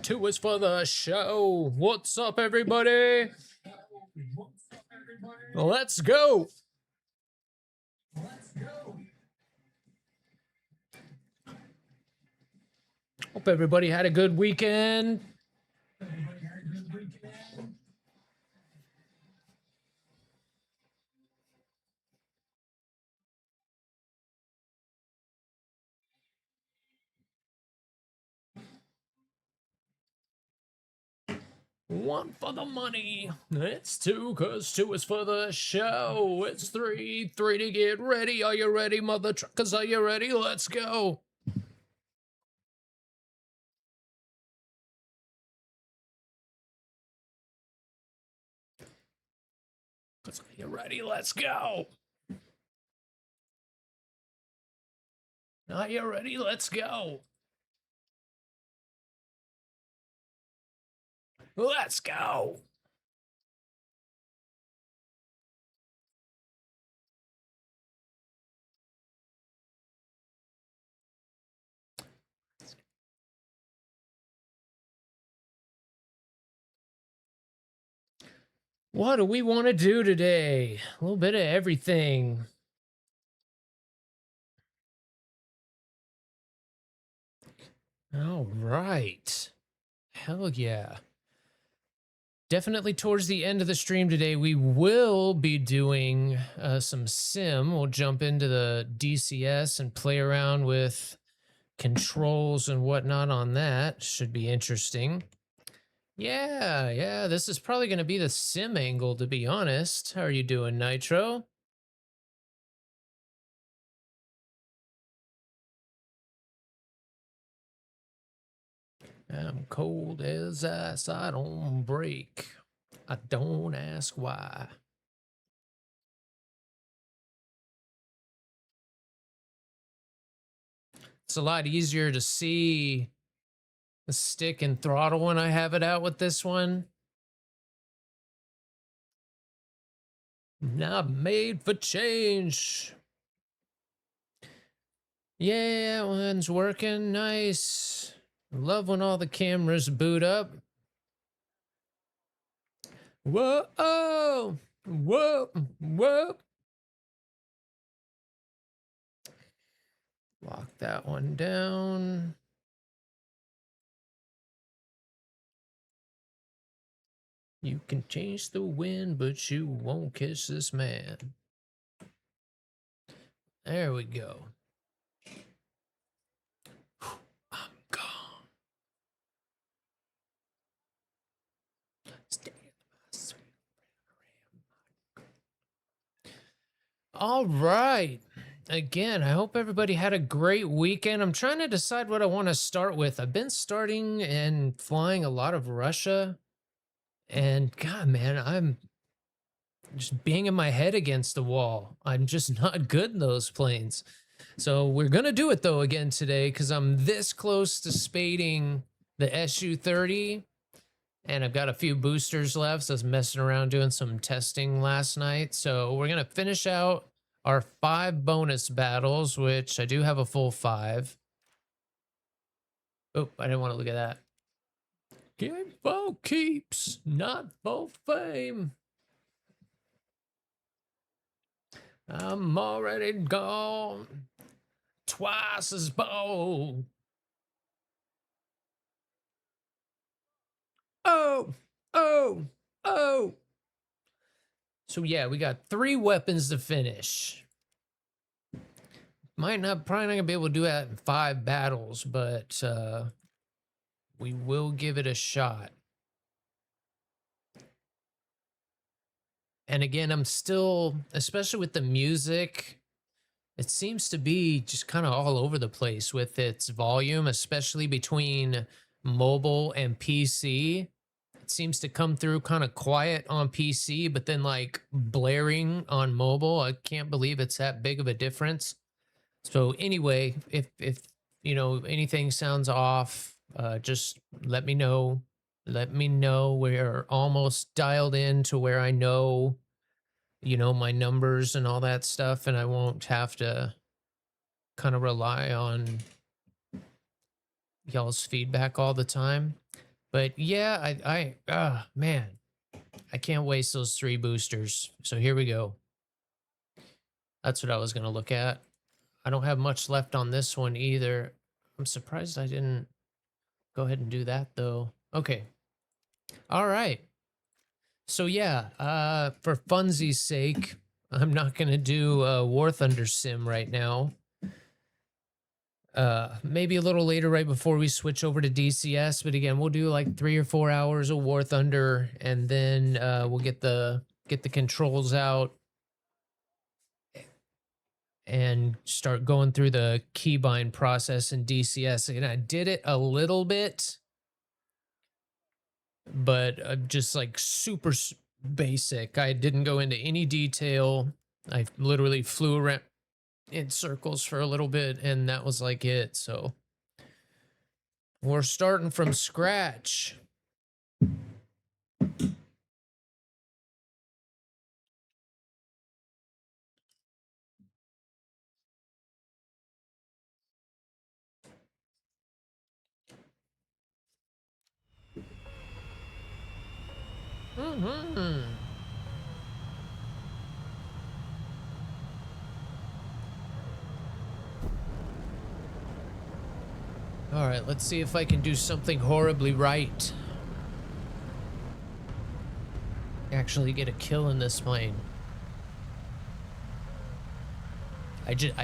Two is for the show. What's up, everybody? Let's go. Hope everybody had a good weekend. One for the money. It's two, cause two is for the show. It's three to get ready. Are you ready, mother truckers? Are you ready? Let's go. Are you ready? Let's go. Are you ready? Let's go. Let's go. What do we want to do today? A little bit of everything. All right. Hell yeah. Definitely towards the end of the stream today, we will be doing some sim. We'll jump into the DCS and play around with controls and whatnot on that. Should be interesting. Yeah, this is probably going to be the sim angle, to be honest. How are you doing, Nitro? I'm cold as ice, I don't break. I don't ask why. It's a lot easier to see the stick and throttle when I have it out with this one. Not made for change. Yeah, one's working nice. Love when all the cameras boot up. Whoa, oh, whoa, whoa. Lock that one down. You can change the wind, but you won't catch this man. There we go. I'm gone. All right. Again, I hope everybody had a great weekend. I'm trying to decide what I want to start with. I've been starting and flying a lot of Russia. And God, man, I'm just banging my head against the wall. I'm just not good in those planes. So we're going to do it, though, again today because I'm this close to spading the SU-30. And I've got a few boosters left. So I was messing around doing some testing last night. So we're going to finish out our 5 bonus battles, which I do have a full 5. Oh, I didn't want to look at that. Game for keeps, not for fame. I'm already gone, twice as bold. Oh, oh, oh. So yeah, we got 3 weapons to finish. Probably not gonna be able to do that in 5 battles, but we will give it a shot. And again, I'm still, especially with the music, it seems to be just kind of all over the place with its volume, especially between mobile and PC. It seems to come through kind of quiet on PC, but then like blaring on mobile. I can't believe it's that big of a difference. So anyway, if you know anything sounds off, just let me know. Let me know. We're almost dialed in to where I know, you know, my numbers and all that stuff, and I won't have to kind of rely on y'all's feedback all the time. But yeah, man, I can't waste those 3 boosters. So here we go. That's what I was gonna look at. I don't have much left on this one either. I'm surprised I didn't go ahead and do that though. Okay. All right. So yeah, for funsies' sake, I'm not gonna do a WarThunder sim right now. Maybe a little later, right before we switch over to DCS. But again, we'll do like 3 or 4 hours of WarThunder, and then we'll get the controls out and start going through the keybind process in DCS. And I did it a little bit, but just like super basic. I didn't go into any detail. I literally flew around in circles for a little bit, and that was like it. So we're starting from scratch. Mm-hmm. All right, let's see if I can do something horribly right. Actually get a kill in this plane. I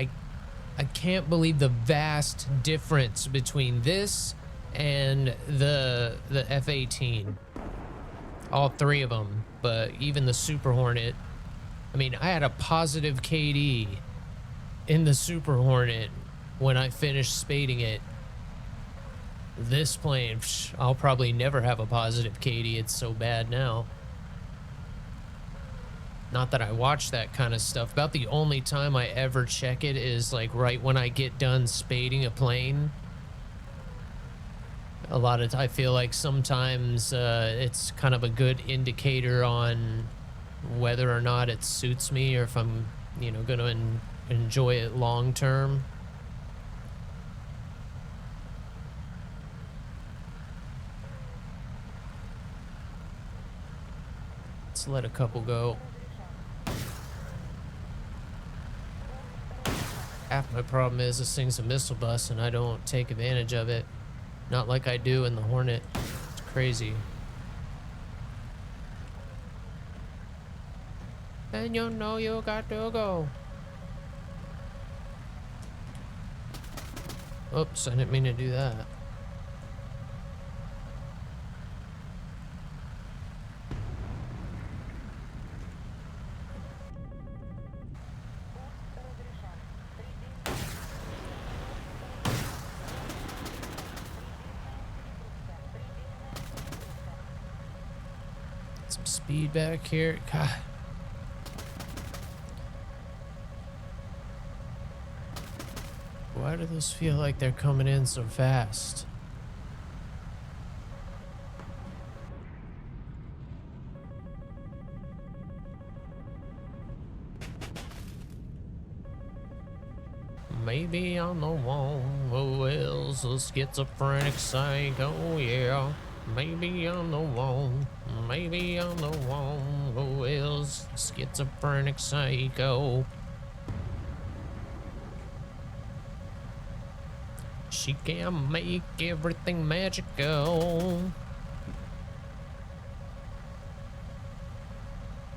can't believe the vast difference between this and the F-18. All 3 of them, but even the Super Hornet. I mean, I had a positive KD in the Super Hornet when I finished spading it. This plane, I'll probably never have a positive KD. It's so bad now. Not that I watch that kind of stuff. About the only time I ever check it is like right when I get done spading a plane. I feel like sometimes it's kind of a good indicator on whether or not it suits me, or if I'm, going to enjoy it long term. Let's let a couple go. Half my problem is this thing's a missile bus and I don't take advantage of it. Not like I do in the Hornet. It's crazy. And you know you got to go. Oops, I didn't mean to do that. Some speed back here. God. Why do those feel like they're coming in so fast? Maybe I'm the one who is a schizophrenic psycho, yeah. Maybe I'm the one, maybe I'm the one who is a schizophrenic psycho. She can make everything magical.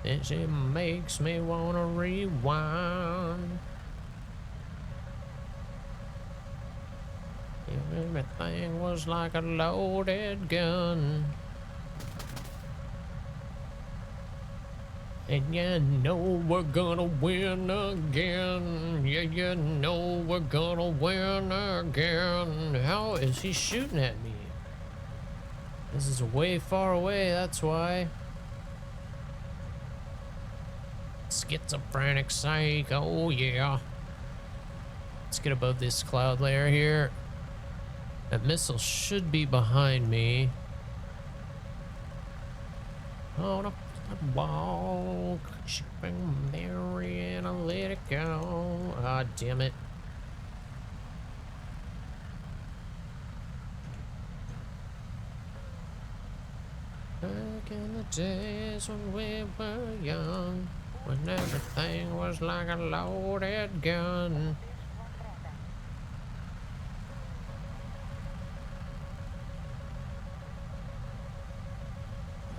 And she makes me wanna rewind. Everything was like a loaded gun. And you know we're gonna win again. Yeah, you know we're gonna win again. How is he shooting at me? This is way far away, that's why. Schizophrenic psycho, yeah. Let's get above this cloud layer here. That missile should be behind me. On up the wall, shipping Mary and I let it go. Ah, damn it. Days when we were young, when everything was like a loaded gun.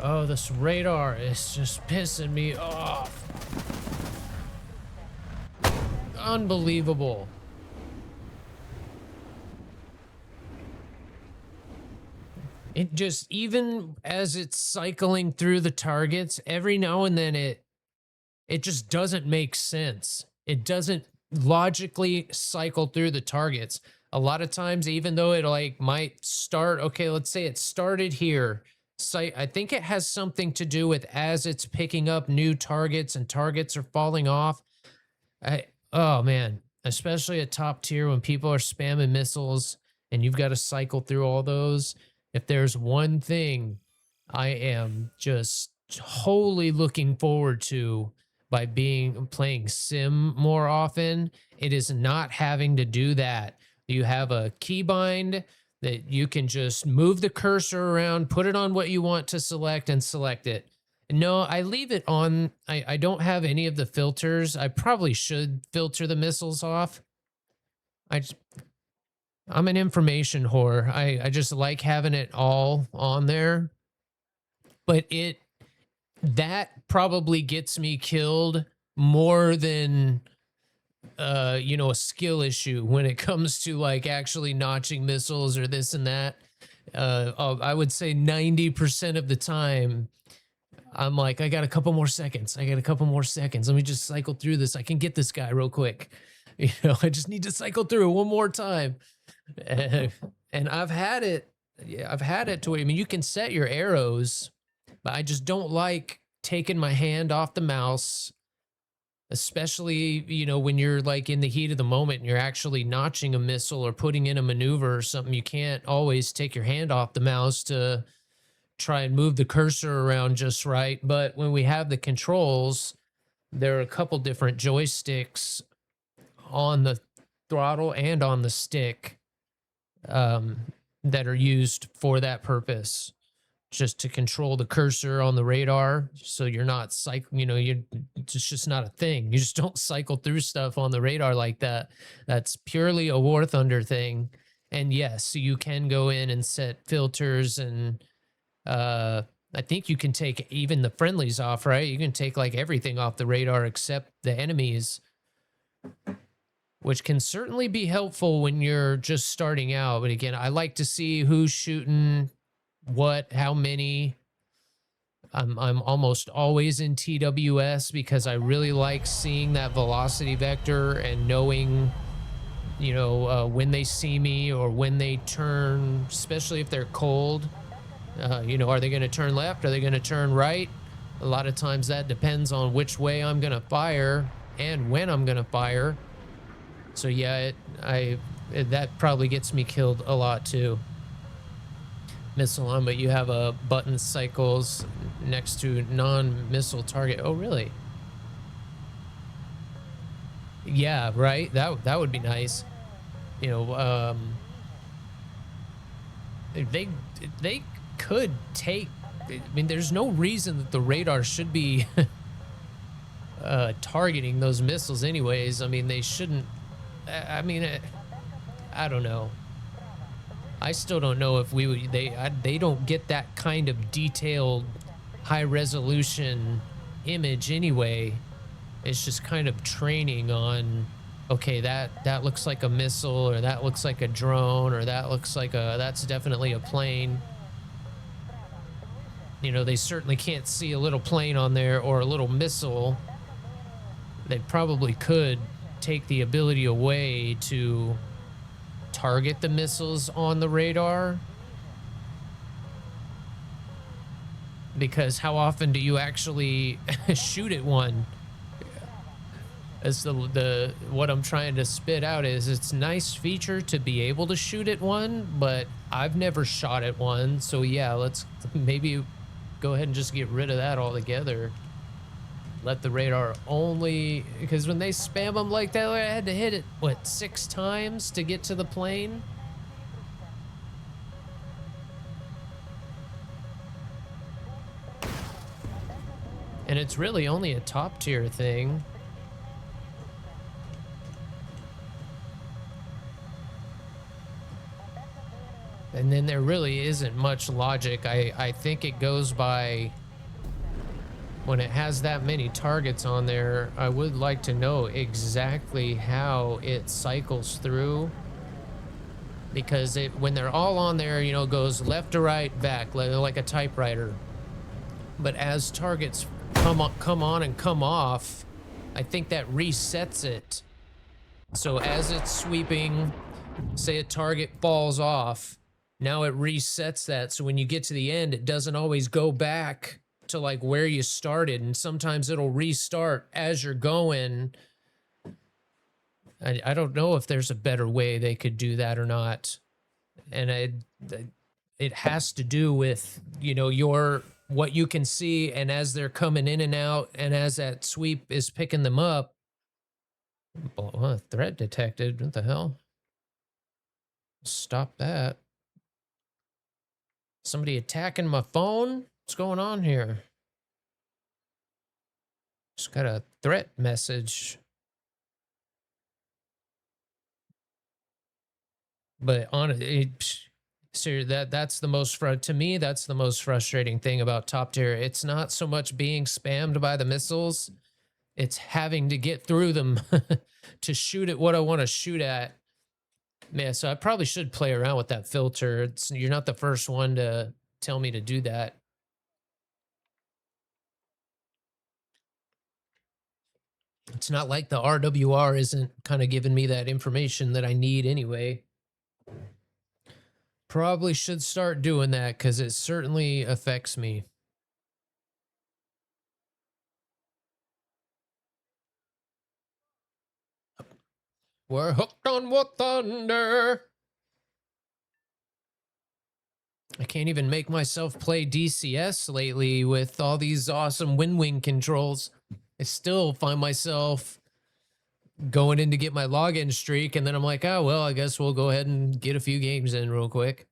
Oh, this radar is just pissing me off. Unbelievable. It just, even as it's cycling through the targets, every now and then it just doesn't make sense. It doesn't logically cycle through the targets. A lot of times, even though it like might start, okay, let's say it started here. I think it has something to do with as it's picking up new targets and targets are falling off. Oh man, especially at top tier when people are spamming missiles and you've got to cycle through all those. If there's one thing I am just wholly looking forward to by being playing sim more often, it is not having to do that. You have a keybind that you can just move the cursor around, put it on what you want to select and select it. No, I leave it on. I don't have any of the filters. I probably should filter the missiles off. I'm an information whore. I just like having it all on there. But that probably gets me killed more than a skill issue when it comes to like actually notching missiles or this and that. I would say 90% of the time I'm like, I got a couple more seconds. I got a couple more seconds. Let me just cycle through this. I can get this guy real quick. I just need to cycle through it one more time. And I've had it. Yeah, I've had it to where, I mean, you can set your arrows, but I just don't like taking my hand off the mouse, especially, when you're like in the heat of the moment and you're actually notching a missile or putting in a maneuver or something. You can't always take your hand off the mouse to try and move the cursor around just right. But when we have the controls, there are a couple different joysticks on the throttle and on the stick that are used for that purpose, just to control the cursor on the radar. So you're not it's just not a thing. You just don't cycle through stuff on the radar like that. That's purely a WarThunder thing. And yes, you can go in and set filters and I think you can take even the friendlies off, right? You can take like everything off the radar except the enemies, which can certainly be helpful when you're just starting out. But again, I like to see who's shooting what, how many. I'm almost always in TWS because I really like seeing that velocity vector and knowing, when they see me or when they turn, especially if they're cold. Are they going to turn left? Are they going to turn right? A lot of times that depends on which way I'm going to fire and when I'm going to fire. So yeah, that probably gets me killed a lot too. Missile on, but you have a button cycles next to non-missile target. Oh, really? Yeah, right. That would be nice. They could take. I mean, there's no reason that the radar should be targeting those missiles, anyways. I mean, they shouldn't. I mean, I don't know. I still don't know if they don't get that kind of detailed, high resolution image anyway. It's just kind of training on, okay, that looks like a missile, or that looks like a drone, or that looks like that's definitely a plane. They certainly can't see a little plane on there or a little missile. They probably could take the ability away to target the missiles on the radar, because how often do you actually shoot at one? As the what I'm trying to spit out is, it's a nice feature to be able to shoot at one, but I've never shot at one. So yeah, let's maybe go ahead and just get rid of that altogether. Let the radar only, because when they spam them like that, I had to hit it, what, 6 times to get to the plane? And it's really only a top tier thing. And then there really isn't much logic. I think it goes by, when it has that many targets on there, I would like to know exactly how it cycles through. Because when they're all on there, you know, goes left to right, back, like a typewriter. But as targets come on and come off, I think that resets it. So as it's sweeping, say a target falls off, now it resets that. So when you get to the end, it doesn't always go back to like where you started. And sometimes it'll restart as you're going. I don't know if there's a better way they could do that or not. And it has to do with, you know, what you can see, and as they're coming in and out, and as that sweep is picking them up. Threat detected. What the hell? Stop that. Somebody attacking my phone? What's going on here? Just got a threat message. But that's the most to me, that's the most frustrating thing about top tier. It's not so much being spammed by the missiles, it's having to get through them to shoot at what I want to shoot at. Man, so I probably should play around with that filter. You're not the first one to tell me to do that. It's not like the RWR isn't kind of giving me that information that I need anyway. Probably should start doing that because it certainly affects me. We're hooked on WarThunder. I can't even make myself play DCS lately with all these awesome wing controls. I still find myself going in to get my login streak, and then I'm like, oh, well, I guess we'll go ahead and get a few games in real quick.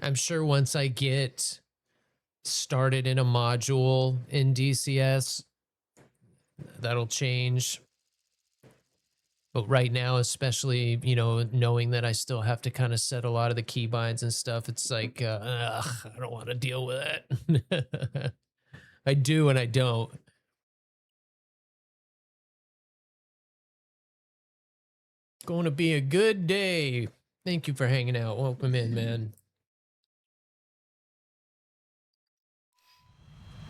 I'm sure once I get started in a module in DCS, that'll change. But right now, especially, you know, knowing that I still have to kind of set a lot of the keybinds and stuff, it's like, I don't want to deal with it. I do and I don't. Going to be a good day. Thank you for hanging out. Welcome in, man.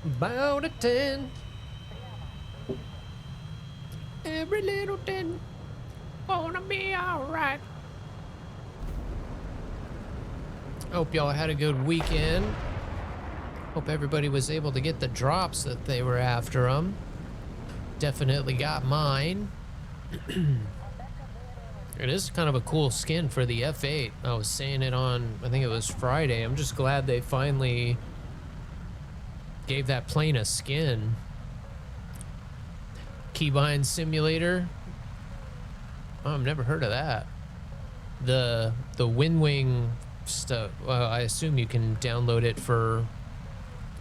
About a 10. Every little thing gonna be alright. Hope y'all had a good weekend. Hope everybody was able to get the drops that they were after them. Definitely got mine. It is kind of a cool skin for the F8. I was saying it on, I think it was Friday. I'm just glad they finally gave that plane a skin. Keybind simulator. Oh, I've never heard of that. The WinWing stuff. Well, I assume you can download it for.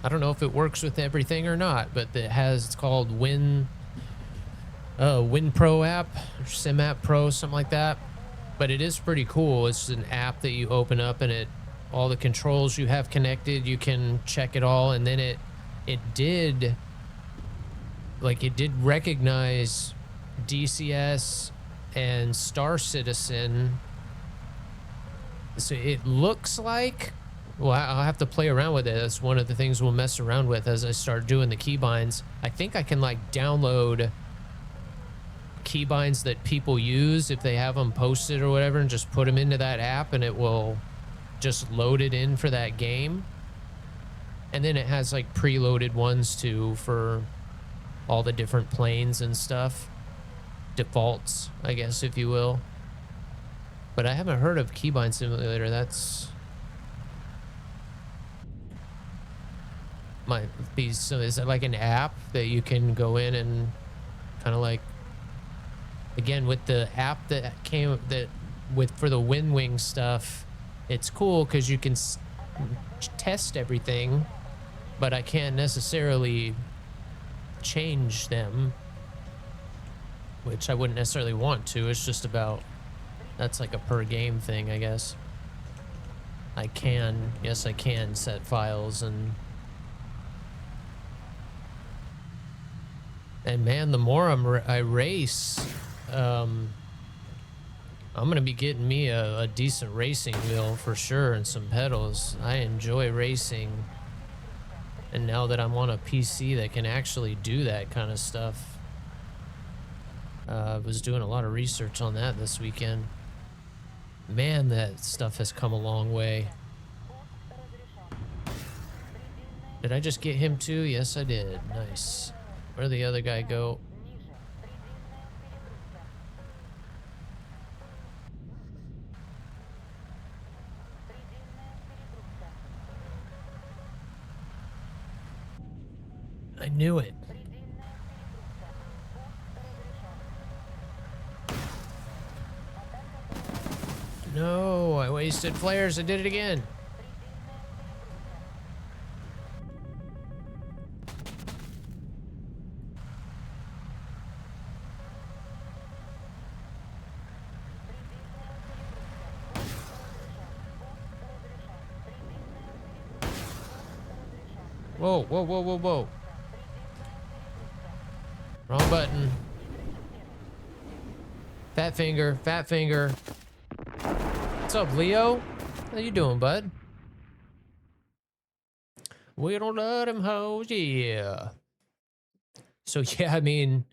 I don't know if it works with everything or not, but it's called WinPro app or SimApp Pro, something like that. But it is pretty cool. It's an app that you open up, and all the controls you have connected, you can check it all, and then it did recognize DCS and Star Citizen. So it looks like, well, I'll have to play around with it. That's one of the things we'll mess around with as I start doing the keybinds. I think I can like download keybinds that people use if they have them posted or whatever, and just put them into that app, and it will just load it in for that game. And then it has like preloaded ones too for all the different planes and stuff. Defaults, I guess, if you will. But I haven't heard of Keybind Simulator. That's might be. So is it like an app that you can go in and kind of like, again, with the app that came for the WinWing stuff, it's cool because you can test everything, but I can't necessarily change them, which I wouldn't necessarily want to. It's just about, that's like a per game thing, I guess. I can, yes, I can set files and man, the more I race, I'm gonna be getting me a decent racing wheel for sure and some pedals. I enjoy racing, and now that I'm on a PC that can actually do that kind of stuff, I was doing a lot of research on that this weekend. Man, that stuff has come a long way. Did I just get him too? Yes, I did. Nice. Where'd the other guy go? I knew it. No, I wasted flares. I did it again. Whoa, whoa, whoa, whoa, whoa. Wrong button. Fat finger, fat finger. What's up, Leo? How you doing, bud? We don't let him hoes, yeah. So yeah, I mean,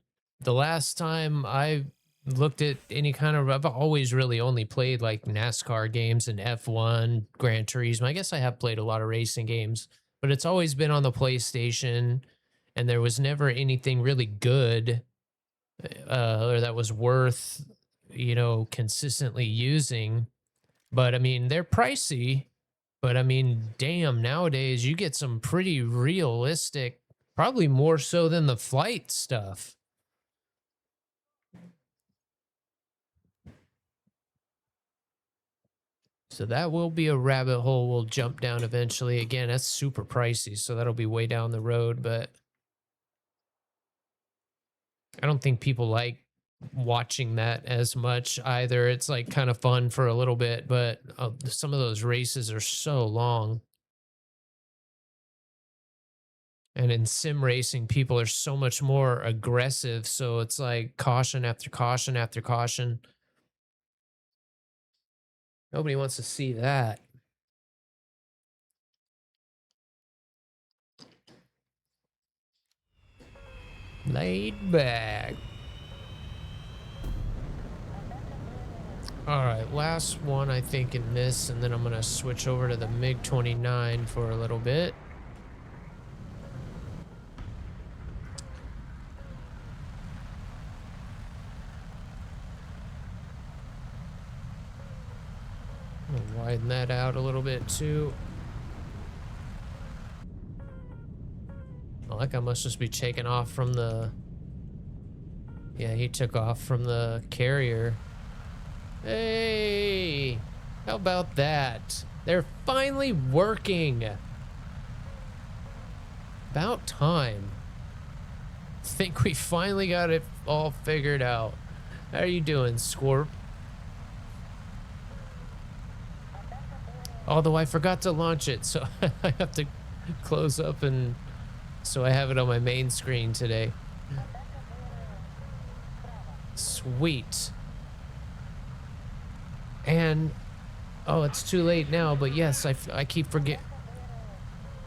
the last time I looked at any kind of, I've always really only played like NASCAR games and F1, Gran Turismo. I guess I have played a lot of racing games, but it's always been on the PlayStation, and there was never anything really good or that was worth, you know, consistently using. But I mean, they're pricey, but I mean, damn, nowadays you get some pretty realistic, probably more so than the flight stuff. So that will be a rabbit hole we'll jump down eventually. Again, that's super pricey, so that'll be way down the road, but I don't think people like watching that as much either. It's like kind of fun for a little bit, but some of those races are so long. And in sim racing, people are so much more aggressive, so it's like caution after caution after caution. Nobody wants to see that. Laid back. All right, last one I think in this, and then I'm gonna switch over to the MiG-29 for a little bit. I'll widen that out a little bit too. Well, that guy must just be taking off from the... Yeah, he took off from the carrier. Hey, how about that? They're finally working. About time. Think we finally got it all figured out. How are you doing, Scorp? Although I forgot to launch it, so I have to close up, and so I have it on my main screen today. Sweet. And oh, it's too late now, but yes, I keep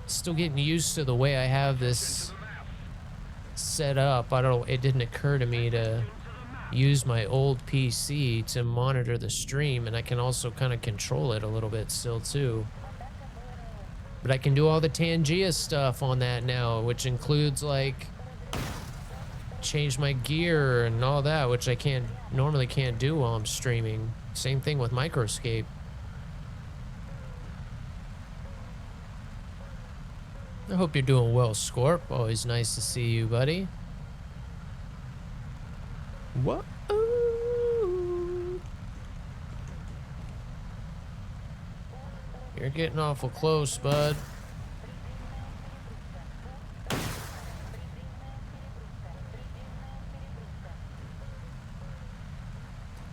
still getting used to the way I have this set up. I don't, it didn't occur to me to use my old PC to monitor the stream, and I can also kind of control it a little bit still too. But I can do all the Tangia stuff on that now, which includes like change my gear and all that, which I normally can't do while I'm streaming. Same thing with Microscape. I hope you're doing well, Scorp. Always nice to see you, buddy. What? You're getting awful close, bud.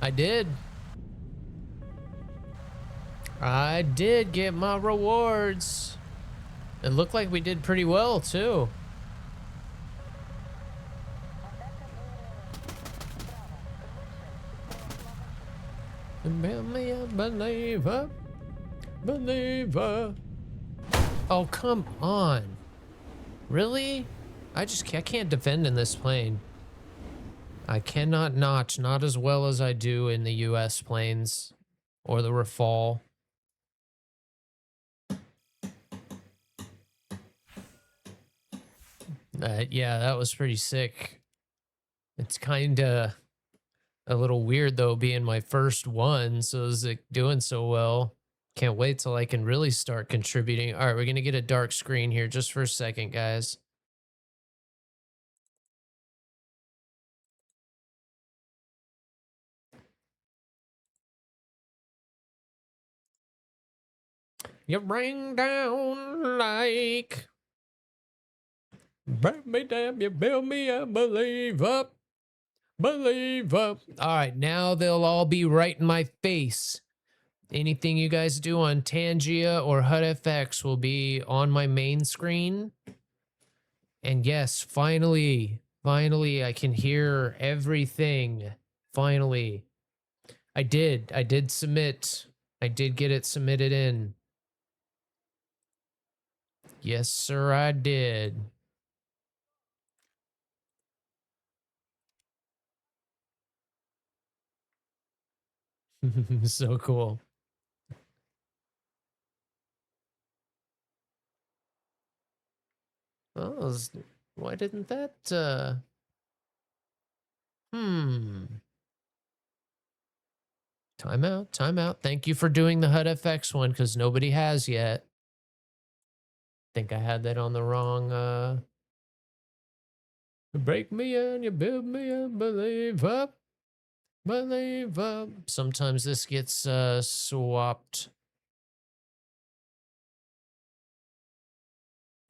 I did. I did get my rewards. It looked like we did pretty well, too. Build me a believer. Believer. Oh, come on. Really? I can't defend in this plane. I cannot notch, not as well as I do in the US planes or the Rafale. Yeah, that was pretty sick. It's kind of a little weird though, being my first one, so is it doing so well? Can't wait till I can really start contributing. All right, we're gonna get a dark screen here just for a second, guys. You bring down like, break me down, you build me a believer. Believer. All right, now they'll all be right in my face. Anything you guys do on Tangia or HUD-FX will be on my main screen. And yes, finally, I can hear everything. Finally. I did submit. I did get it submitted in. Yes, sir, I did. So cool. Oh, why didn't that, Timeout, timeout. Thank you for doing the HUD-FX one, because nobody has yet. Think I had that on the wrong, break me and you build me a believer. Believer. Sometimes this gets, swapped.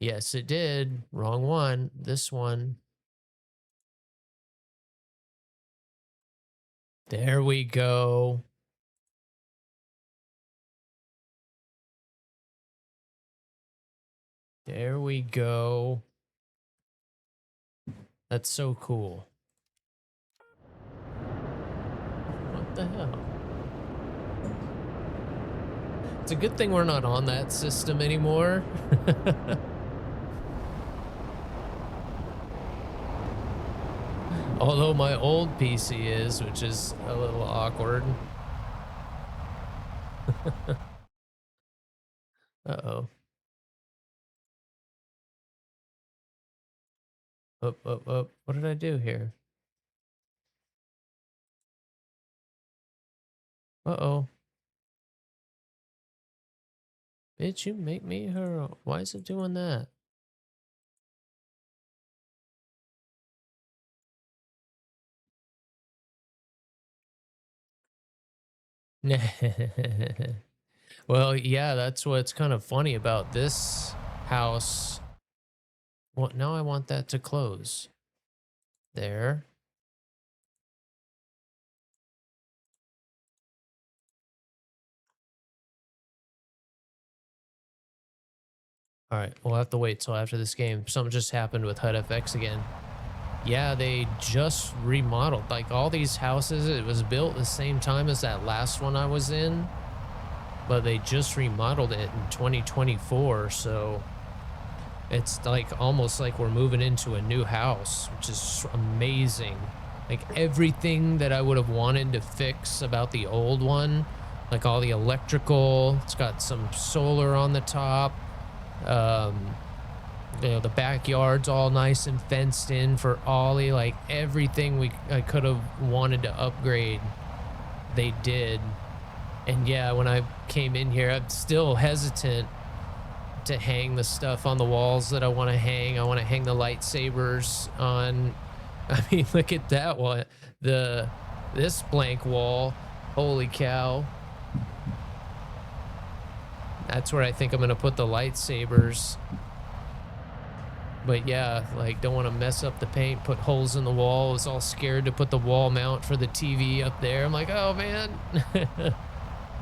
Yes, it did. Wrong one. This one. There we go. There we go. That's so cool. What the hell? It's a good thing we're not on that system anymore. Although my old PC is, which is a little awkward. Uh-oh. Up, up, up. What did I do here? Uh-oh. Bitch, you make me hero. Why is it doing that? Well, yeah, that's what's kind of funny about this house. Well, now I want that to close. There. All right, we'll have to wait till after this game. Something just happened with HUD-FX again. Yeah, they just remodeled. Like, all these houses, it was built the same time as that last one I was in, but they just remodeled it in 2024, so it's like almost like we're moving into a new house, which is amazing. Like, everything that I would have wanted to fix about the old one, like all the electrical, it's got some solar on the top. You know, the backyard's all nice and fenced in for Ollie. Like, everything I could have wanted to upgrade, they did. And yeah, when I came in here, I'm still hesitant to hang the stuff on the walls that I want to hang. I want to hang the lightsabers on. I mean, look at that one. This blank wall. Holy cow. That's where I think I'm gonna put the lightsabers. But yeah, like, don't want to mess up the paint, put holes in the wall. I was all scared to put the wall mount for the TV up there. I'm like, oh man.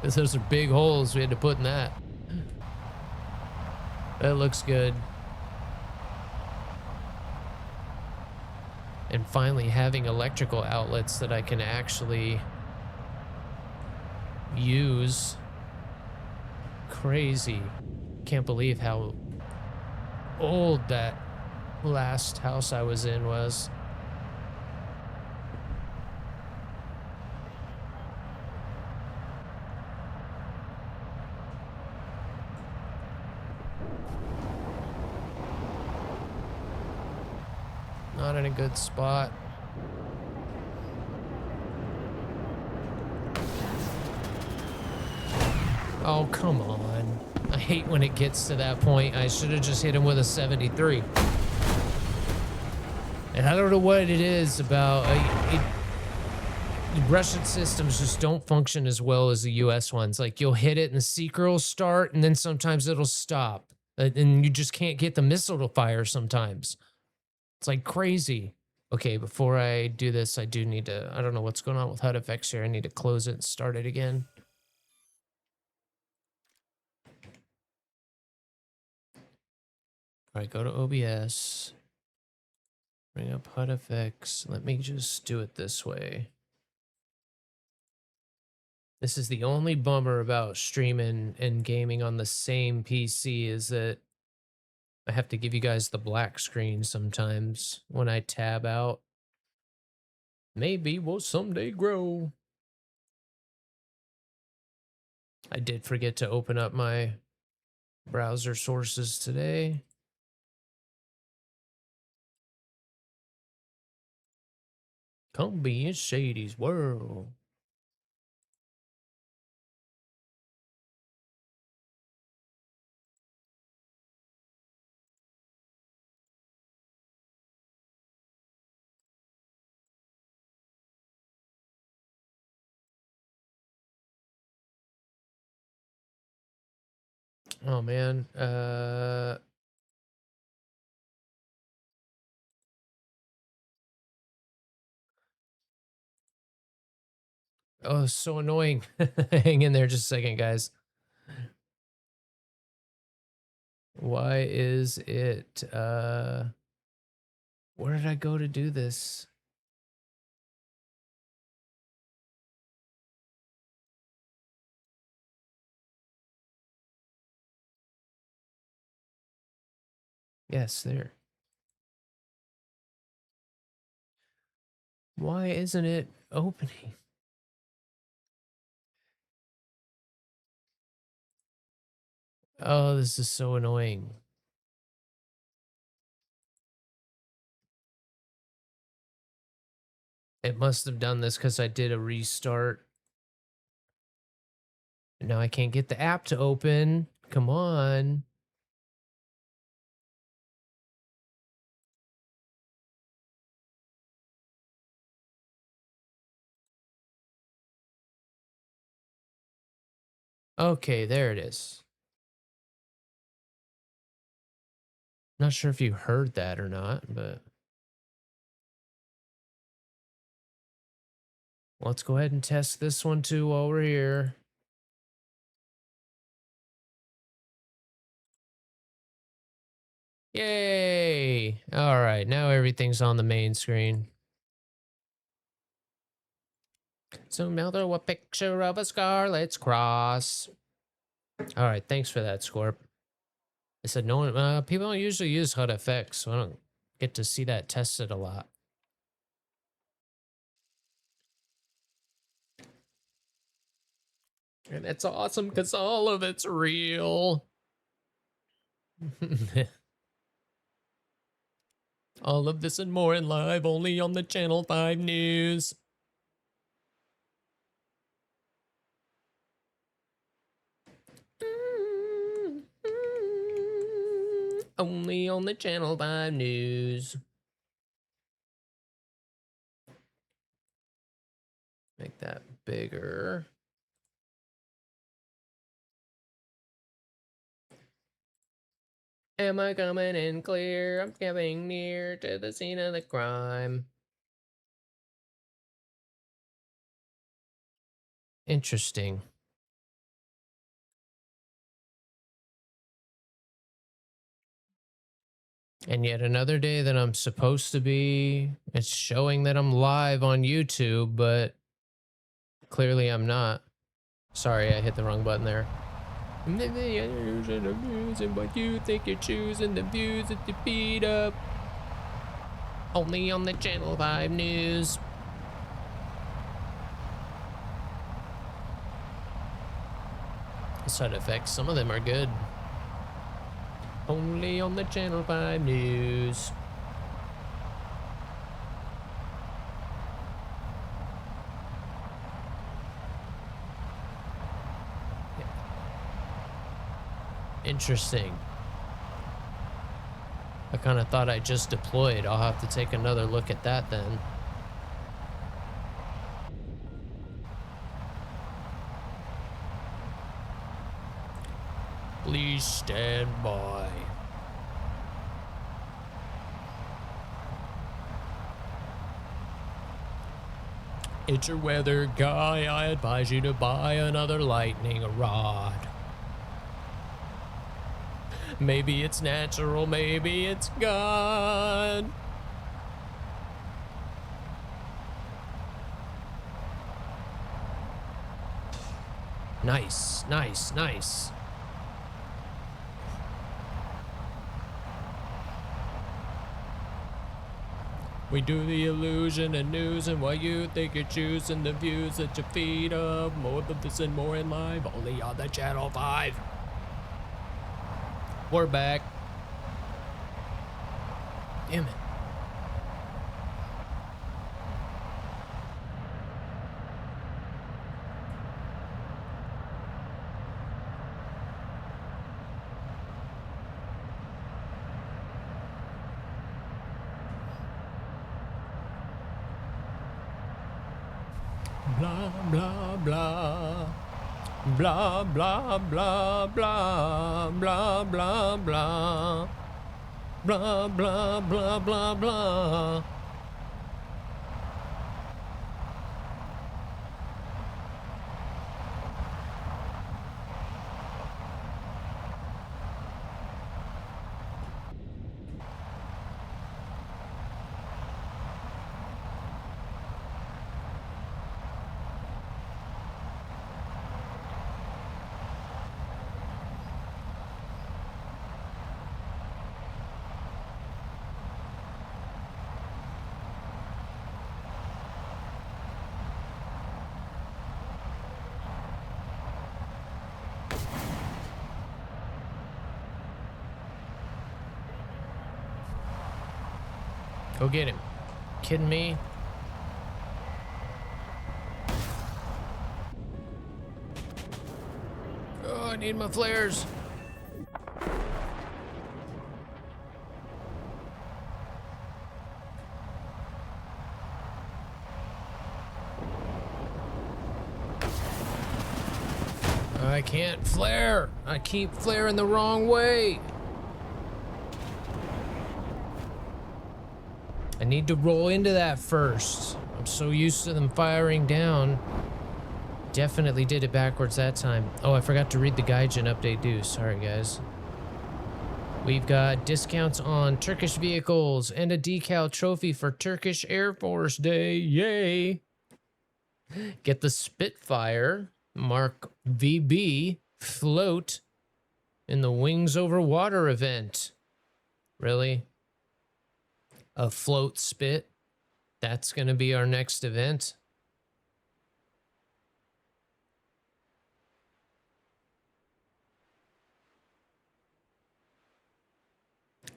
Those are big holes we had to put in that. That looks good. And finally having electrical outlets that I can actually use. Crazy. Can't believe how old that last house I was in was. Not in a good spot. Oh, come on. I hate when it gets to that point. I should have just hit him with a 73. And I don't know what it is about Russian systems just don't function as well as the US ones. Like, you'll hit it and the seeker will start, and then sometimes it'll stop. And you just can't get the missile to fire sometimes. It's like crazy. Okay, before I do this, I do need to, I don't know what's going on with HUD effects here. I need to close it and start it again. All right, go to OBS. Bring up HUD effects. Let me just do it this way. This is the only bummer about streaming and gaming on the same PC is that I have to give you guys the black screen sometimes when I tab out. Maybe we'll someday grow. I did forget to open up my browser sources today. Come be in Shady's world. Oh man, oh, so annoying. Hang in there just a second, guys. Why is it, where did I go to do this? Yes, there. Why isn't it opening? Oh, this is so annoying. It must have done this because I did a restart. Now I can't get the app to open. Come on. Okay, there it is. Not sure if you heard that or not, but let's go ahead and test this one too while we're here. Yay! All right, now everything's on the main screen. So now throw a picture of a Scarlet's cross. All right, thanks for that, Scorp. I said no one, people don't usually use HUD effects, so I don't get to see that tested a lot. And it's awesome because all of it's real. All of this and more in live only on the Channel 5 News. Only on the Channel 5 News. Make that bigger. Am I coming in clear? I'm coming near to the scene of the crime. Interesting. And yet another day that I'm supposed to be, it's showing that I'm live on YouTube, but clearly I'm not. Sorry, I hit the wrong button there. And what you think you're choosing, the views that you feed up. Only on the Channel 5 News. Side effects, some of them are good. Only on the Channel 5 News. Interesting. I kind of thought I just deployed. I'll have to take another look at that then. Please stand by. It's your weather guy. I advise you to buy another lightning rod. Maybe it's natural, maybe it's God. Nice, nice, nice. We do the illusion and news and what you think you're choosing, the views that you feed up. More of this and more in live, only on the Channel 5. We're back. Damn it. Blah, blah, blah. Blah, blah, blah, blah. Blah, blah, blah. Blah, blah, blah, blah, blah. Go get him. Kidding me? Oh, I need my flares. I can't flare. I keep flaring the wrong way. I need to roll into that first. I'm so used to them firing down. Definitely did it backwards that time. Oh, I forgot to read the Gaijin update too. Sorry, guys. We've got discounts on Turkish vehicles and a decal trophy for Turkish Air Force Day. Yay! Get the Spitfire Mark VB float in the Wings Over Water event. Really? A float spit? That's going to be our next event.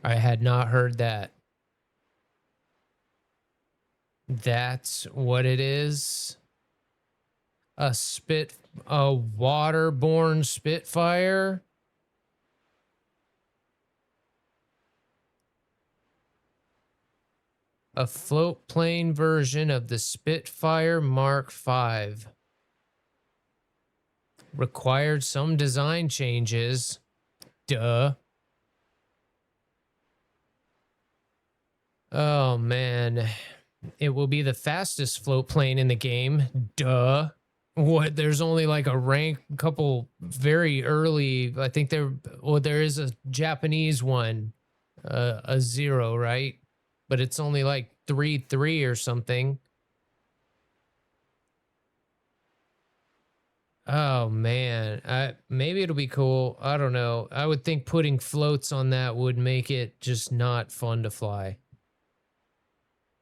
I had not heard that. That's what it is? A waterborne Spitfire? A float plane version of the Spitfire Mark V. Required some design changes. Duh. Oh man, it will be the fastest float plane in the game. Duh. What? There's only like a rank, couple very early. I think there is a Japanese one, a zero, right? But it's only like 3-3 or something. Oh man, maybe it'll be cool. I don't know. I would think putting floats on that would make it just not fun to fly.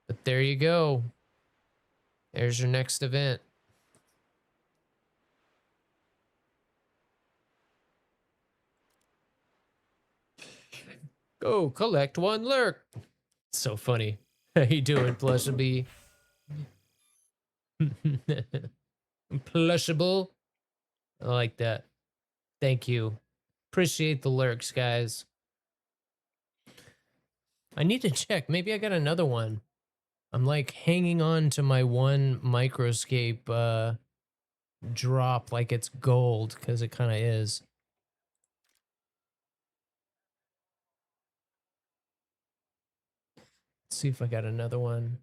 But there you go. There's your next event. Go collect one lurk. So funny. How you doing, Plushable? Plushable. I like that. Thank you. Appreciate the lurks, guys. I need to check. Maybe I got another one. I'm like hanging on to my one microscape drop like it's gold, because it kind of is. Let's see if I got another one.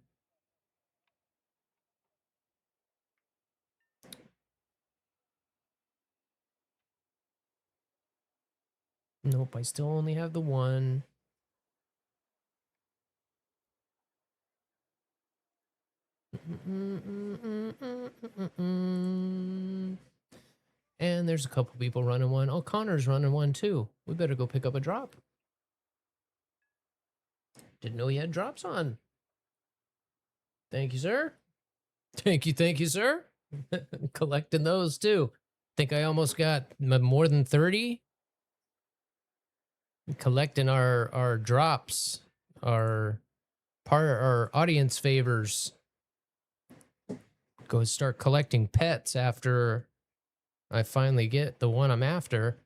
Nope, I still only have the one. And there's a couple people running one. Oh, Connor's running one too. We better go pick up a drop. Didn't know he had drops on. Thank you, sir. Thank you, sir. Collecting those too. Think I almost got more than 30. Collecting our drops, our audience favors. Go start collecting pets after I finally get the one I'm after.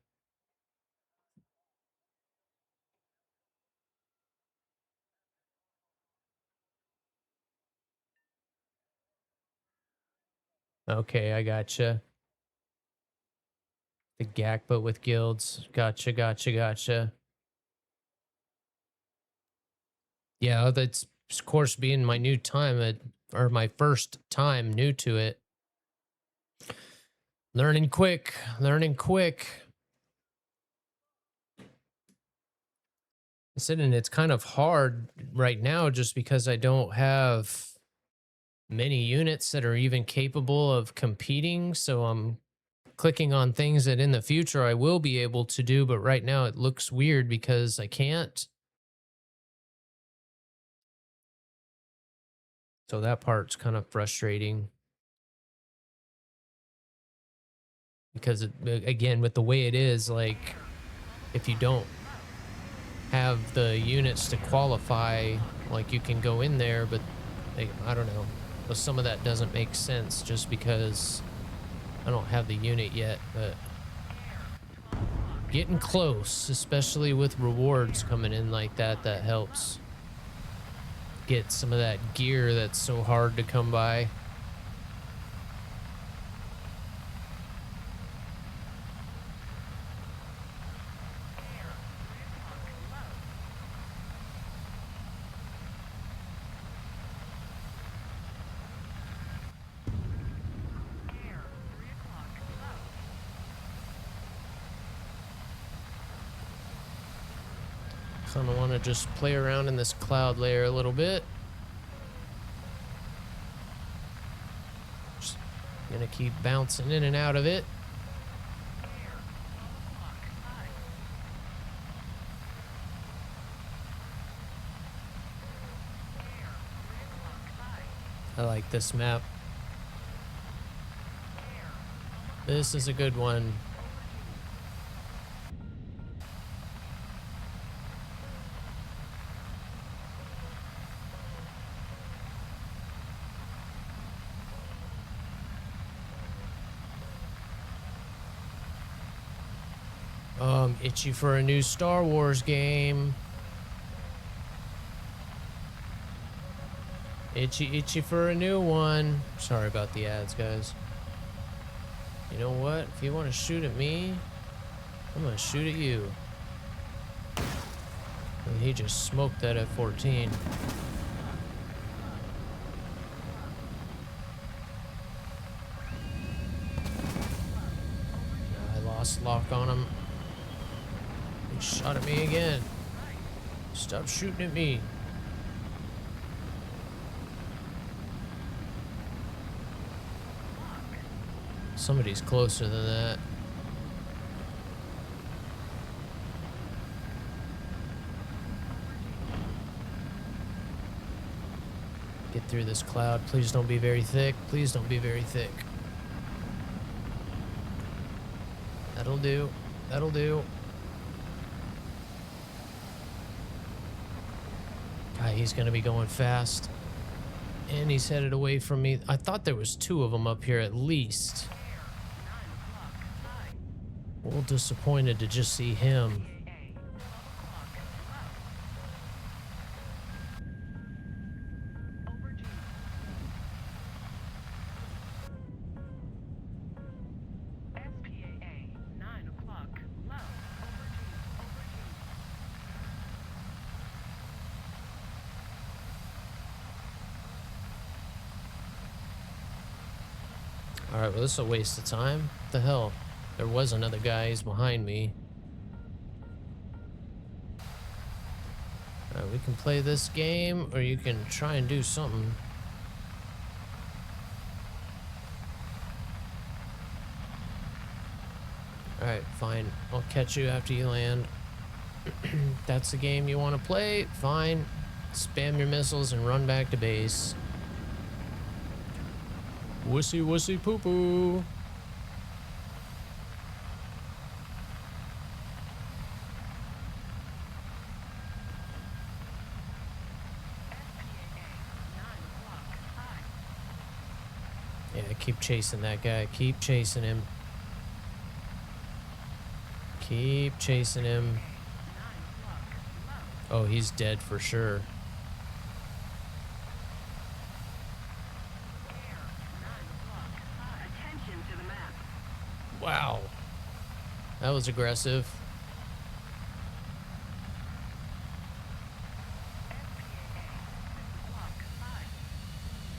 Okay, I gotcha. The GAC, but with guilds. Gotcha. Yeah, that's of course being my new time or my first time new to it. Learning quick. I said, and it's kind of hard right now just because I don't have many units that are even capable of competing. So I'm clicking on things that in the future I will be able to do, but right now it looks weird because I can't. So that part's kind of frustrating. Because again, with the way it is, like if you don't have the units to qualify, like you can go in there, but I don't know. But some of that doesn't make sense just because I don't have the unit yet, but getting close, especially with rewards coming in like that, that helps get some of that gear that's so hard to come by. Kind of want to just play around in this cloud layer a little bit. Just gonna keep bouncing in and out of it. I like this map. This is a good one. Itchy for a new Star Wars game. Itchy for a new one. Sorry about the ads, guys. You know what? If you want to shoot at me, I'm gonna shoot at you. And he just smoked that F-14. Let's lock on him. He shot at me again. Stop shooting at me. Somebody's closer than that. Get through this cloud. Please don't be very thick. Please don't be very thick. That'll do. That'll do. God, he's gonna be going fast. And he's headed away from me. I thought there was 2 of them up here at least. A little disappointed to just see him. Alright, well, this is a waste of time. What the hell? There was another guy. He's behind me. Alright, we can play this game, or you can try and do something. Alright, fine. I'll catch you after you land. That's the game you want to play? Fine. Spam your missiles and run back to base. Wussy wussy poo poo. Yeah, keep chasing that guy. Keep chasing him. Keep chasing him. Oh, he's dead for sure. Wow. That was aggressive.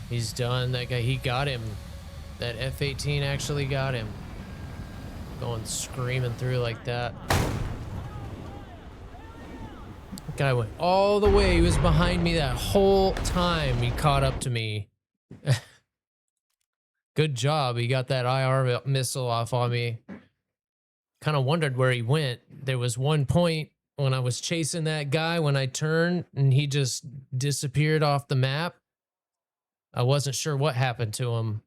He's done. That guy, he got him. That F-18 actually got him. Going screaming through like that. The guy went all the way. He was behind me that whole time. He caught up to me. Good job. He got that IR missile off on me. Kind of wondered where he went. There was one point when I was chasing that guy when I turned and he just disappeared off the map. I wasn't sure what happened to him.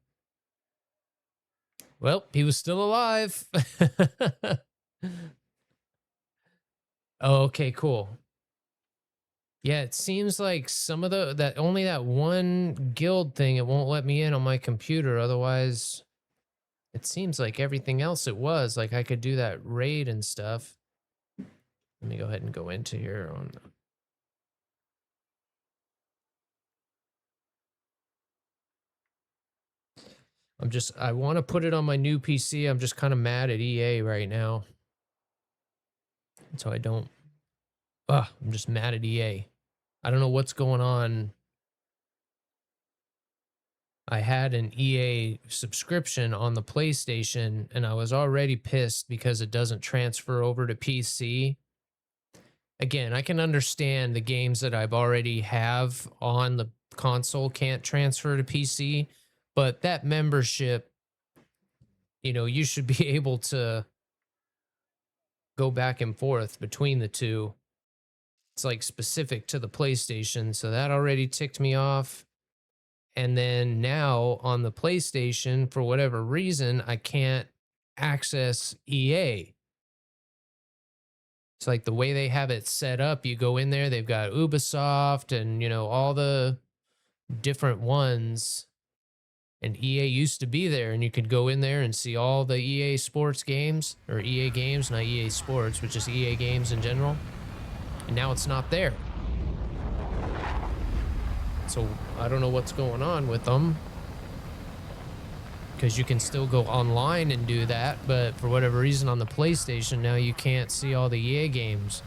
Well, he was still alive. Oh, okay, cool. Yeah, it seems like some of only that one guild thing, it won't let me in on my computer. Otherwise, it seems like everything else it was. Like I could do that raid and stuff. Let me go ahead and go into here on. I want to put it on my new PC. I'm just kind of mad at EA right now. So I don't. I'm just mad at EA. I don't know what's going on. I had an EA subscription on the PlayStation, and I was already pissed because it doesn't transfer over to PC. Again, I can understand the games that I've already have on the console can't transfer to PC, but that membership, you know, you should be able to go back and forth between the two. It's like specific to the PlayStation, so that already ticked me off. And then now on the PlayStation, for whatever reason, I can't access EA. It's like the way they have it set up, you go in there, they've got Ubisoft and, you know, all the different ones. And EA used to be there, and you could go in there and see all the EA Sports games, or EA games, not EA Sports, but just EA games in general. And now it's not there. So I don't know what's going on with them. Because you can still go online and do that, but for whatever reason on the PlayStation now you can't see all the EA games.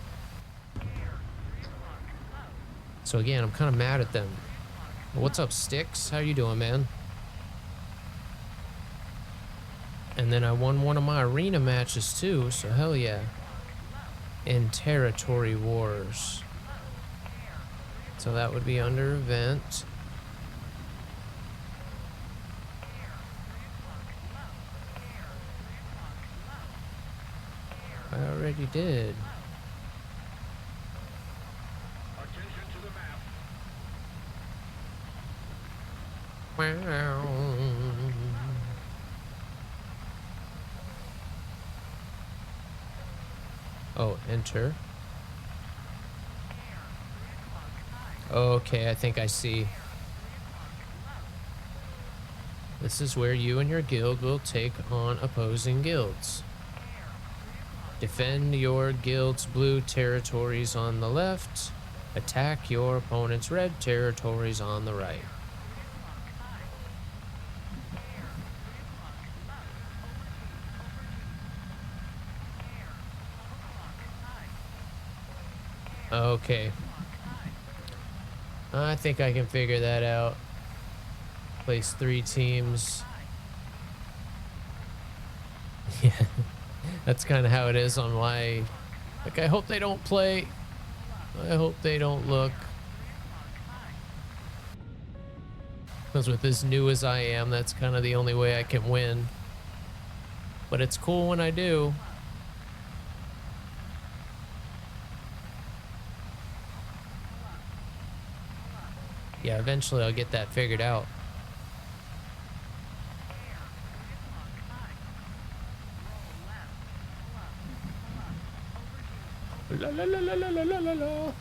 So again, I'm kind of mad at them. What's up, Sticks? How you doing, man? And then I won one of my arena matches too, so hell yeah. In Territory Wars. So that would be under event. I already did. Attention to the map. Wow. Oh, enter. Okay, I think I see. This is where you and your guild will take on opposing guilds. Defend your guild's blue territories on the left. Attack your opponent's red territories on the right. Okay. I think I can figure that out. Place 3 teams. Yeah. That's kind of how it is on my... Like, I hope they don't play. I hope they don't look. Because with as new as I am, that's kind of the only way I can win. But it's cool when I do. Yeah, eventually I'll get that figured out. La la la la la la la la la.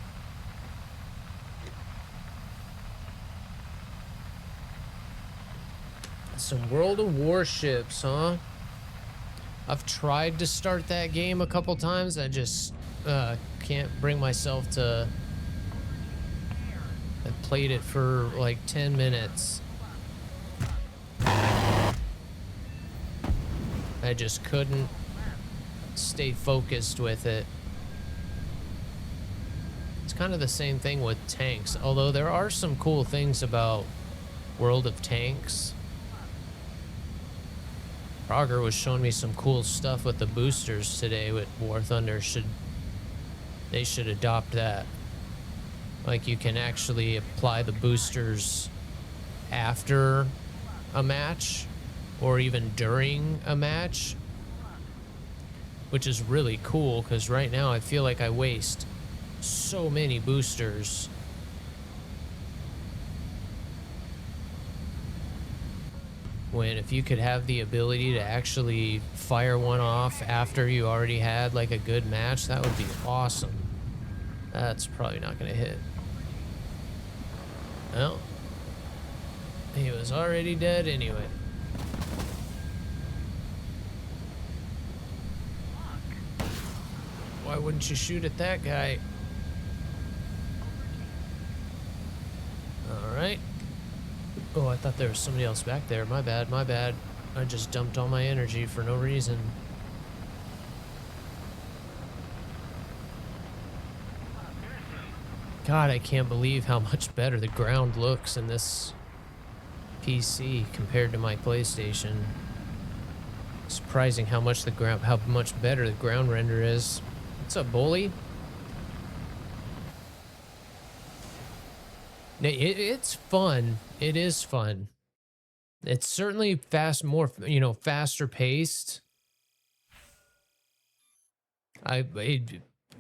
Some World of Warships, huh? I've tried to start that game a couple times. I just can't bring myself to... I played it for like 10 minutes. I just couldn't stay focused with it. It's kind of the same thing with tanks, although there are some cool things about World of Tanks. Prager was showing me some cool stuff with the boosters today with WarThunder. They should adopt that. Like, you can actually apply the boosters after a match or even during a match, which is really cool because right now I feel like I waste so many boosters. When if you could have the ability to actually fire one off after you already had like a good match, that would be awesome. That's probably not gonna hit. Well, he was already dead anyway. Why wouldn't you shoot at that guy? Alright. Oh, I thought there was somebody else back there. My bad, my bad. I just dumped all my energy for no reason. God, I can't believe how much better the ground looks in this PC compared to my PlayStation. Surprising how much better the ground render is. What's up, bully? It's fun. It is fun. It's certainly more, faster paced.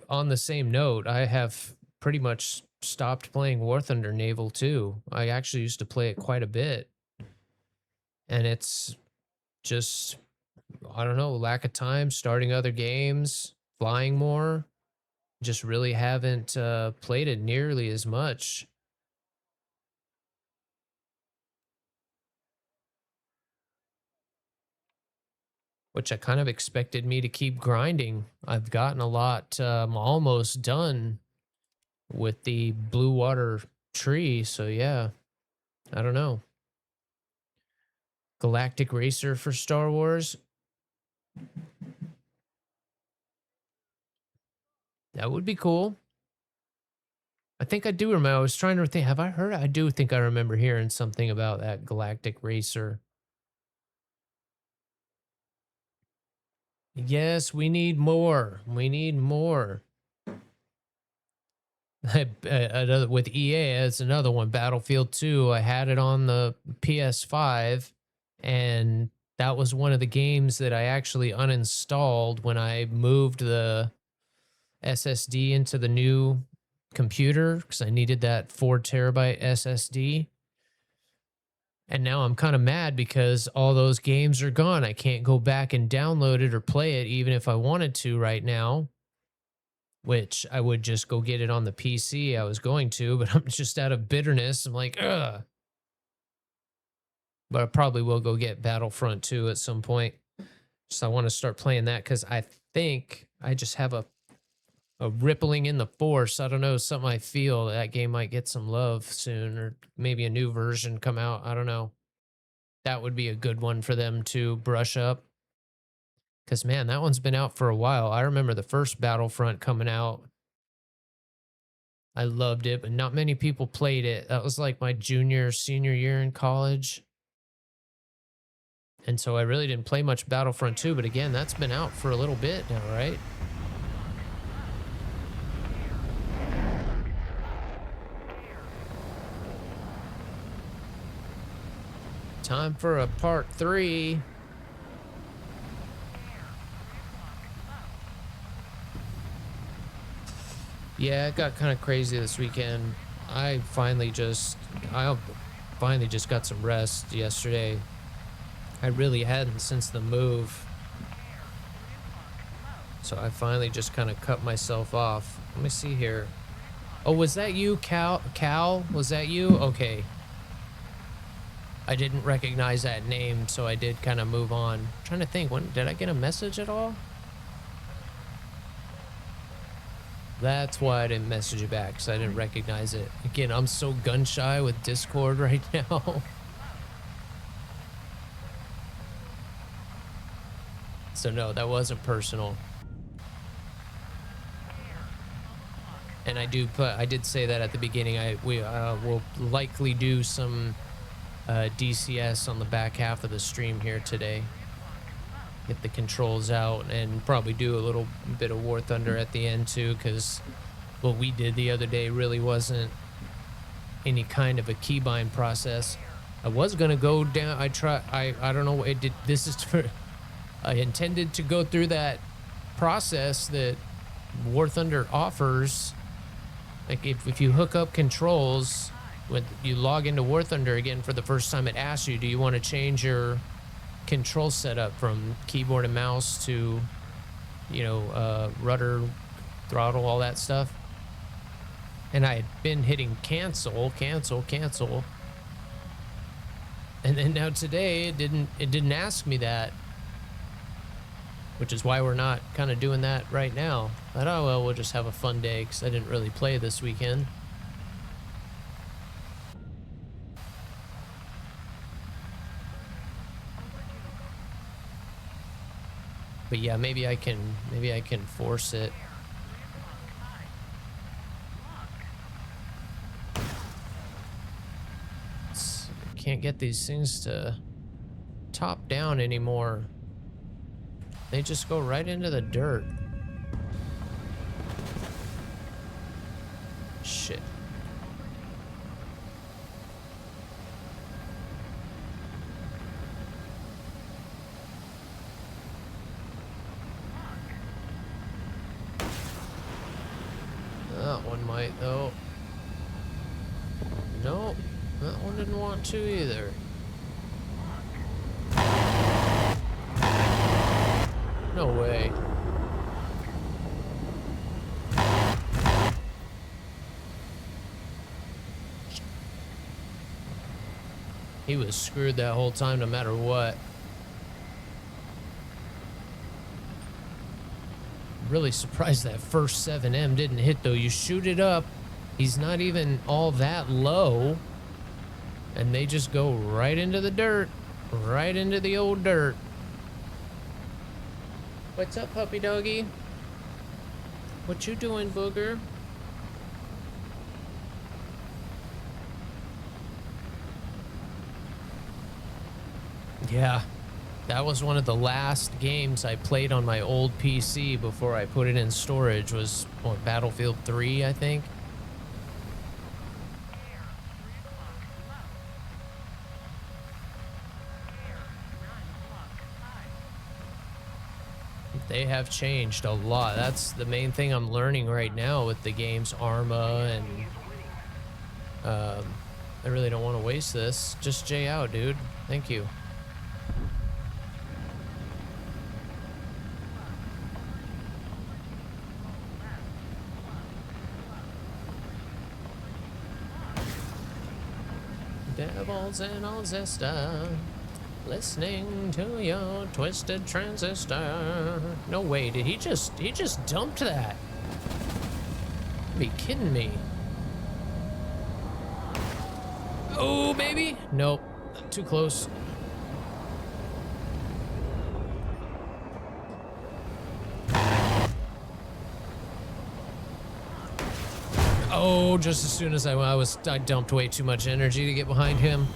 On the same note, I have pretty much stopped playing WarThunder Naval too. I actually used to play it quite a bit. And it's just, I don't know, lack of time, starting other games, flying more. Just really haven't played it nearly as much. Which I kind of expected me to keep grinding. I've gotten a lot, almost done with the blue water tree, so yeah, I don't know. Galactic Racer for Star Wars. That would be cool. I think I do remember. I was trying to think. Have I heard? I do think I remember hearing something about that Galactic Racer. Yes, we need more. We need more. With EA, it's another one. Battlefield 2. I had it on the PS5, and that was one of the games that I actually uninstalled when I moved the SSD into the new computer because I needed that 4 terabyte SSD. And now I'm kind of mad because all those games are gone. I can't go back and download it or play it even if I wanted to right now, which I would just go get it on the PC. I was going to, but I'm just out of bitterness. I'm like, ugh. But I probably will go get Battlefront 2 at some point. So I want to start playing that because I think I just have a rippling in the force. I don't know, something I feel that game might get some love soon, or maybe a new version come out. I don't know. That would be a good one for them to brush up. Because, man, that one's been out for a while. I remember the first Battlefront coming out. I loved it, but not many people played it. That was like my senior year in college. And so I really didn't play much Battlefront 2. But again, that's been out for a little bit now, right? Time for a part 3. Yeah, it got kind of crazy this weekend. I finally just got some rest yesterday. I really hadn't since the move. So I finally just kind of cut myself off. Let me see here. Oh, was that you, Cal? Cal? Was that you? Okay. I didn't recognize that name, so I did kind of move on. I'm trying to think, when did I get a message at all? That's why I didn't message you back, because I didn't recognize it. Again, I'm so gun shy with Discord right now. So no, that wasn't personal. And I did say that at the beginning. We will likely do some DCS on the back half of the stream here today. Get the controls out and probably do a little bit of WarThunder at the end too, because what we did the other day really wasn't any kind of a keybind process. I was gonna go down. I don't know. I intended to go through that process that WarThunder offers. Like if you hook up controls, when you log into WarThunder again for the first time, it asks you, do you want to change your control setup from keyboard and mouse to, rudder, throttle, all that stuff? And I had been hitting cancel. And then now today it didn't ask me that, which is why we're not kind of doing that right now. But oh well, we'll just have a fun day because I didn't really play this weekend. But yeah, maybe I can force it. Can't get these things to top down anymore. They just go right into the dirt. Shit. That one might, though. Nope, that one didn't want to either. No way. He was screwed that whole time no matter what. Really surprised that first 7M didn't hit though. You shoot it up, he's not even all that low, and they just go right into the dirt, right into the old dirt. What's up, puppy doggy? What you doing, booger? Yeah, That was one of the last games I played on my old PC before I put it in storage. Was what, Battlefield 3, I think. They have changed a lot. That's the main thing I'm learning right now with the game's Arma, and I really don't want to waste this. Just J out, dude. Thank you. Devils in all Zesta, listening to your twisted transistor. No way, did he just dumped that? Be kidding me. Oh, maybe? Nope. Too close. Oh, just as soon as I dumped way too much energy to get behind him.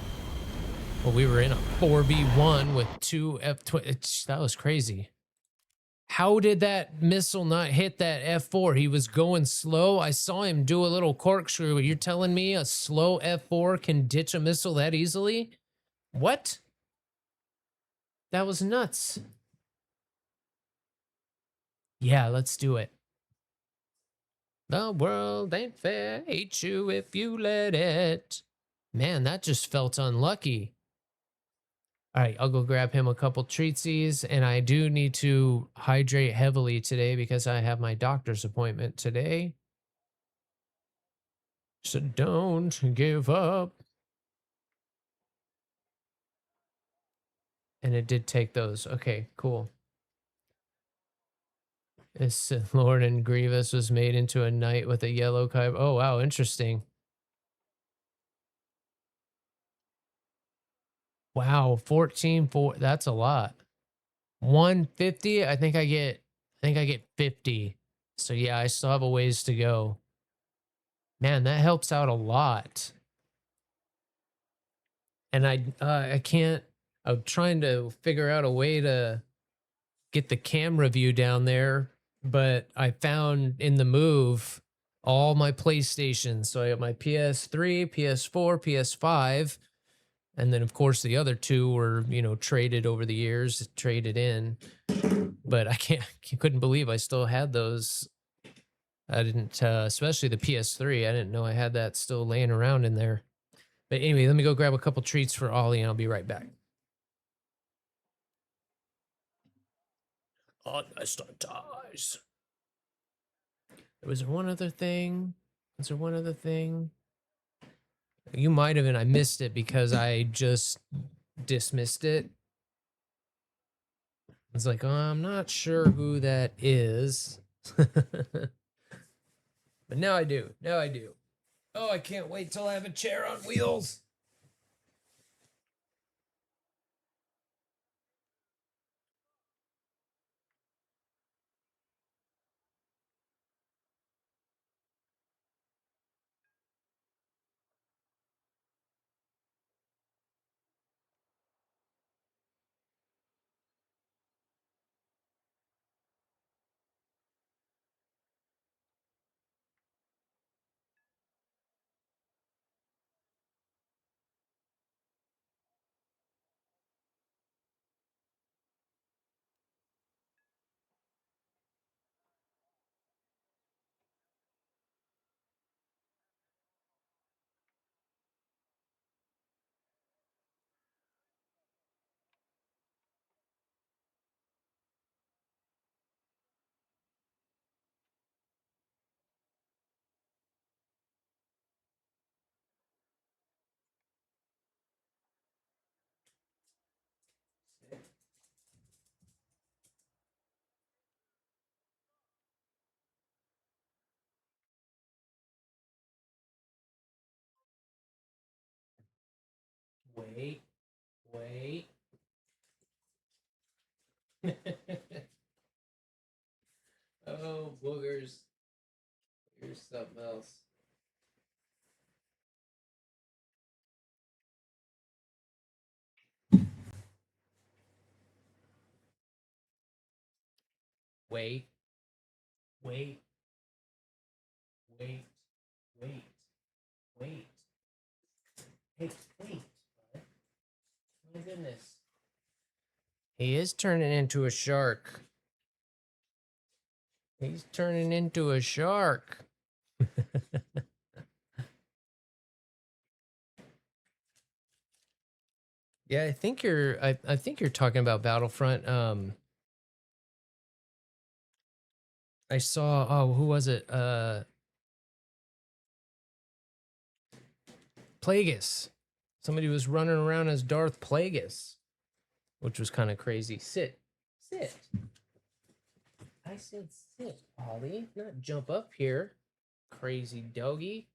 Well, we were in a 4v1 with two F-20. That was crazy. How did that missile not hit that F4? He was going slow. I saw him do a little corkscrew. You're telling me a slow F4 can ditch a missile that easily? What? That was nuts. Yeah, let's do it. The world ain't fair. Hate you if you let it. Man, that just felt unlucky. All right, I'll go grab him a couple treatsies, and I do need to hydrate heavily today because I have my doctor's appointment today. So don't give up. And it did take those. Okay, cool. This Lord and Grievous was made into a knight with a yellow kyber. Oh, wow, interesting. Wow, 14 4. That's a lot. 150. I think I get 50. So yeah, I still have a ways to go. Man, that helps out a lot. And I can't. I'm trying to figure out a way to get the camera view down there, but I found in the move all my PlayStations. So I got my PS3, PS4, PS5, and then of course the other two were, traded over the years, traded in. But I couldn't believe I still had those. I didn't, especially the PS3. I didn't know I had that still laying around in there. But anyway, let me go grab a couple treats for Ollie, and I'll be right back. Anesthetize. Was there one other thing? Was there one other thing? You might have, and I missed it because I just dismissed it. It's like, oh, I'm not sure who that is. But now I do. Now I do. Oh, I can't wait till I have a chair on wheels. Wait, wait. Oh, boogers. Here's something else. Wait, wait, wait, wait, wait. Hey, wait. Bud. My goodness. He is turning into a shark. He's turning into a shark. Yeah, I think you're talking about Battlefront. I saw, oh, who was it? Plagueis. Somebody was running around as Darth Plagueis, which was kind of crazy. Sit. Sit. I said sit, Ollie, not jump up here. Crazy doggy.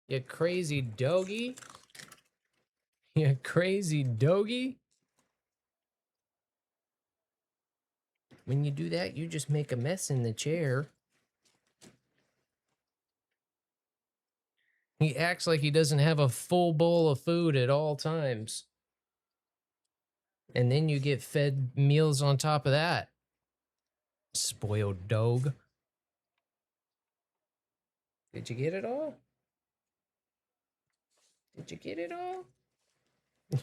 You crazy doggy. You crazy doggy. When you do that, you just make a mess in the chair. He acts like he doesn't have a full bowl of food at all times. And then you get fed meals on top of that. Spoiled dog. Did you get it all? Did you get it all?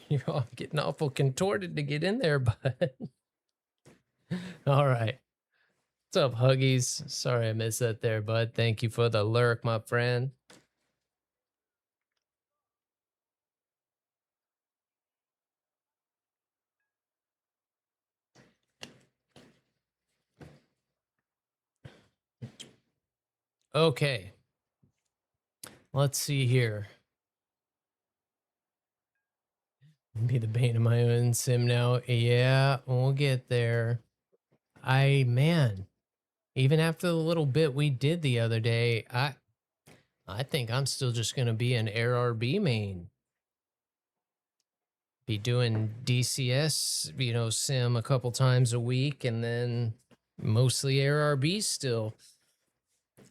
You're all getting awful contorted to get in there, bud. All right. What's up, Huggies? Sorry I missed that there, bud. Thank you for the lurk, my friend. Okay. Let's see here. Be the bane of my own sim now. Yeah, we'll get there. Man, even after the little bit we did the other day, I think I'm still just gonna be an RRB main. Be doing DCS, sim a couple times a week, and then mostly RRB still.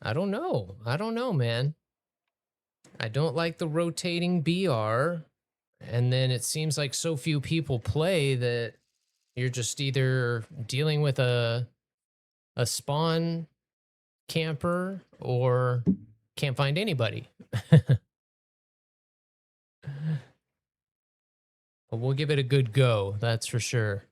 I don't know, man. I don't like the rotating BR. And then it seems like so few people play that you're just either dealing with a spawn camper or can't find anybody. But we'll give it a good go, that's for sure.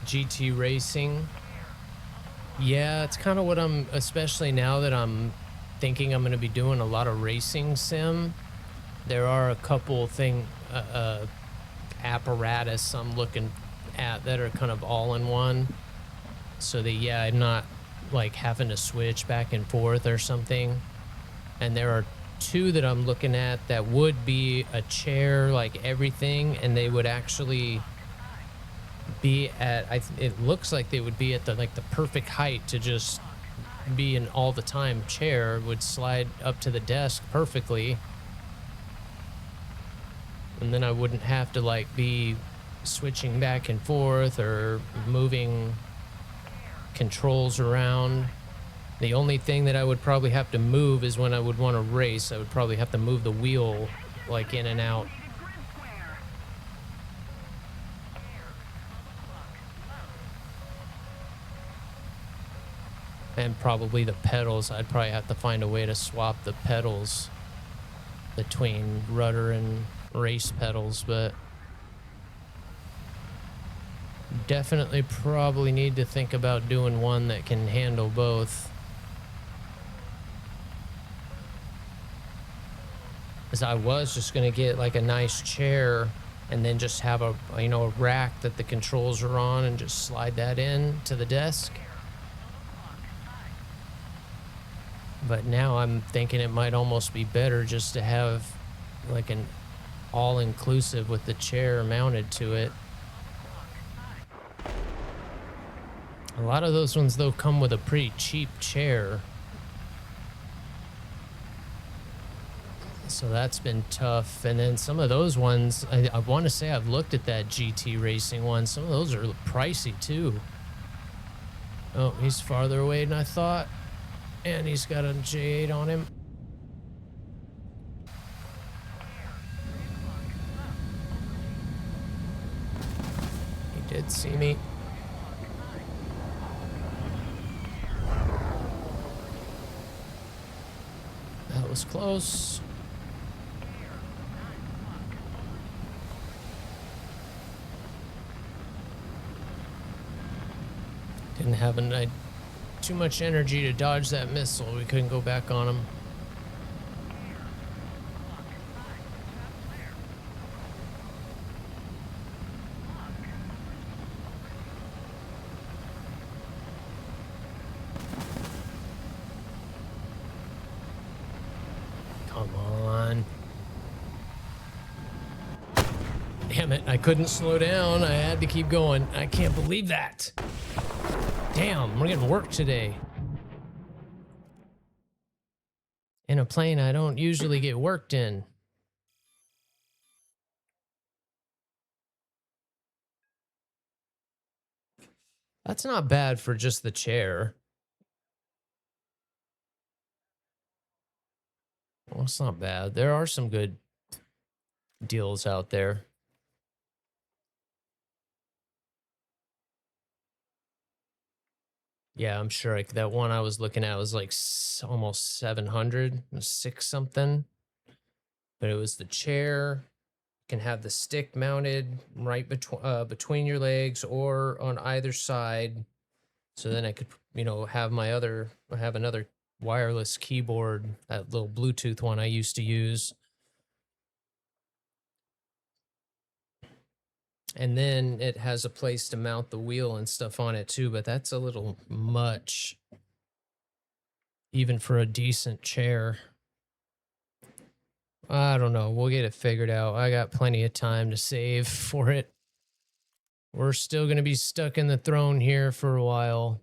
GT Racing. Yeah, it's kind of what I'm, especially now that I'm thinking I'm going to be doing a lot of racing sim. There are a couple apparatus I'm looking at that are kind of all in one. So that, yeah, I'm not like having to switch back and forth or something. And there are two that I'm looking at that would be a chair, like everything, and they would actually be at, it looks like they would be at the perfect height to just be an all the time chair, would slide up to the desk perfectly, and then I wouldn't have to be switching back and forth or moving controls around. The only thing that I would probably have to move is when I would want to race. I would probably have to move the wheel in and out. And probably the pedals. I'd probably have to find a way to swap the pedals between rudder and race pedals, but definitely probably need to think about doing one that can handle both. Because I was just going to get a nice chair and then just have a rack that the controls are on and just slide that in to the desk. But now I'm thinking it might almost be better just to have an all-inclusive with the chair mounted to it. A lot of those ones, though, come with a pretty cheap chair. So that's been tough. And then some of those ones, I want to say I've looked at that GT racing one. Some of those are pricey too. Oh, he's farther away than I thought. And he's got a J8 on him. He did see me. That was close. Didn't have too much energy to dodge that missile. We couldn't go back on him. Come on. Damn it, I couldn't slow down. I had to keep going. I can't believe that. Damn, we're getting work today. In a plane I don't usually get worked in. That's not bad for just the chair. Well, it's not bad. There are some good deals out there. Yeah, I'm sure that one I was looking at was like almost 700, 6 something. But it was the chair. You can have the stick mounted right between your legs or on either side. So then I could, have another wireless keyboard, that little Bluetooth one I used to use. And then it has a place to mount the wheel and stuff on it too, but that's a little much, even for a decent chair. I don't know. We'll get it figured out. I got plenty of time to save for it. We're still going to be stuck in the throne here for a while.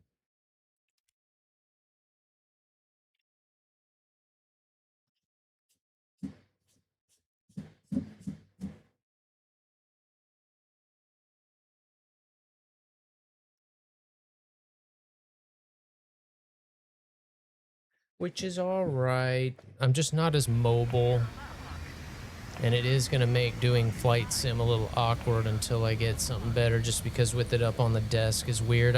Which is all right. I'm just not as mobile. And it is going to make doing flight sim a little awkward until I get something better, just because with it up on the desk is weird.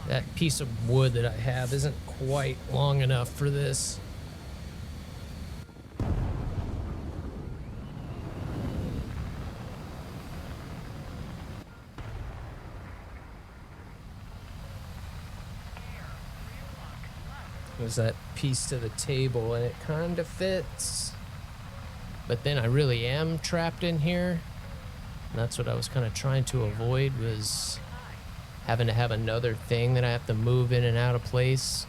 That piece of wood that I have isn't quite long enough for this. There's that piece to the table and it kind of fits. But then I really am trapped in here. And that's what I was kind of trying to avoid, was having to have another thing that I have to move in and out of place.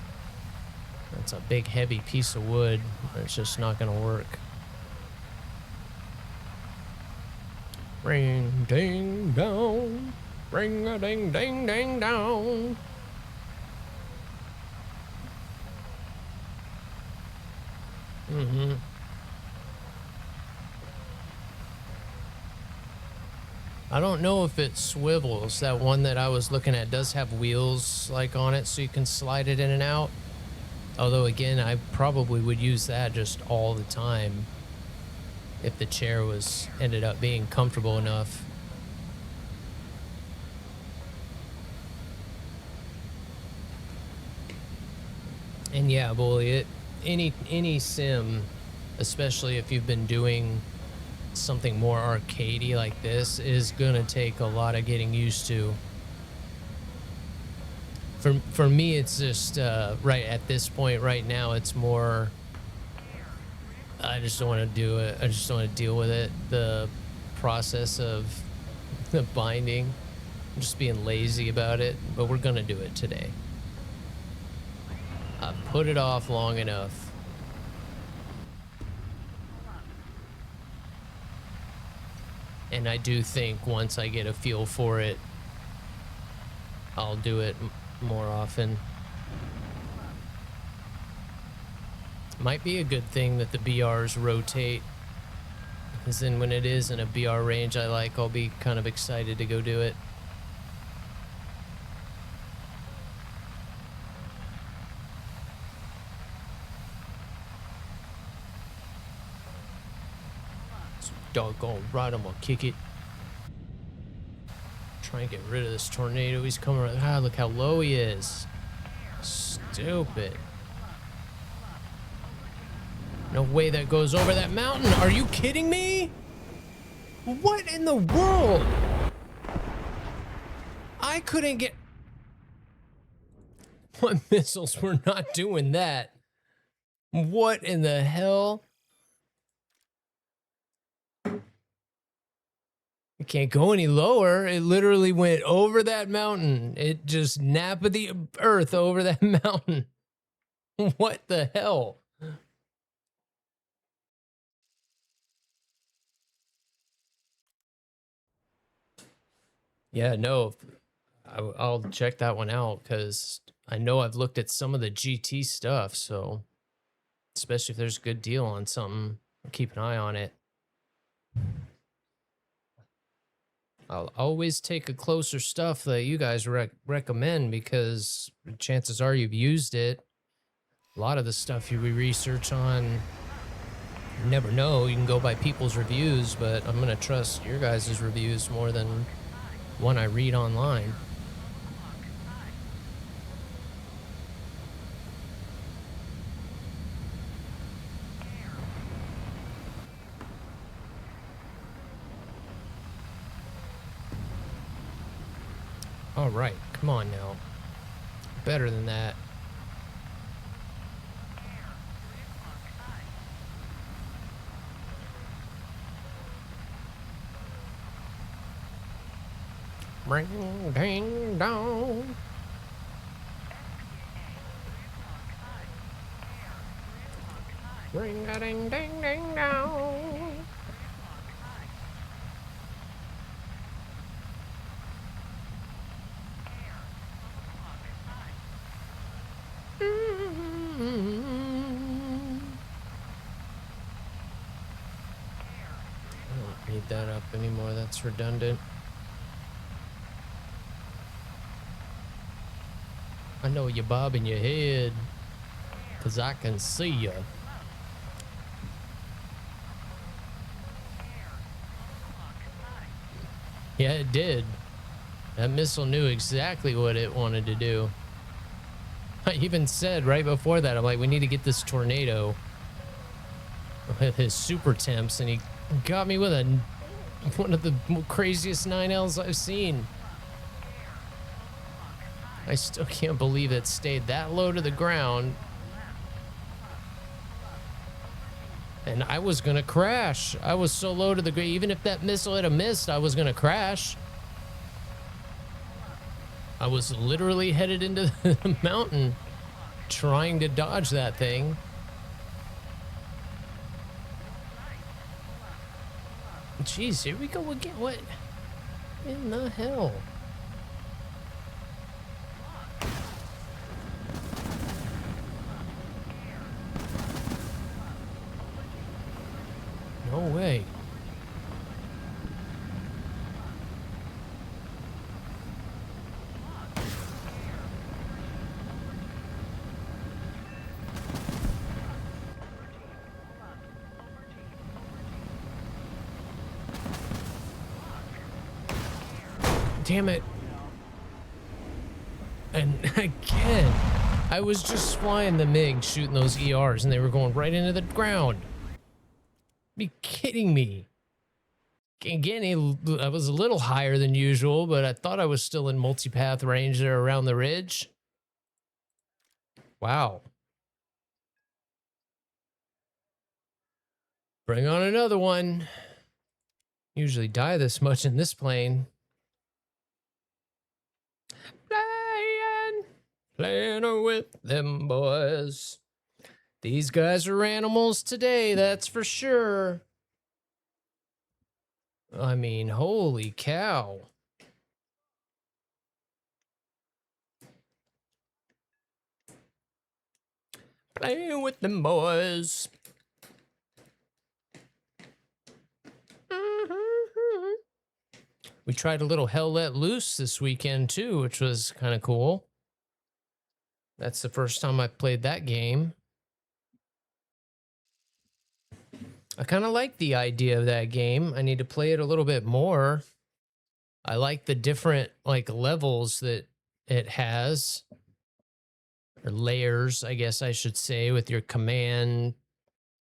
That's a big heavy piece of wood. It's just not going to work. Ring ding dong. Ring a ding ding ding dong. I don't know if it swivels. That one that I was looking at does have wheels like on it, so you can slide it in and out. Although again, I probably would use that just all the time if the chair ended up being comfortable enough. And yeah, bully, any sim, especially if you've been doing something more arcadey like this, is gonna take a lot of getting used to. For me, it's just right at this point right now, it's more, I just don't want to do it. I just don't want to deal with it. The process of the binding, I'm just being lazy about it, but we're gonna do it today. I've put it off long enough. And I do think once I get a feel for it, I'll do it more often. Might be a good thing that the BRs rotate. Because then when it is in a BR range I like, I'll be kind of excited to go do it. Doggone right, I'm gonna kick it. Try and get rid of this tornado. He's coming around. Ah, look how low he is. Stupid. No way that goes over that mountain. Are you kidding me? What in the world? I couldn't get... What missiles were not doing that? What in the hell? It can't go any lower. It literally went over that mountain. It just napped the earth over that mountain. What the hell? Yeah, no, I'll check that one out because I know I've looked at some of the GT stuff. So, especially if there's a good deal on something, I'll keep an eye on it. I'll always take a closer stuff that you guys recommend because chances are you've used it. A lot of the stuff we research on, you never know. You can go by people's reviews, but I'm going to trust your guys' reviews more than one I read online. All right, come on now. Better than that. Ring ding dong. Ring a ding ding ding dong. I don't need that up anymore. That's redundant. I know you're bobbing your head, 'cause I can see you. Yeah, it did. That missile knew exactly what it wanted to do. I even said right before that, I'm like, we need to get this tornado with his super temps, and he got me with one of the craziest 9Ls I've seen. I still can't believe it stayed that low to the ground. And I was gonna crash. I was so low to the ground. Even if that missile had missed, I was gonna crash. I was literally headed into the mountain trying to dodge that thing. Jeez, here we go again. What in the hell? No way. Damn it. And again, I was just flying the MiG, shooting those ERs, and they were going right into the ground. Be kidding me. Again, I was a little higher than usual, but I thought I was still in multipath range there around the ridge. Wow. Bring on another one. Usually die this much in this plane. Playing with them boys. These guys are animals today, that's for sure. I mean, holy cow. Playing with the boys. We tried a little Hell Let Loose this weekend too, which was kind of cool. That's the first time I played that game. I kind of like the idea of that game. I need to play it a little bit more. I like the different like levels that it has, or layers, I guess I should say, with your command,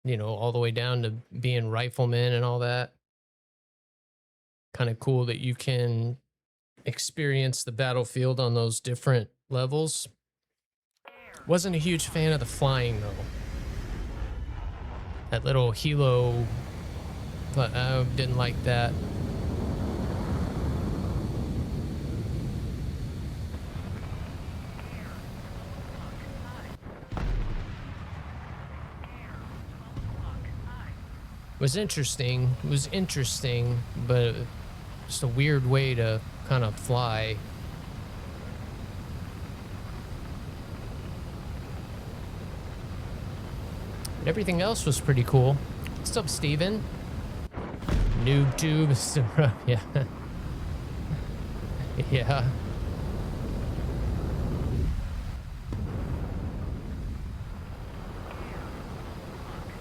you know, all the way down to being rifleman and all that. Kind of cool that you can experience the battlefield on those different levels. Wasn't a huge fan of the flying though. That little helo, I didn't like that. It was interesting. It was interesting, but just a weird way to kind of fly. But everything else was pretty cool. What's up, Steven? Noob tube. Yeah. Yeah.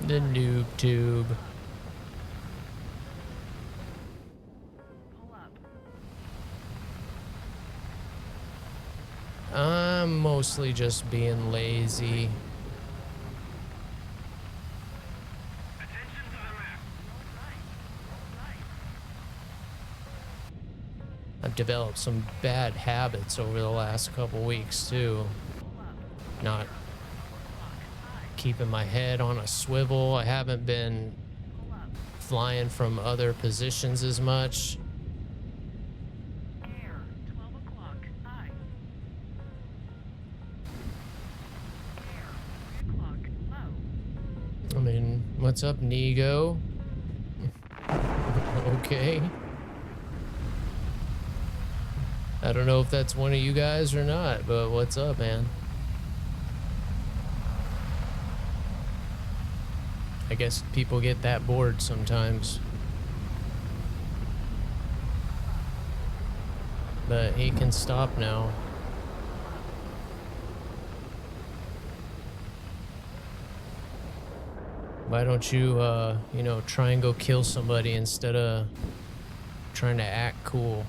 The noob tube. I'm mostly just being lazy. I've developed some bad habits over the last couple weeks too. Not keeping my head on a swivel. I haven't been flying from other positions as much. I mean, what's up, Nego? Okay. I don't know if that's one of you guys or not, but what's up, man? I guess people get that bored sometimes. But he can stop now. Why don't you, you know, try and go kill somebody instead of trying to act cool?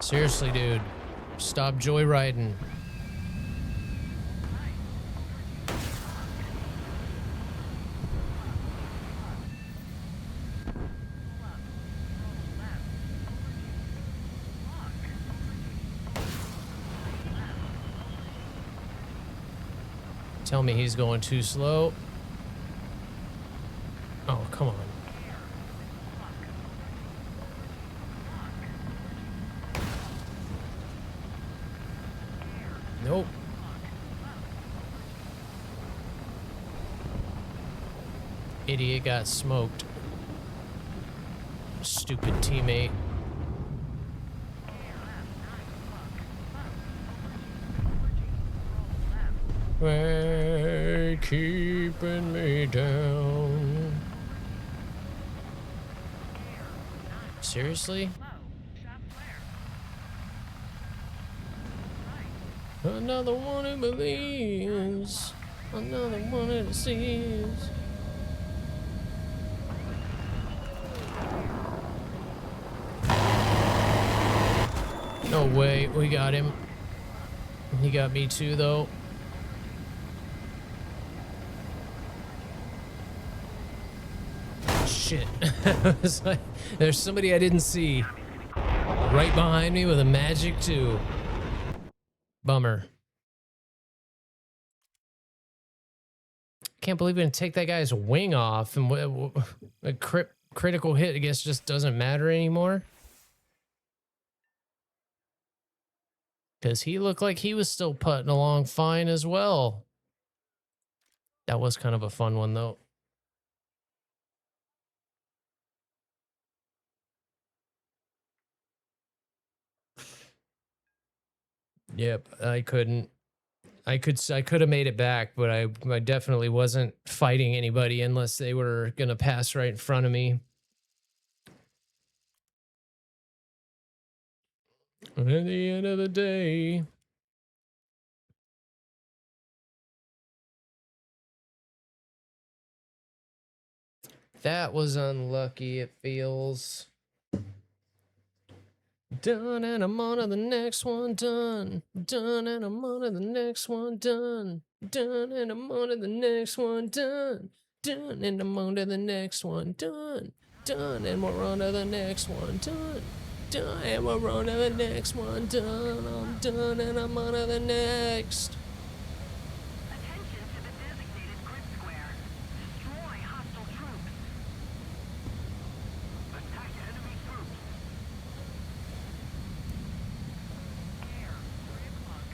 Seriously, dude. Stop joyriding. Tell me he's going too slow. Oh, come on. Nope. Idiot got smoked. Stupid teammate. Why keeping me down? Seriously? Another one who believes. Another one who sees. No way, we got him. He got me too, though. Shit. It's like, there's somebody I didn't see right behind me with a magic too. Bummer. Can't believe we didn't take that guy's wing off, and a critical hit, I guess, just doesn't matter anymore. Because he looked like he was still putting along fine as well. That was kind of a fun one, though. Yep, I couldn't. I could have made it back, but I definitely wasn't fighting anybody unless they were gonna pass right in front of me. At the end of the day. That was unlucky, it feels. Done and I'm on to the next one, done. Done and I'm on to the next one, done. Done and I'm on to the next one, done. Done and I'm on to the next one, done. Done and we're on to the next one, done. Done and we're on to the next one, done. I'm done and I'm on to the next. Attention to the designated grid square. Destroy hostile troops. Attack enemy troops. Air, 3 o'clock,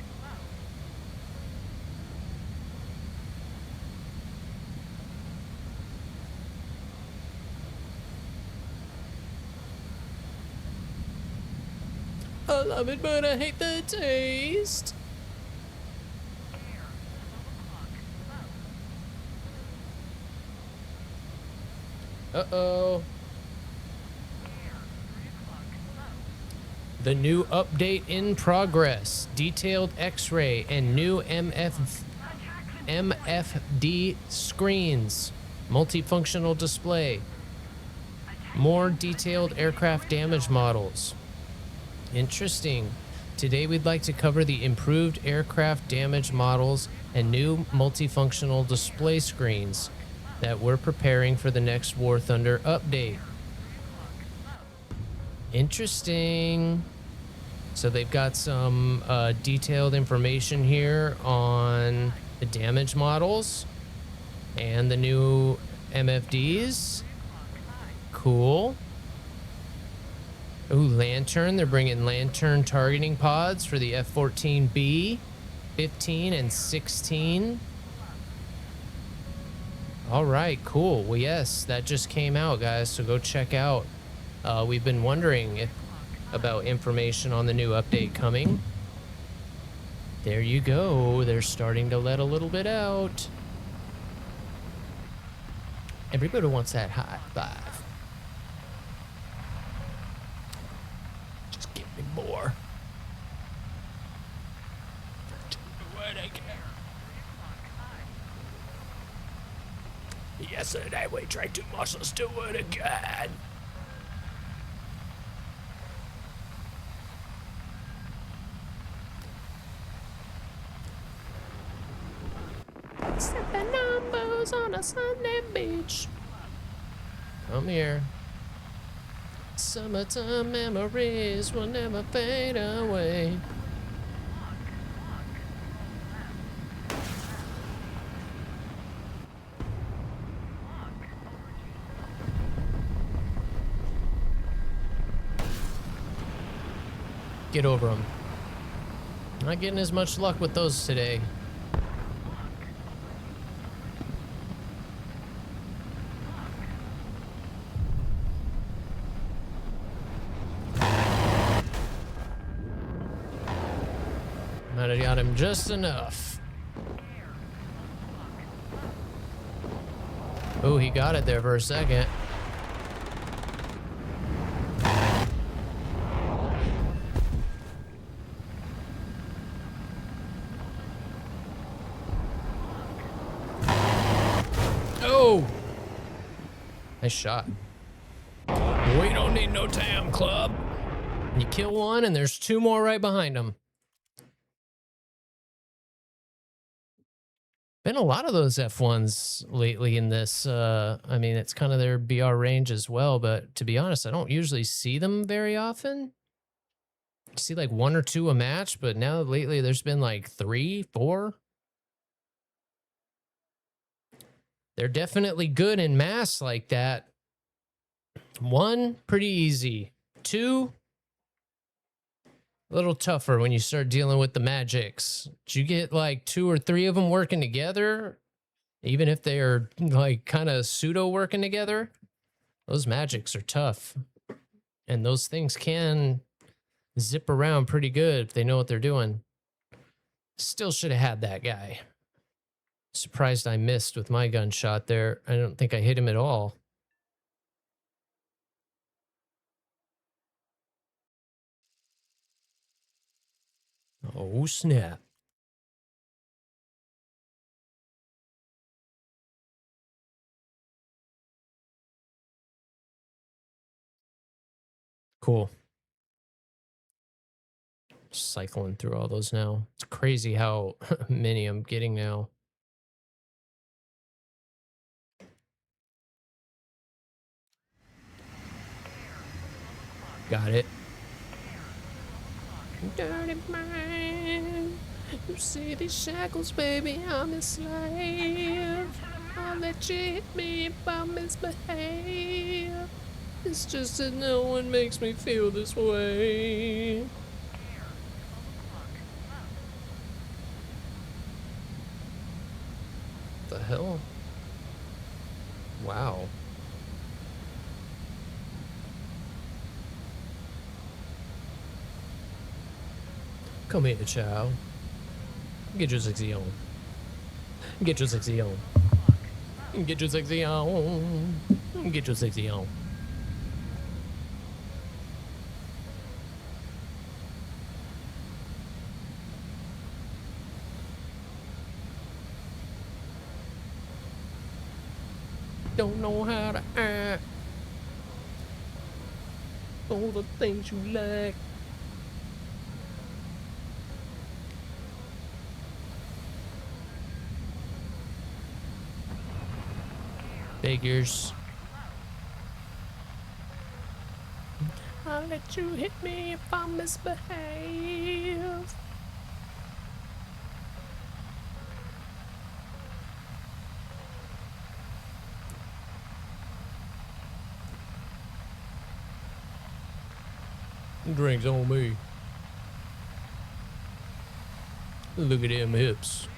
low. I love it, but I hate the taste. Air, 12 o'clock, low. Uh-oh. Air, 3 o'clock, low. The new update in progress. Detailed X-ray and new MFD screens. Multifunctional display. More detailed aircraft damage models. Interesting. Today we'd like to cover the improved aircraft damage models and new multifunctional display screens that we're preparing for the next WarThunder update. Interesting. So they've got some detailed information here on the damage models and the new MFDs. Cool. Ooh, Lantern. They're bringing Lantern targeting pods for the F-14B, 15, and 16. All right, cool. Well, yes, that just came out, guys, so go check out. We've been wondering about information on the new update coming. There you go. They're starting to let a little bit out. Everybody wants that high five. Just give me more. Do what I care. Yesterday we drank too much, let's do it again. Sipping on booze on a Sunday beach. Come here. Summertime memories will never fade away. Get over them. Not getting as much luck with those today. Might have got him just enough. Oh, he got it there for a second. Oh! Nice shot. We don't need no TAM club. You kill one and there's two more right behind him. Been a lot of those F1s lately in this. I mean, it's kind of their BR range as well, but to be honest, I don't usually see them very often. I see like one or two a match, but now lately there's been like 3, 4. They're definitely good in mass like that. 1, pretty easy. 2, a little tougher when you start dealing with the magics. Did you get like 2 or 3 of them working together? Even if they are like kind of pseudo working together, those magics are tough. And those things can zip around pretty good if they know what they're doing. Still should have had that guy. Surprised I missed with my gunshot there. I don't think I hit him at all. Oh, snap. Cool. Cycling through all those now. It's crazy how many I'm getting now. Got it. Dirty mind. You see these shackles, baby, I'm a slave. I'll let you hit me if I misbehave. It's just that no one makes me feel this way. The hell? Wow. Come here, child. Get your sexy on. Get your sexy on. Get your sexy on. Get your sexy on. Don't know how to act. All the things you like. Figures. I'll let you hit me if I misbehave. Drinks on me. Look at them hips.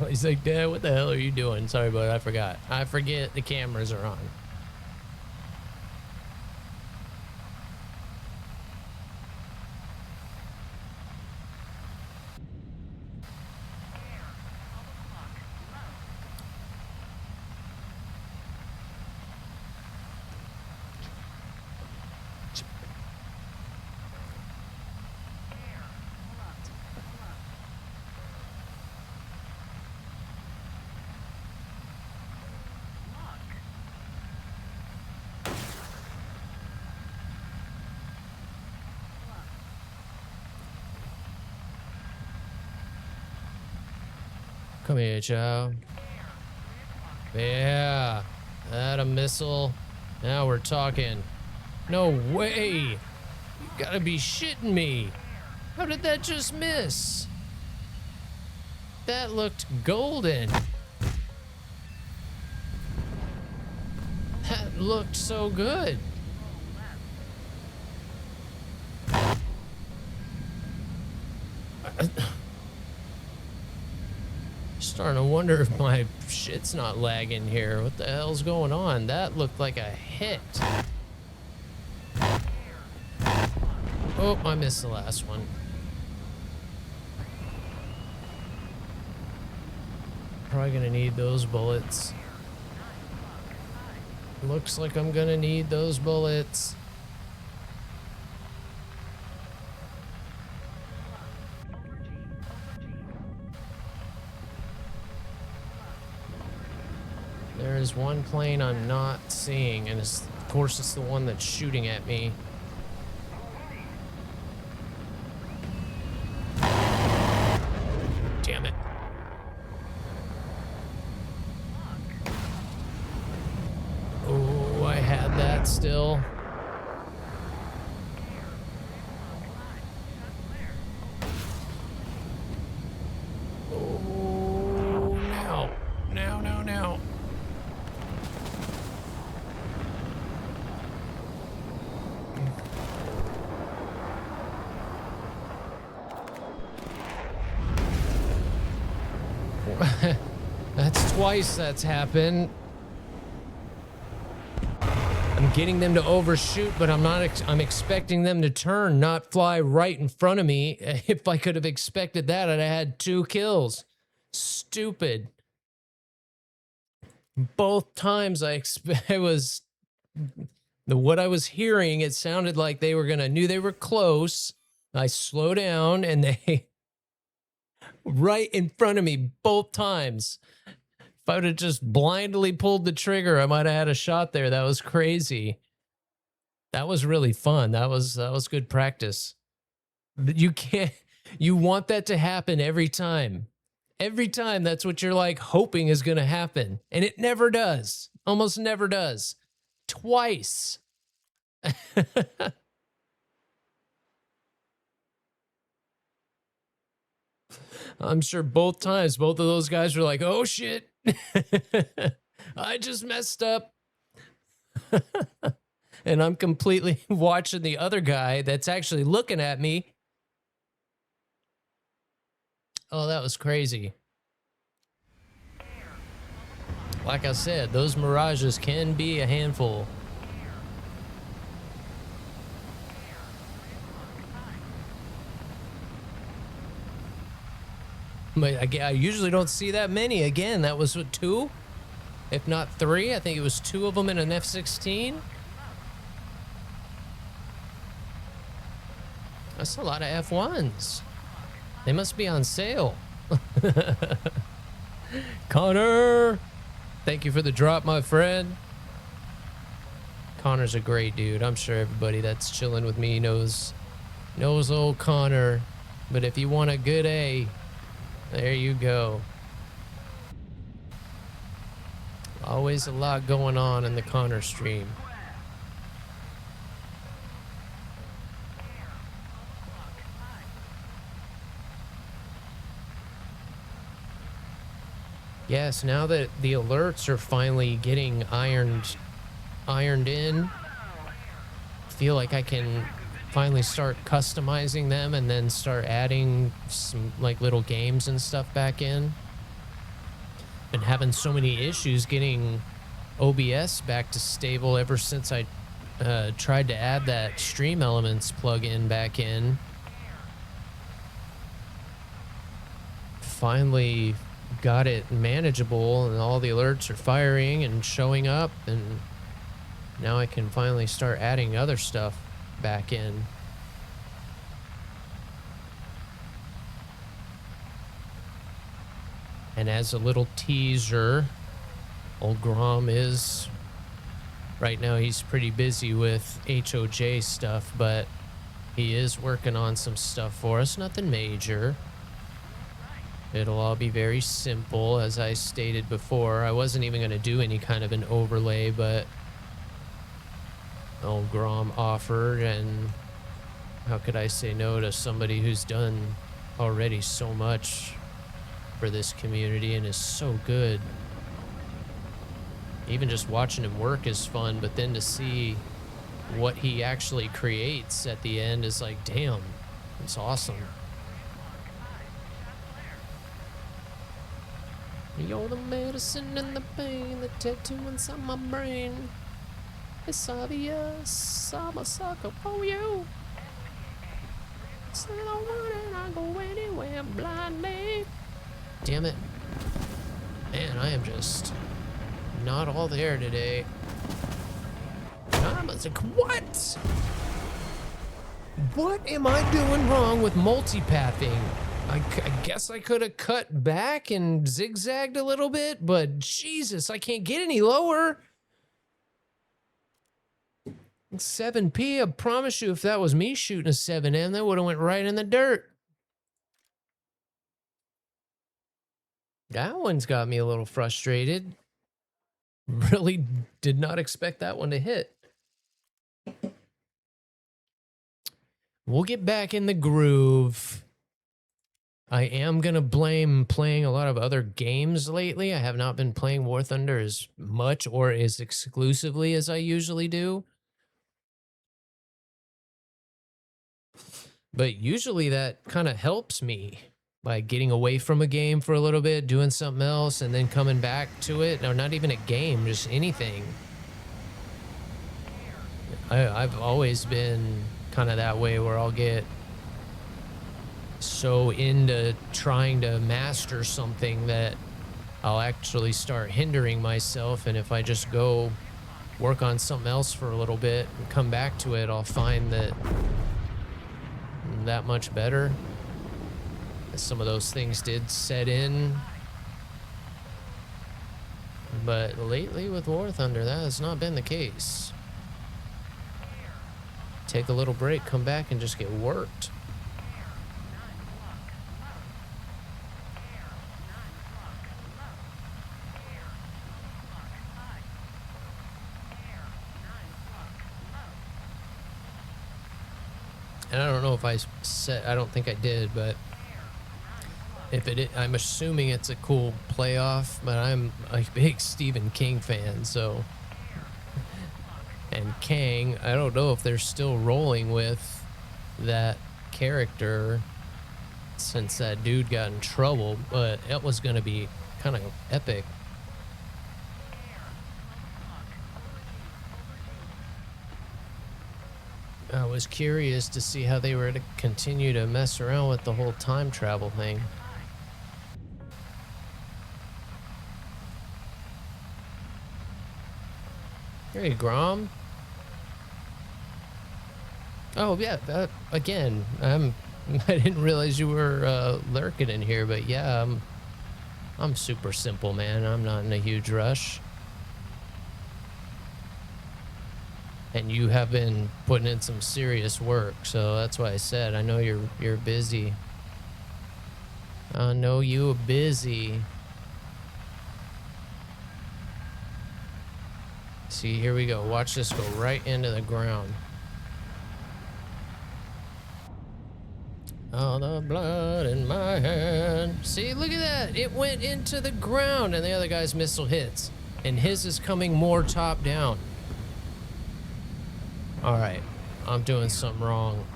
He's like, Dad, what the hell are you doing? Sorry, but I forgot. I forget the cameras are on. Come here, child. Yeah. That a missile. Now we're talking. No way. You gotta be shitting me. How did that just miss? That looked golden. That looked so good. Starting to wonder if my shit's not lagging here. What the hell's going on? That looked like a hit. Oh, I missed the last one. Probably gonna need those bullets. Looks like I'm gonna need those bullets. There is one plane I'm not seeing, and of course it's the one that's shooting at me. Damn it. Oh, I had that still. Oh, now. Now. That's twice that's happened. I'm getting them to overshoot, but I'm not. I'm expecting them to turn, not fly right in front of me. If I could have expected that, I'd have had 2 kills. Stupid. Both times it was what I was hearing. It sounded like they were knew they were close. I slow down and they right in front of me both times. If I would have just blindly pulled the trigger, I might have had a shot there. That was crazy. That was really fun. That was good practice. But you want that to happen every time. Every time that's what you're like hoping is going to happen. And it never does. Almost never does. Twice. I'm sure both times, both of those guys were like, oh shit. I just messed up. And I'm completely watching the other guy that's actually looking at me. Oh, that was crazy. Like I said, those mirages can be a handful. But I usually don't see that many. Again, that was what, 2? If not 3. I think it was 2 of them in an F-16. That's a lot of F1s. They must be on sale. Connor! Thank you for the drop, my friend. Connor's a great dude. I'm sure everybody that's chilling with me knows old Connor. But if you want a good A, there you go. Always a lot going on in the Connor stream. Yes, now that the alerts are finally getting ironed in, I feel like I can finally start customizing them and then start adding some like little games and stuff back in. Been having so many issues getting OBS back to stable ever since I tried to add that Stream Elements plugin back in. Finally got it manageable and all the alerts are firing and showing up, and now I can finally start adding other stuff back in. And as a little teaser, old Grom is right now, he's pretty busy with HOJ stuff, but he is working on some stuff for us. Nothing major. It'll all be very simple. As I stated before, I wasn't even going to do any kind of an overlay, but old Grom offered, and how could I say no to somebody who's done already so much for this community and is so good. Even just watching him work is fun, but then to see what he actually creates at the end is like, damn, it's awesome. You're the medicine and the pain, the tattoo inside my brain. It's obvious, I'm a sucker for you. Say the word and I go anywhere blindly. Damn it. Man, I am just not all there today. I'm like, what? What am I doing wrong with multipathing? I guess I could have cut back and zigzagged a little bit, but Jesus, I can't get any lower. 7P, I promise you, if that was me shooting a 7M, that would have went right in the dirt. That one's got me a little frustrated. Really did not expect that one to hit. We'll get back in the groove. I am going to blame playing a lot of other games lately. I have not been playing WarThunder as much or as exclusively as I usually do. But usually that kind of helps me like getting away from a game for a little bit, doing something else, and then coming back to it. Or not even a game, just anything. I've always been kind of that way, where I'll get so into trying to master something that I'll actually start hindering myself. And if I just go work on something else for a little bit and come back to it, I'll find that that much better. Some of those things did set in, but lately with WarThunder, that has not been the case. Take a little break, come back, and just get worked. And I don't know if I said, I don't think I did, but if it, I'm assuming it's a cool playoff, but I'm a big Stephen King fan, so. And Kang, I don't know if they're still rolling with that character since that dude got in trouble, but it was going to be kind of epic. I was curious to see how they were to continue to mess around with the whole time travel thing. Hey, Grom. Oh yeah, again, I didn't realize you were lurking in here, but yeah, I'm super simple, man. I'm not in a huge rush. And you have been putting in some serious work, so that's why I said I know you're busy. I know you're busy. See, here we go. Watch this go right into the ground. All the blood in my hand. See, look at that. It went into the ground, and the other guy's missile hits. And his is coming more top down. All right. I'm doing something wrong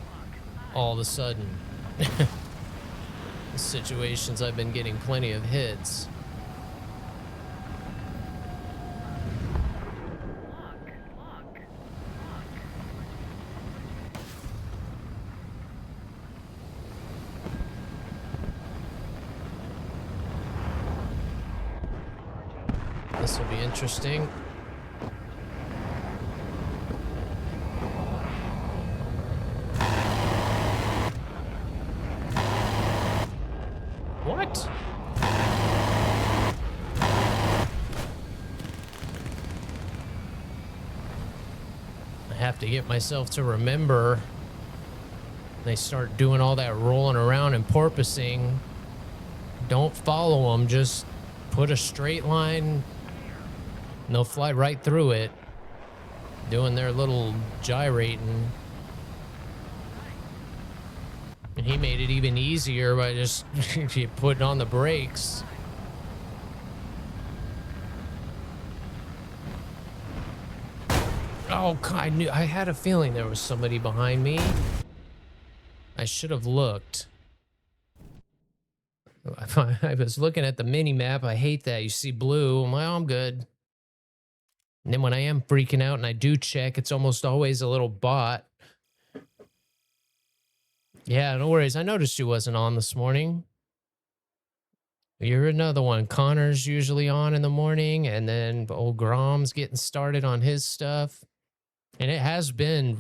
all of a sudden. Situations I've been getting plenty of hits. This will be interesting. What? I have to get myself to remember. They start doing all that rolling around and porpoising. Don't follow them, just put a straight line. And they'll fly right through it, doing their little gyrating. And he made it even easier by just putting on the brakes. Oh, God, I had a feeling there was somebody behind me. I should have looked. I was looking at the mini map. I hate that. You see blue. Well, I'm good. And then when I am freaking out and I do check, it's almost always a little bot. Yeah, no worries. I noticed you wasn't on this morning. You're another one. Connor's usually on in the morning, and then old Grom's getting started on his stuff. And it has been,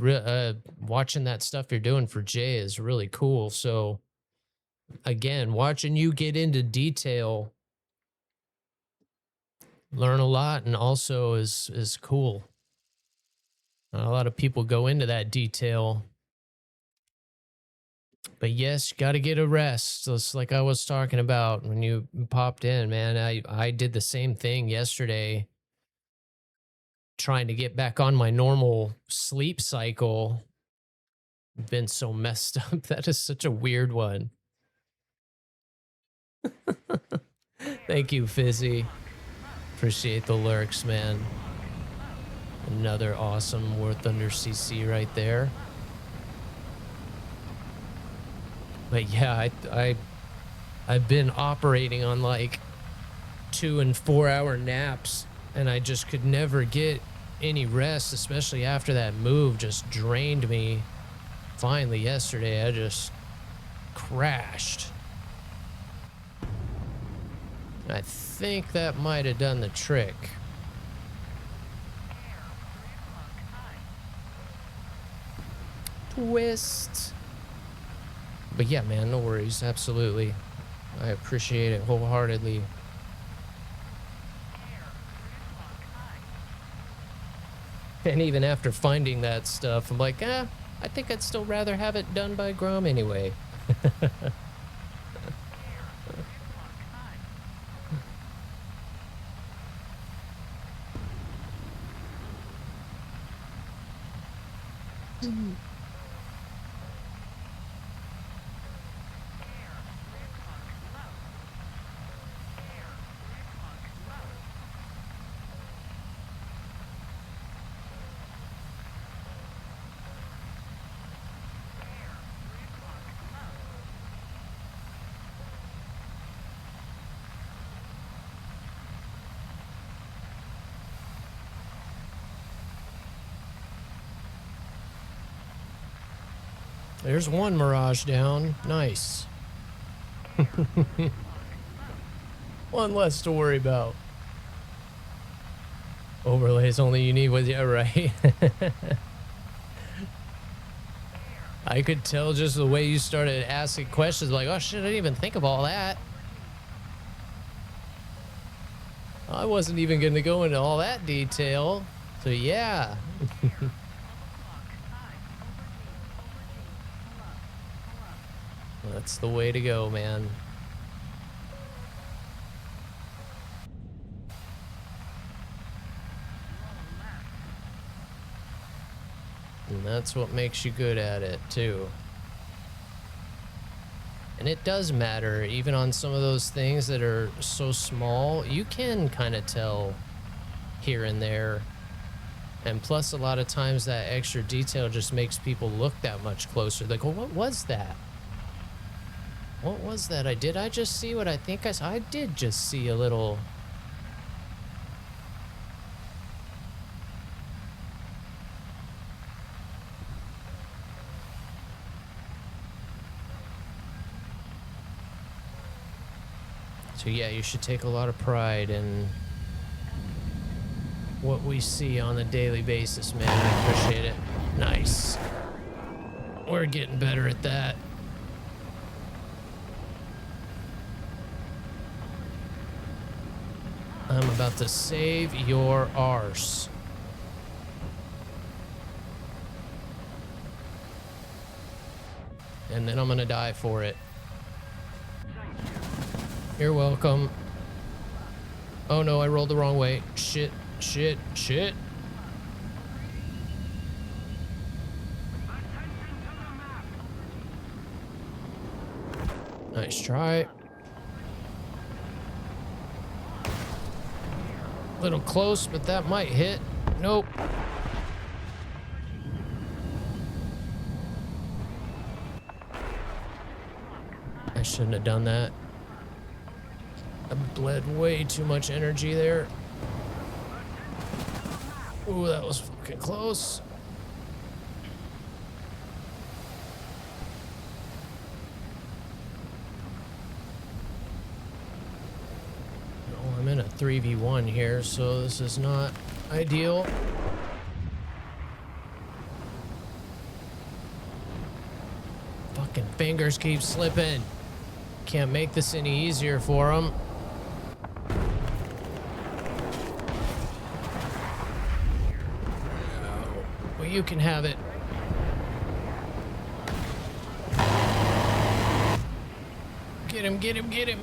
watching that stuff you're doing for Jay is really cool. So, again, watching you get into detail, learn a lot, and also is cool. Not a lot of people go into that detail. But yes, you got to get a rest. Just like I was talking about when you popped in, man. I did the same thing yesterday, trying to get back on my normal sleep cycle. Been so messed up. That is such a weird one. Thank you, Fizzy. Appreciate the lurks, man. Another awesome WarThunder CC right there. But yeah, I I've been operating on like 2 and 4 hour naps, and I just could never get any rest, especially after that move just drained me. Finally, yesterday, I just crashed. I think that might have done the trick. Twist. But yeah, man, no worries. Absolutely. I appreciate it wholeheartedly. And even after finding that stuff, I'm like, I think I'd still rather have it done by Grom anyway. There's one Mirage down. Nice. One less to worry about. Overlays only you need with you, right? I could tell just the way you started asking questions, like, oh shit, I didn't even think of all that. I wasn't even going to go into all that detail. So yeah. That's the way to go, man. And that's what makes you good at it, too. And it does matter, even on some of those things that are so small, you can kind of tell here and there. And plus, a lot of times that extra detail just makes people look that much closer. Like, well, what was that? What was that? Did I just see what I think I saw? I did just see a little... So yeah, you should take a lot of pride in what we see on a daily basis, man. I appreciate it. Nice. We're getting better at that. I'm about to save your arse. And then I'm gonna die for it. You're welcome. Oh no, I rolled the wrong way. Shit, shit, shit. Nice try. Little close, but that might hit. Nope. I shouldn't have done that. I bled way too much energy there. Ooh, that was fucking close. Oh, I'm in a 3v1 here, so this is not ideal. Fucking fingers keep slipping. Can't make this any easier for them. Well, you can have it. Get him, get him, get him.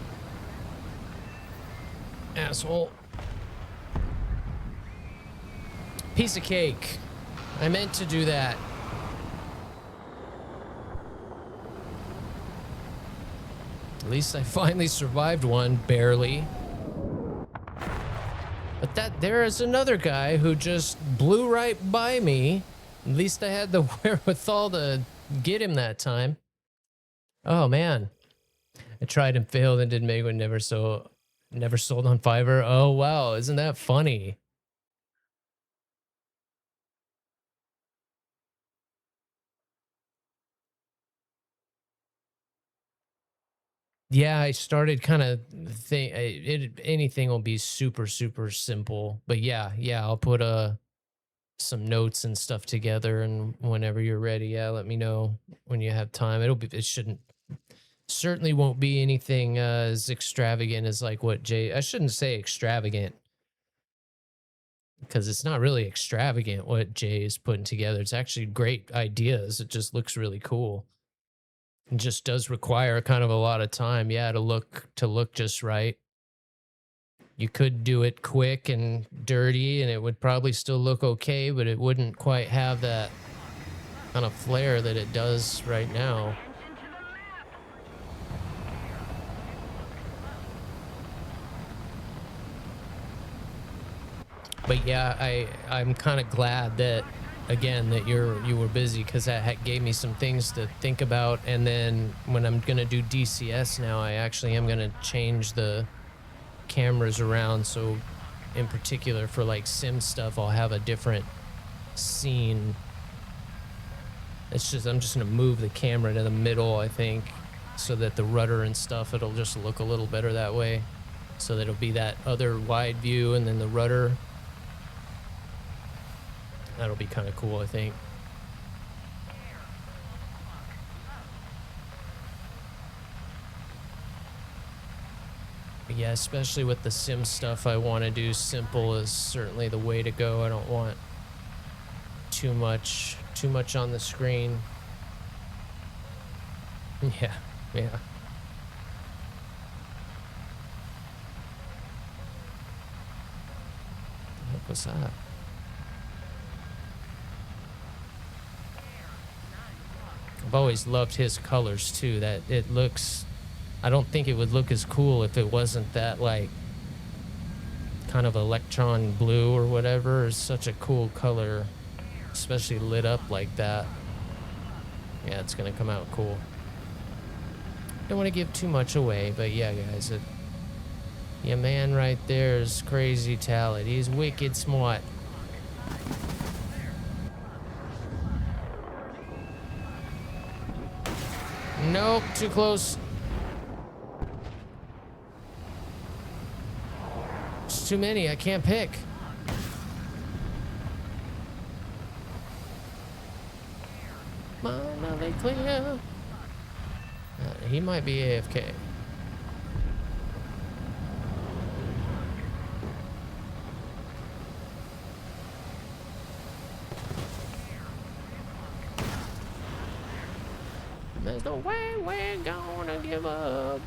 Asshole. Piece of cake. I meant to do that. At least I finally survived one, barely. But there is another guy who just blew right by me. At least I had the wherewithal to get him that time. Oh, man. I tried and failed and didn't make one. Never sold on Fiverr. Oh wow, isn't that funny? Yeah, I started kind of think anything will be super super simple. But yeah, I'll put some notes and stuff together, and whenever you're ready, yeah, let me know when you have time. It shouldn't certainly won't be anything as extravagant as like what Jay. I shouldn't say extravagant because it's not really extravagant what Jay is putting together. It's actually great ideas. It just looks really cool. It just does require kind of a lot of time, yeah, to look just right. You could do it quick and dirty and it would probably still look okay, but it wouldn't quite have that kind of flair that it does right now. But yeah, I'm kind of glad that again that you were busy, because that gave me some things to think about. And then when I'm gonna do DCS now, I actually am gonna change the cameras around. So in particular for like sim stuff, I'll have a different scene. I'm just gonna move the camera to the middle, I think, so that the rudder and stuff, it'll just look a little better that way. So that it'll be that other wide view and then the rudder. That'll be kind of cool, I think. But yeah, especially with the sim stuff, I want to do simple is certainly the way to go. I don't want too much on the screen. Yeah. What was that? I've always loved his colors too. That it looks, I don't think it would look as cool if it wasn't that like kind of electron blue or whatever. It's such a cool color, especially lit up like that. Yeah, it's gonna come out cool. Don't want to give too much away, but yeah, guys, your man right there is crazy talent. He's wicked smart. Nope, too close. It's too many, I can't pick. Finally clear. He might be AFK. There's no way we're gonna give up.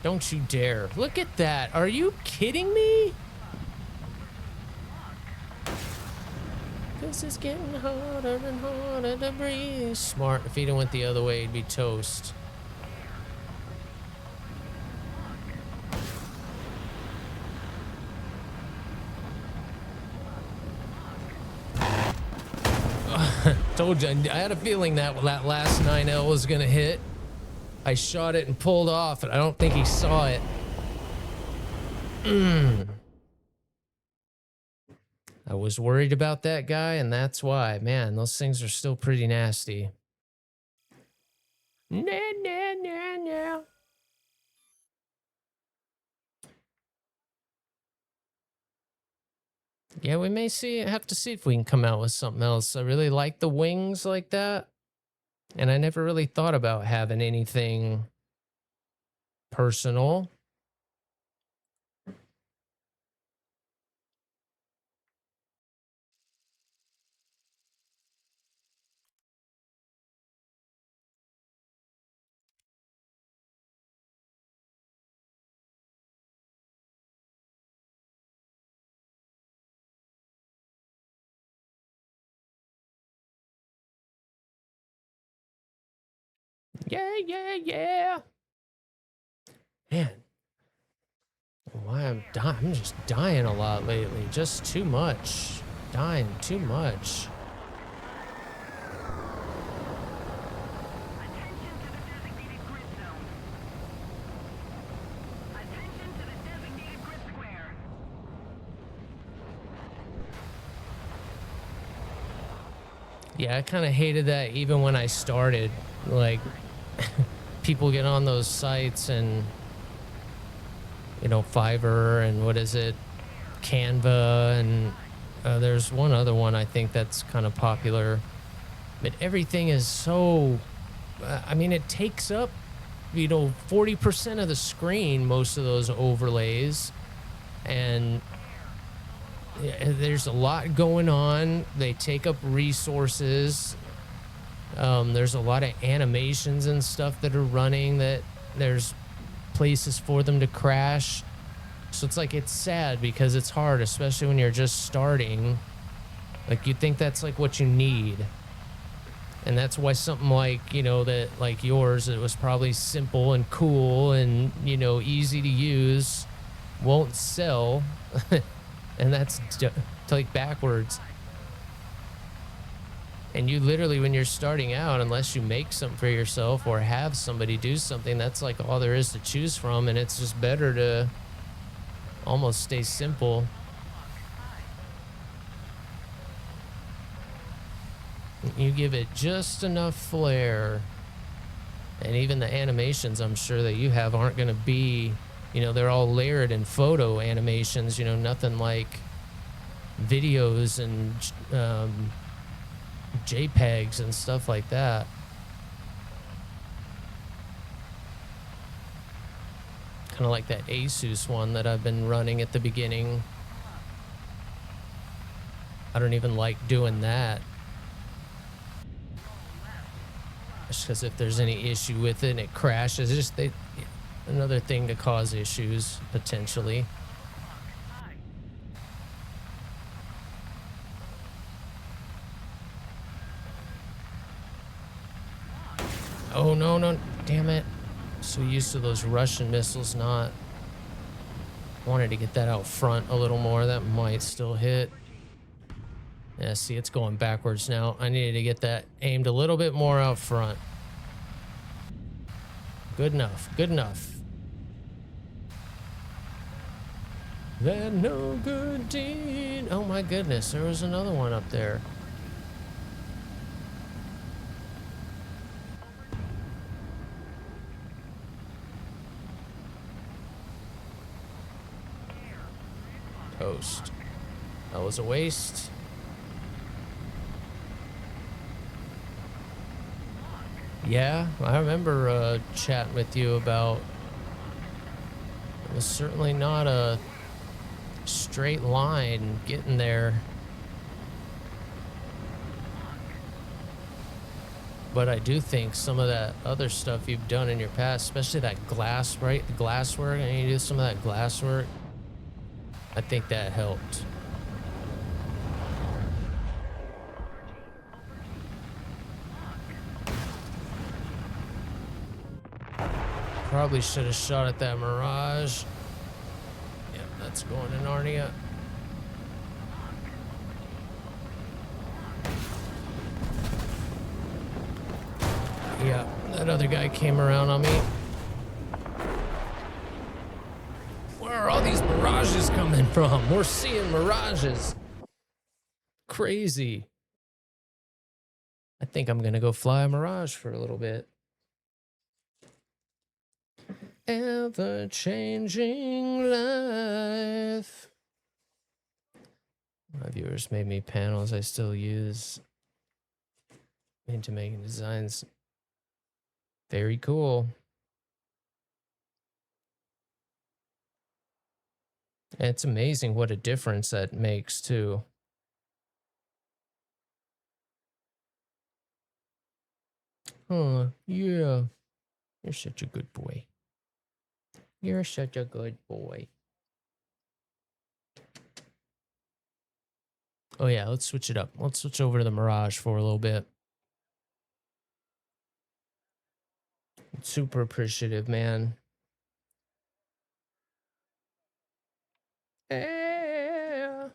Don't you dare. Look at that. Are you kidding me? This is getting harder and harder to breathe. Smart. If he'd have went the other way, he'd be toast. Told you, I had a feeling that last 9L was gonna hit. I shot it and pulled off, and I don't think he saw it. I was worried about that guy, and that's why. Man, those things are still pretty nasty. Nah. Yeah, we may have to see if we can come out with something else. I really like the wings like that. And I never really thought about having anything personal. Yeah. Man, why I'm dying? I'm just dying a lot lately. Just too much. Dying too much. Yeah, I kind of hated that even when I started. Like, people get on those sites and, Fiverr and what is it? Canva. And there's one other one I think that's kind of popular. But everything is so, I mean, it takes up, 40% of the screen, most of those overlays. And there's a lot going on. They take up resources. There's a lot of animations and stuff that are running that there's places for them to crash. So it's like, it's sad because it's hard, especially when you're just starting. Like, you'd think that's like what you need. And that's why something like, that like yours, it was probably simple and cool and, easy to use, won't sell. And that's like backwards. And you literally, when you're starting out, unless you make something for yourself or have somebody do something, that's like all there is to choose from. And it's just better to almost stay simple. You give it just enough flair. And even the animations I'm sure that you have aren't going to be, they're all layered in photo animations, nothing like videos and JPEGs and stuff like that. Kind of like that Asus one that I've been running at the beginning. I don't even like doing that. Just because if there's any issue with it and it crashes, it's just another thing to cause issues, potentially. Oh, no, damn it. So used to those Russian missiles, not. Wanted to get that out front a little more. That might still hit. Yeah, see, it's going backwards now. I needed to get that aimed a little bit more out front. Good enough. Good enough. That no good deed. Oh my goodness, there was another one up there. Toast. That was a waste. Yeah, I remember chatting with you about it was certainly not a straight line getting there. But I do think some of that other stuff you've done in your past, especially that glass, right? The glass work, and you do some of that glass work. I think that helped. Probably should have shot at that Mirage. Yep, that's going to Narnia. Yeah, that other guy came around on me. Where are all these mirages coming from? We're seeing mirages. Crazy. I think I'm gonna go fly a Mirage for a little bit. Ever-changing life. My viewers made me panels I still use into making designs. Very cool. And it's amazing what a difference that makes too. Oh, yeah. You're such a good boy. You're such a good boy. Oh yeah, let's switch it up. Let's switch over to the Mirage for a little bit. Super appreciative, man. Yeah.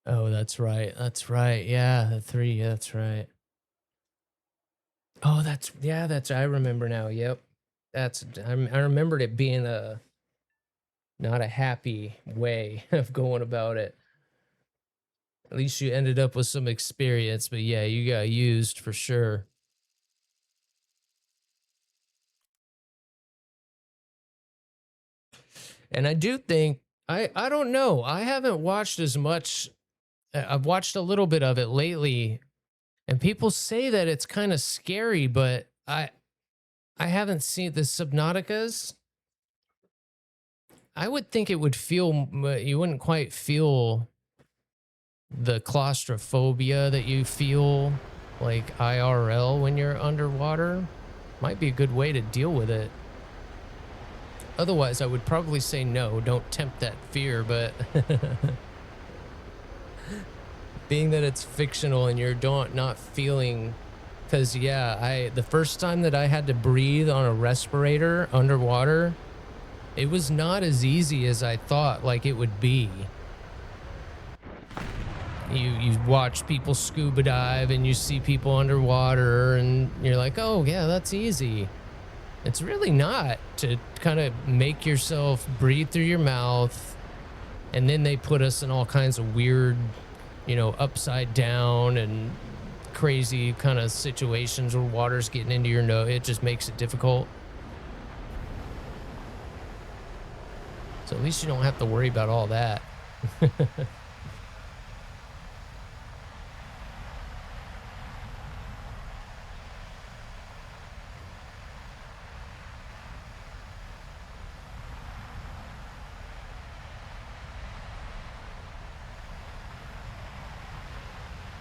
Oh, that's right. That's right. Yeah, the 3. That's right. Oh, that's I remember now. Yep. I remembered it being a not a happy way of going about it. At least you ended up with some experience, but yeah, you got used for sure. And I do think I don't know. I haven't watched as much. I've watched a little bit of it lately, and people say that it's kind of scary, but I haven't seen the Subnauticas. I would think it would feel you wouldn't quite feel the claustrophobia that you feel like IRL when you're underwater. Might be a good way to deal with it. Otherwise, I would probably say no, don't tempt that fear, but being that it's fictional and you're not feeling, because yeah, the first time that I had to breathe on a respirator underwater, it was not as easy as I thought like it would be. You watch people scuba dive and you see people underwater and you're like, oh yeah, that's easy. It's really not, to kind of make yourself breathe through your mouth. And then they put us in all kinds of weird, upside down and crazy kind of situations where water's getting into your nose. It just makes it difficult. So at least you don't have to worry about all that.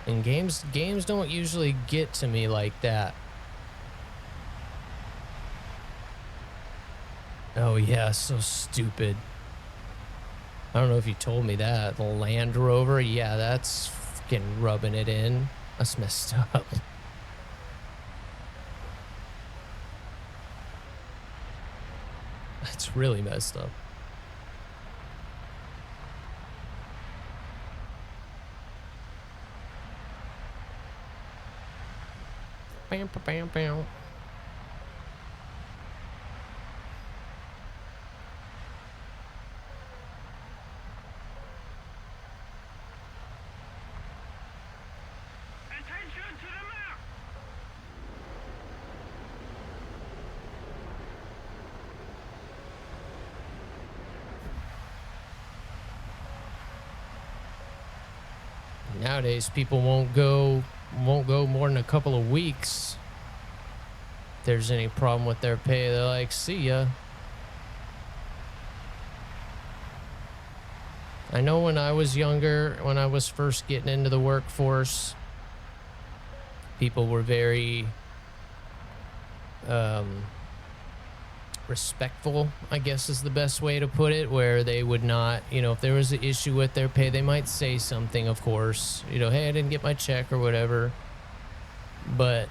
And games don't usually get to me like that. Oh yeah, so stupid. I don't know if you told me that. The Land Rover, yeah, that's fucking rubbing it in. That's messed up. That's really messed up. Bam, bam, bam. Attention to the map! Nowadays, people won't go more than a couple of weeks. If there's any problem with their pay, they're like, see ya. I know when I was younger, when I was first getting into the workforce, people were very respectful, I guess is the best way to put it, where they would not, if there was an issue with their pay, they might say something, of course, hey, I didn't get my check or whatever. But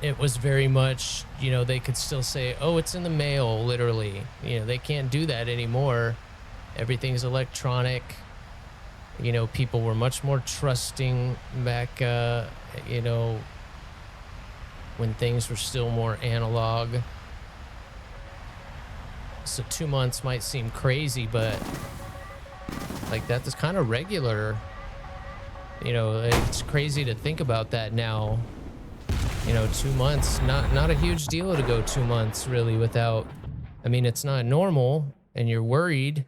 it was very much, they could still say, oh, it's in the mail, literally. They can't do that anymore. Everything's electronic. People were much more trusting back, when things were still more analog. So 2 months might seem crazy, but like that is kind of regular. It's crazy to think about that now. 2 months, not a huge deal to go 2 months really without, it's not normal and you're worried,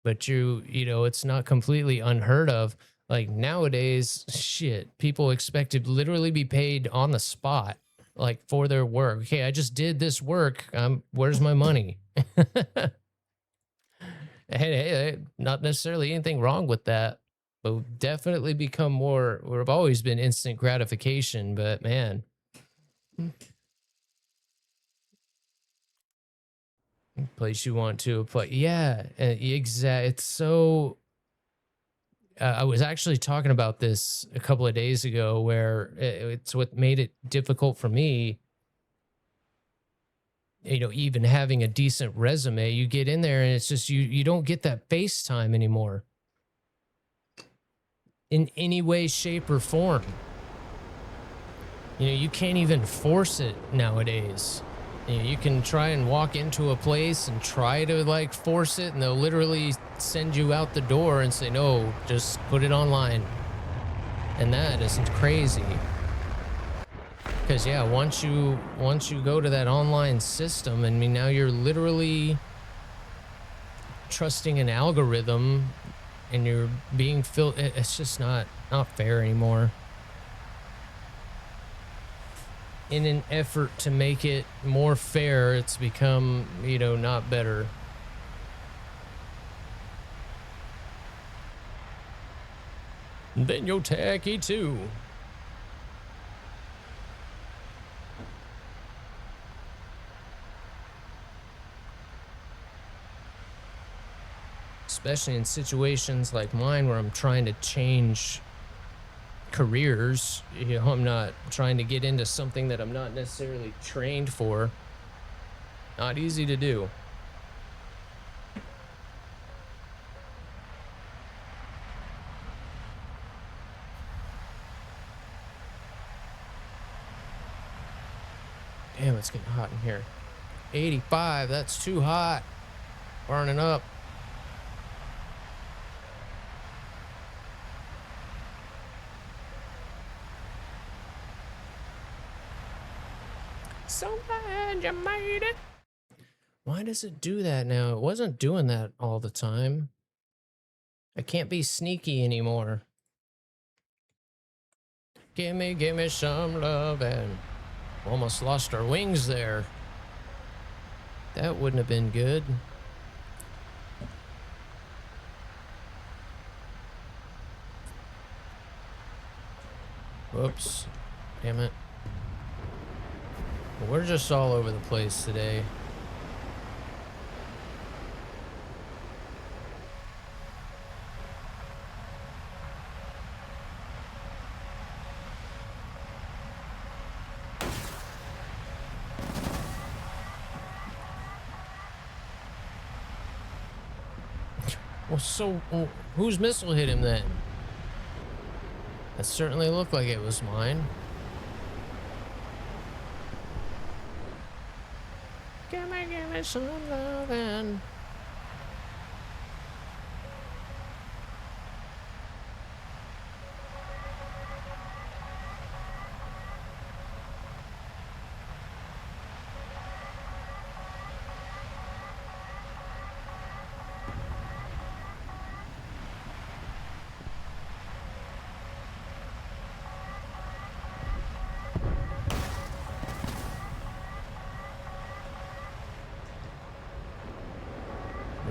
but it's not completely unheard of. Like nowadays, shit, people expect to literally be paid on the spot, like for their work. Okay, I just did this work. Where's my money? Hey, not necessarily anything wrong with that, but we've definitely become more. We've always been instant gratification, but man, place you want to play, yeah, exactly. It's so. I was actually talking about this a couple of days ago, where it's what made it difficult for me. Even having a decent resume, you get in there and it's just you don't get that face time anymore in any way, shape, or form. You can't even force it nowadays. You can try and walk into a place and try to like force it, and they'll literally send you out the door and say, no, just put it online. And that isn't crazy. Because yeah, once you go to that online system, I mean, now you're literally trusting an algorithm and you're being it's just not fair anymore. In an effort to make it more fair, it's become, you know, not better. Then you're tacky too. Especially in situations like mine where I'm trying to change careers. You know, I'm not trying to get into something that I'm not necessarily trained for. Not easy to do. Damn, it's getting hot in here. 85, that's too hot. Burning up. So glad you made it. Why does it do that now? It wasn't doing that all the time. I can't be sneaky anymore. Give me some love, and almost lost our wings there. That wouldn't have been good. Whoops. Damn it. We're just all over the place today. Well, so whose missile hit him then? That certainly looked like it was mine. Give me some lovin'.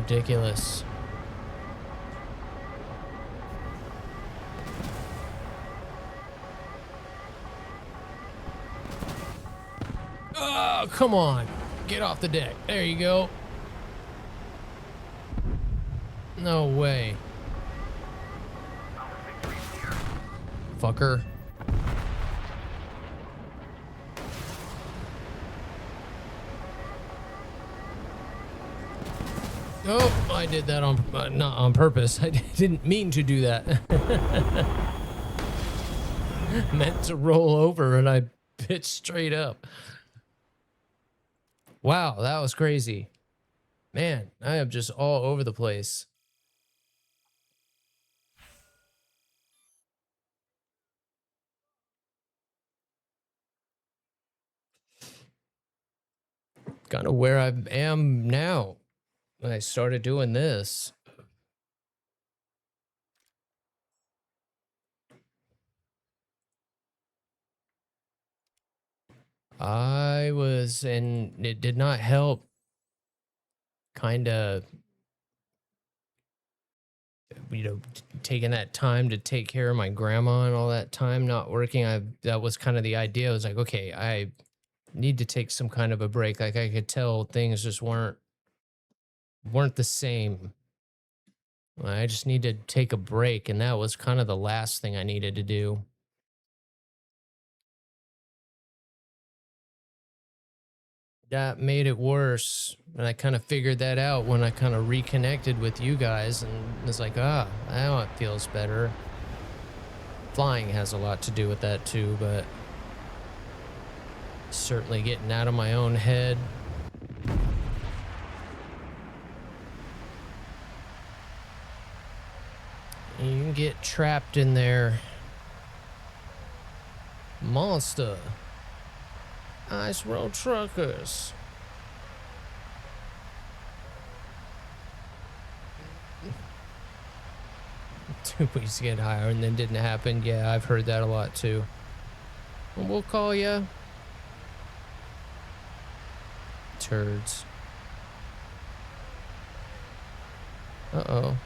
Ridiculous. Oh, come on. Get off the deck. There you go. No way. Fucker. Oh, I did that on not on purpose. I didn't mean to do that. Meant to roll over and I pitched straight up. Wow, that was crazy. Man, I am just all over the place. Kind of where I am now. When I started doing this. I was, and it did not help. Kind of, you know, taking that time to take care of my grandma and all that time not working. That was kind of the idea. I was like, okay, I need to take some kind of a break. Like I could tell things just weren't the same. I just need to take a break, and that was kind of the last thing I needed to do. That made it worse, and I kind of figured that out when I kind of reconnected with you guys, and was like, ah, now it feels better. Flying has a lot to do with that too, but Certainly getting out of my own head. You can get trapped in there. Monster. Ice road truckers. Two weeks to get higher and then didn't happen. Yeah, I've heard that a lot too. And we'll call you turds. Uh-oh.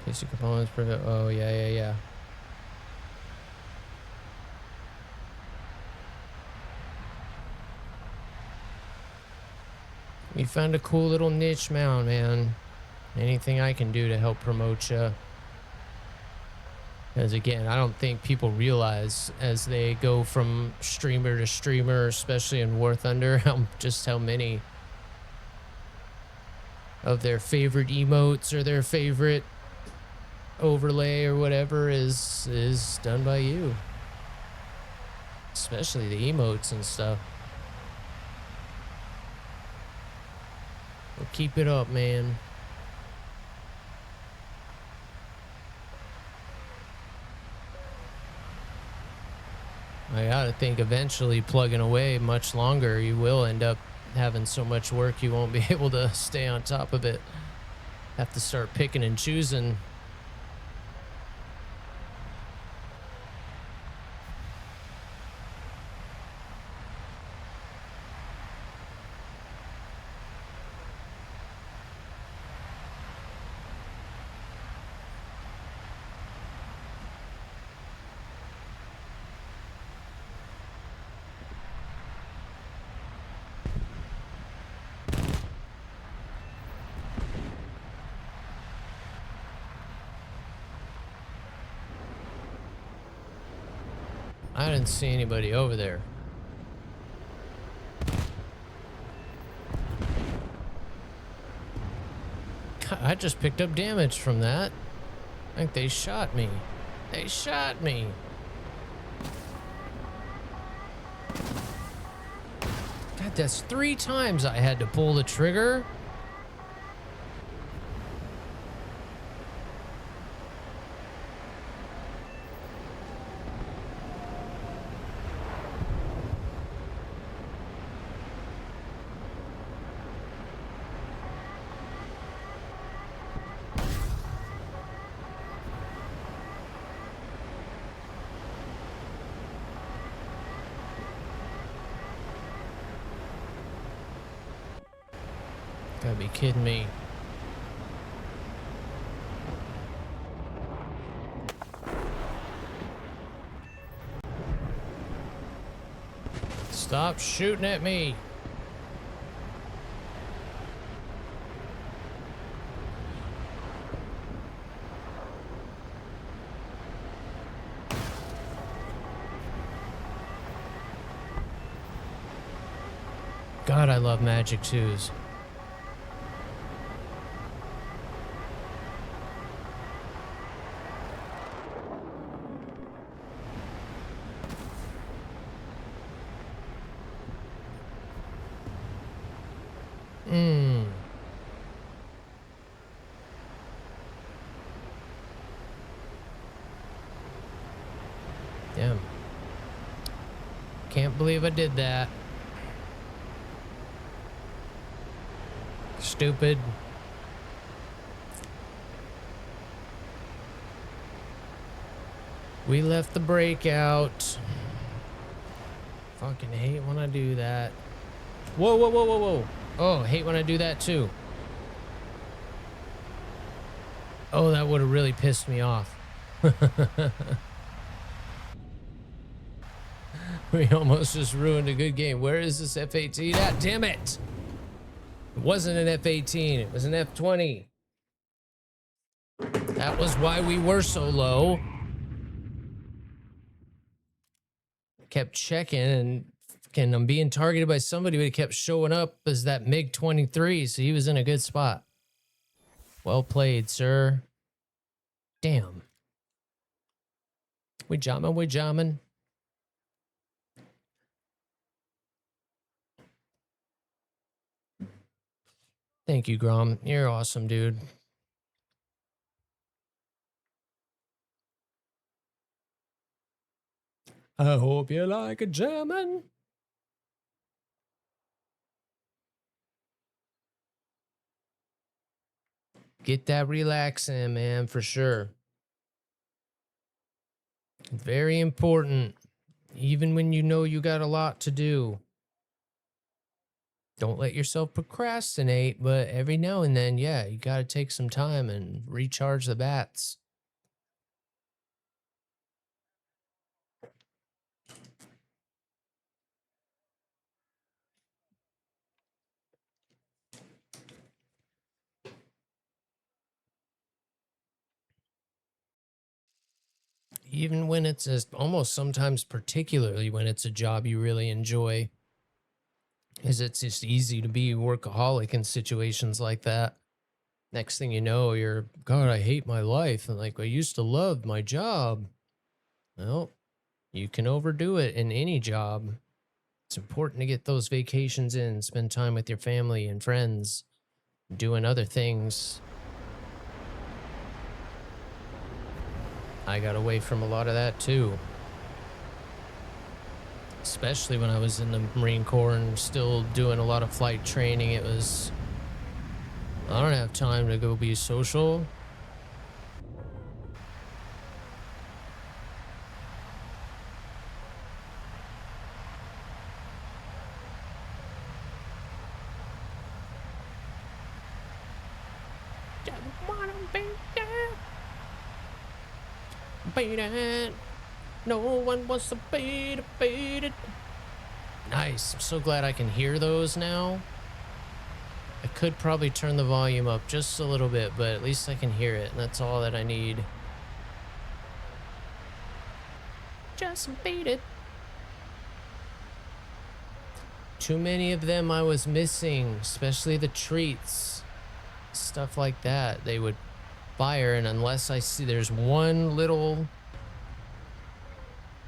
Piece of components. Oh, yeah. We found a cool little niche mound, man. Anything I can do to help promote you. Because again, I don't think people realize as they go from streamer to streamer, especially in WarThunder, just how many of their favorite emotes or their favorite overlay or whatever is done by you. Especially the emotes and stuff. Well, keep it up, man. I gotta think eventually plugging away much longer, you will end up having so much work you won't be able to stay on top of it. Have to start picking and choosing. I didn't see anybody over there. God, I just picked up damage from that. I think they shot me. They shot me. God, that's 3 times I had to pull the trigger. Gotta be kidding me. Stop shooting at me. God, I love Magic 2s. Damn. Can't believe I did that. Stupid. We left the breakout. Fucking hate when I do that. Whoa. Oh, hate when I do that too. Oh, that would have really pissed me off. We almost just ruined a good game. Where is this F-18 at? Damn it! It wasn't an F-18. It was an F-20. That was why we were so low. Kept checking and I'm being targeted by somebody, but it kept showing up as that MiG-23, so he was in a good spot. Well played, sir. Damn. We jamming. Thank you, Grom. You're awesome, dude. I hope you like a German. Get that relax in, man, for sure. Very important. Even when you know you got a lot to do. Don't let yourself procrastinate, but every now and then, yeah, you got to take some time and recharge the bats. Even when it's almost sometimes, particularly when it's a job you really enjoy, is it's just easy to be workaholic in situations like that. Next thing you know, you're, God, I hate my life. And like, I used to love my job. Well, you can overdo it in any job. It's important to get those vacations in, spend time with your family and friends, doing other things. I got away from a lot of that too. Especially when I was in the Marine Corps and still doing a lot of flight training. It was, I don't have time to go be social. Beat it. No one wants to beat it. Nice. I'm so glad I can hear those now. I could probably turn the volume up just a little bit, but at least I can hear it, and that's all that I need. Just beat it. Too many of them I was missing, especially the treats. Stuff like that. They would fire, and unless I see there's one little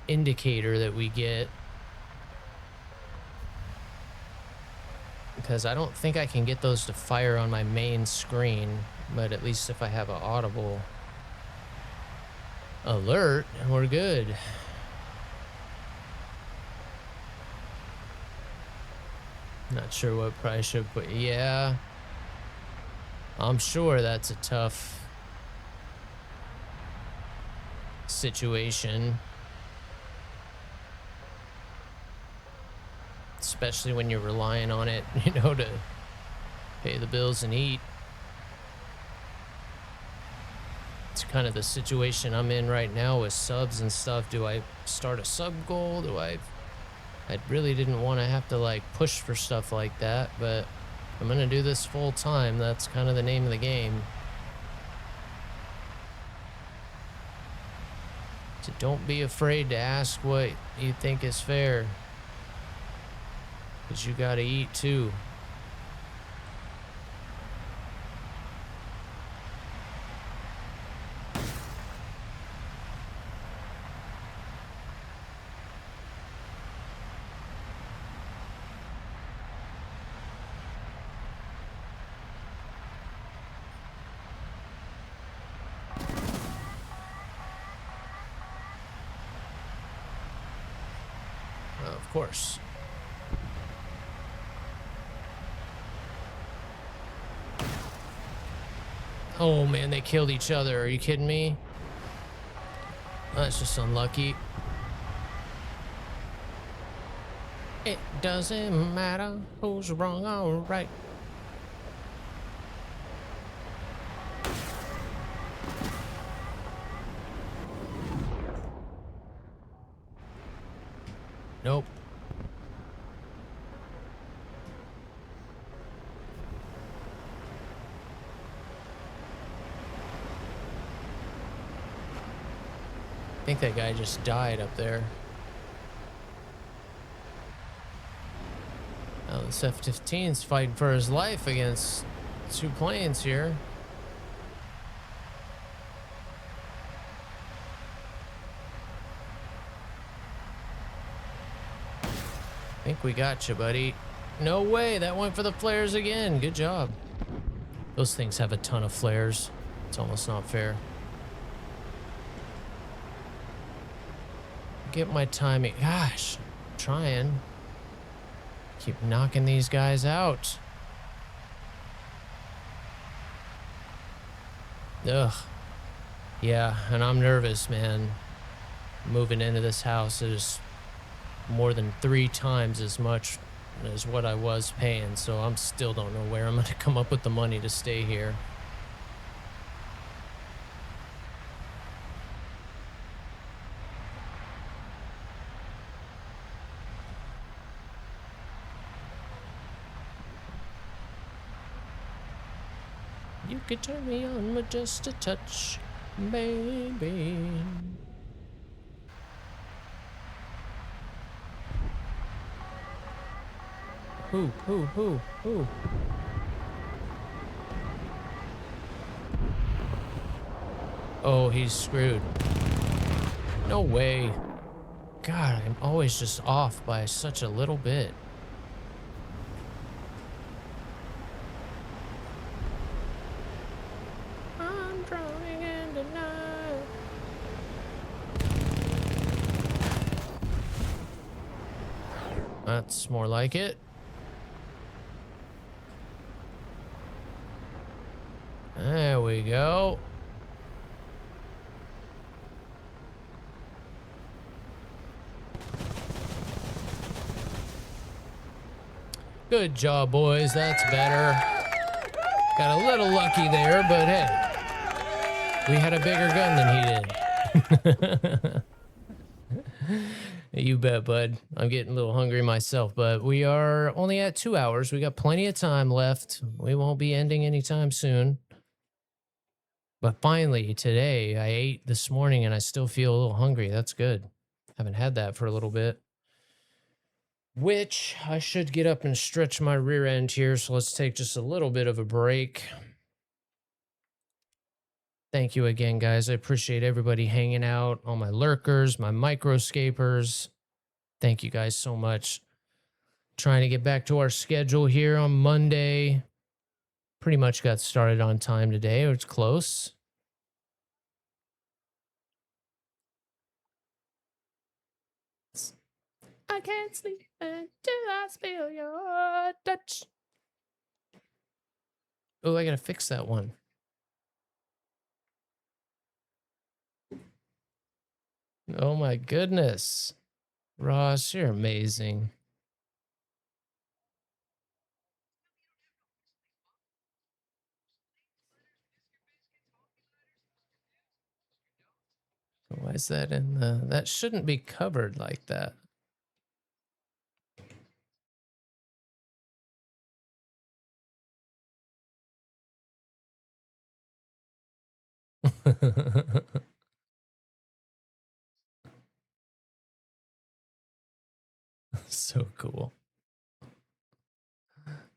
indicator that we get, because I don't think I can get those to fire on my main screen, but at least if I have an audible alert, we're good. Not sure what I should put. Yeah, I'm sure that's a tough situation, especially when you're relying on it, you know, to pay the bills and eat. It's kind of the situation I'm in right now with subs and stuff. Do I start a sub goal? I really didn't want to have to like push for stuff like that, but I'm gonna do this full time. That's kind of the name of the game. So don't be afraid to ask what you think is fair, because you gotta eat too. Of course. Oh man, they killed each other. Are you kidding me? That's just unlucky. It doesn't matter who's wrong or right. Nope. I think that guy just died up there. Oh, this F-15's fighting for his life against two planes here. I think we got you, buddy. No way, that went for the flares again. Good job. Those things have a ton of flares. It's almost not fair. Get my timing. Gosh, I'm trying. Keep knocking these guys out. Ugh. Yeah, and I'm nervous, man. Moving into this house is more than 3 times as much as what I was paying, so I'm still don't know where I'm gonna come up with the money to stay here. You could turn me on with just a touch, baby. Who? Oh, he's screwed. No way. God, I'm always just off by such a little bit. I'm drowning in the night. That's more like it. There we go. Good job, boys. That's better. Got a little lucky there, but hey, we had a bigger gun than he did. You bet, bud. I'm getting a little hungry myself, but we are only at 2 hours. We got plenty of time left. We won't be ending anytime soon. But finally, today, I ate this morning and I still feel a little hungry. That's good. Haven't had that for a little bit. Which I should get up and stretch my rear end here. So let's take just a little bit of a break. Thank you again, guys. I appreciate everybody hanging out, all my lurkers, my microscapers. Thank you guys so much. Trying to get back to our schedule here on Monday. Pretty much got started on time today, or it's close. I can't sleep until I feel your touch. Oh, I gotta fix that one. Oh my goodness. Ross, you're amazing. Why is that in the... That shouldn't be covered like that. So cool.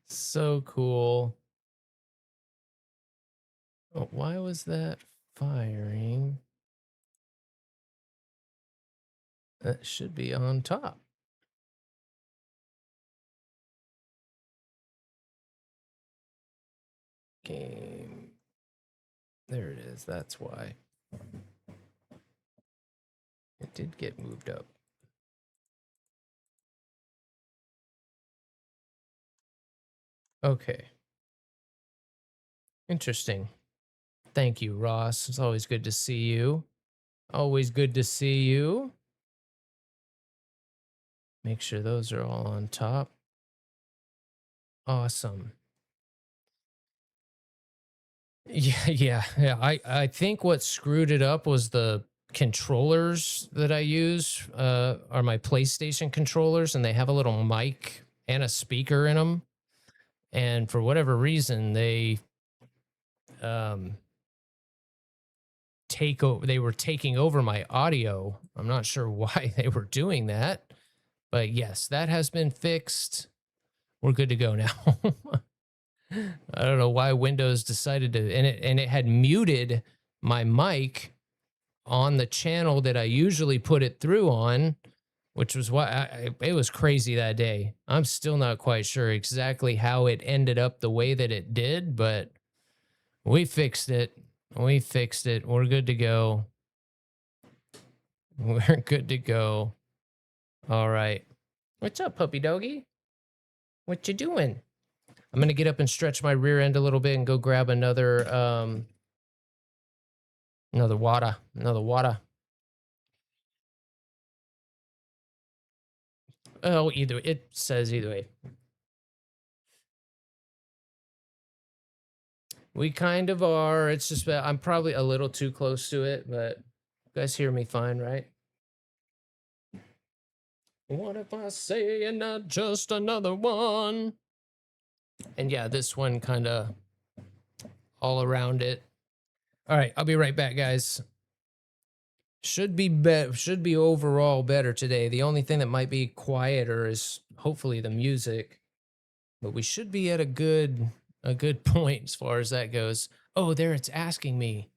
So cool. Oh, why was that firing? That should be on top. Game. There it is. That's why. It did get moved up. Okay. Interesting. Thank you, Ross. It's always good to see you. Always good to see you. Make sure those are all on top. Awesome. Yeah. I think what screwed it up was the controllers that I use are my PlayStation controllers, and they have a little mic and a speaker in them. And for whatever reason, they they were taking over my audio. I'm not sure why they were doing that, but yes, that has been fixed. We're good to go now. I don't know why Windows decided to, and it had muted my mic on the channel that I usually put it through on, which was why it was crazy that day. I'm still not quite sure exactly how it ended up the way that it did, but We fixed it. We fixed it. We're good to go. We're good to go. All right. What's up, puppy doggy? What you doing? I'm gonna get up and stretch my rear end a little bit and go grab another water. Another water. Oh, either it says either way. We kind of are. It's just that I'm probably a little too close to it, but you guys hear me fine, right? What if I say and not just another one? And yeah, this one kind of all around it. All right, I'll be right back, guys. Should be overall better today. The only thing that might be quieter is hopefully the music, but we should be at a good point as far as that goes. Oh, there it's asking me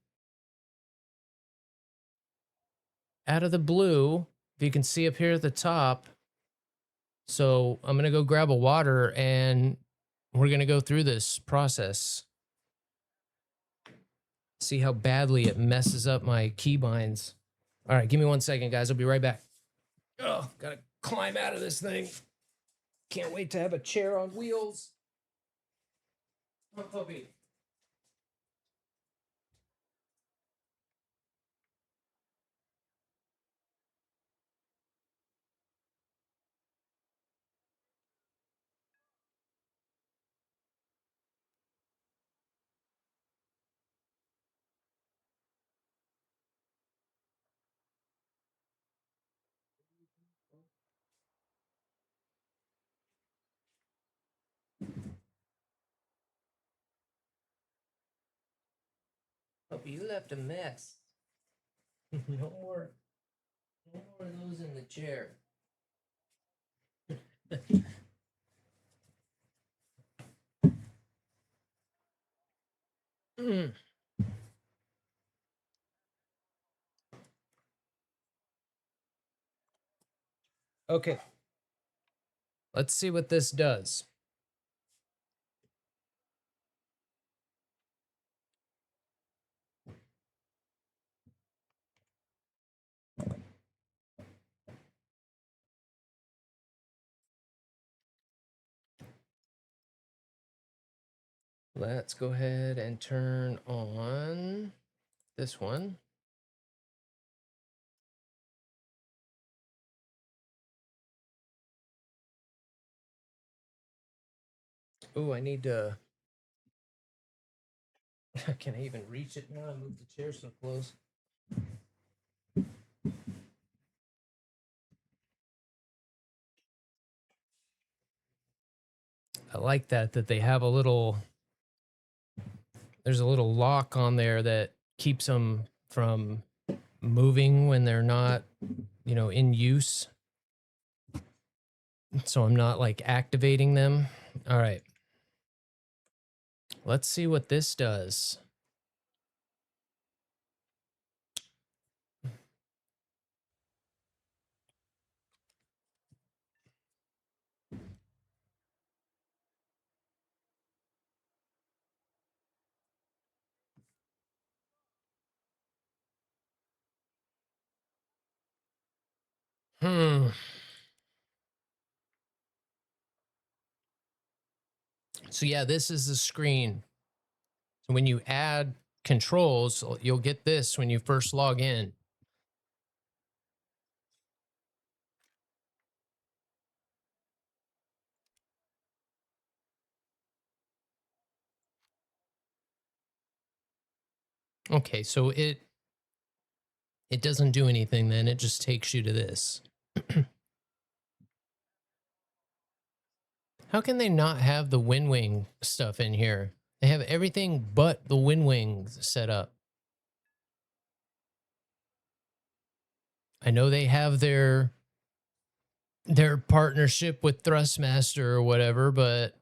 out of the blue. If you can see up here at the top. So I'm gonna go grab a water and we're gonna go through this process. See how badly it messes up my keybinds. All right, give me 1 second, guys. I'll be right back. Oh, gotta climb out of this thing. Can't wait to have a chair on wheels. Oh, puppy. Puppy, you left a mess. No more of those in the chair. Mm. Okay. Let's see what this does. Let's go ahead and turn on this one. Oh, I need to. Can I even reach it now? I moved the chair so close. I like that they have a little. There's a little lock on there that keeps them from moving when they're not, in use. So I'm not like activating them. All right. Let's see what this does. Hmm. So yeah, this is the screen. So when you add controls, you'll get this when you first log in. Okay, so it doesn't do anything then. It just takes you to this. How can they not have the WinWing stuff in here? They have everything but the WinWing set up. I know they have their partnership with Thrustmaster or whatever, but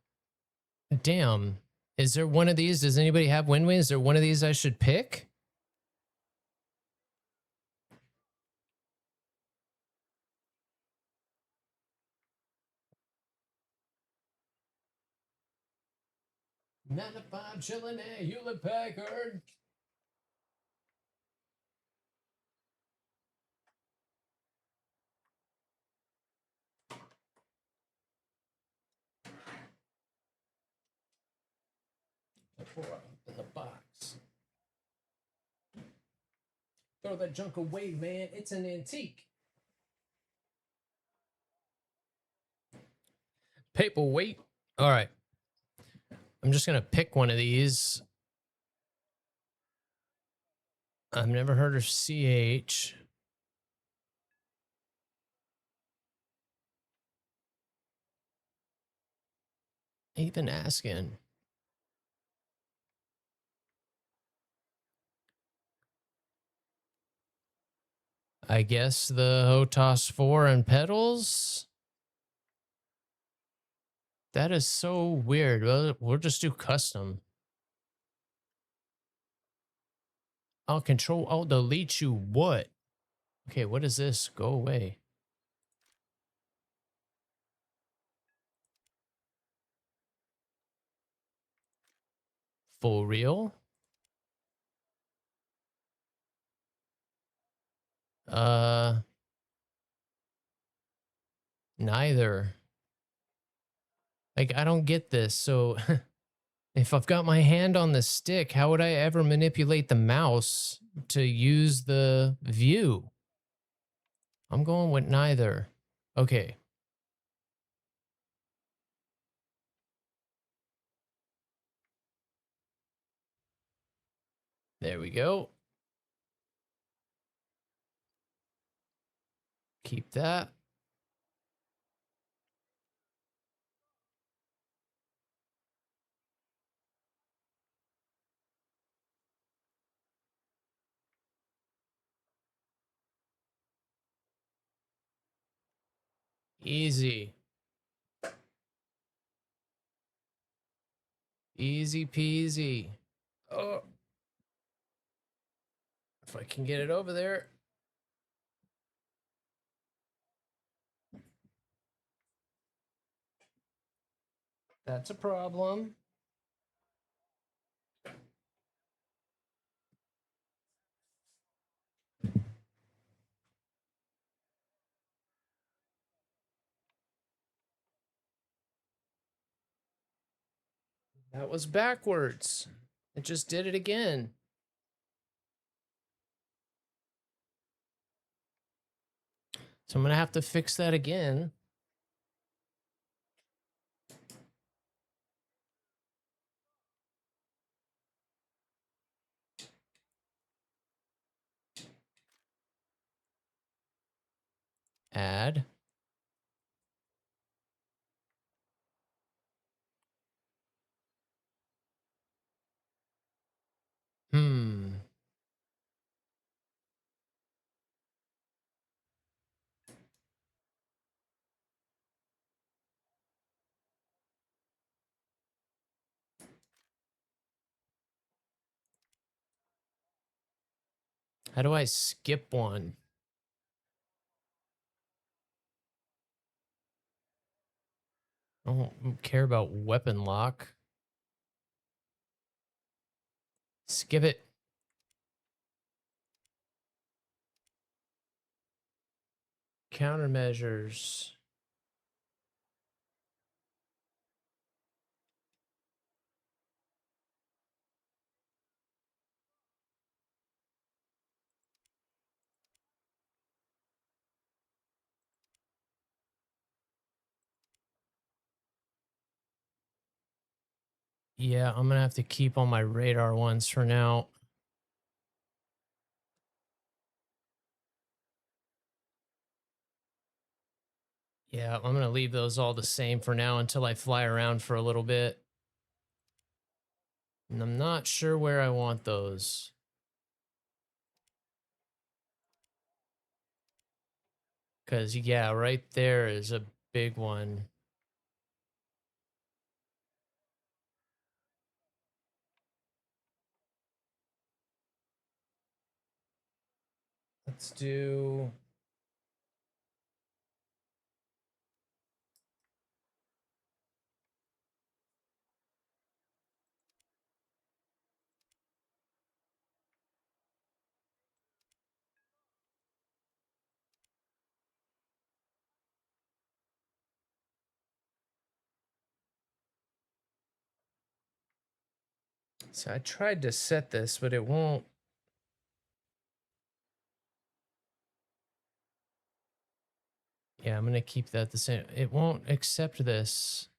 damn, is there one of these? Does anybody have WinWing? Is there one of these I should pick? 95 chilling at Hewlett Packard. Pour up in the box. Throw that junk away, man. It's an antique. Paperweight. All right. I'm just going to pick one of these. I've never heard of CH. Even asking. I guess the HOTAS 4 and pedals. That is so weird. We'll just do custom. I'll control, I'll delete you. What? Okay, what is this? Go away. For real? Neither. Like, I don't get this. So if I've got my hand on the stick, how would I ever manipulate the mouse to use the view? I'm going with neither. Okay. There we go. Keep that. Easy. Easy peasy. Oh. If I can get it over there. That's a problem. That was backwards. It just did it again. So I'm going to have to fix that again. Add. How do I skip one? I don't care about weapon lock. Skip it. Countermeasures. Yeah, I'm going to have to keep on my radar ones for now. Yeah, I'm going to leave those all the same for now until I fly around for a little bit. And I'm not sure where I want those. Because, yeah, right there is a big one. Let's do... So I tried to set this, but it won't. Yeah, I'm gonna keep that the same. It won't accept this.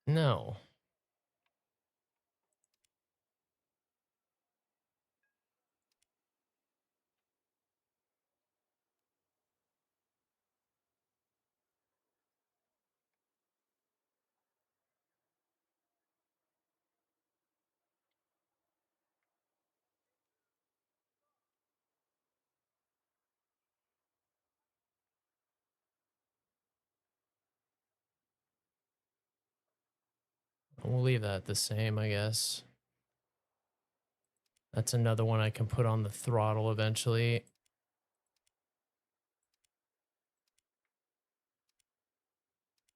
No. We'll leave that the same, I guess. That's another one I can put on the throttle eventually.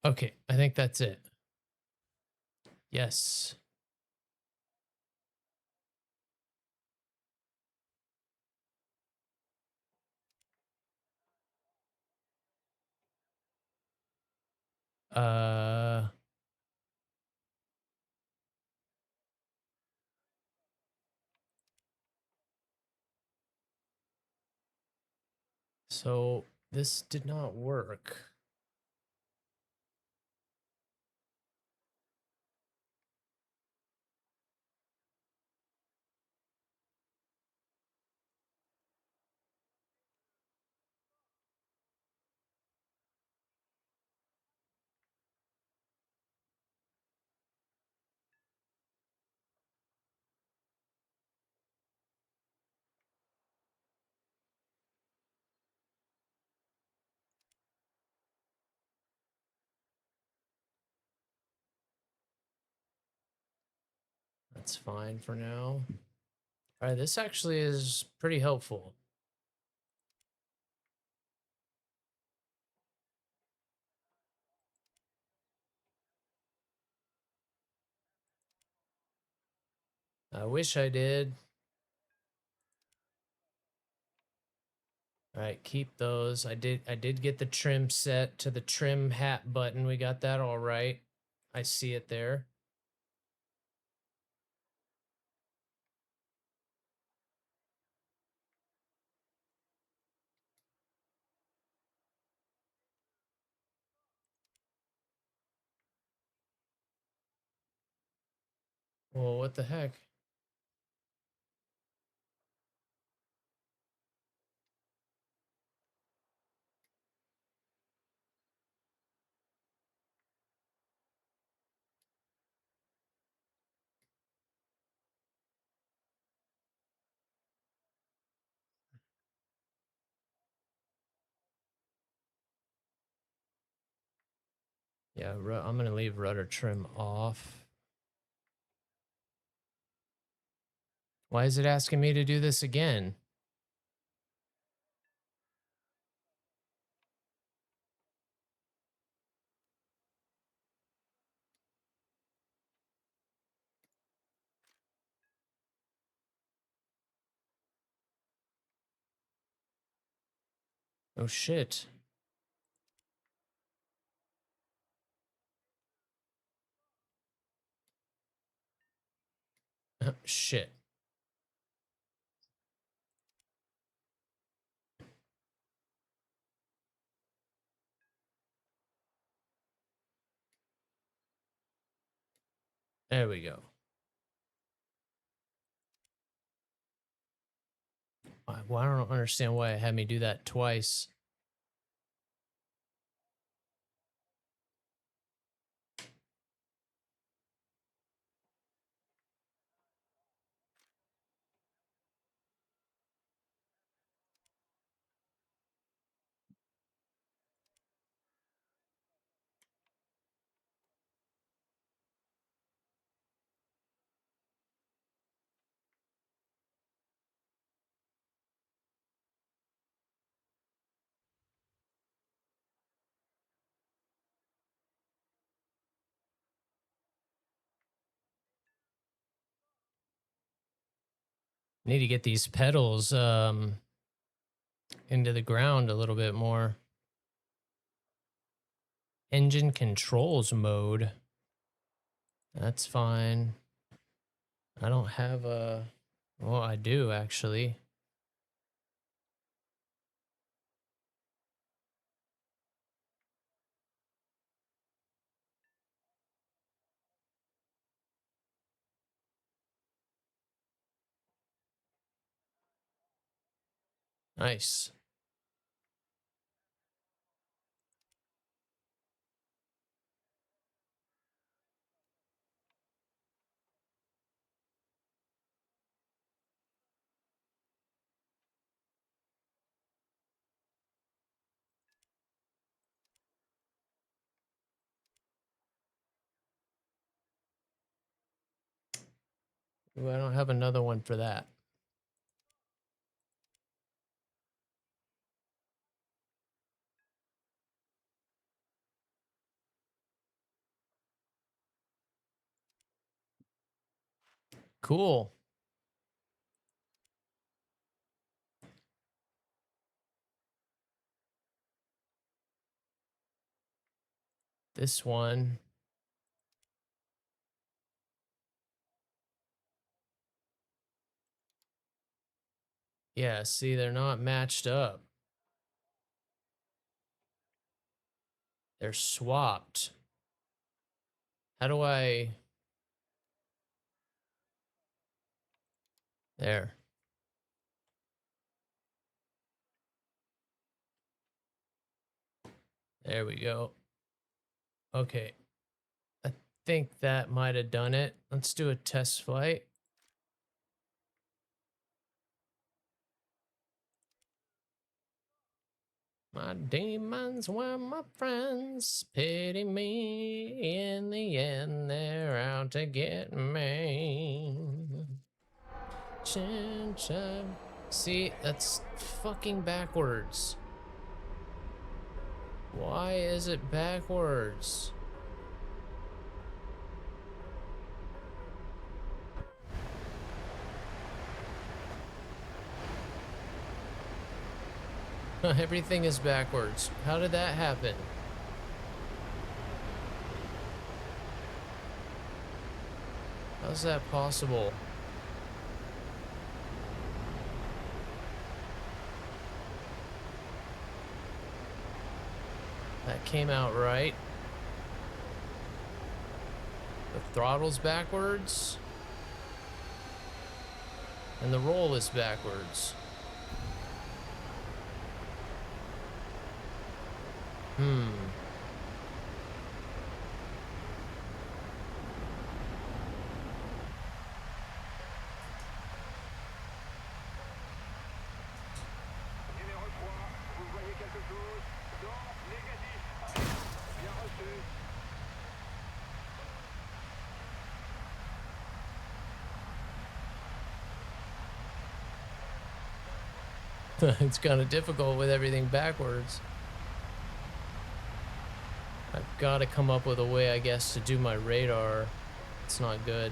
Okay, I think that's it. Yes. Uh, so this did not work. That's fine for now. All right, this actually is pretty helpful. I wish I did. All right, keep those. I did get the trim set to the trim hat button. We got that all right. I see it there. Well, what the heck? Yeah, I'm gonna leave rudder trim off. Why is it asking me to do this again? Oh shit. Shit. There we go. Well, I don't understand why it had me do that twice. Need to get these pedals into the ground a little bit more. Engine controls mode. That's fine. I don't have a... Well, I do actually. Nice. Ooh, I don't have another one for that. Cool. This one. Yeah, see, they're not matched up. They're swapped. How do I... There. There we go. Okay. I think that might have done it. Let's do a test flight. My demons were my friends. Pity me. In the end, they're out to get me. Chin, chin. See, that's fucking backwards. Why is it backwards? Everything is backwards. How did that happen? How's that possible? That came out right. The throttle's backwards. And the roll is backwards. Numéro 3, vous voyez quelque chose? Non, négatif. Bien reçu. It's kind of difficult with everything backwards. I've got to come up with a way, I guess, to do my radar. It's not good.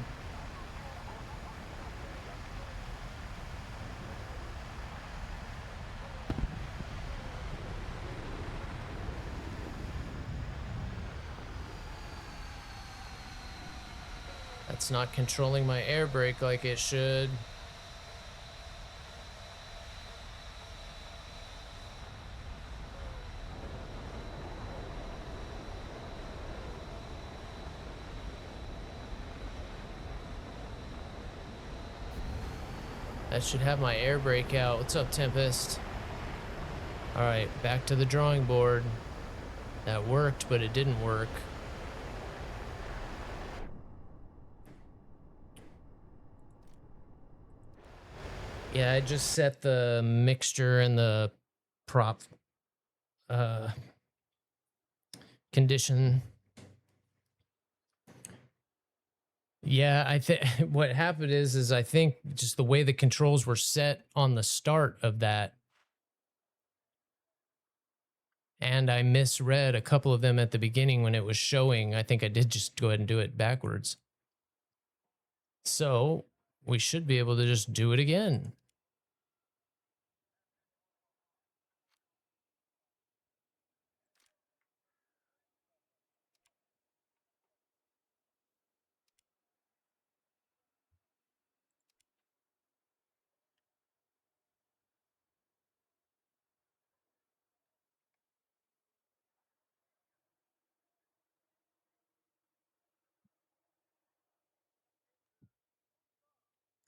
That's not controlling my air brake like it should. That should have my air brake out. What's up, Tempest? All right, back to the drawing board. That worked, but it didn't work. Yeah, I just set the mixture and the prop condition. Yeah, I think what happened is I think just the way the controls were set on the start of that, and I misread a couple of them at the beginning when it was showing. I think I did just go ahead and do it backwards. So we should be able to just do it again.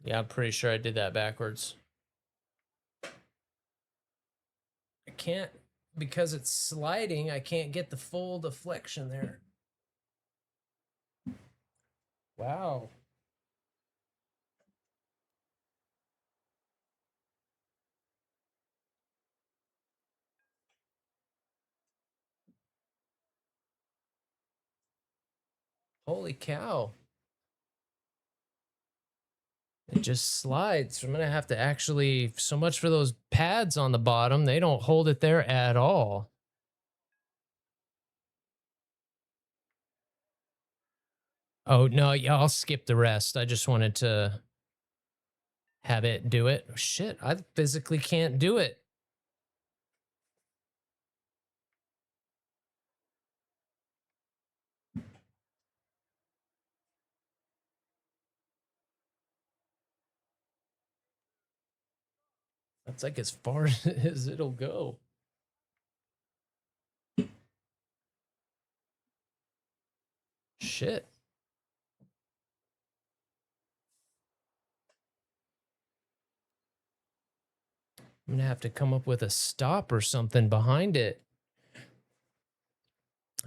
Yeah, I'm pretty sure I did that backwards. I can't, because it's sliding, I can't get the full deflection there. Wow. Holy cow. It just slides. I'm going to have to actually, so much for those pads on the bottom. They don't hold it there at all. Oh, no, yeah, I'll skip the rest. I just wanted to have it do it. Oh, shit, I physically can't do it. That's like as far as it'll go. Shit. I'm going to have to come up with a stop or something behind it.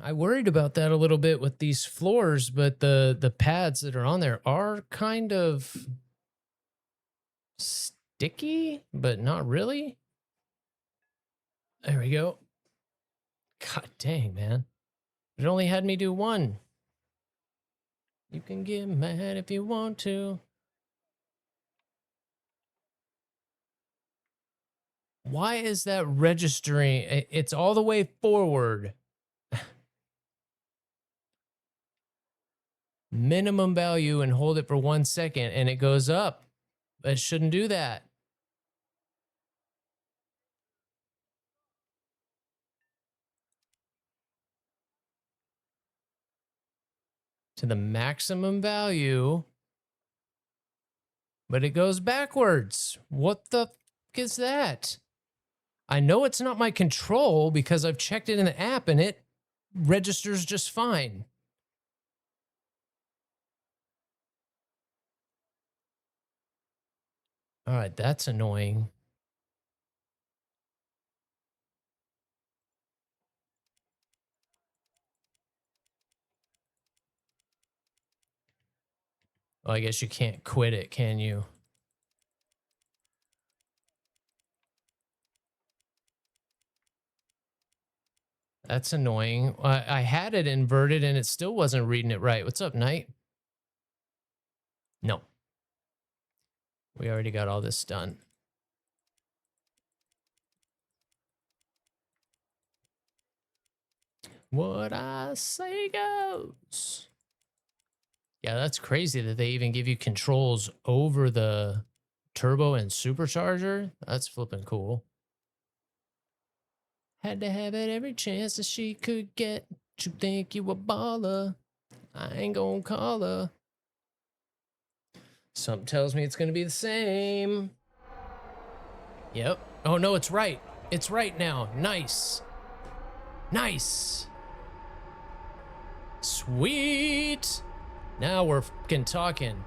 I worried about that a little bit with these floors, but the pads that are on there are kind of sticky, but not really. There we go. God dang, man. It only had me do one. You can get mad if you want to. Why is that registering? It's all the way forward. Minimum value and hold it for 1 second and it goes up. It shouldn't do that. To the maximum value, but it goes backwards. What the fuck is that? I know it's not my control because I've checked it in the app and it registers just fine. All right, that's annoying. Well, I guess you can't quit it, can you? That's annoying. I had it inverted and it still wasn't reading it right. What's up, Knight? No. We already got all this done. What I say goes. Yeah, that's crazy that they even give you controls over the turbo and supercharger. That's flipping cool. Had to have it every chance that she could get. You think you a baller? I ain't gonna call her. Something tells me it's gonna be the same. Yep. Oh no, it's right. It's right now. Nice. Nice. Sweet. Now we're fucking talking.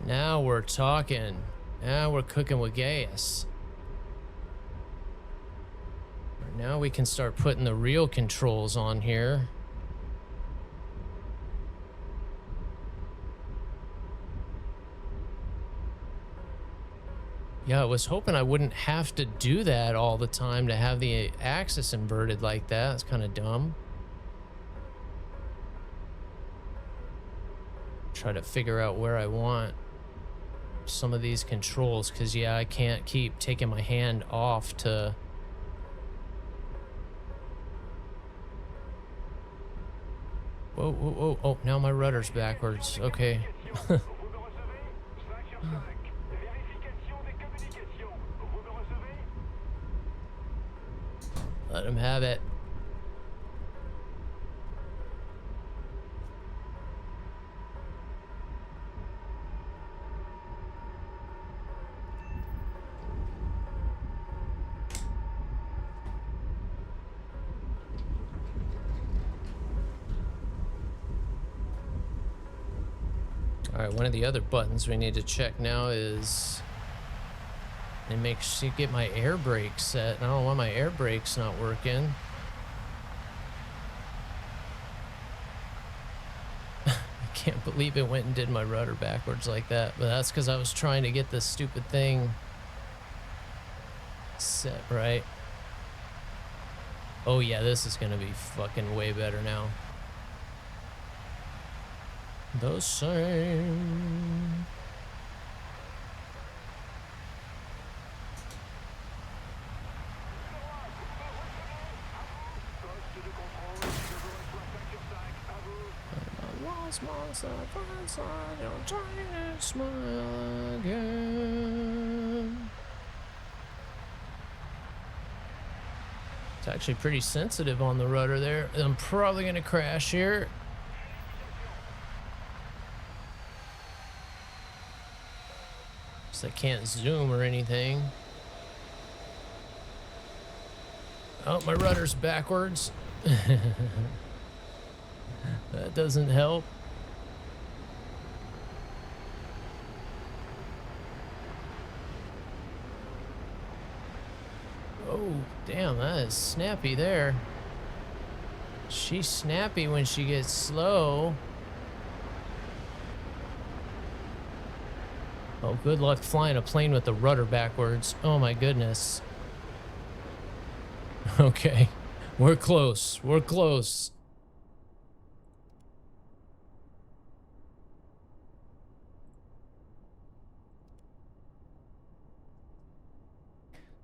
Now we're talking. Now we're cooking with gas. Now we can start putting the real controls on here. Yeah, I was hoping I wouldn't have to do that all the time to have the axis inverted like that. It's kind of dumb. Try to figure out where I want some of these controls, because yeah, I can't keep taking my hand off to Whoa, whoa, whoa. Oh, now my rudder's backwards. Okay. Let him have it. All right, one of the other buttons we need to check now is and make sure get my air brake set. I don't know why my air brake's not working. I can't believe it went and did my rudder backwards like that, but that's because I was trying to get this stupid thing set right. Oh yeah, this is gonna be fucking way better now. The same. Smile again. It's actually pretty sensitive on the rudder there. I'm probably gonna crash here. I can't zoom or anything. Oh, my rudder's backwards. That doesn't help. Oh, damn, that is snappy there. She's snappy when she gets slow. Oh, good luck flying a plane with the rudder backwards. Oh my goodness. Okay, we're close. We're close.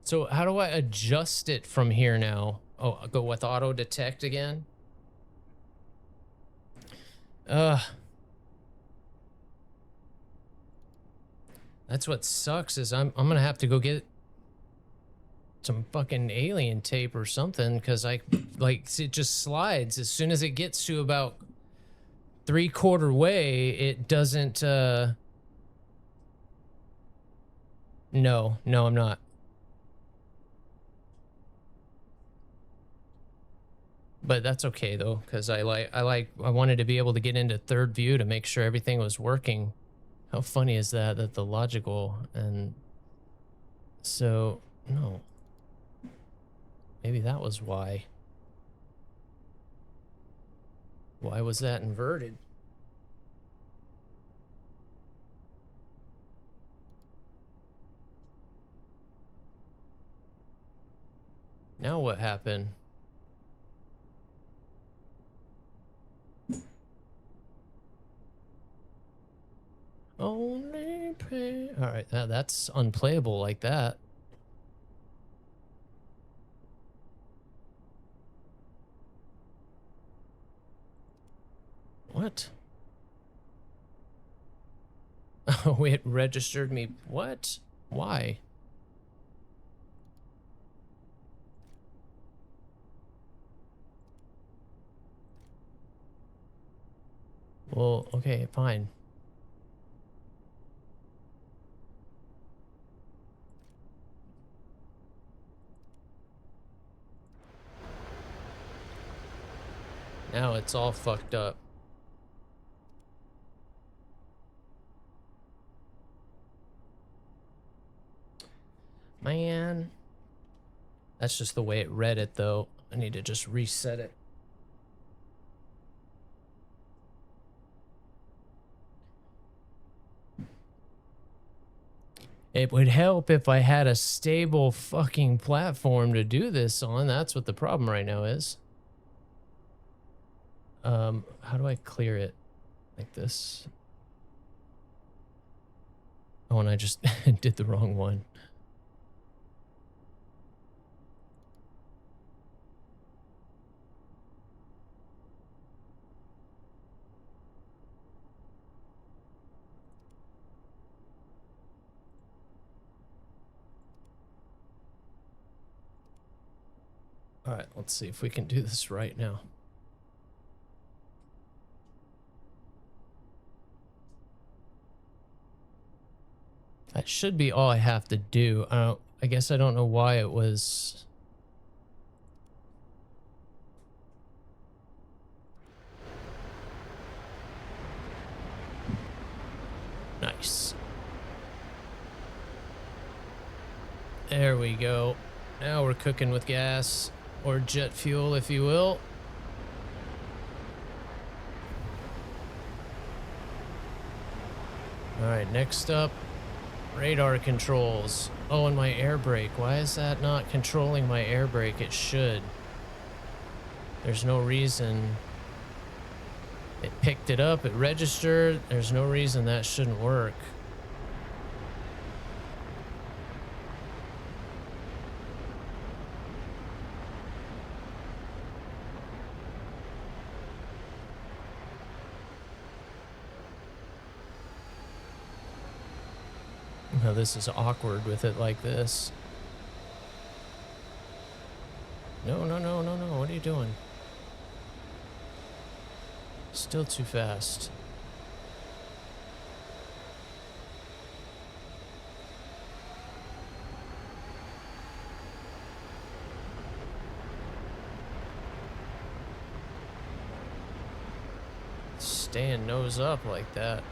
So how do I adjust it from here now? Oh, I'll go with auto detect again. That's what sucks is I'm gonna have to go get some fucking alien tape or something because it just slides as soon as it gets to about 3/4 way. It doesn't. No, I'm not. But that's okay though, because I wanted to be able to get into third view to make sure everything was working. How funny is that? That the logical and so no. Maybe that was why. Why was that inverted? Now what happened? Only pay. All right, that's unplayable like that. What? Oh, it registered me. What? Why? Well, okay, fine. Now it's all fucked up. Man. That's just the way it read it, though. I need to just reset it. It would help if I had a stable fucking platform to do this on. That's what the problem right now is. How do I clear it? Like this? Oh, and I just did the wrong one. right, let's see if we can do this right now. That should be all I have to do. I guess I don't know why it was. Nice. There we go. Now we're cooking with gas, or jet fuel, if you will. All right, next up, radar controls. Oh, and my air brake. Why is that not controlling my air brake? It should. There's no reason. It picked it up, it registered. There's no reason that shouldn't work. Now this is awkward with it like this. No, no, no, no, no. What are you doing? Still too fast. Staying nose up like that.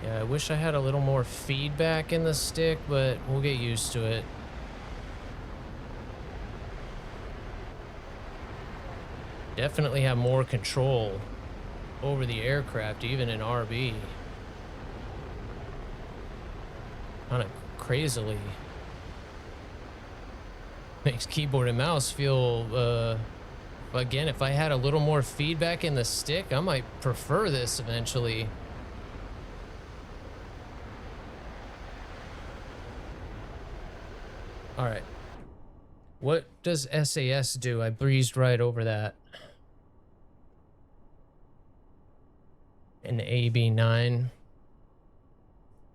Yeah, I wish I had a little more feedback in the stick, but we'll get used to it. Definitely have more control over the aircraft, even in RB. Kind of crazily. Makes keyboard and mouse feel, again, if I had a little more feedback in the stick, I might prefer this eventually. All right. What does SAS do? I breezed right over that. An AB9.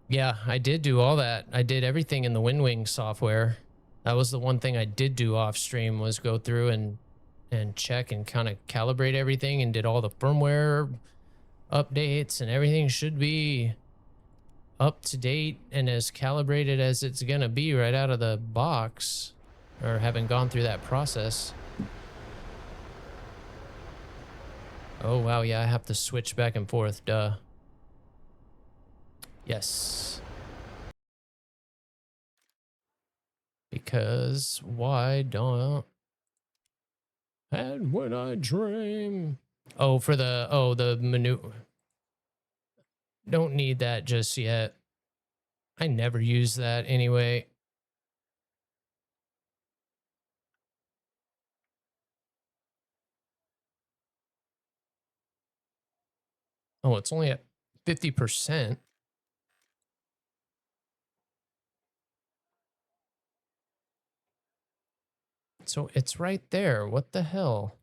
Yeah, I did do all that. I did everything in the WinWing software. That was the one thing I did do off stream, was go through and check and kind of calibrate everything, and did all the firmware updates, and everything should be up to date and as calibrated as it's gonna be right out of the box, or having gone through that process. Oh wow, yeah, I have to switch back and forth, duh. Yes. Because why don't... And when I dream... Oh, for the... Oh, the menu... Don't need that just yet. I never use that anyway. Oh, it's only at 50%. So it's right there. What the hell?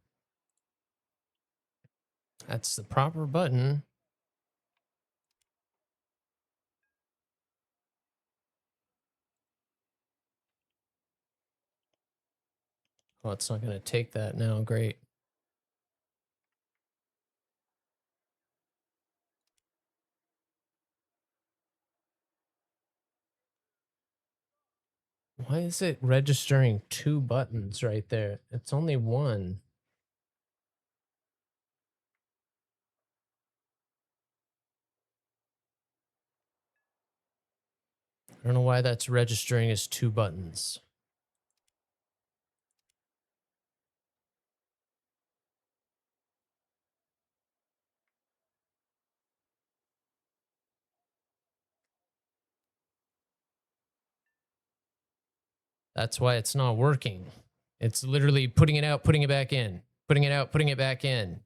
That's the proper button. Oh, it's not going to take that now. Great. Why is it registering 2 buttons right there? It's only 1. I don't know why that's registering as 2 buttons. That's why it's not working. It's literally putting it out, putting it back in, putting it out, putting it back in.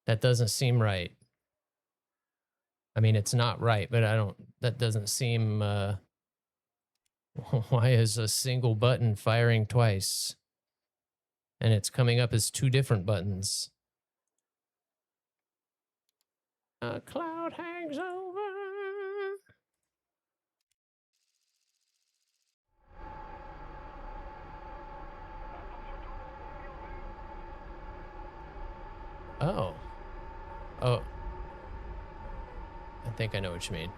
That doesn't seem right. I mean, it's not right, but that doesn't seem, why is a single button firing twice? And it's coming up as 2 different buttons. A cloud hangs over. Oh. Oh. I think I know what you mean.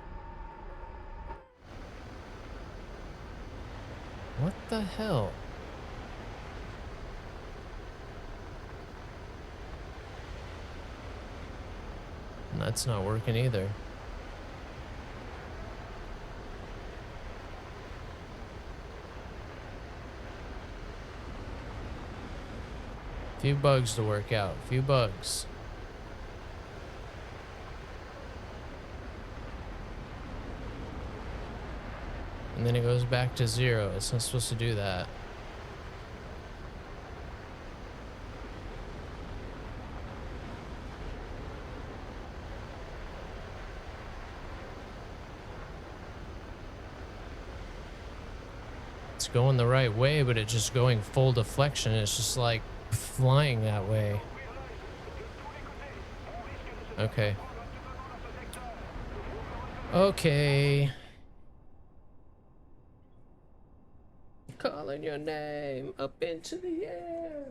What the hell? That's not working either. Few bugs to work out. Few bugs. And then it goes back to 0. It's not supposed to do that. It's going the right way, but it's just going full deflection. It's just like flying that way. Okay. Okay. Calling your name up into the air.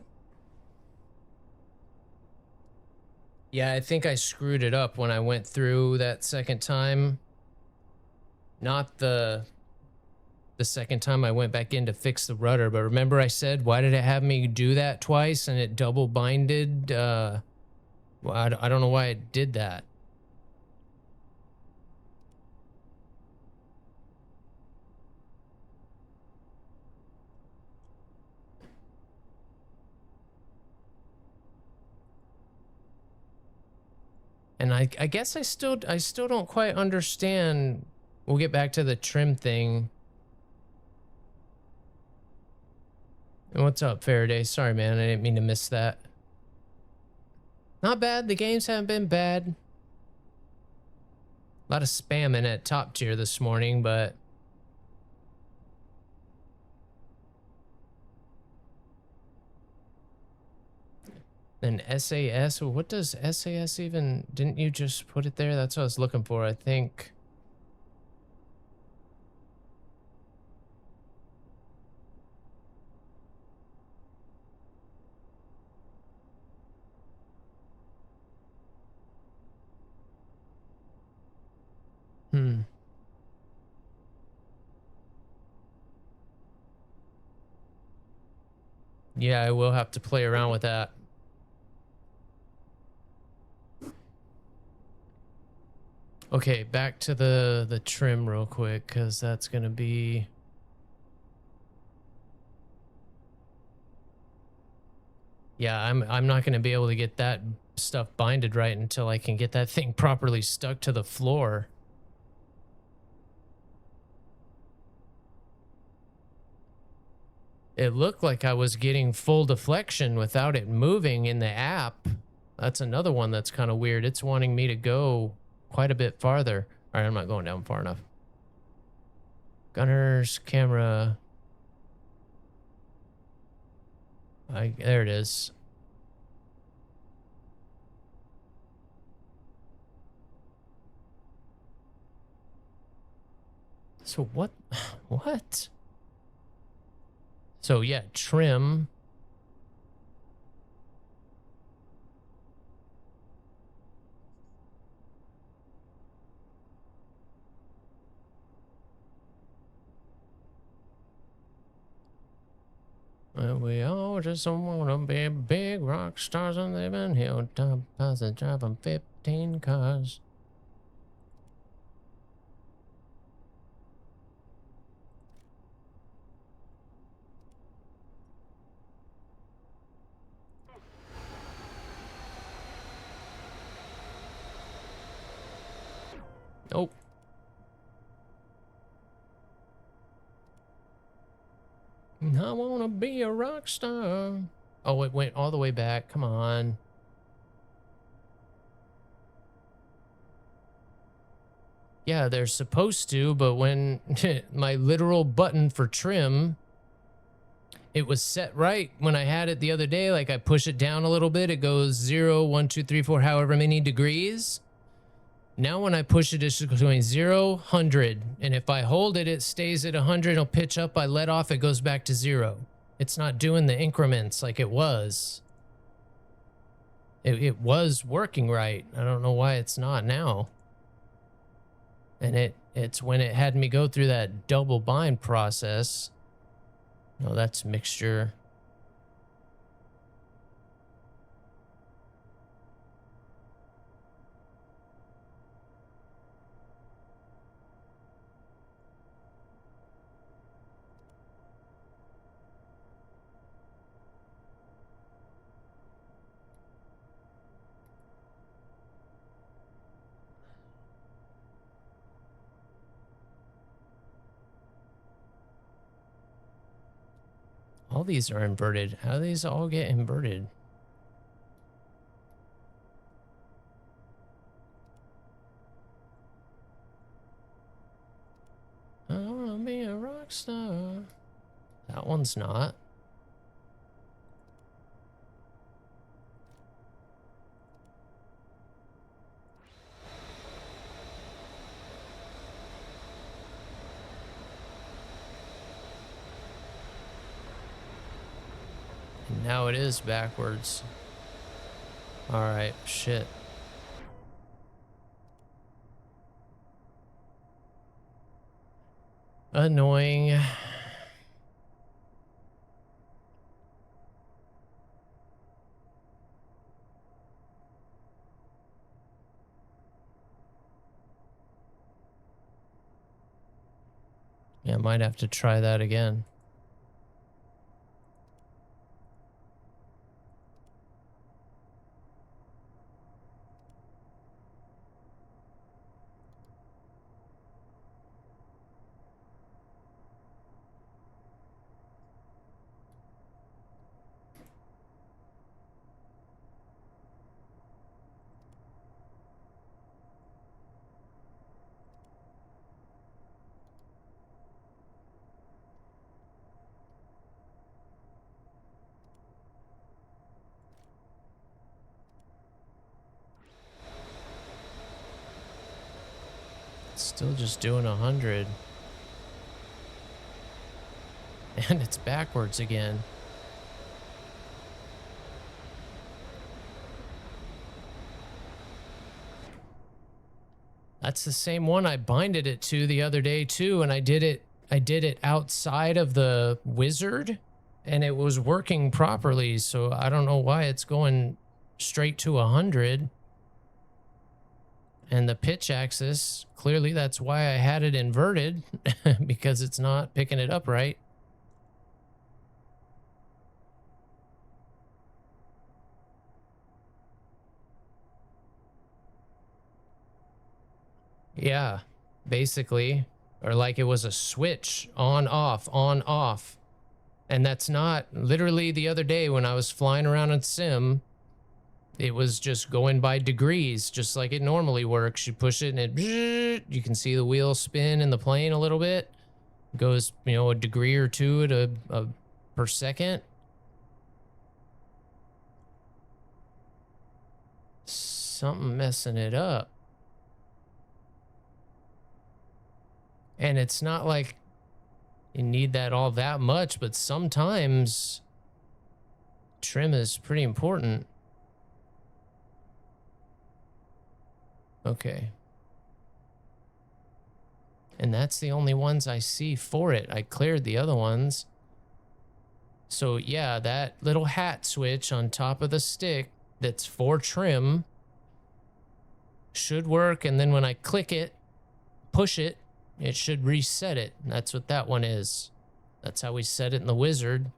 Yeah, I think I screwed it up when I went through that second time. Not the second time I went back in to fix the rudder, but remember I said, why did it have me do that twice and it double binded? Well, I don't know why it did that. And I guess I still don't quite understand. We'll get back to the trim thing. And what's up, Faraday? Sorry, man. I didn't mean to miss that. Not bad. The games haven't been bad. A lot of spamming at top tier this morning, but... Then SAS? What does SAS even... Didn't you just put it there? That's what I was looking for, I think. Yeah, I will have to play around with that. Okay, back to the trim real quick, because that's gonna be... Yeah, I'm not gonna be able to get that stuff binded right until I can get that thing properly stuck to the floor. It looked like I was getting full deflection without it moving in the app. That's another one that's kind of weird. It's wanting me to go quite a bit farther. All right, I'm not going down far enough. Gunners, camera. There it is. So what? What? So yeah, trim. Well, we all just wanna be big rock stars and live in hilltop houses driving 15 cars. Oh. I wanna be a rock star. Oh, it went all the way back. Come on. Yeah, they're supposed to, but when my literal button for trim, it was set right when I had it the other day. Like I push it down a little bit, it goes 0, 1, 2, 3, 4, however many degrees. Now when I push it, it's just going 0, 100. And if I hold it, it stays at 100. It'll pitch up. I let off, it goes back to 0. It's not doing the increments like it was. It was working right. I don't know why it's not now. And it's when it had me go through that double bind process. No, that's mixture. All these are inverted. How do these all get inverted? I wanna be a rock star. That one's not. And now it is backwards. Alright, shit. Annoying. Yeah, might have to try that again. Still just doing 100. And it's backwards again. That's the same one I binded it to the other day too, and I did it outside of the wizard and it was working properly, so I don't know why it's going straight to 100. And the pitch axis, clearly that's why I had it inverted because it's not picking it up right. Yeah, basically. Or like it was a switch, on, off. And that's not, literally the other day when I was flying around in sim, it was just going by degrees, just like it normally works. You push it and it, you can see the wheel spin in the plane a little bit. It goes, you know, a degree or two at a per second. Something messing it up. And it's not like you need that all that much, but sometimes trim is pretty important. Okay. And that's the only ones I see for it. I cleared the other ones. So yeah, that little hat switch on top of the stick that's for trim should work. And then when I click it, push it, it should reset it. That's what that one is. That's how we set it in the wizard.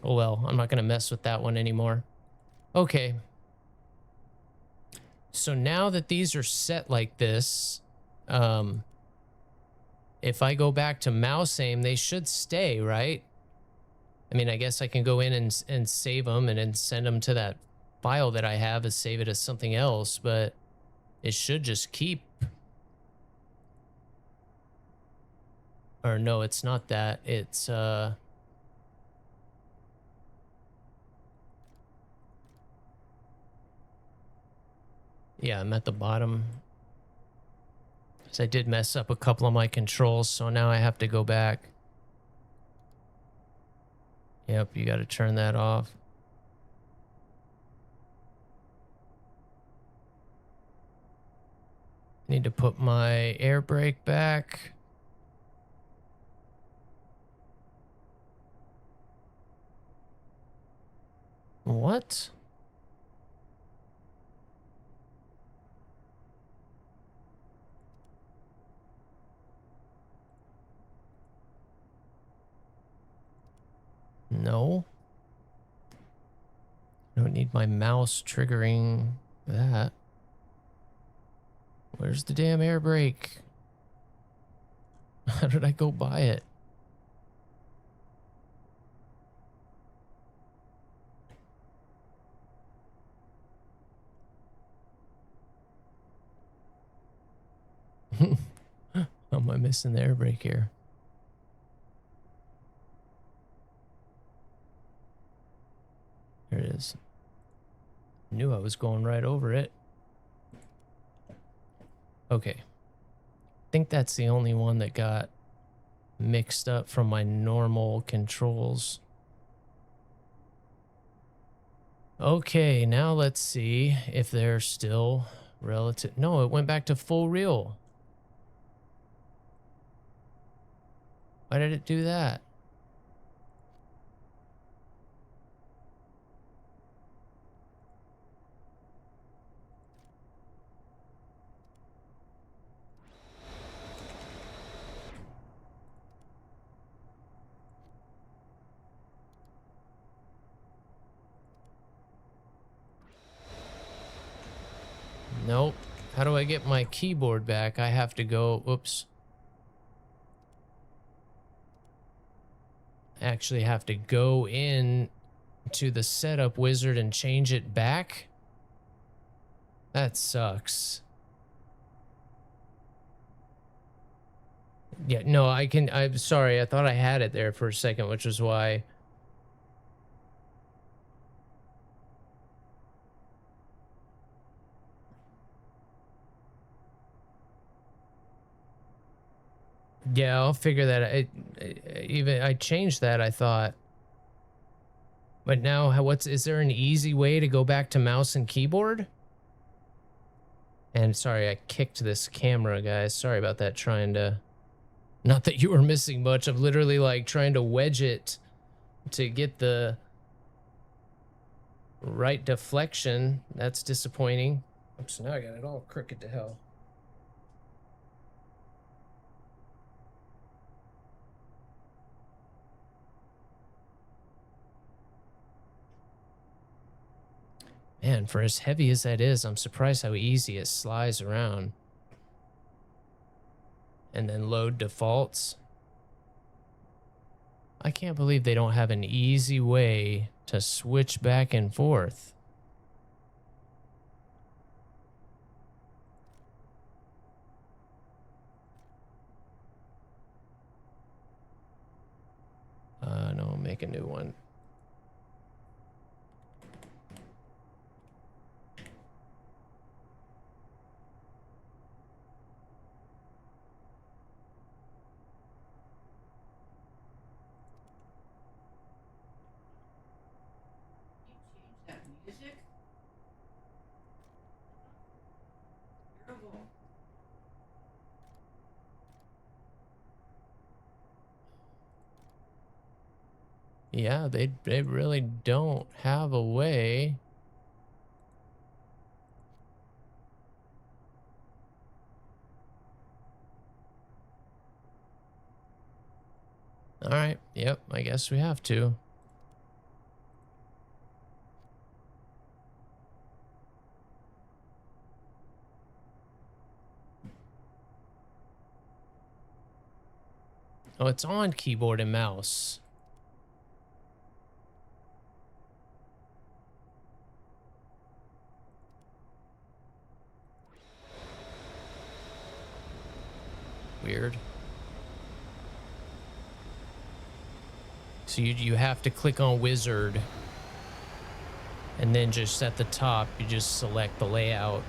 Oh well, I'm not going to mess with that one anymore. Okay. So now that these are set like this, if I go back to mouse aim, they should stay, right? I mean, I guess I can go in and save them and then send them to that file that I have and save it as something else, but it should just keep. Or no, it's not that. It's, yeah, I'm at the bottom. So I did mess up a couple of my controls, so now I have to go back. Yep, you got to turn that off. Need to put my air brake back. What? No. I don't need my mouse triggering that. Where's the damn air brake? How did I go buy it? How am I missing the air brake here? There it is. Knew I was going right over it. Okay. I think that's the only one that got mixed up from my normal controls. Okay, now let's see if they're still relative. No, it went back to full reel. Why did it do that? Nope. How do I get my keyboard back? I have to go, oops. I actually have to go in to the setup wizard and change it back? That sucks. Yeah, no, I'm sorry. I thought I had it there for a second, which is why. Yeah, I'll figure that out. Even I changed that, I thought. But now, is there an easy way to go back to mouse and keyboard? And sorry, I kicked this camera, guys. Sorry about that, trying to... Not that you were missing much. I'm literally like trying to wedge it to get the right deflection. That's disappointing. Oops, now I got it all crooked to hell. Man, for as heavy as that is, I'm surprised how easy it slides around. And then load defaults. I can't believe they don't have an easy way to switch back and forth. No, make a new one. Yeah, they really don't have a way. All right. Yep, I guess we have to. Oh, it's on keyboard and mouse. Weird. So you have to click on wizard. And then just at the top, you just select the layout.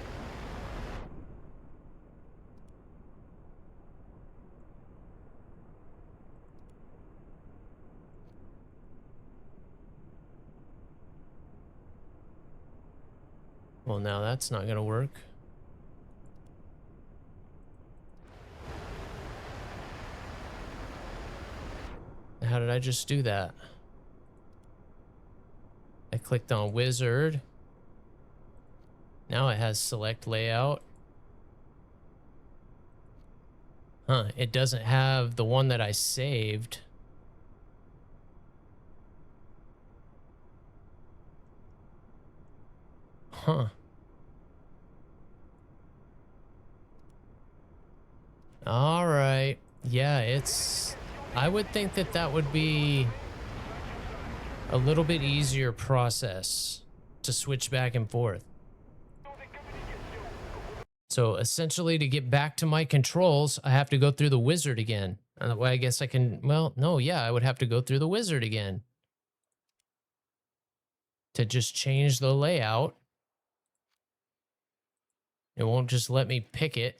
Well, now that's not going to work. How did I just do that? I clicked on wizard. Now it has select layout. Huh, it doesn't have the one that I saved. Huh. All right. Yeah, it's... I would think that that would be a little bit easier process to switch back and forth. So essentially, to get back to my controls, I have to go through the wizard again. Well, I guess I can... Well, no, yeah, I would have to go through the wizard again to just change the layout. It won't just let me pick it.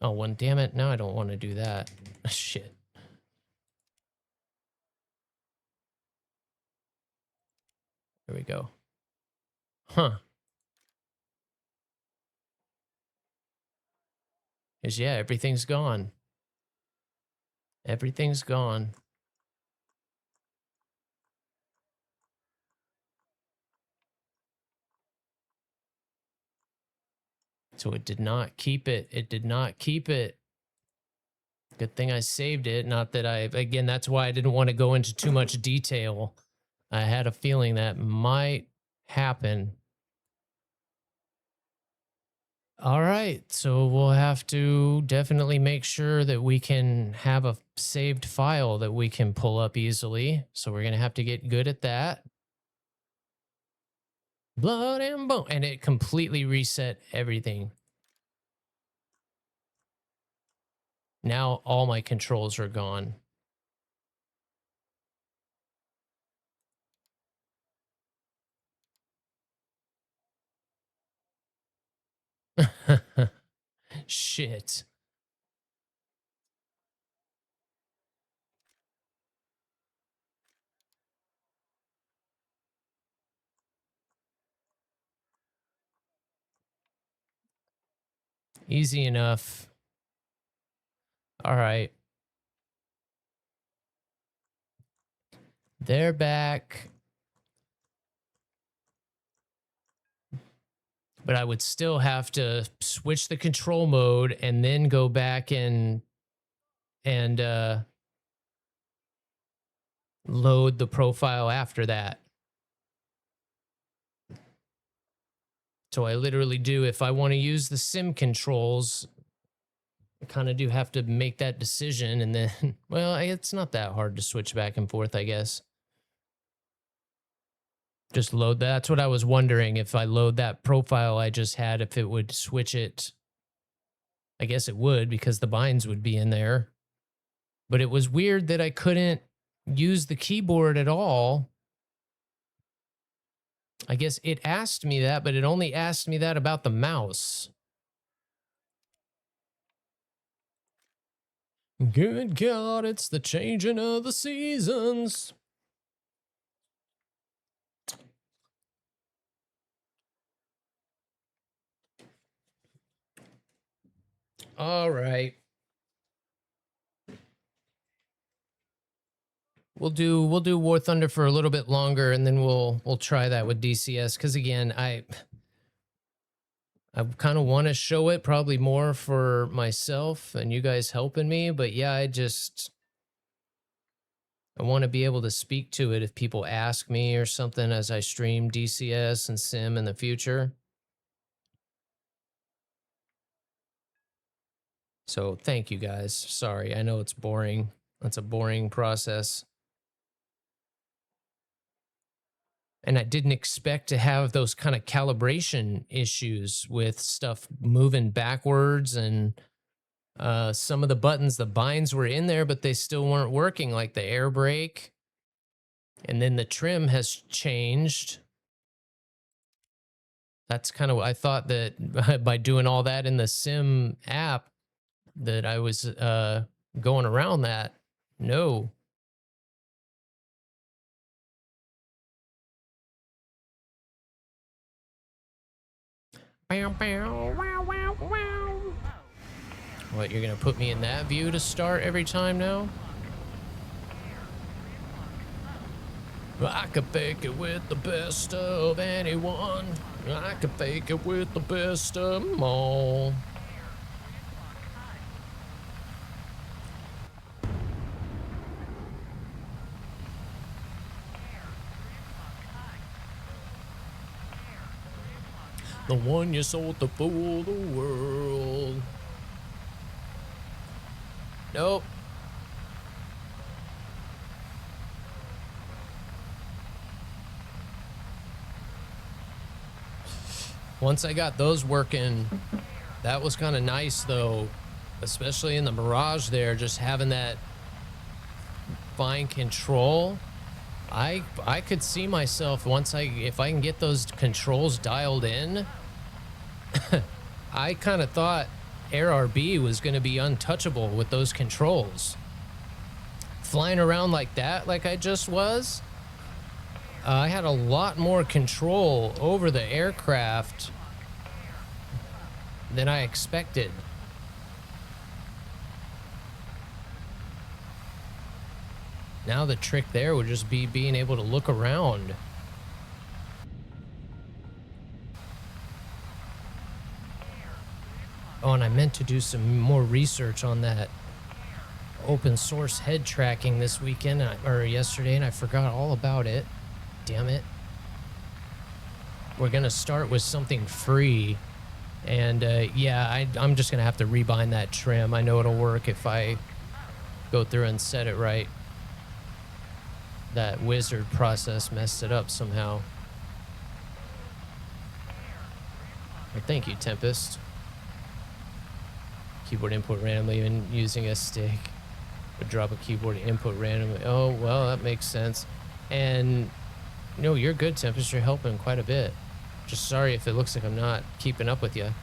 Oh, one, damn it. Now I don't want to do that. Shit. There we go. Huh. Because, yeah, everything's gone. Everything's gone. So it did not keep it. It did not keep it. Good thing I saved it. Not that I... Again, that's why I didn't want to go into too much detail. I had a feeling that might happen. All right, so we'll have to definitely make sure that we can have a saved file that we can pull up easily. So we're going to have to get good at that. Blood and bone. And it completely reset everything. Now all my controls are gone. Shit. Easy enough. All right. They're back. But I would still have to switch the control mode and then go back and load the profile after that. So I literally do, if I want to use the sim controls, I kind of do have to make that decision. And then, well, it's not that hard to switch back and forth, I guess. Just load that. That's what I was wondering. If I load that profile I just had, if it would switch it. I guess it would, because the binds would be in there. But it was weird that I couldn't use the keyboard at all. I guess it asked me that, but it only asked me that about the mouse. Good God, it's the changing of the seasons. All right. We'll do WarThunder for a little bit longer, and then we'll try that with DCS. Because again, I kind of want to show it probably more for myself and you guys helping me. But yeah, I want to be able to speak to it if people ask me or something as I stream DCS and sim in the future. So thank you guys. Sorry, I know it's boring. That's a boring process. And I didn't expect to have those kind of calibration issues with stuff moving backwards, and some of the buttons, the binds were in there, but they still weren't working, like the air brake. And then the trim has changed. That's kind of, I thought that by doing all that in the sim app that I was going around that. No. What, you're gonna put me in that view to start every time now? I could fake it with the best of anyone. I could fake it with the best of them all. The one you sold to fool the world. Nope. Once I got those working, that was kind of nice though, especially in the Mirage there, just having that fine control. I could see myself if I can get those controls dialed in. I kind of thought AirRB was going to be untouchable with those controls. Flying around like that, like I just was, I had a lot more control over the aircraft than I expected. Now the trick there would just be being able to look around. Oh, and I meant to do some more research on that open source head tracking this weekend, or yesterday, and I forgot all about it. Damn it. We're gonna start with something free, and yeah, I'm just gonna have to rebind that trim. I know it'll work if I go through and set it right. That wizard process messed it up somehow. But thank you, Tempest. Keyboard input randomly and using a stick. Or drop a keyboard input randomly. Oh, well, that makes sense. And no, you're good, Tempest. You're helping quite a bit. Just sorry if it looks like I'm not keeping up with you.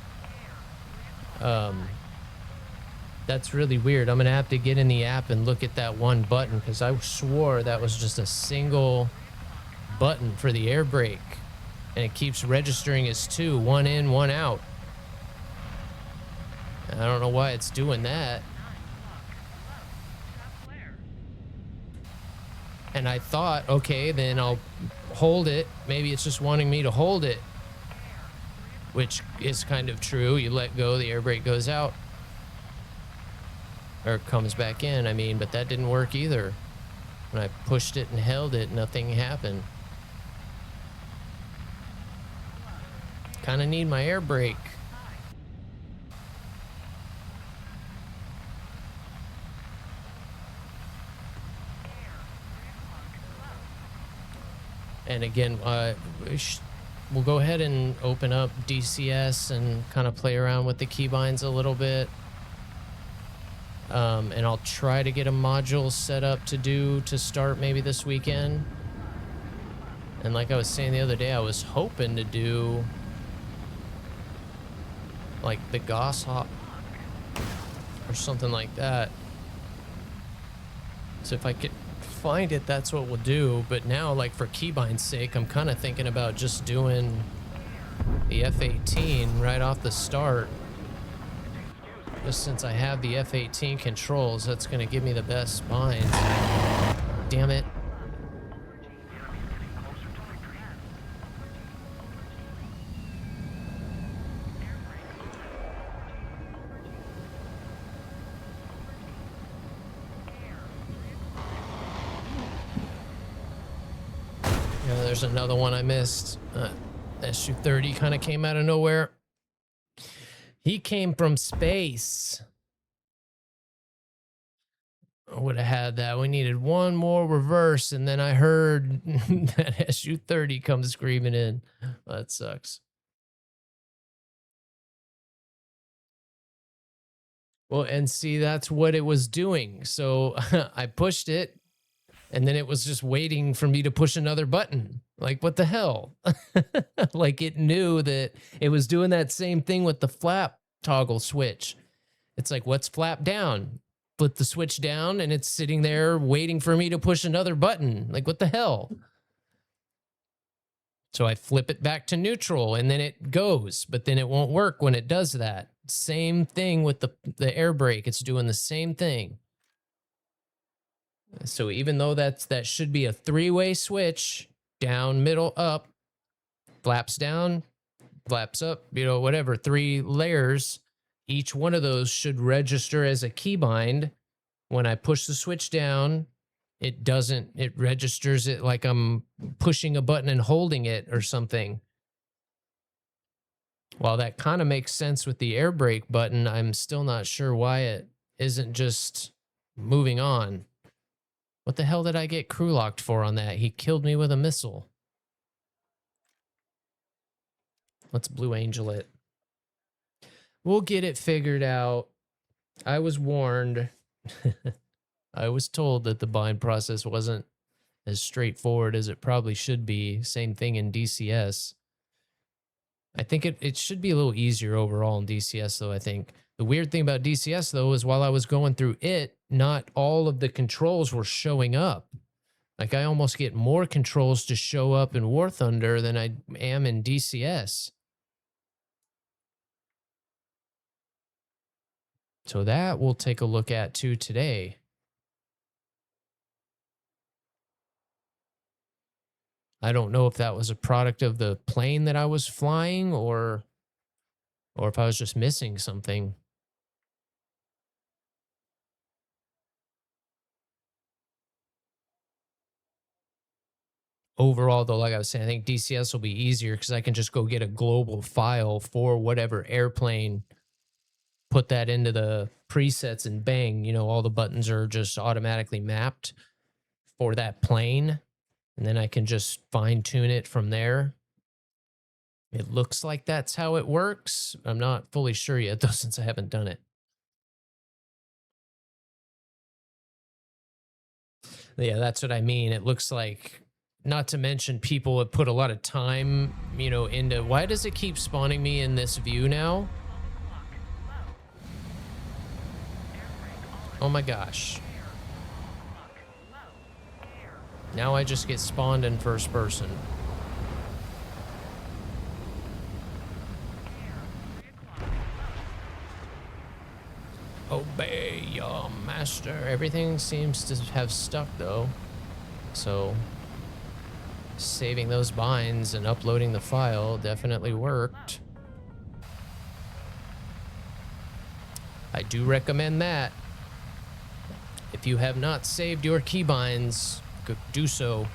That's really weird. I'm gonna have to get in the app and look at that one button, because I swore that was just a single button for the air brake, and it keeps registering as two, one in, one out. I don't know why it's doing that. And I thought, okay, then I'll hold it. Maybe it's just wanting me to hold it, which is kind of true. You let go, the air brake goes out. Or comes back in, I mean, but that didn't work either. When I pushed it and held it, nothing happened. Kind of need my air brake. And again, we'll go ahead and open up DCS and kind of play around with the keybinds a little bit. And I'll try to get a module set up to start maybe this weekend. And like I was saying the other day, I was hoping to do like the Goss hop or something like that. So if I could find it, that's what we'll do. But now, like, for keybind's sake, I'm kind of thinking about just doing the F-18 right off the start. Just since I have the F-18 controls, that's going to give me the best binds. Damn it. Yeah, there's another one I missed. SU-30 kind of came out of nowhere. He came from space. I would have had that. We needed one more reverse, and then I heard that SU-30 come screaming in. That sucks. Well, and see, that's what it was doing. So I pushed it, and then it was just waiting for me to push another button. Like, what the hell? Like, it knew that it was doing that same thing with the flap toggle switch. It's like, what's flap down? Flip the switch down, and it's sitting there waiting for me to push another button. Like, what the hell? So I flip it back to neutral, and then it goes, but then it won't work when it does that. Same thing with the air brake. It's doing the same thing. So even though that should be a three-way switch, down, middle, up, flaps down, flaps up, you know, whatever, 3 layers, each one of those should register as a keybind. When I push the switch down, it doesn't, it registers it like I'm pushing a button and holding it or something. While that kind of makes sense with the air brake button, I'm still not sure why it isn't just moving on. What the hell did I get crew locked for on that? He killed me with a missile. Let's Blue Angel it. We'll get it figured out. I was warned. I was told that the bind process wasn't as straightforward as it probably should be. Same thing in DCS. I think it should be a little easier overall in DCS, though, I think. The weird thing about DCS, though, is while I was going through it, not all of the controls were showing up. Like, I almost get more controls to show up in WarThunder than I am in DCS. So that we'll take a look at, too, today. I don't know if that was a product of the plane that I was flying or if I was just missing something. Overall, though, like I was saying, I think DCS will be easier because I can just go get a global file for whatever airplane, put that into the presets, and bang, you know, all the buttons are just automatically mapped for that plane. And then I can just fine tune it from there. It looks like that's how it works. I'm not fully sure yet, though, since I haven't done it. Yeah, that's what I mean. It looks like, not to mention people have put a lot of time, you know, into, why does it keep spawning me in this view now? Oh my gosh. Now I just get spawned in first person. Obey your master. Everything seems to have stuck though. So saving those binds and uploading the file definitely worked. I do recommend that. If you have not saved your keybinds, do so.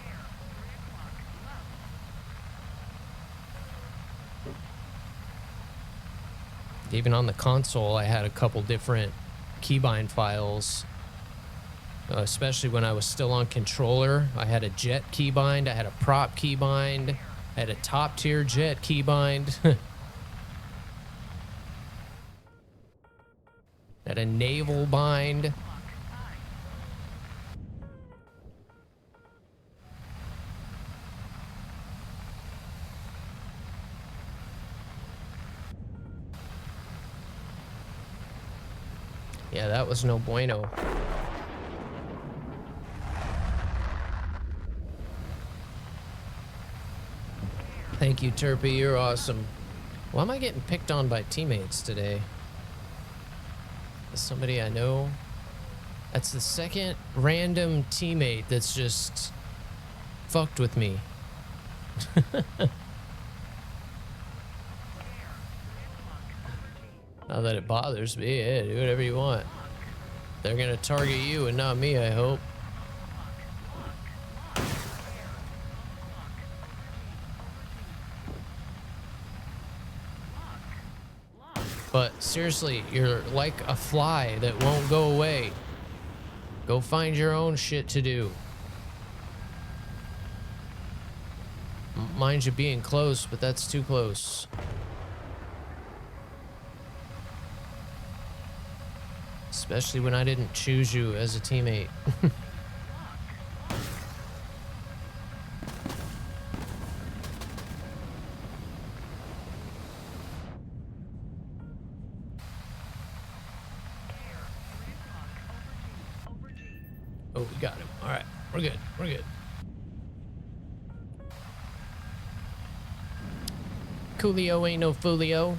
Even on the console, I had a couple different keybind files, especially when I was still on controller. I had a jet keybind, I had a prop keybind, I had a top tier jet keybind, I had a naval bind. Yeah, that was no bueno. Thank you, Turpy. You're awesome. Why am I getting picked on by teammates today? Is somebody I know? That's the second random teammate that's just fucked with me. Not that it bothers me. Yeah, do whatever you want. They're gonna target you and not me, I hope. But seriously, you're like a fly that won't go away. Go find your own shit to do. Mind you being close, but that's too close. Especially when I didn't choose you as a teammate. Oh, we got him. All right, we're good. We're good. Coolio ain't no foolio.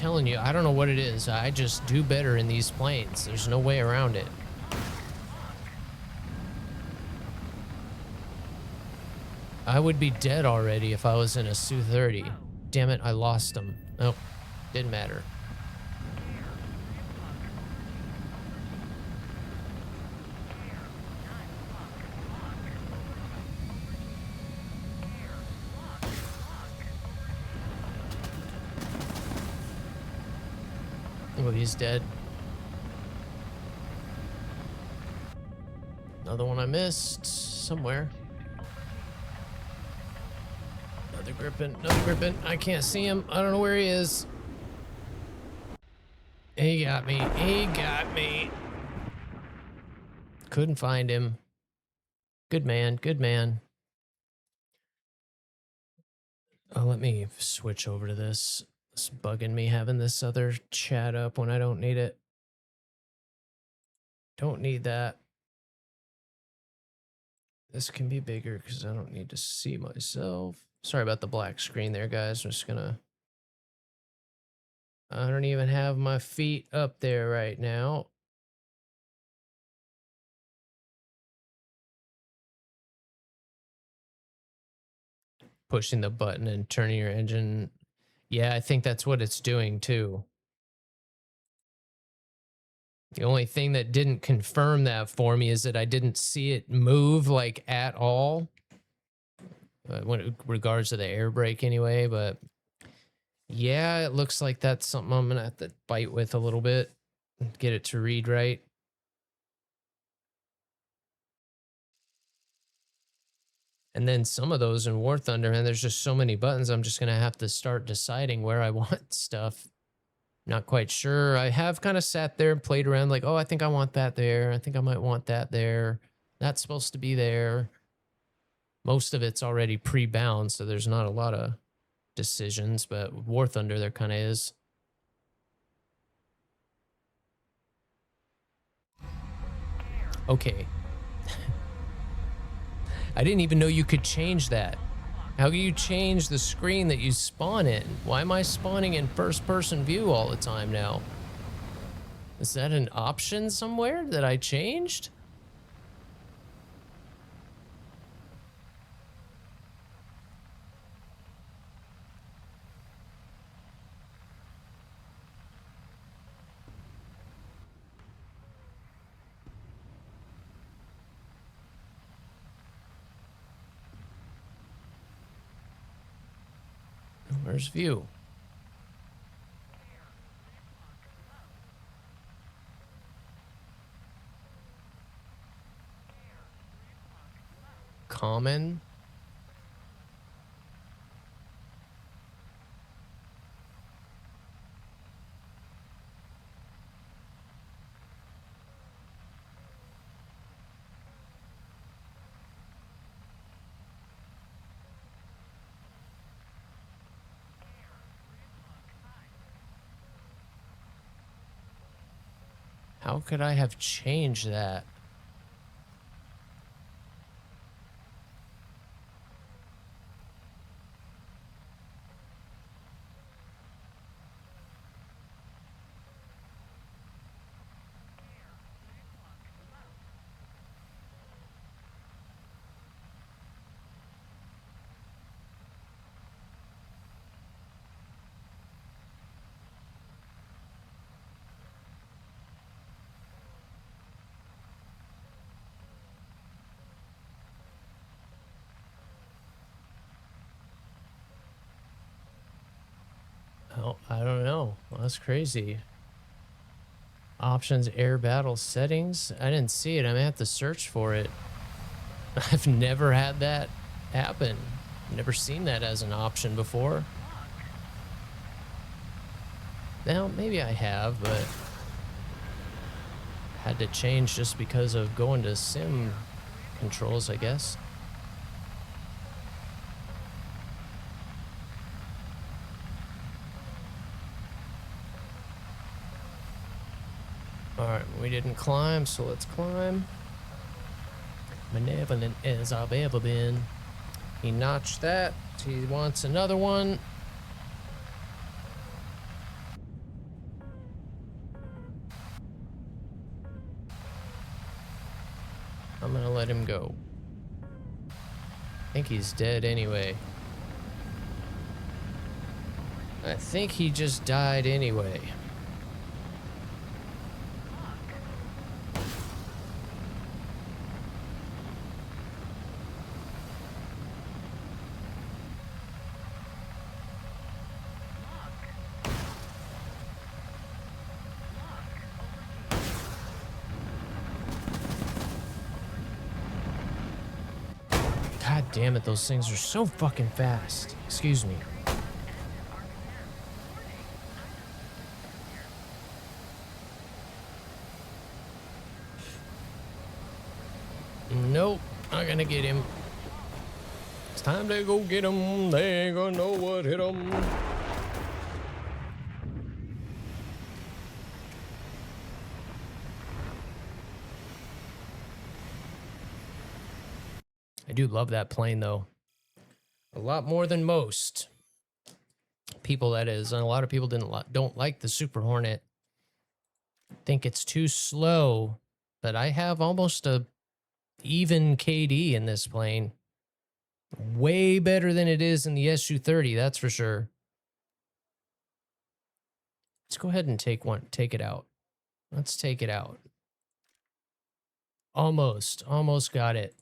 telling you, I don't know what it is. I just do better in these planes. There's no way around it. I would be dead already if I was in a Su-30. Damn it, I lost him. Oh, didn't matter. Oh, he's dead. Another one I missed somewhere. Another gripping, another gripping. I can't see him. I don't know where he is. He got me. He got me. Couldn't find him. Good man. Good man. Oh, let me switch over to this. It's bugging me having this other chat up when I don't need it. Don't need that. This can be bigger because I don't need to see myself. Sorry about the black screen there, guys. I'm just gonna... I don't even have my feet up there right now. Pushing the button and turning your engine. Yeah, I think that's what it's doing too. The only thing that didn't confirm that for me is that I didn't see it move like at all. When it regards to the air brake anyway, but yeah, it looks like that's something I'm gonna have to bite with a little bit. Get it to read right. And then some of those in WarThunder, man, there's just so many buttons. I'm just going to have to start deciding where I want stuff. Not quite sure. I have kind of sat there and played around like, oh, I think I want that there. I think I might want that there. That's supposed to be there. Most of it's already pre-bound, so there's not a lot of decisions, but WarThunder there kind of is. Okay. I didn't even know you could change that. How can you change the screen that you spawn in? Why am I spawning in first-person view all the time now? Is that an option somewhere that I changed? Where's view? Common. How could I have changed that? Oh, I don't know. Well, that's crazy. Options, air battle settings. I didn't see it. I'm gonna have to search for it. I've never had that happen. Never seen that as an option before. Now, maybe I have, but had to change just because of going to sim controls, I guess. Alright, we didn't climb, so let's climb. Benevolent as I've ever been. He notched that. He wants another one. I'm gonna let him go. I think he's dead anyway. I think he just died anyway. God damn it, those things are so fucking fast. Excuse me. Nope, not gonna get him. It's time to go get him. They ain't gonna know what hit him. I do love that plane though. A lot more than most people, that is. And a lot of people don't like the Super Hornet. Think it's too slow, but I have almost a even KD in this plane. Way better than it is in the SU-30, that's for sure. Let's go ahead and take it out. Let's take it out. Almost got it.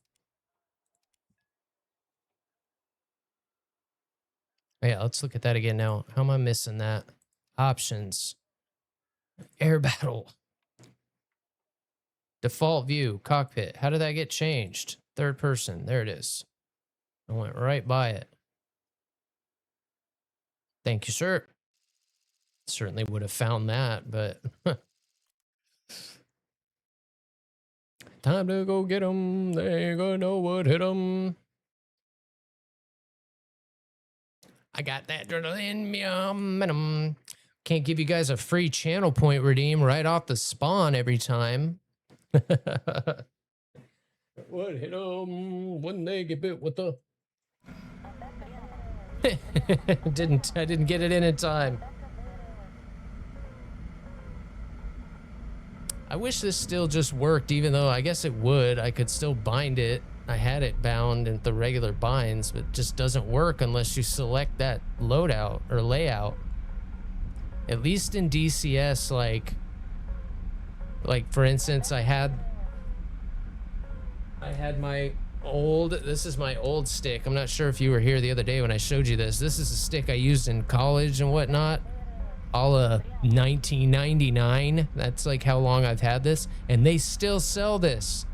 Yeah, let's look at that again now. How am I missing that? Options. Air battle. Default view, cockpit. How did that get changed? Third person. There it is. I went right by it. Thank you, sir. Certainly would have found that, but... Time to go get them. They ain't gonna know what hit them. I got that adrenaline. Can't give you guys a free channel point redeem right off the spawn every time. What hit them when they get bit with the... I didn't get it in time. I wish this still just worked, even though I guess it would. I could still bind it. I had it bound in the regular binds, but it just doesn't work unless you select that loadout or layout. At least in DCS, like for instance, I had my old, this is my old stick. I'm not sure if you were here the other day when I showed you this. This is a stick I used in college and whatnot. All 1999. That's like how long I've had this, and they still sell this.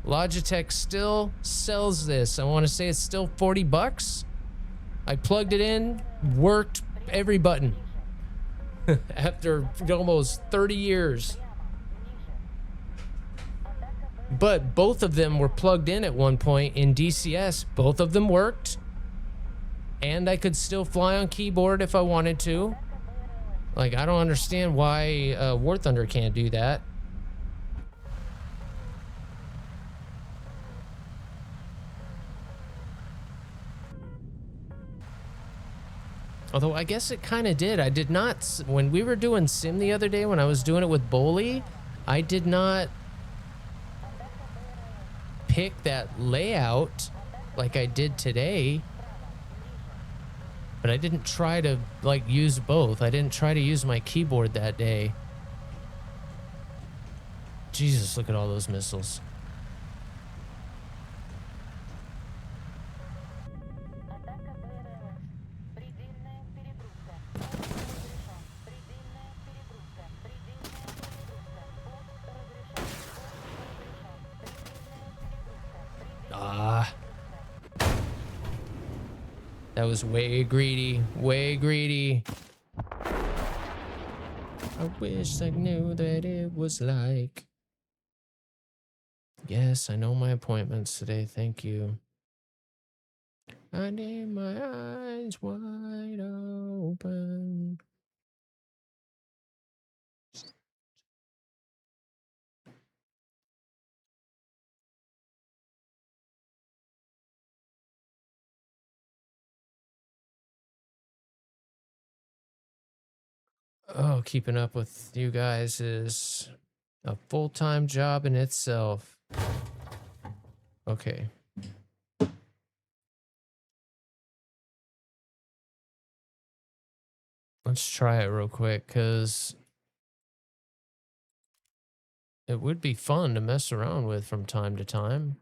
Logitech still sells this. I want to say it's still 40 bucks. I plugged it in, worked every button after almost 30 years. But both of them were plugged in at one point in DCS. Both of them worked, and I could still fly on keyboard if I wanted to. Like, I don't understand why WarThunder can't do that. Although I guess it kind of did. I did not, when we were doing Sim the other day, when I was doing it with Boley, I did not pick that layout like I did today. But I didn't try to, like, use both. I didn't try to use my keyboard that day. Jesus, look at all those missiles. Ah. That was way greedy. Way greedy. I wish I knew that it was like... Yes, I know my appointments today. Thank you. I need my eyes wide open. Oh, keeping up with you guys is a full-time job in itself. Okay. Let's try it real quick, because it would be fun to mess around with from time to time.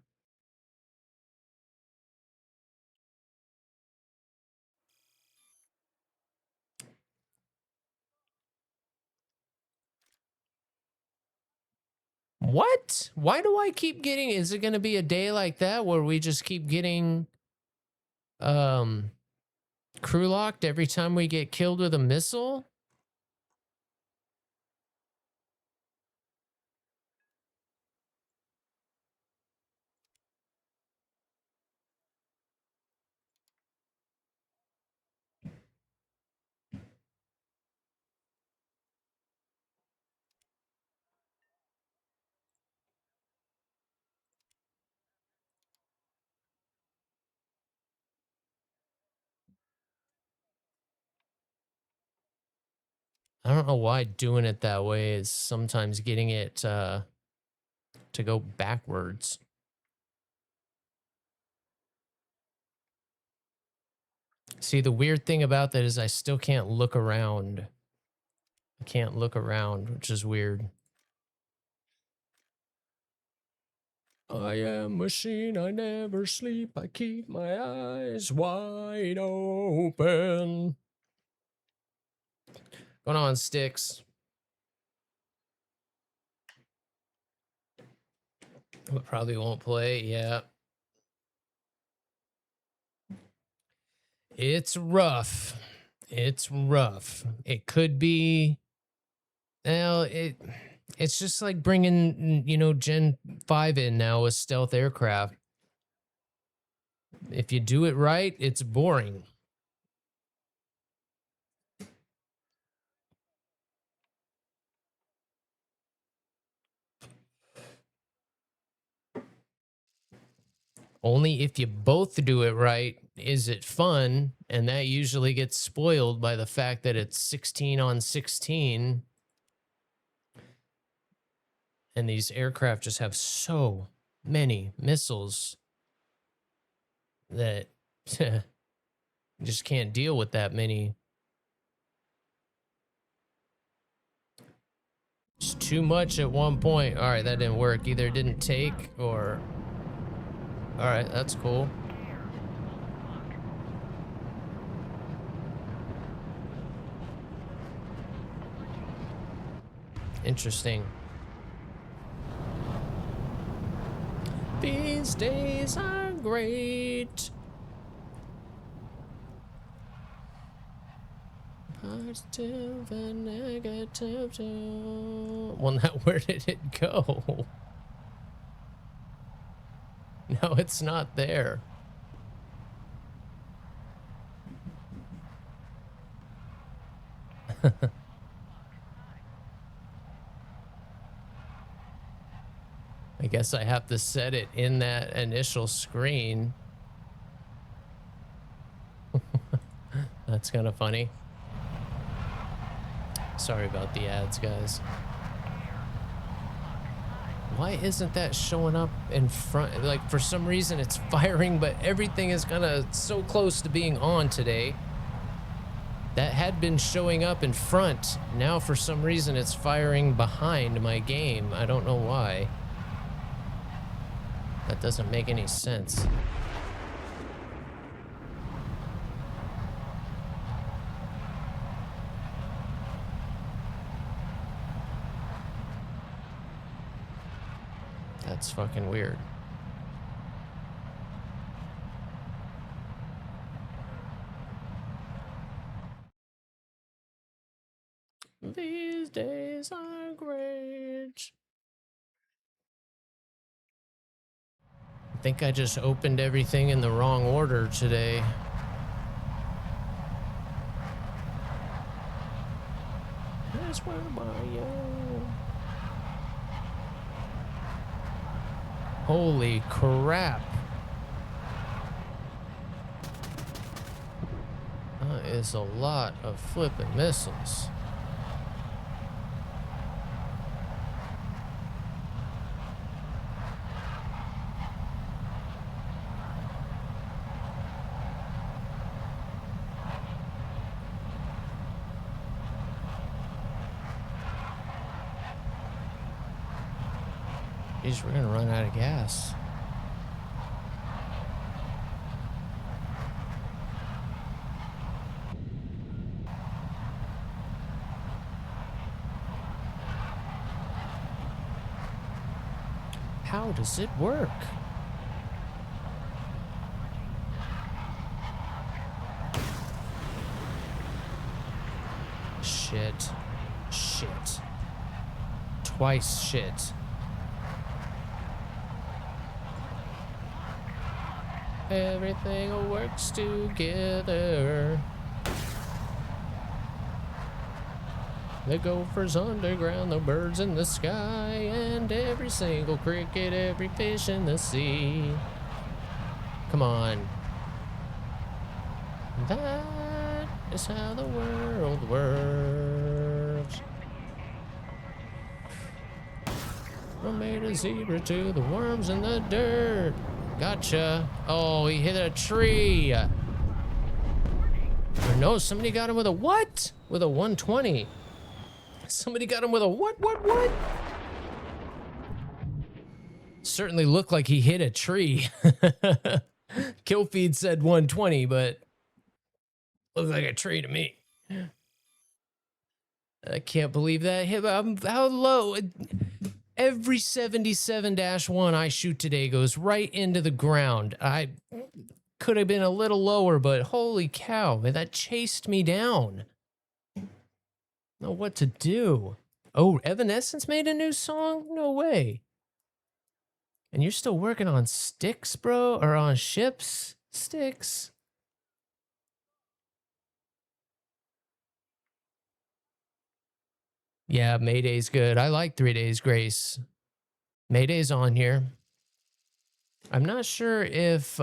What? Why do I keep getting... Is it going to be a day like that where we just keep getting um crew locked every time we get killed with a missile? I don't know why doing it that way is sometimes getting it to go backwards. See, the weird thing about that is I still can't look around. I can't look around, which is weird. I am a machine, I never sleep, I keep my eyes wide open. Going on, Sticks. But probably won't play, yeah. It's rough. It's rough. It could be... Well, it's just like bringing, Gen 5 in now with stealth aircraft. If you do it right, it's boring. Only if you both do it right is it fun, and that usually gets spoiled by the fact that it's 16 on 16. And these aircraft just have so many missiles that you just can't deal with that many. It's too much at one point. All right, that didn't work. Either it didn't take or... All right, that's cool. Interesting. These days are great. Positive and negative too. Well, now where did it go? No, it's not there. I guess I have to set it in that initial screen. That's kind of funny. Sorry about the ads, guys. Why isn't that showing up in front? Like, for some reason it's firing, but everything is kind of so close to being on today. That had been showing up in front. Now, for some reason, it's firing behind my game. I don't know why. That doesn't make any sense. That's fucking weird. These days are great. I think I just opened everything in the wrong order today. That's where Mario. Holy crap. That is a lot of flipping missiles. Geez, we're gonna run out of gas. How does it work? Shit. Shit. Twice shit. Everything works together. The gophers underground, the birds in the sky, and every single cricket, every fish in the sea. Come on. That is how the world works. From A to zebra to the worms in the dirt. Gotcha. Oh, he hit a tree. Or no, somebody got him with a what? With a 120. Somebody got him with a what? Certainly looked like he hit a tree. Kill feed said 120, but looked like a tree to me. I can't believe that hit. How low? Every 77-1 I shoot today goes right into the ground. I could have been a little lower, but holy cow, man, that chased me down. Know what to do. Oh, Evanescence made a new song? No way. And you're still working on sticks, bro? Or on ships? Sticks? Yeah, Mayday's good. I like 3 Days Grace. Mayday's on here. I'm not sure if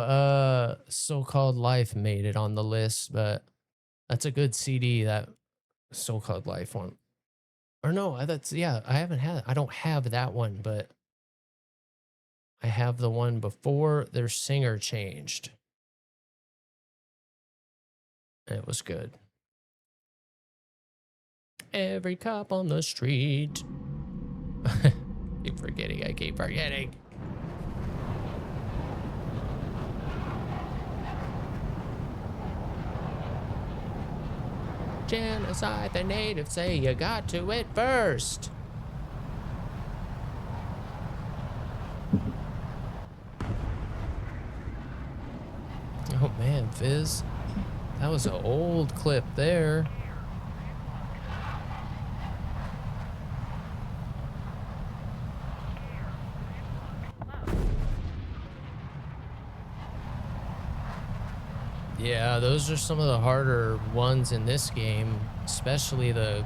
So-Called Life made it on the list, but that's a good CD, that So-Called Life one. Or no, that's, yeah, I don't have that one, but I have the one before their singer changed. And it was good. Every cop on the street. I keep forgetting. Genocide, the natives say you got to it first. Oh man, Fizz. That was an old clip there. Yeah, those are some of the harder ones in this game, especially the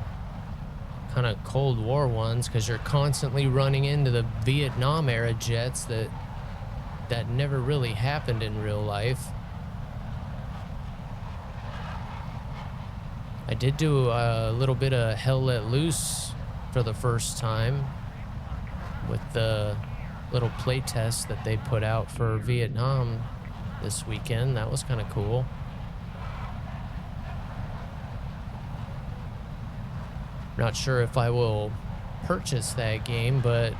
kind of Cold War ones, because you're constantly running into the Vietnam era jets that never really happened in real life. I did do a little bit of Hell Let Loose for the first time with the little playtest that they put out for Vietnam this weekend. That was kind of cool. Not sure if I will purchase that game, but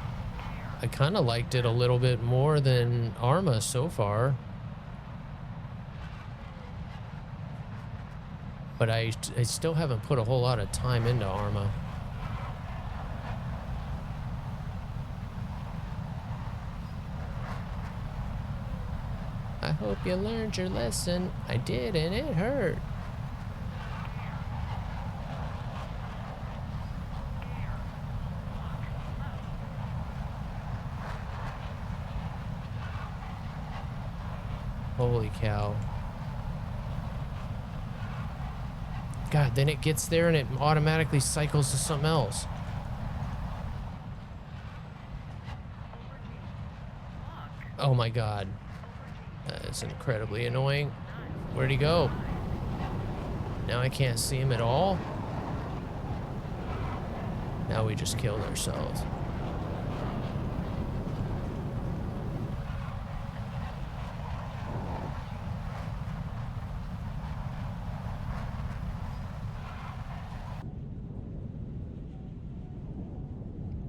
I kind of liked it a little bit more than Arma so far. But I still haven't put a whole lot of time into Arma. I hope you learned your lesson. I did, and it hurt. Holy cow. God, then it gets there and it automatically cycles to something else. Oh my God. That's incredibly annoying. Where'd he go? Now I can't see him at all. Now we just killed ourselves.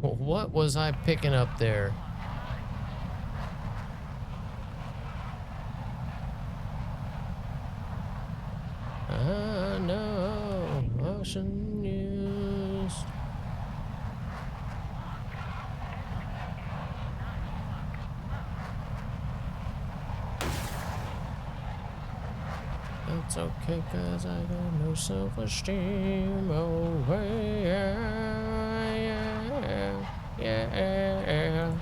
What was I picking up there? It's okay, cause I got no self-esteem. Oh, yeah, yeah.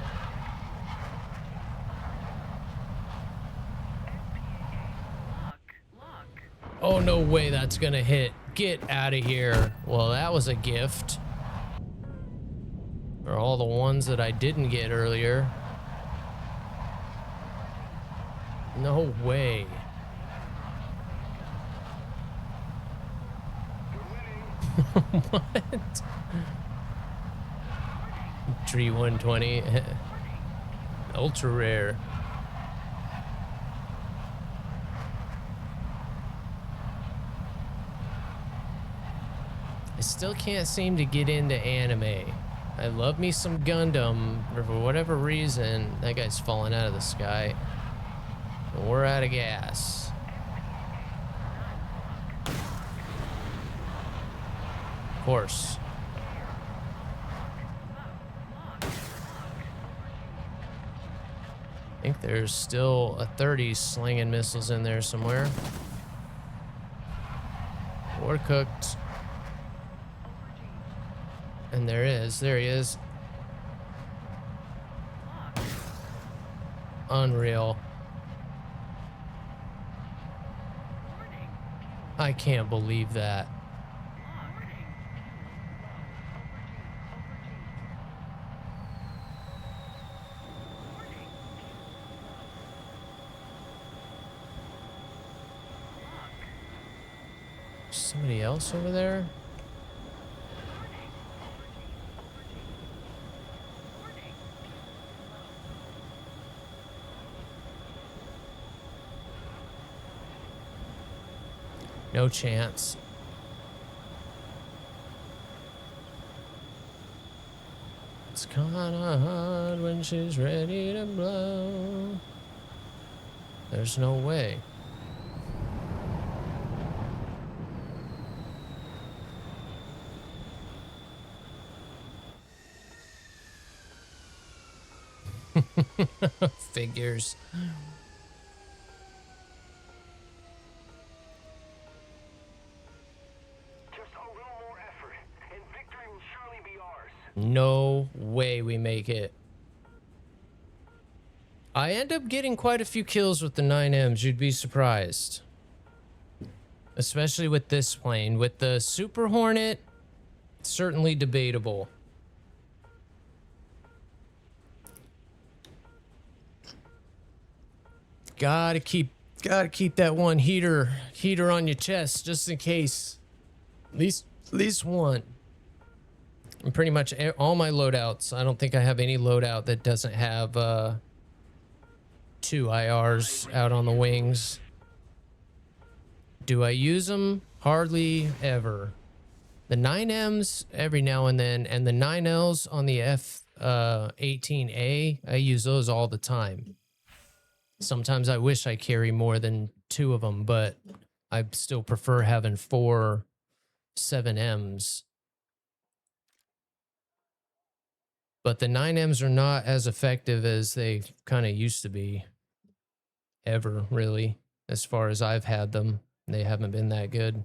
Oh, no way that's gonna hit. Get out of here. Well, that was a gift. For all the ones that I didn't get earlier. No way. What? Tree 120. Ultra rare. I still can't seem to get into anime. I love me some Gundam, but for whatever reason, that guy's falling out of the sky. And we're out of gas. Of course. I think there's still a 30 slinging missiles in there somewhere. We're cooked. And there he is. Unreal. I can't believe that. Somebody else over there? No chance. It's kinda hard when she's ready to blow. There's no way. Figures. No way we make it. I end up getting quite a few kills with the 9Ms. You'd be surprised. Especially with this plane. With the Super Hornet, certainly debatable. Gotta keep that one heater on your chest just in case. At least one. And pretty much all my loadouts. I don't think I have any loadout that doesn't have 2 IRs out on the wings. Do I use them? Hardly ever. The 9Ms every now and then, and the 9Ls on the F-18A, I use those all the time. Sometimes I wish I carry more than 2 of them, but I still prefer having 4 7Ms. But the 9Ms are not as effective as they kind of used to be. Ever, really. As far as I've had them, they haven't been that good.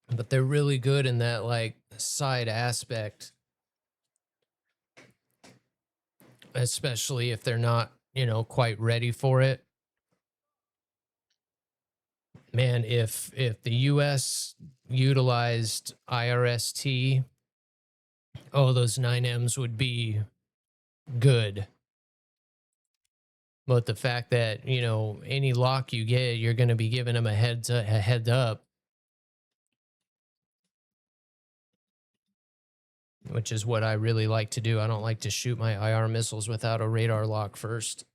But they're really good in that, like, side aspect. Especially if they're not, you know, quite ready for it. Man, if the US utilized IRST, oh, those 9Ms would be good. But the fact that, you know, any lock you get, you're going to be giving them a heads up. Which is what I really like to do. I don't like to shoot my IR missiles without a radar lock first.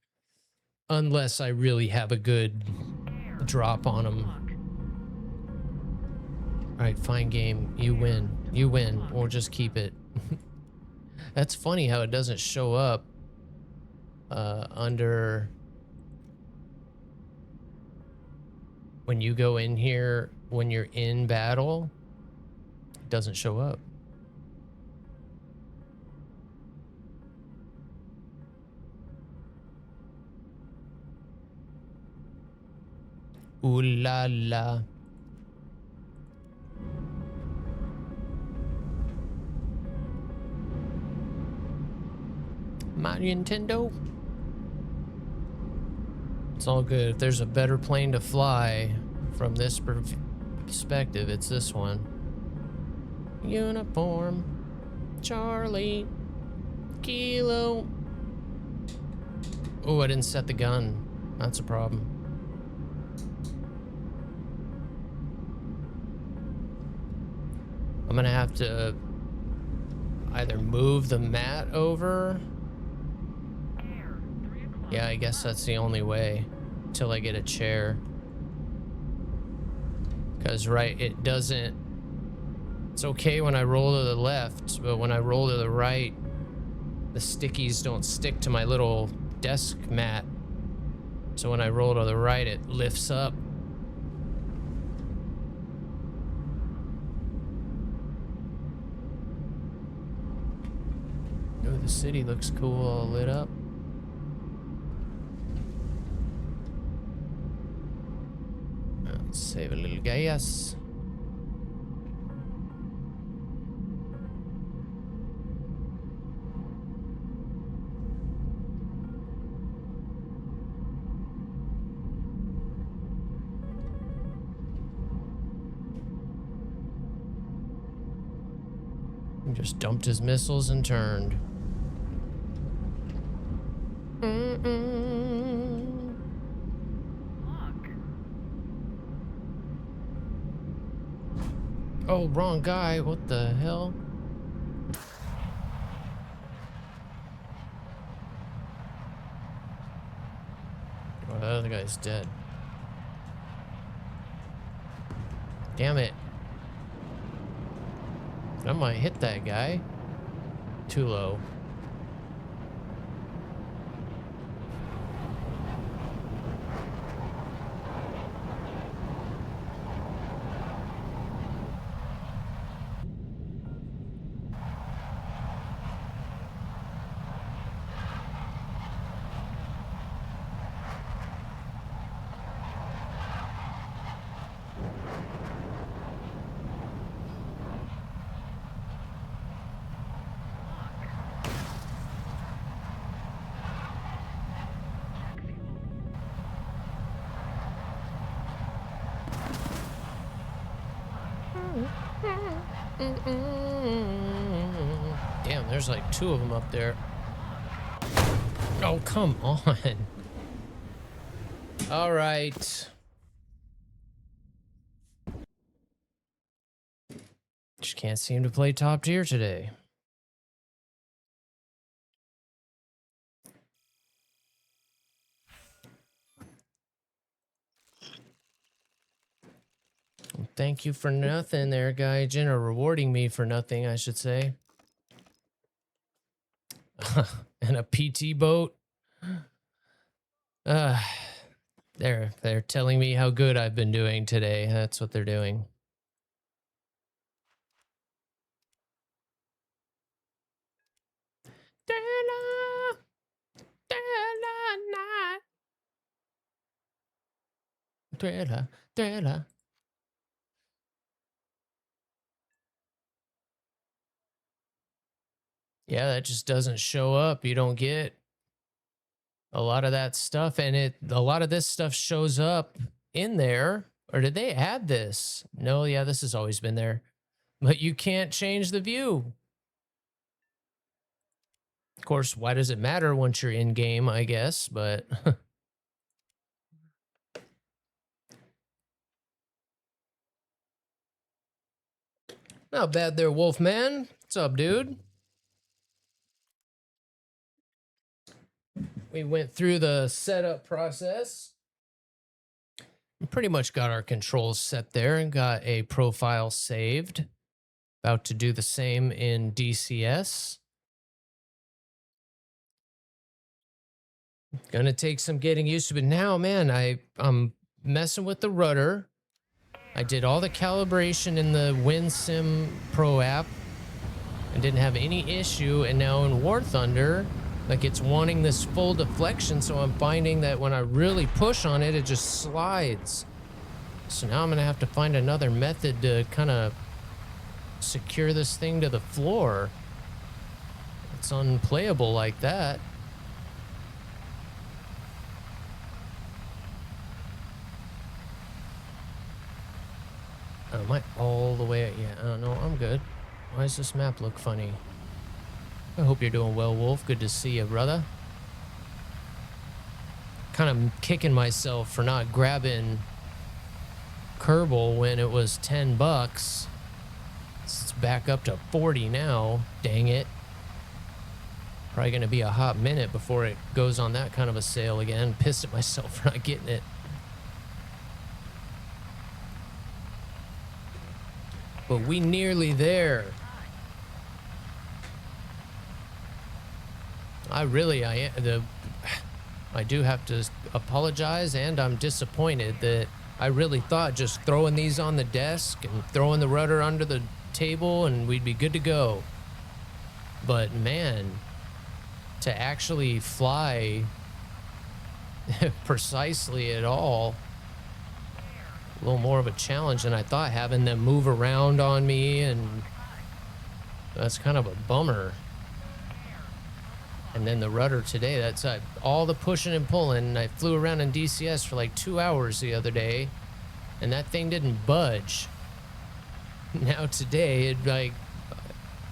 Unless I really have a good drop on them. All right, fine game. You win. You win. Or just keep it. That's funny how it doesn't show up under... When you go in here, when you're in battle, it doesn't show up. Ooh la la. My Nintendo. It's all good. If there's a better plane to fly from this perspective, it's this one. Uniform. Charlie. Kilo. Oh, I didn't set the gun. That's a problem. I'm gonna have to either move the mat over. Yeah, I guess that's the only way till I get a chair. Because, right, it doesn't... It's okay when I roll to the left, but when I roll to the right, the stickies don't stick to my little desk mat. So when I roll to the right, it lifts up. Oh, the city looks cool, all lit up. Let's save a little gas. He just dumped his missiles and turned. Oh, wrong guy. What the hell? Oh, the other guy's dead. Damn it. I might hit that guy. Too low. Damn, there's like 2 of them up there. Oh, come on. All right. Just can't seem to play top tier today. Thank you for nothing there, Gaijin, or rewarding me for nothing, I should say. And a PT boat. They're telling me how good I've been doing today. That's what they're doing. Thriller. Yeah, that just doesn't show up. You don't get a lot of that stuff, and a lot of this stuff shows up in there. Or did they add this? No, yeah, this has always been there. But you can't change the view. Of course, why does it matter once you're in game, I guess, but not bad there, Wolfman. What's up, dude? We went through the setup process. We pretty much got our controls set there and got a profile saved. About to do the same in DCS. Gonna take some getting used to, but now, man, I'm messing with the rudder. I did all the calibration in the WinSim Pro app and didn't have any issue. And now in WarThunder, like, it's wanting this full deflection, so I'm finding that when I really push on it, it just slides. So now I'm gonna have to find another method to kind of secure this thing to the floor. It's unplayable like that. Am I all the way? Yeah, I don't know. I'm good. Why does this map look funny? I hope you're doing well, Wolf. Good to see you, brother. Kind of kicking myself for not grabbing Kerbal when it was 10 bucks. It's back up to 40 now. Dang it. Probably going to be a hot minute before it goes on that kind of a sale again. Pissed at myself for not getting it. But we nearly there. I do have to apologize, and I'm disappointed that I really thought just throwing these on the desk and throwing the rudder under the table and we'd be good to go. But man, to actually fly precisely at all, a little more of a challenge than I thought, having them move around on me, and that's kind of a bummer. And then the rudder today, that's all the pushing and pulling. I flew around in DCS for like 2 hours the other day, and that thing didn't budge. Now today,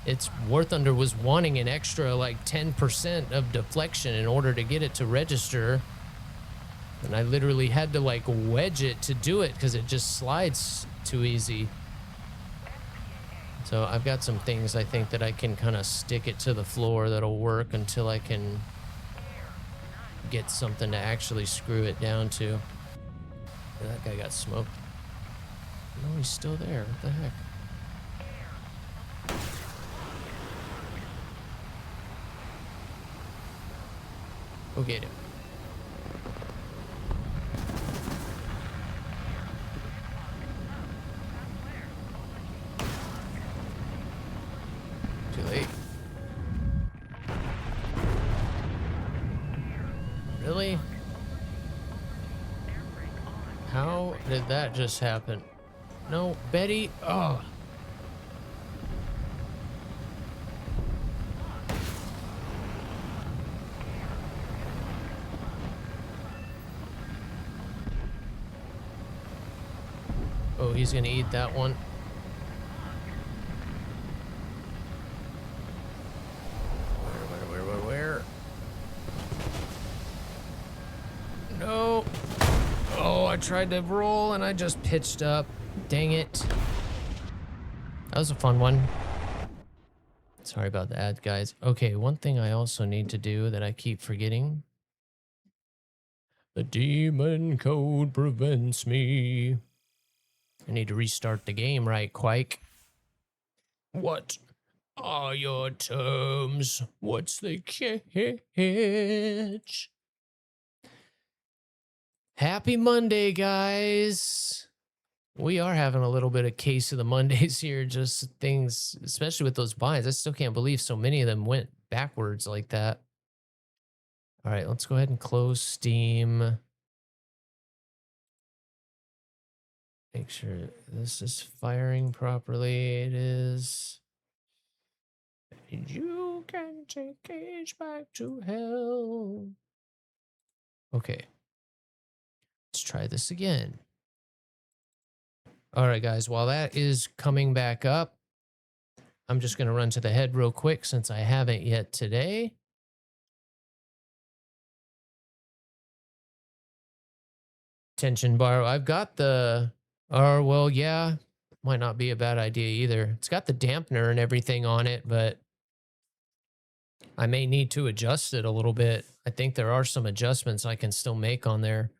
it's WarThunder was wanting an extra like 10% of deflection in order to get it to register. And I literally had to like wedge it to do it because it just slides too easy. So I've got some things I think that I can kind of stick it to the floor that'll work until I can get something to actually screw it down to. Yeah, that guy got smoked. No, he's still there. What the heck? Go get him. Too late. Really? How did that just happen? No, Betty. Oh. Oh, he's gonna eat that one. Where? No. Oh, I tried to roll and I just pitched up. Dang it. That was a fun one. Sorry about that, guys. Okay, one thing I also need to do that I keep forgetting. The demon code prevents me. I need to restart the game, right, Quake? What are your terms? What's the catch? Happy Monday, guys. We are having a little bit of case of the Mondays here. Just things, especially with those binds. I still can't believe so many of them went backwards like that. All right, let's go ahead and close Steam. Make sure this is firing properly. It is. You can take Cage back to hell. Okay. Let's try this again. All right, guys. While that is coming back up, I'm just going to run to the head real quick since I haven't yet today. Tension bar. I've got the... Oh, well, yeah. Might not be a bad idea either. It's got the dampener and everything on it, but I may need to adjust it a little bit. I think there are some adjustments I can still make on there.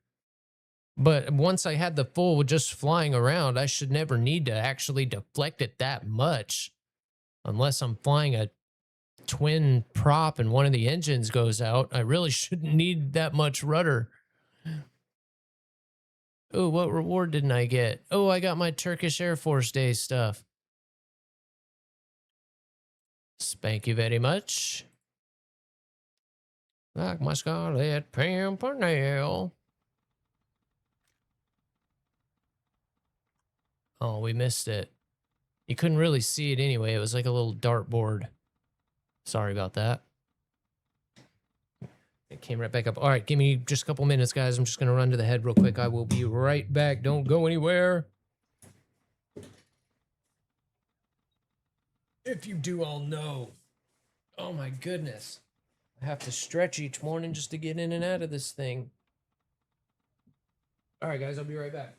But once I had the full just flying around, I should never need to actually deflect it that much. Unless I'm flying a twin prop and one of the engines goes out, I really shouldn't need that much rudder. Oh, what reward didn't I get? Oh, I got my Turkish Air Force Day stuff. Thank you very much. Like my Scarlet Pimpernel. Oh, we missed it. You couldn't really see it anyway. It was like a little dartboard. Sorry about that. It came right back up. All right, give me just a couple minutes, guys. I'm just going to run to the head real quick. I will be right back. Don't go anywhere. If you do all know. Oh my goodness. I have to stretch each morning just to get in and out of this thing. All right, guys, I'll be right back.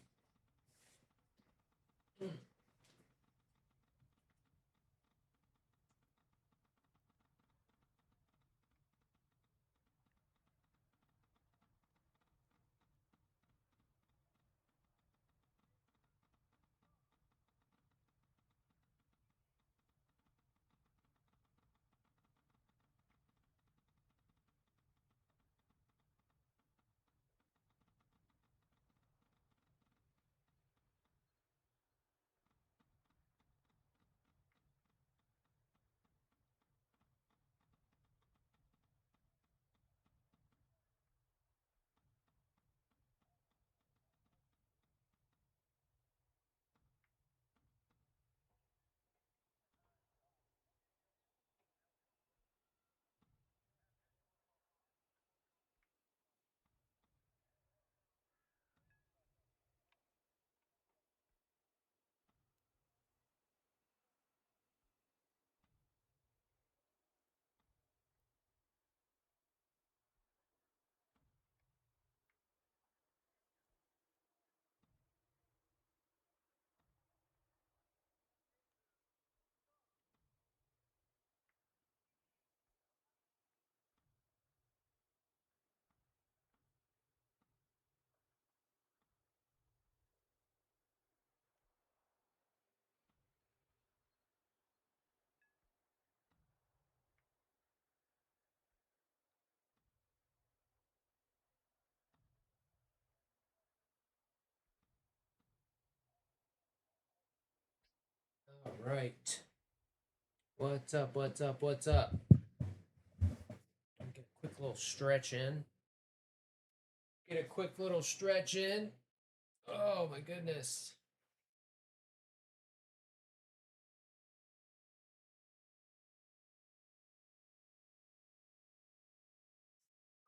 All right. What's up? What's up? What's up? Get a quick little stretch in. Get a quick little stretch in. Oh my goodness.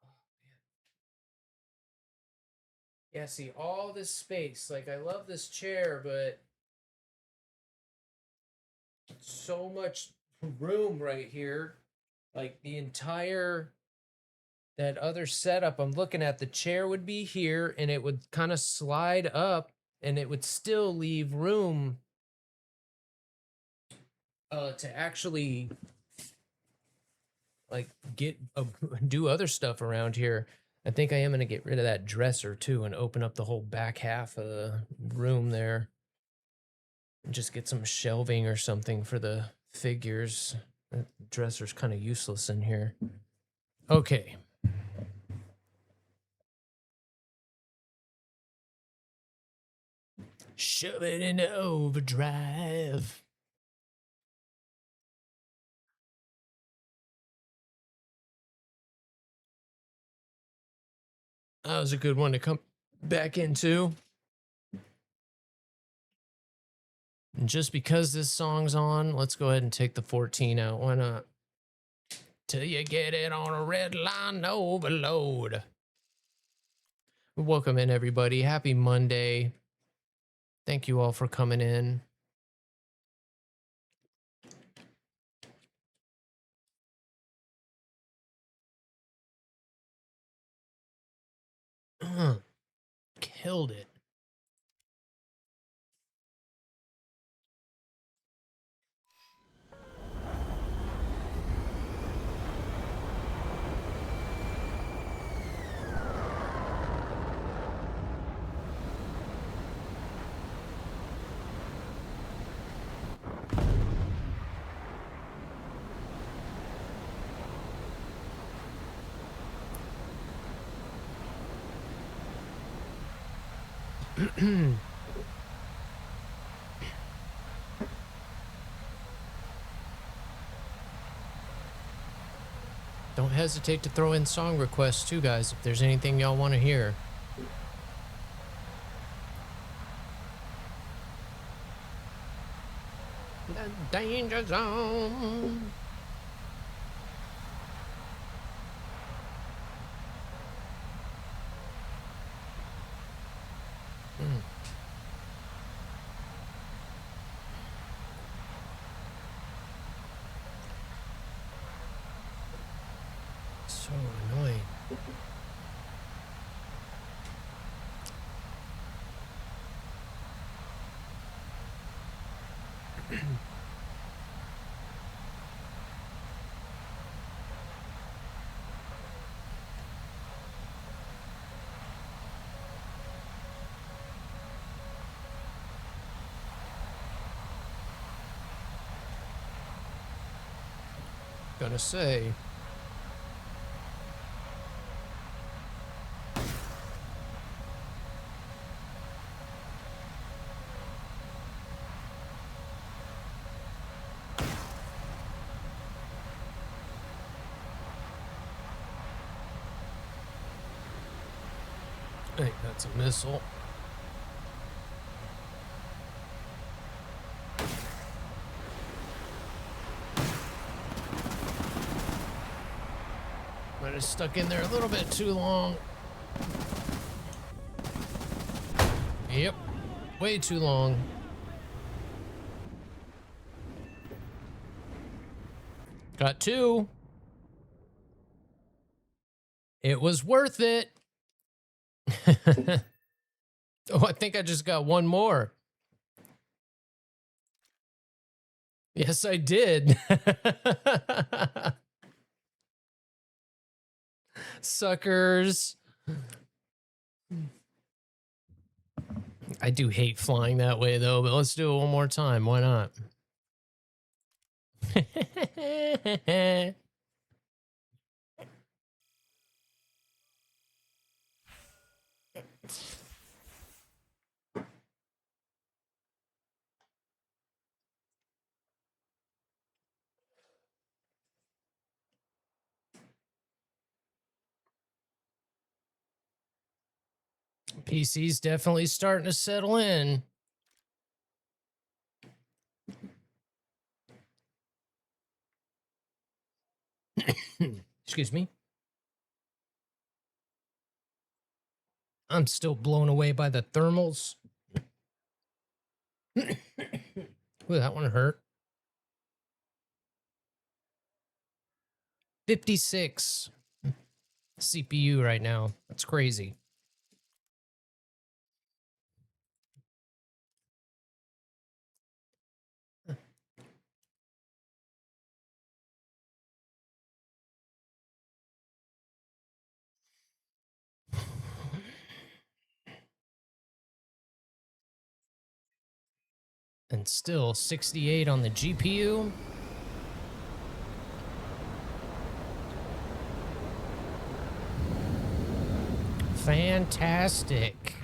Oh, man. Yeah, see all this space. Like I love this chair, but so much room right here. Like the entire that other setup I'm looking at, the chair would be here and it would kind of slide up and it would still leave room to actually like get do other stuff around here. I think I am going to get rid of that dresser too and open up the whole back half of the room there and just get some shelving or something for the figures. That dresser's kind of useless in here. Okay. Shove it into overdrive. That was a good one to come back into. And just because this song's on, let's go ahead and take the 14 out. Why not? Till you get it on a red line overload. Welcome in, everybody. Happy Monday. Thank you all for coming in. Killed it. Don't hesitate to throw in song requests too, guys, if there's anything y'all want to hear. The danger zone. So annoying. Gonna say. Hey, that's a missile. Might have stuck in there a little bit too long. Yep, way too long. Got two. It was worth it. Oh, I think I just got one more. Yes, I did. Suckers. I do hate flying that way, though, but let's do it one more time. Why not? PC's definitely starting to settle in. Excuse me. I'm still blown away by the thermals. Ooh, that one hurt. 56 CPU right now. That's crazy. And still 68 on the GPU. Fantastic.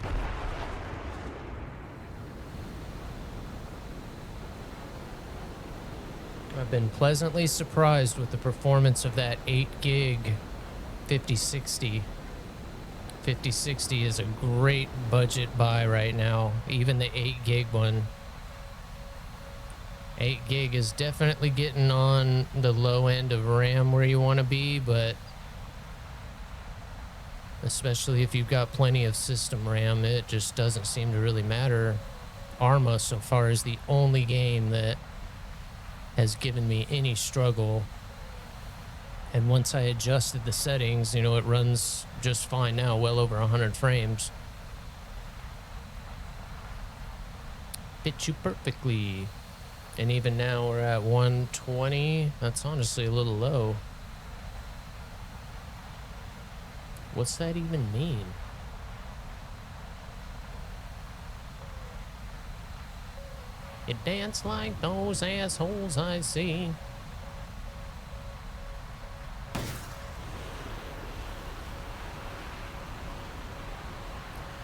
I've been pleasantly surprised with the performance of that 8 gig 5060. 5060 is a great budget buy right now, even the 8 gig one. 8 gig is definitely getting on the low end of RAM where you want to be, but especially if you've got plenty of system RAM, it just doesn't seem to really matter. Arma so far is the only game that has given me any struggle. And once I adjusted the settings, you know, it runs just fine now, well over 100 frames. Fit you perfectly. And even now we're at 120. That's honestly a little low. What's that even mean? You dance like those assholes I see.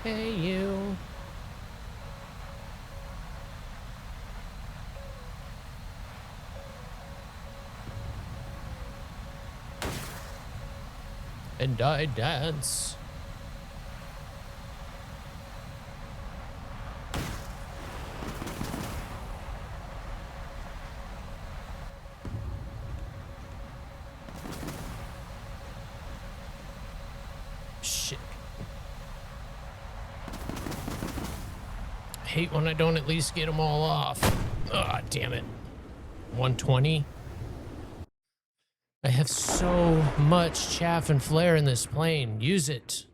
Hey, you. And I dance. hate when I don't at least get them all off. Ah, damn it. 120. I have so much chaff and flare in this plane. Use it.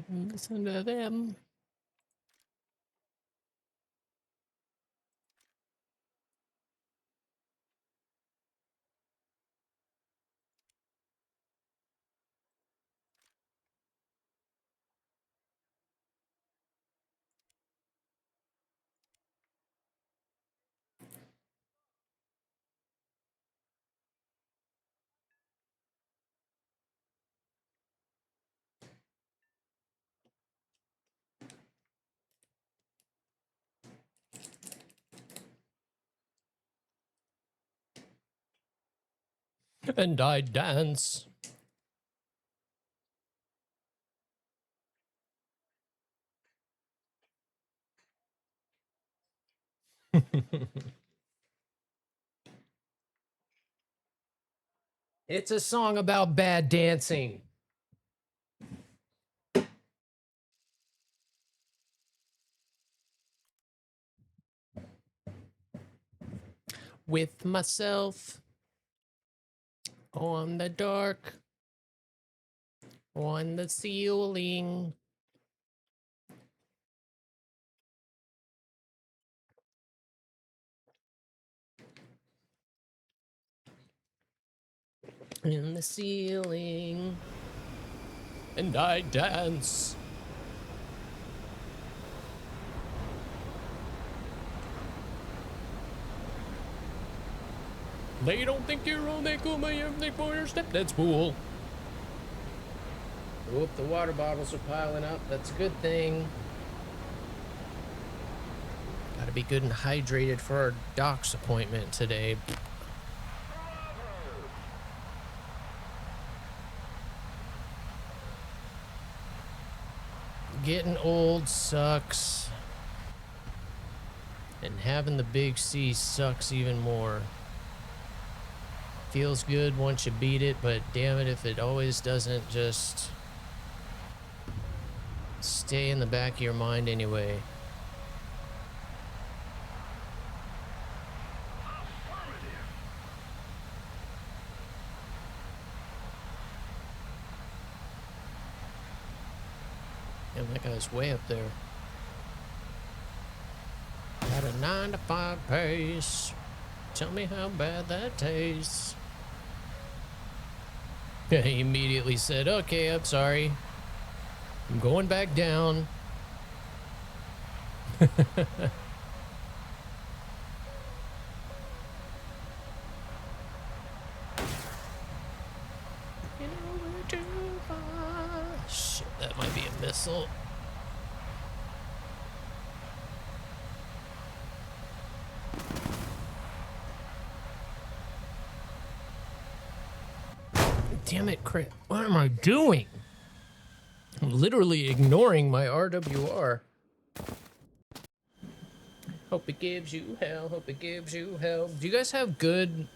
Listen to them. And I dance. It's a song about bad dancing. With myself on the dark, on the ceiling. In the ceiling. And I dance. They don't think you're on that cool, but they for your step. That's cool. Oop, the water bottles are piling up. That's a good thing. Gotta be good and hydrated for our doc's appointment today. Getting old sucks. And having the big C sucks even more. Feels good once you beat it, but damn it if it always doesn't just stay in the back of your mind anyway. Damn, that guy's way up there. At a 9 to 5 pace. Tell me how bad that tastes. He immediately said, okay, I'm sorry. I'm going back down. Shit, that might be a missile. Damn it, Crit. What am I doing? I'm literally ignoring my RWR. Hope it gives you hell. Hope it gives you hell. Do you guys have good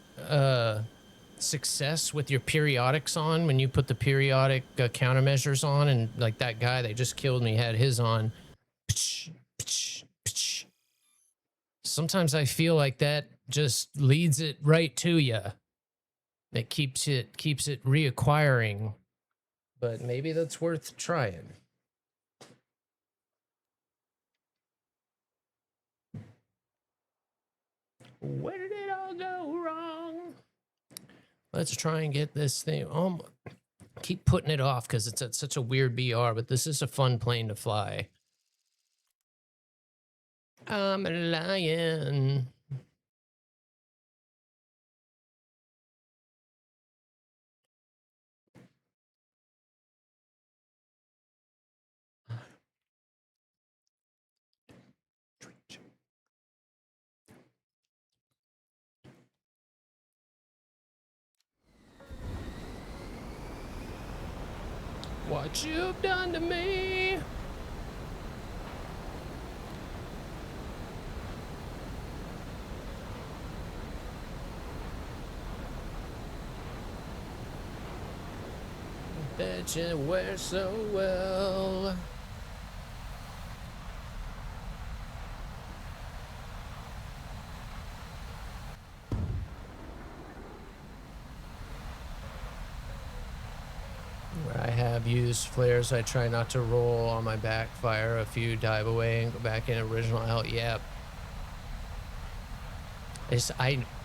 success with your periodics on when you put the periodic countermeasures on? And like that guy that just killed me had his on. Sometimes I feel like that just leads it right to you. It keeps it reacquiring, but maybe that's worth trying. Where did it all go wrong? Let's try and get this thing. Keep putting it off because it's at such a weird BR, but this is a fun plane to fly. I'm a lion. What you've done to me. that you wear so well. Where I have used flares, I try not to roll on my backfire. A few dive away and go back in original out. Yep.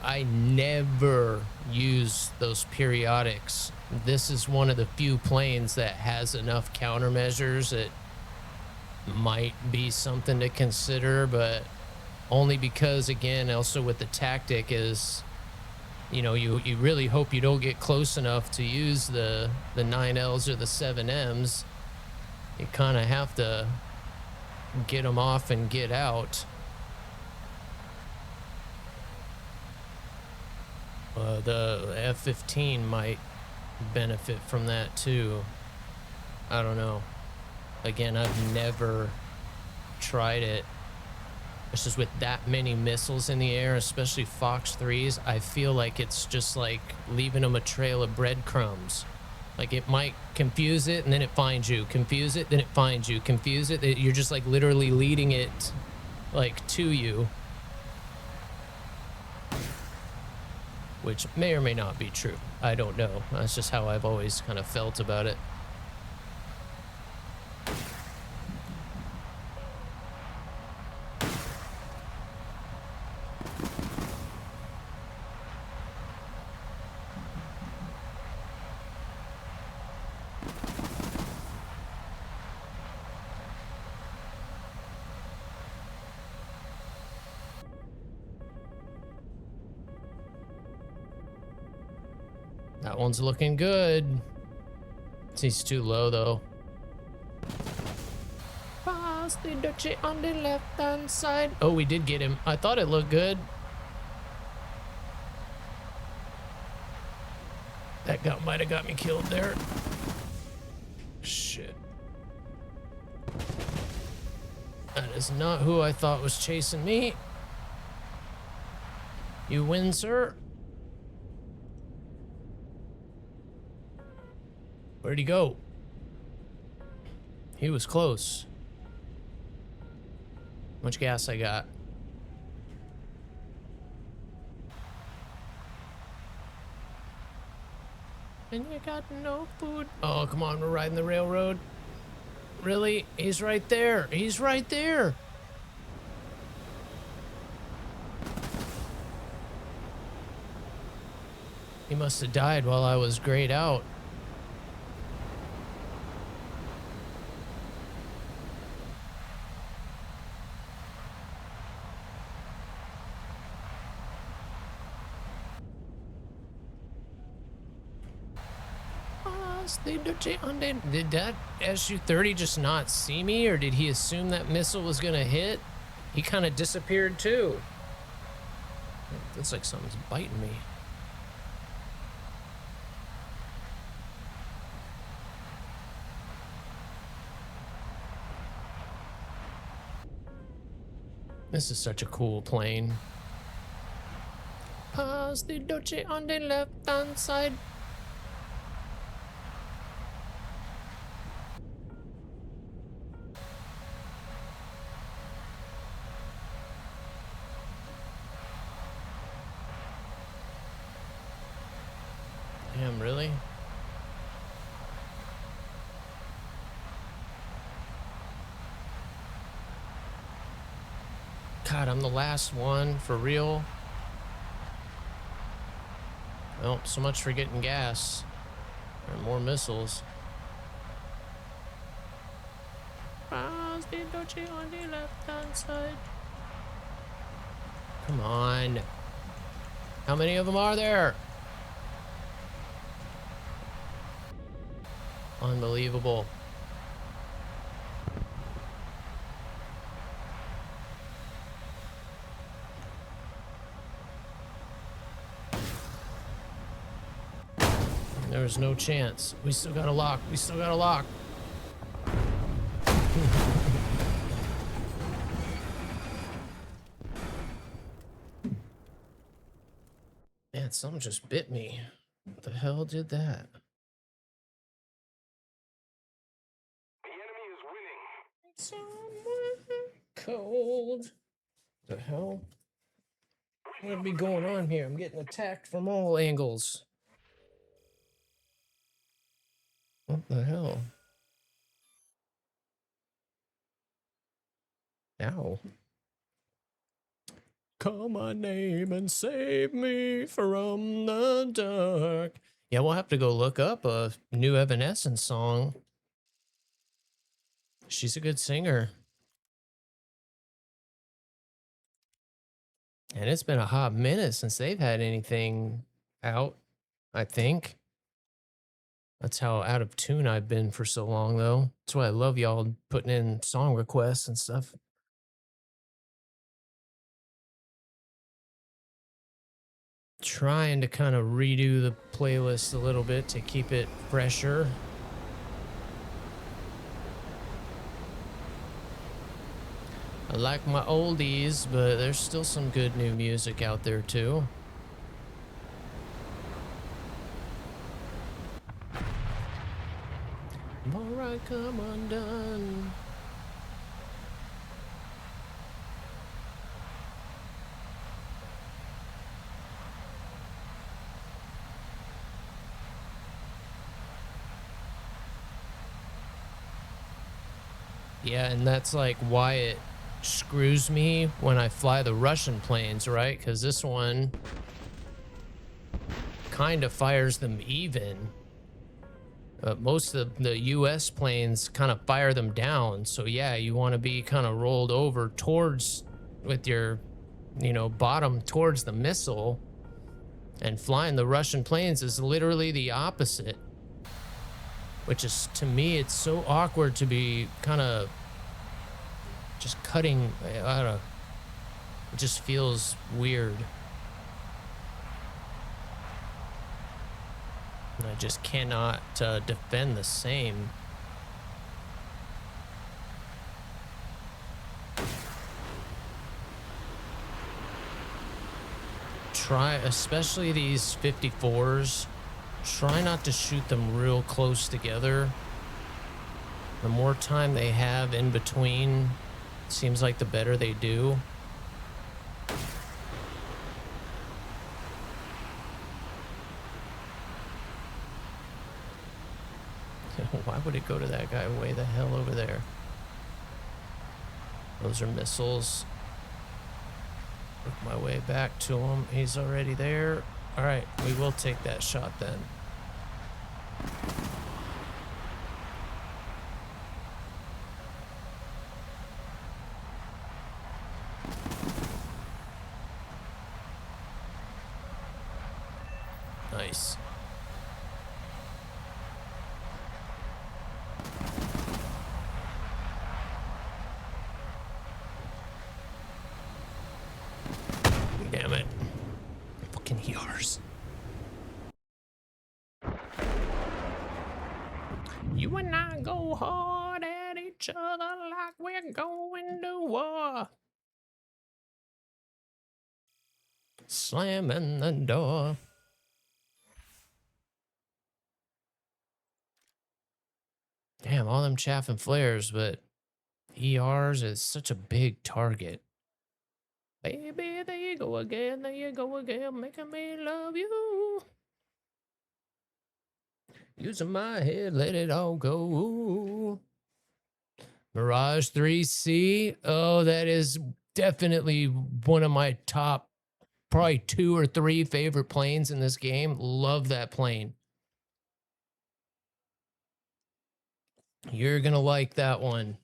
I never use those periodics. This is one of the few planes that has enough countermeasures that might be something to consider, but only because, again, also with the tactic is, you really hope you don't get close enough to use the 9Ls or the 7Ms. You kind of have to get them off and get out. The F-15 might benefit from that too. I don't know. Again, I've never tried it. It's just with that many missiles in the air, especially Fox 3s, I feel like it's just like leaving them a trail of breadcrumbs. Like it might confuse it and then it finds you, confuse it, then it finds you, confuse it. You're just like literally leading it like to you. Which may or may not be true. I don't know. That's just how I've always kind of felt about it. That one's looking good. He's too low though. Pass the Dutchie on the left hand side. Oh, we did get him. I thought it looked good. That guy might have got me killed there. Shit. That is not who I thought was chasing me. You win, sir. Where'd he go? He was close. How much gas I got? And you got no food. Oh, come on, we're riding the railroad. Really? He's right there. He's right there. He must have died while I was grayed out. Did that SU-30 just not see me, or did he assume that missile was gonna hit? He kind of disappeared too. Looks like something's biting me. This is such a cool plane. Pass the Dutchie on the left hand side. Damn, really? God, I'm the last one, for real. Well, so much for getting gas. Or more missiles. Pass the Dutchie on the left hand side. Come on. How many of them are there? Unbelievable. There's no chance. We still got a lock. We still got a lock. Man, something just bit me. What the hell did that? Somewhere cold. The hell? What would be going on here? I'm getting attacked from all angles. What the hell? Ow. Call my name and save me from the dark. Yeah, we'll have to go look up a new Evanescence song. She's a good singer. And it's been a hot minute since they've had anything out, I think. That's how out of tune I've been for so long, though. That's why I love y'all putting in song requests and stuff. Trying to kind of redo the playlist a little bit to keep it fresher. I like my oldies, but there's still some good new music out there too. Alright, come undone. Yeah, and that's like why it screws me when I fly the Russian planes, right? Because this one kind of fires them even. Most of the US planes kind of fire them down. So yeah, you want to be kind of rolled over towards with your, bottom towards the missile. And flying the Russian planes is literally the opposite. Which is, to me, it's so awkward to be kind of just cutting. I don't know. It just feels weird. And I just cannot defend the same. Try, especially these 54s, try not to shoot them real close together. The more time they have in between, seems like the better they do. Why would it go to that guy way the hell over there? Those are missiles. Work my way back to him. He's already there. All right, we will take that shot then. Nice. Damn it. Fucking ERs. You and I go hard at each other like we're going to war. Slamming the door. Damn, all them chaff and flares, but ERs is such a big target. Baby, there you go again, making me love you. Using my head, let it all go. Mirage 3C, oh, that is definitely one of my top, probably 2 or 3 favorite planes in this game. Love that plane. You're gonna like that one.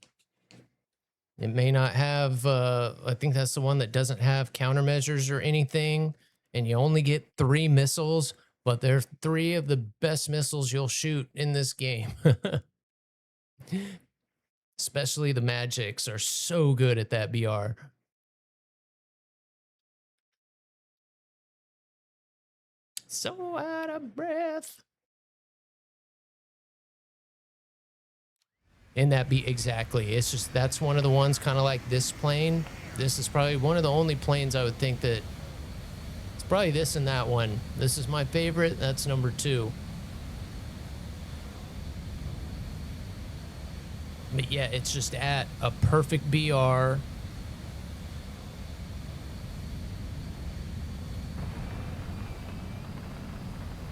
It may not have, I think that's the one that doesn't have countermeasures or anything, and you only get 3 missiles, but they're 3 of the best missiles you'll shoot in this game. Especially the Magics are so good at that BR. So out of breath. And that be exactly, it's just, that's one of the ones kind of like this plane. This is probably one of the only planes I would think that it's probably this and that one. This is my favorite. That's number 2. But yeah, it's just at a perfect BR.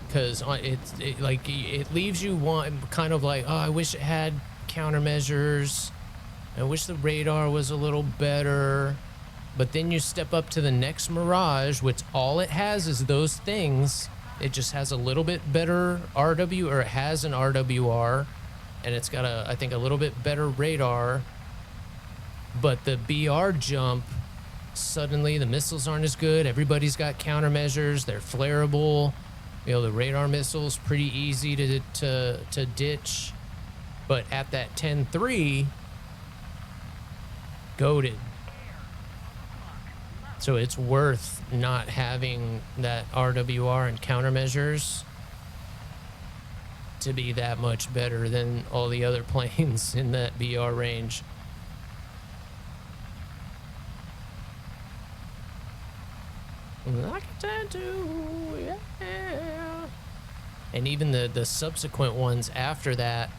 Because it leaves you kind of like, oh, I wish it had countermeasures. I wish the radar was a little better. But then you step up to the next Mirage, which all it has is those things. It just has a little bit better RW, or it has an RWR, and it's got I think a little bit better radar. But the BR jump, suddenly the missiles aren't as good. Everybody's got countermeasures. They're flareable. You know, the radar missile's pretty easy to ditch. But at that 10-3, goated. So it's worth not having that RWR and countermeasures to be that much better than all the other planes in that BR range. Like a tattoo, yeah. And even the subsequent ones after that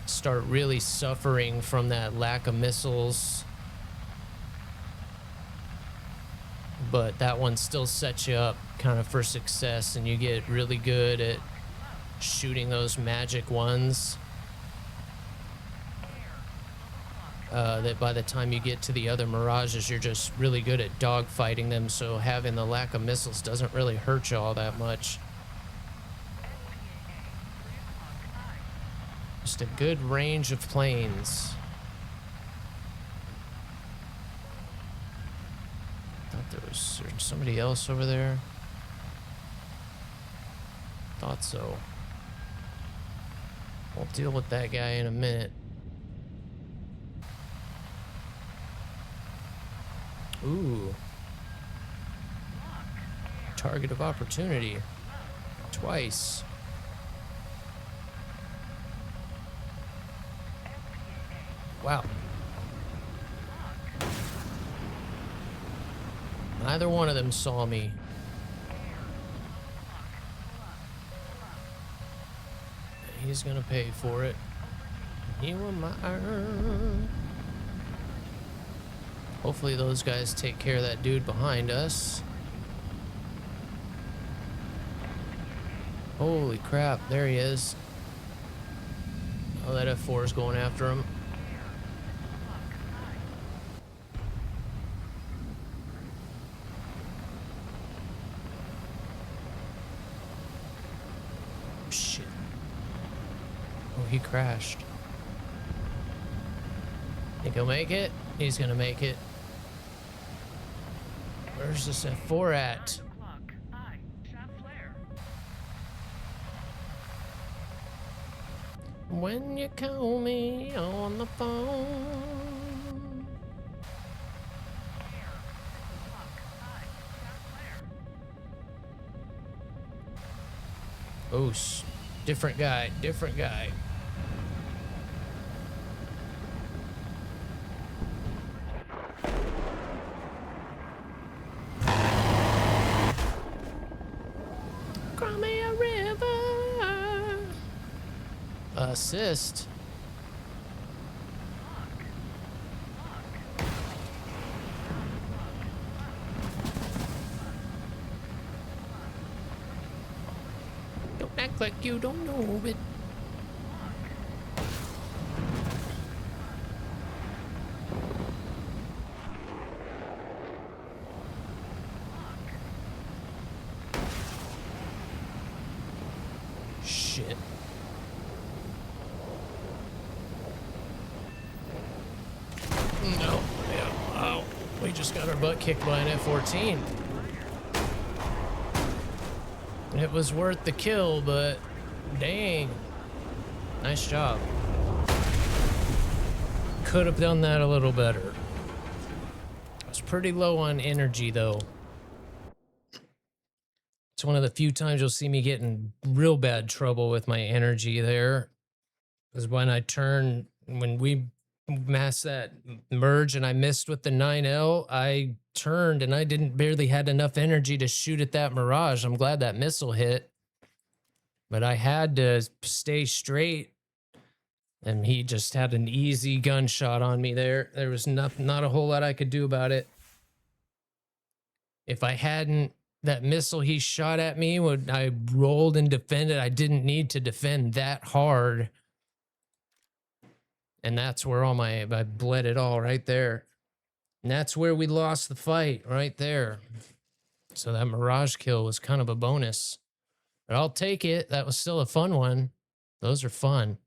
start really suffering from that lack of missiles. But that one still sets you up kind of for success, and you get really good at shooting those magic ones. That by the time you get to the other Mirages, you're just really good at dogfighting them, so having the lack of missiles doesn't really hurt you all that much. Just a good range of planes. Thought there was somebody else over there. Thought so. We'll deal with that guy in a minute. Ooh. Target of opportunity. Twice. Wow. Neither one of them saw me. He's gonna pay for it. You are mine. Hopefully those guys take care of that dude behind us. Holy crap, there he is. Oh, that F4 is going after him. Shit. Oh, he crashed. Think he'll make it? He's gonna make it. Where's this F4 at? When you call me on the phone. Oh, different guy, different guy. Cry me a river. Assist. Don't act like you don't know it. Shit. No. Yeah. Wow. We just got our butt kicked by an F-14. It was worth the kill, but dang. Nice job. Could have done that a little better. I was pretty low on energy, though. It's one of the few times you'll see me get in real bad trouble with my energy there. Because when we massed that merge and I missed with the 9L, I turned and I barely had enough energy to shoot at that Mirage. I'm glad that missile hit. But I had to stay straight And he just had an easy gunshot on me there. There was not a whole lot I could do about it. If I hadn't, that missile he shot at me when I rolled and defended, I didn't need to defend that hard. And that's where I bled it all right there. And that's where we lost the fight, right there. So that Mirage kill was kind of a bonus. But I'll take it. That was still a fun one. Those are fun.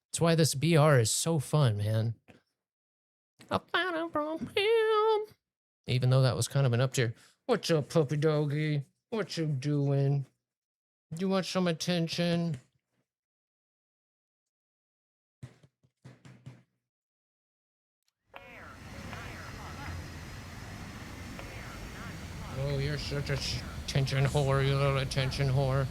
That's why this BR is so fun, man. I found out from him. Even though that was kind of an up tier. What's up, puppy doggy? What you doing? You want some attention? Oh, you're such a attention whore, you little attention whore.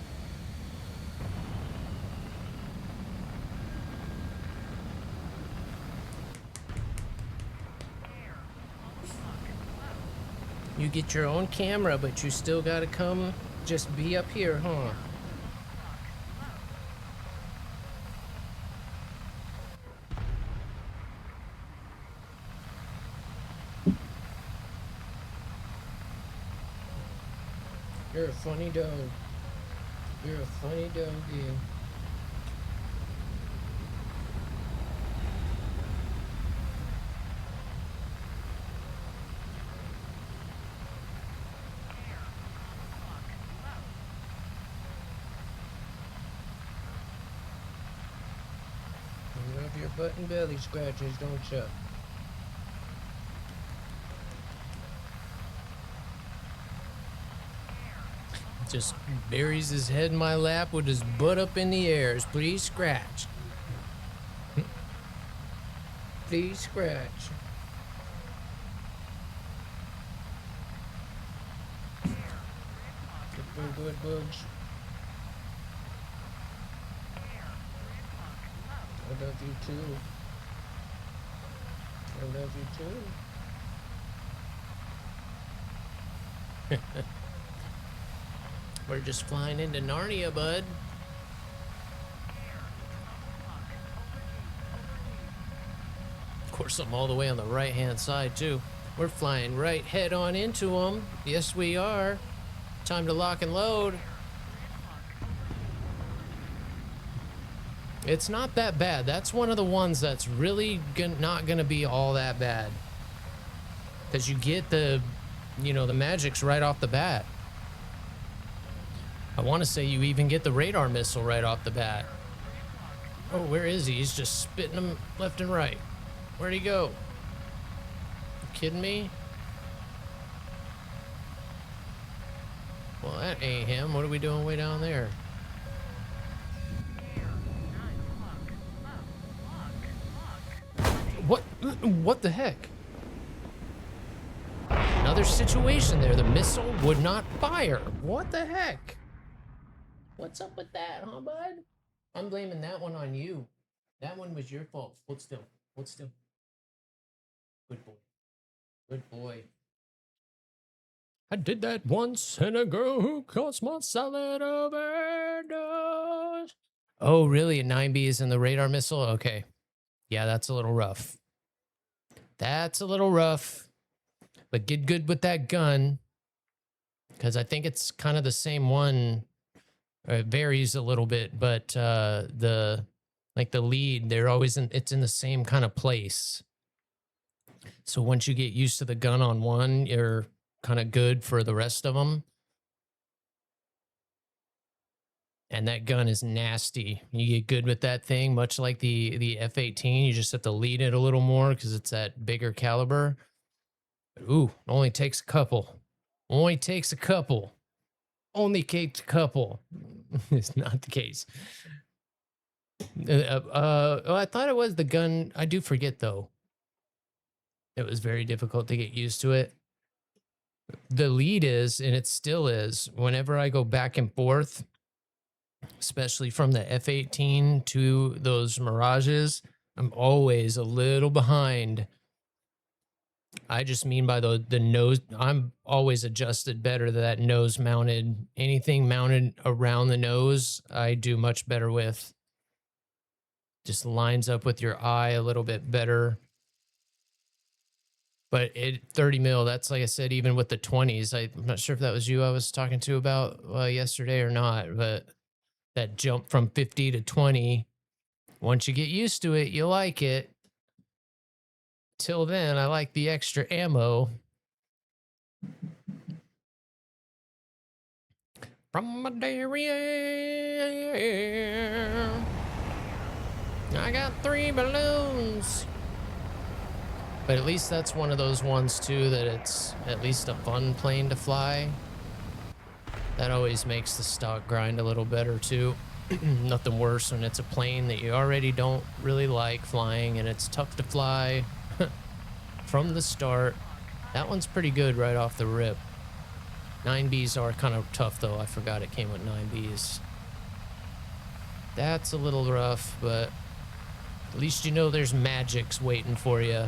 You get your own camera, but you still gotta come just be up here, huh? You're a funny dog. You're a funny doggy. You love your butt and belly scratches, don't you? Just buries his head in my lap with his butt up in the air. Please scratch. Please scratch. Good bugs. I love you too. I love you too. We're just flying into Narnia, bud. Of course, I'm all the way on the right-hand side, too. We're flying right head on into them. Yes, we are. Time to lock and load. It's not that bad. That's one of the ones that's really not going to be all that bad. Because you get the magics right off the bat. I want to say you even get the radar missile right off the bat. Oh, where is he? He's just spitting them left and right. Where'd he go? You kidding me? Well, that ain't him. What are we doing way down there? What the heck? Another situation there. The missile would not fire. What the heck? What's up with that, huh, bud? I'm blaming that one on you. That one was your fault. Hold still. Hold still. Good boy. Good boy. I did that once, and a girl who caused my salad overdose. Oh, really? A 9B is in the radar missile? Okay. Yeah, that's a little rough. That's a little rough. But get good with that gun. Because I think it's kind of the same one. It varies a little bit, but the lead, they're always it's in the same kind of place. So once you get used to the gun on one, you're kind of good for the rest of them. And that gun is nasty. You get good with that thing, much like the F-18. You just have to lead it a little more because it's that bigger caliber. Ooh, only takes a couple. Only takes a couple. Only takes a couple. It's not the case. I thought it was the gun. I do forget, though. It was very difficult to get used to it. The lead is, and it still is, whenever I go back and forth, especially from the F-18 to those Mirages, I'm always a little behind. I just mean by the nose, I'm always adjusted better to that nose mounted. Anything mounted around the nose, I do much better with. Just lines up with your eye a little bit better. But 30 mil, that's like I said, even with the 20s. I'm not sure if that was you I was talking to about yesterday or not, but that jump from 50 to 20, once you get used to it, you like it. Till then, I like the extra ammo. From my derriere, I got 3 balloons. But at least that's one of those ones too that it's at least a fun plane to fly. That always makes the stock grind a little better too. Nothing worse when it's a plane that you already don't really like flying and it's tough to fly from the start. That one's pretty good right off the rip. 9Bs are kind of tough though. I forgot it came with 9Bs. That's a little rough, but at least you know there's magics waiting for you.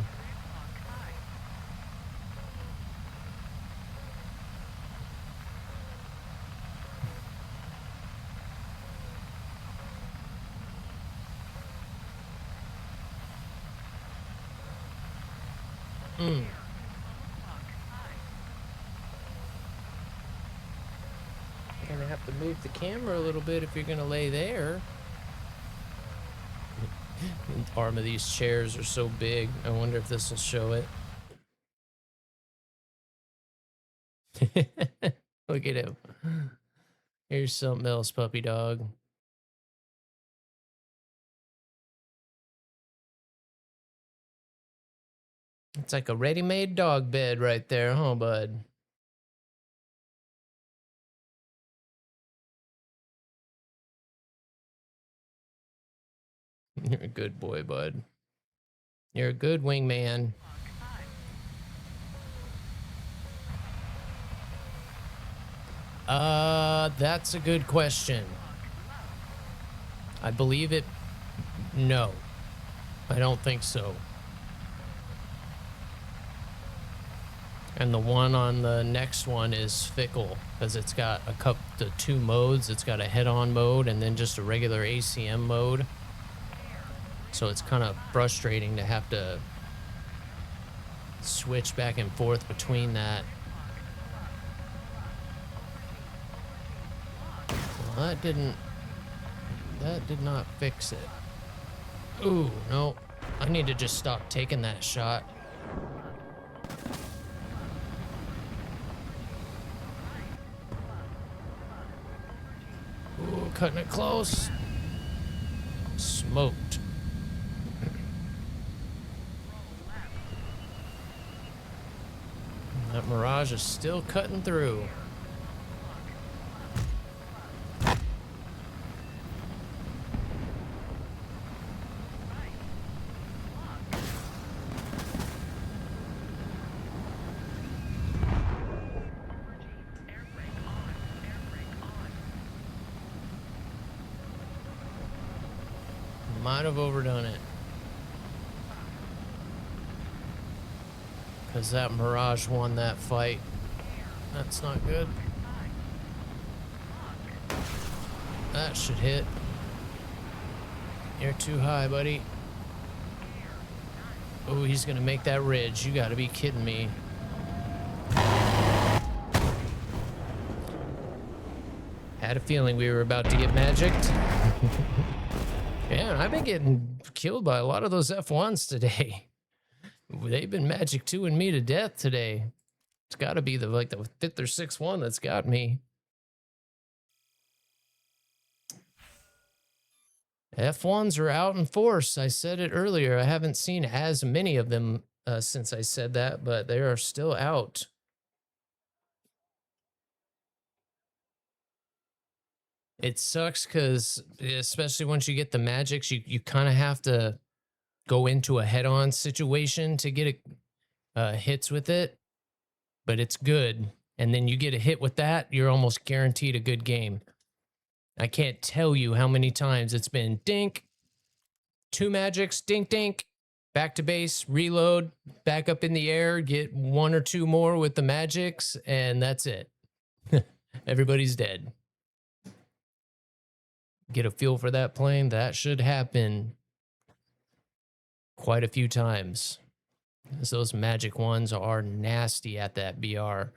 Gonna have to move the camera a little bit if you're gonna lay there. The arm of these chairs are so big. I wonder if this will show it. Look at him. Here's something else, puppy dog. It's like a ready-made dog bed right there, huh, bud? You're a good boy, bud. You're a good wingman. That's a good question. I believe it. No, I don't think so. And the one on the next one is fickle because it's got the 2 modes. It's got a head-on mode and then just a regular ACM mode. So it's kind of frustrating to have to switch back and forth between that. Well, that did not fix it. Ooh, no. I need to just stop taking that shot. Ooh, cutting it close. Smoked. That Mirage is still cutting through. Might have overdone it. Because that Mirage won that fight. That's not good. That should hit. You're too high, buddy. Oh, he's gonna make that ridge. You gotta be kidding me. Had a feeling we were about to get magicked. Man, I've been getting killed by a lot of those F1s today. They've been magic 2-ing me to death today. It's got to be the 5th or 6th one that's got me. F1s are out in force. I said it earlier. I haven't seen as many of them since I said that, but they are still out. It sucks because, especially once you get the magics, you kind of have to go into a head-on situation to get hits with it, but it's good. And then you get a hit with that, you're almost guaranteed a good game. I can't tell you how many times it's been dink, 2 magics, dink, dink, back to base, reload, back up in the air, get 1 or 2 more with the magics, and that's it. Everybody's dead. Get a feel for that plane. That should happen quite a few times. 'Cause those magic ones are nasty at that BR.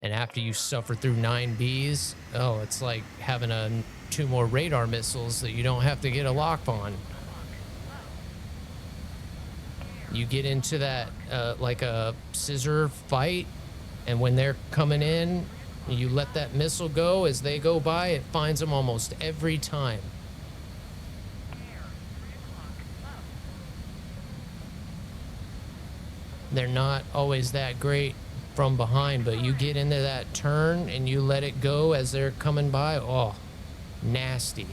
And after you suffer through 9 Bs, oh, it's like having 2 more radar missiles that you don't have to get a lock on. You get into that like a scissor fight, and when they're coming in, you let that missile go. As they go by, it finds them almost every time. They're not always that great from behind, but you get into that turn and you let it go as they're coming by. Oh, nasty.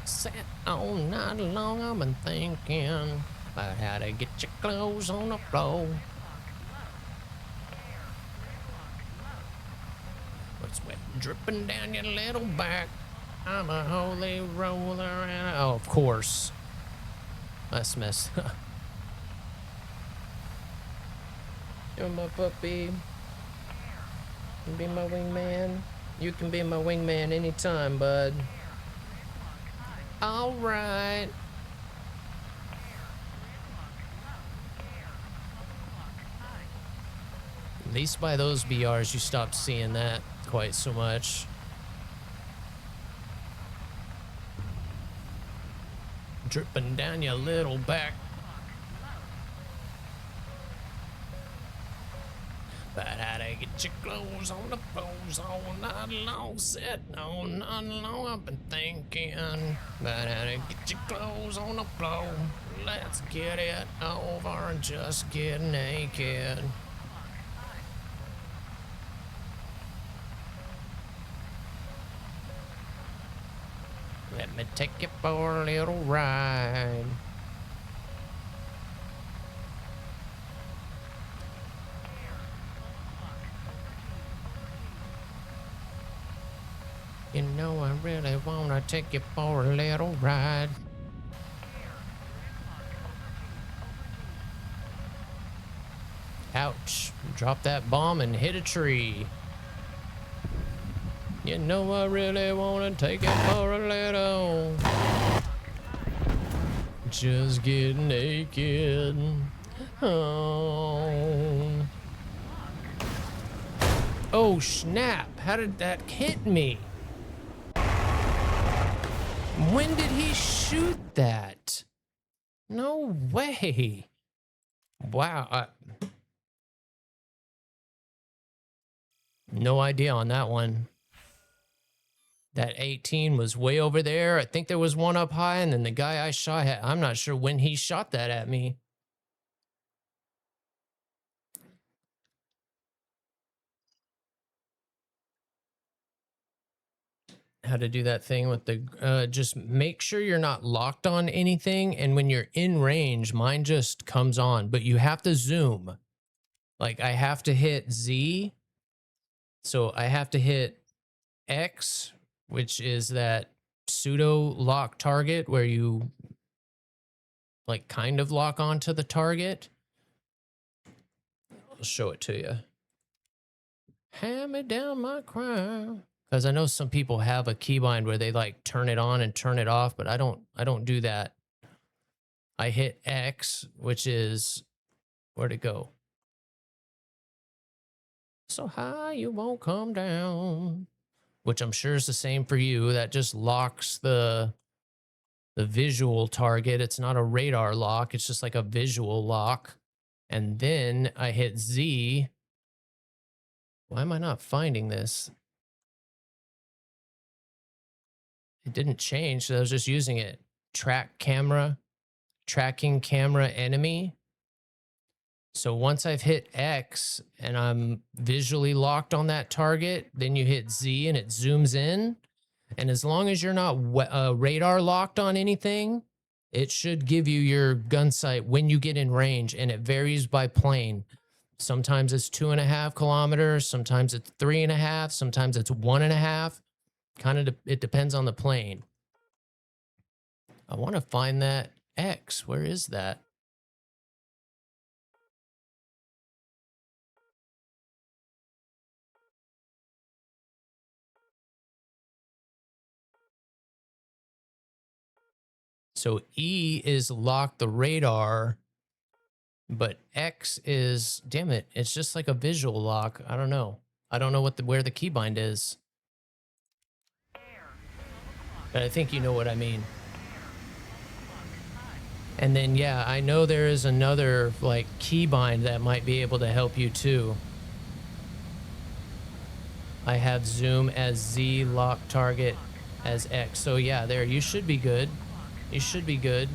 Sat all night long, I've been thinking about how to get your clothes on the floor. What's sweat dripping down your little back? I'm a holy roller and oh, of course. That's messed up. You're my puppy. You can be my wingman. You can be my wingman anytime, bud. All right. At least by those BRs, you stopped seeing that quite so much. Dripping down your little back. But how to get your clothes on the floors all night long, sitting all night long, I've been thinking about how to get your clothes on the floor. Let's get it over and just get naked. Let me take you for a little ride. You know I really wanna take you for a little ride. Ouch. Drop that bomb and hit a tree. You know I really wanna take it for a little. Just get naked. Oh. Oh snap. How did that hit me? When did he shoot that? No way. Wow. No idea on that one. That 18 was way over there. I think there was one up high, and then the guy I shot at, I'm not sure when he shot that at me. How to do that thing with the, just make sure you're not locked on anything. And when you're in range, mine just comes on, but you have to zoom. Like I have to hit Z. So I have to hit X, which is that pseudo lock target where you like kind of lock onto the target. I'll show it to you. Hand me down my crown. Because I know some people have a keybind where they like turn it on and turn it off, but I don't do that. I hit X, which is where'd it go? So high you won't come down. Which I'm sure is the same for you. That just locks the visual target. It's not a radar lock, it's just like a visual lock. And then I hit Z. Why am I not finding this? It didn't change, so I was just using it. Track camera, tracking camera enemy. So once I've hit X and I'm visually locked on that target, then you hit Z and it zooms in. And as long as you're not radar locked on anything, it should give you your gun sight when you get in range, and it varies by plane. Sometimes it's 2.5 kilometers, sometimes it's 3.5, sometimes it's 1.5. Kind of, it depends on the plane. I want to find that X. Where is that? So E is lock the radar, but X is, damn it, it's just like a visual lock. I don't know. I don't know where the keybind is. But I think you know what I mean. And then, yeah, I know there is another, like, keybind that might be able to help you, too. I have zoom as Z, lock target as X. So, yeah, there, you should be good. You should be good.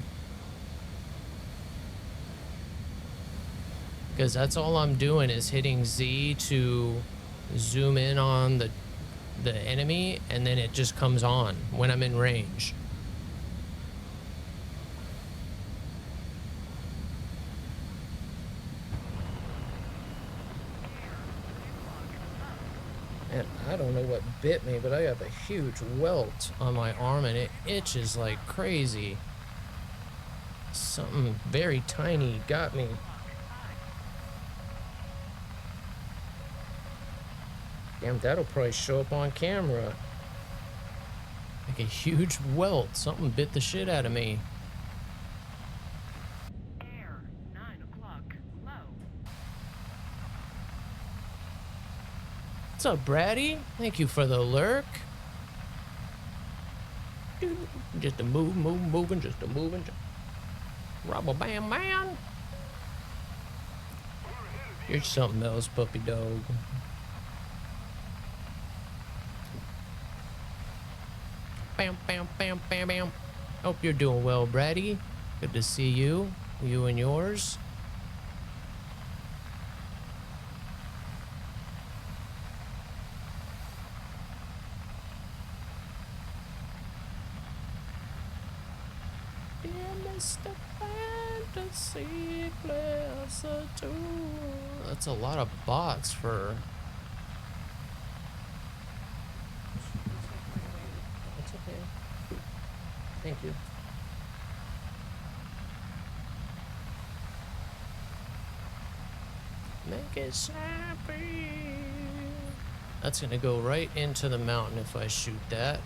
Because that's all I'm doing is hitting Z to zoom in on the enemy, and then it just comes on when I'm in range. And I don't know what bit me, but I have a huge welt on my arm and it itches like crazy. Something very tiny got me. Damn, that'll probably show up on camera. Like a huge welt. Something bit the shit out of me. Air, 9 o'clock, low. What's up, Braddy? Thank you for the lurk. Just a moving, just a moving. Rubber bam, man. You're something else, puppy dog. Bam, bam, bam, bam, bam. Hope you're doing well, Braddy. Good to see you. You and yours. Dear Mr. Fantasy, closer to... That's a lot of bots for... It's okay. Thank you. Make it snappy. That's gonna go right into the mountain if I shoot that.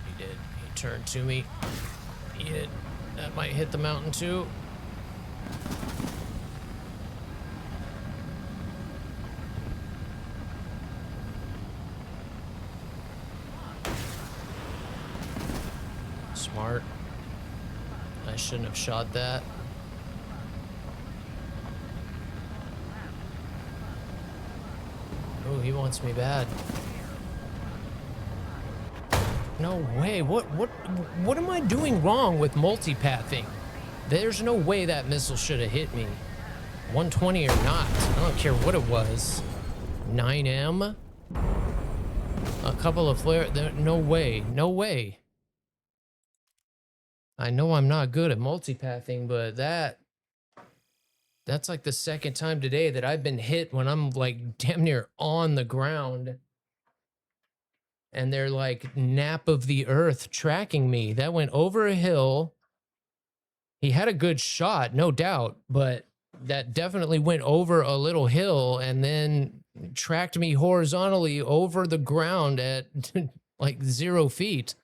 He did. He turned to me. He did. That might hit the mountain too. Smart. I shouldn't have shot that. Oh, he wants me bad. No way. What am I doing wrong with multipathing? There's no way that missile should have hit me. 120 or not. I don't care what it was. 9M? A couple of flare. No way. No way. I know I'm not good at multipathing, but that's like the second time today that I've been hit when I'm like damn near on the ground. And they're like nap of the earth tracking me. That went over a hill. He had a good shot, no doubt, but that definitely went over a little hill and then tracked me horizontally over the ground at like 0 feet.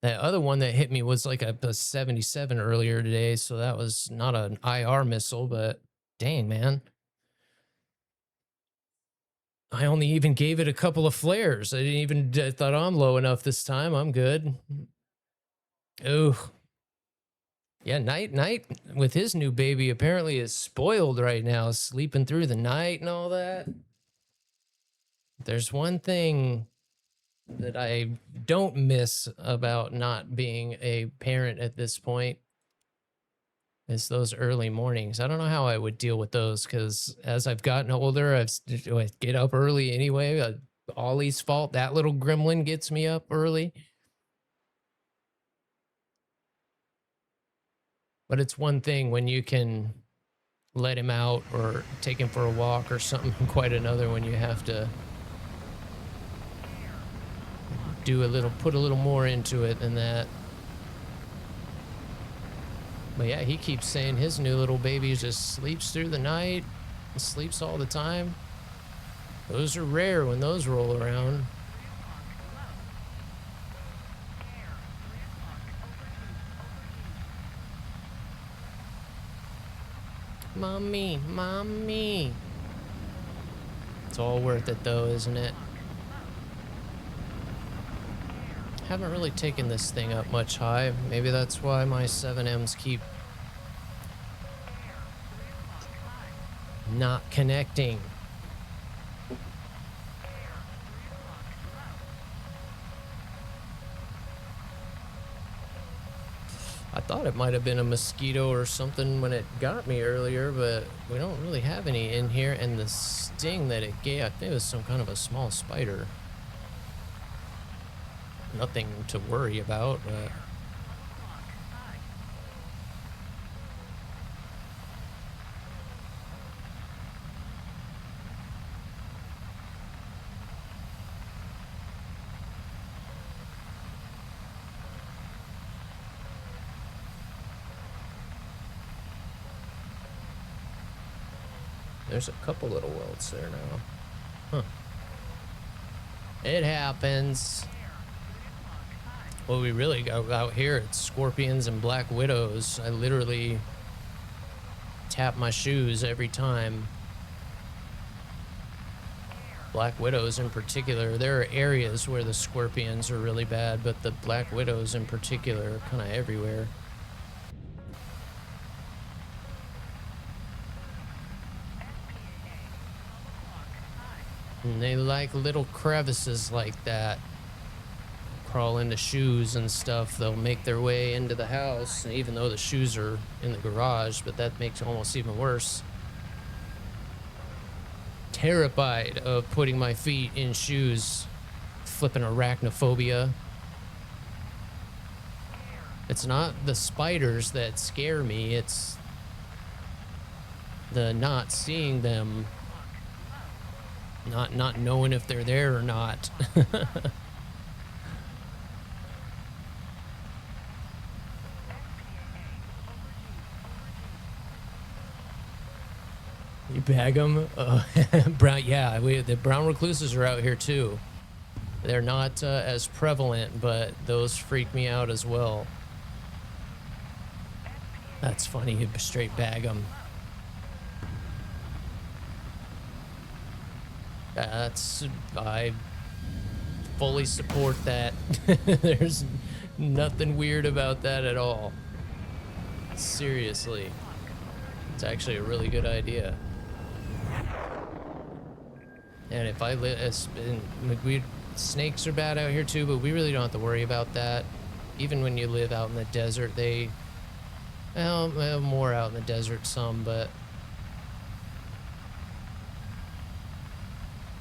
That other one that hit me was like a 77 earlier today, so that was not an IR missile, but dang, man. I only even gave it a couple of flares. I thought I'm low enough this time. I'm good. Oh. Yeah, Night with his new baby apparently is spoiled right now, sleeping through the night and all that. There's one thing that I don't miss about not being a parent at this point is those early mornings. I don't know how I would deal with those because as I've gotten older, I get up early anyway. Ollie's fault. That little gremlin gets me up early. But it's one thing when you can let him out or take him for a walk or something, quite another when you have to put a little more into it than that. But yeah, he keeps saying his new little baby just sleeps through the night, sleeps all the time. Those are rare when those roll around. Mommy, mommy. It's all worth it though, isn't it? Haven't really taken this thing up much high. Maybe that's why my 7Ms keep not connecting. I thought it might have been a mosquito or something when it got me earlier, but we don't really have any in here. And the sting that it gave, I think it was some kind of a small spider. Nothing to worry about, but... There's a couple little welts there now. Huh. It happens. Well, we really go out here, it's scorpions and black widows. I literally tap my shoes every time. Black widows in particular. There are areas where the scorpions are really bad, but the black widows in particular are kind of everywhere. And they like little crevices like that. Crawl into shoes and stuff. They'll make their way into the house, and even though the shoes are in the garage, but that makes it almost even worse. Terrified of putting my feet in shoes. Flipping arachnophobia. It's not the spiders that scare me, it's the not seeing them. Not knowing if they're there or not. You bag them? Brown, yeah, the brown recluses are out here too. They're not as prevalent, but those freak me out as well. That's funny, you straight bag them. I fully support that. There's nothing weird about that at all. Seriously. It's actually a really good idea. And if I snakes are bad out here too, but we really don't have to worry about that. Even when you live out in the desert, well, more out in the desert some, but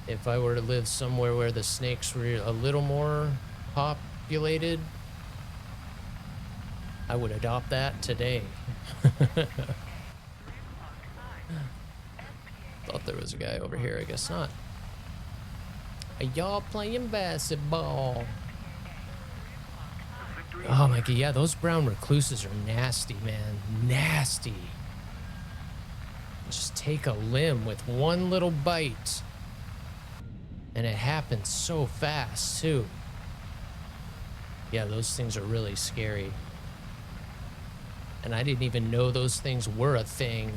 if I were to live somewhere where the snakes were a little more populated, I would adopt that today. Thought there was a guy over here, I guess not. Are y'all playing basketball? Oh my god, yeah, those brown recluses are nasty, man. Nasty. Just take a limb with one little bite. And it happens so fast, too. Yeah, those things are really scary. And I didn't even know those things were a thing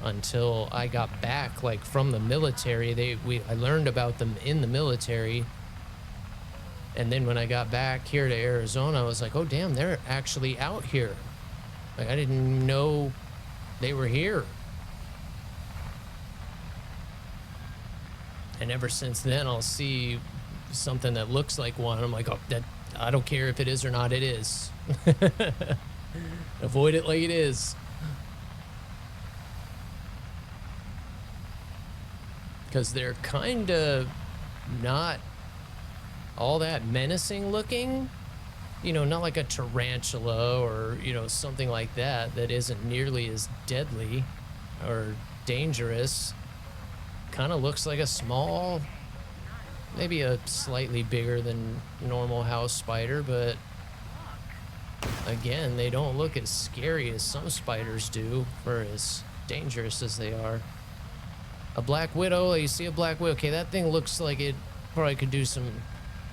until I got back, like, from the military. I learned about them in the military. And then when I got back here to Arizona, I was like, oh, damn, they're actually out here. Like, I didn't know they were here. And ever since then, I'll see something that looks like one. I'm like, oh, I don't care if it is or not, it is. Avoid it like it is. Because they're kind of not all that menacing looking. You know, not like a tarantula or, you know, something like that isn't nearly as deadly or dangerous. Kind of looks like a small, maybe a slightly bigger than normal house spider, but again, they don't look as scary as some spiders do, or as dangerous as they are. A black widow. You see a black widow. Okay, that thing looks like it probably could do some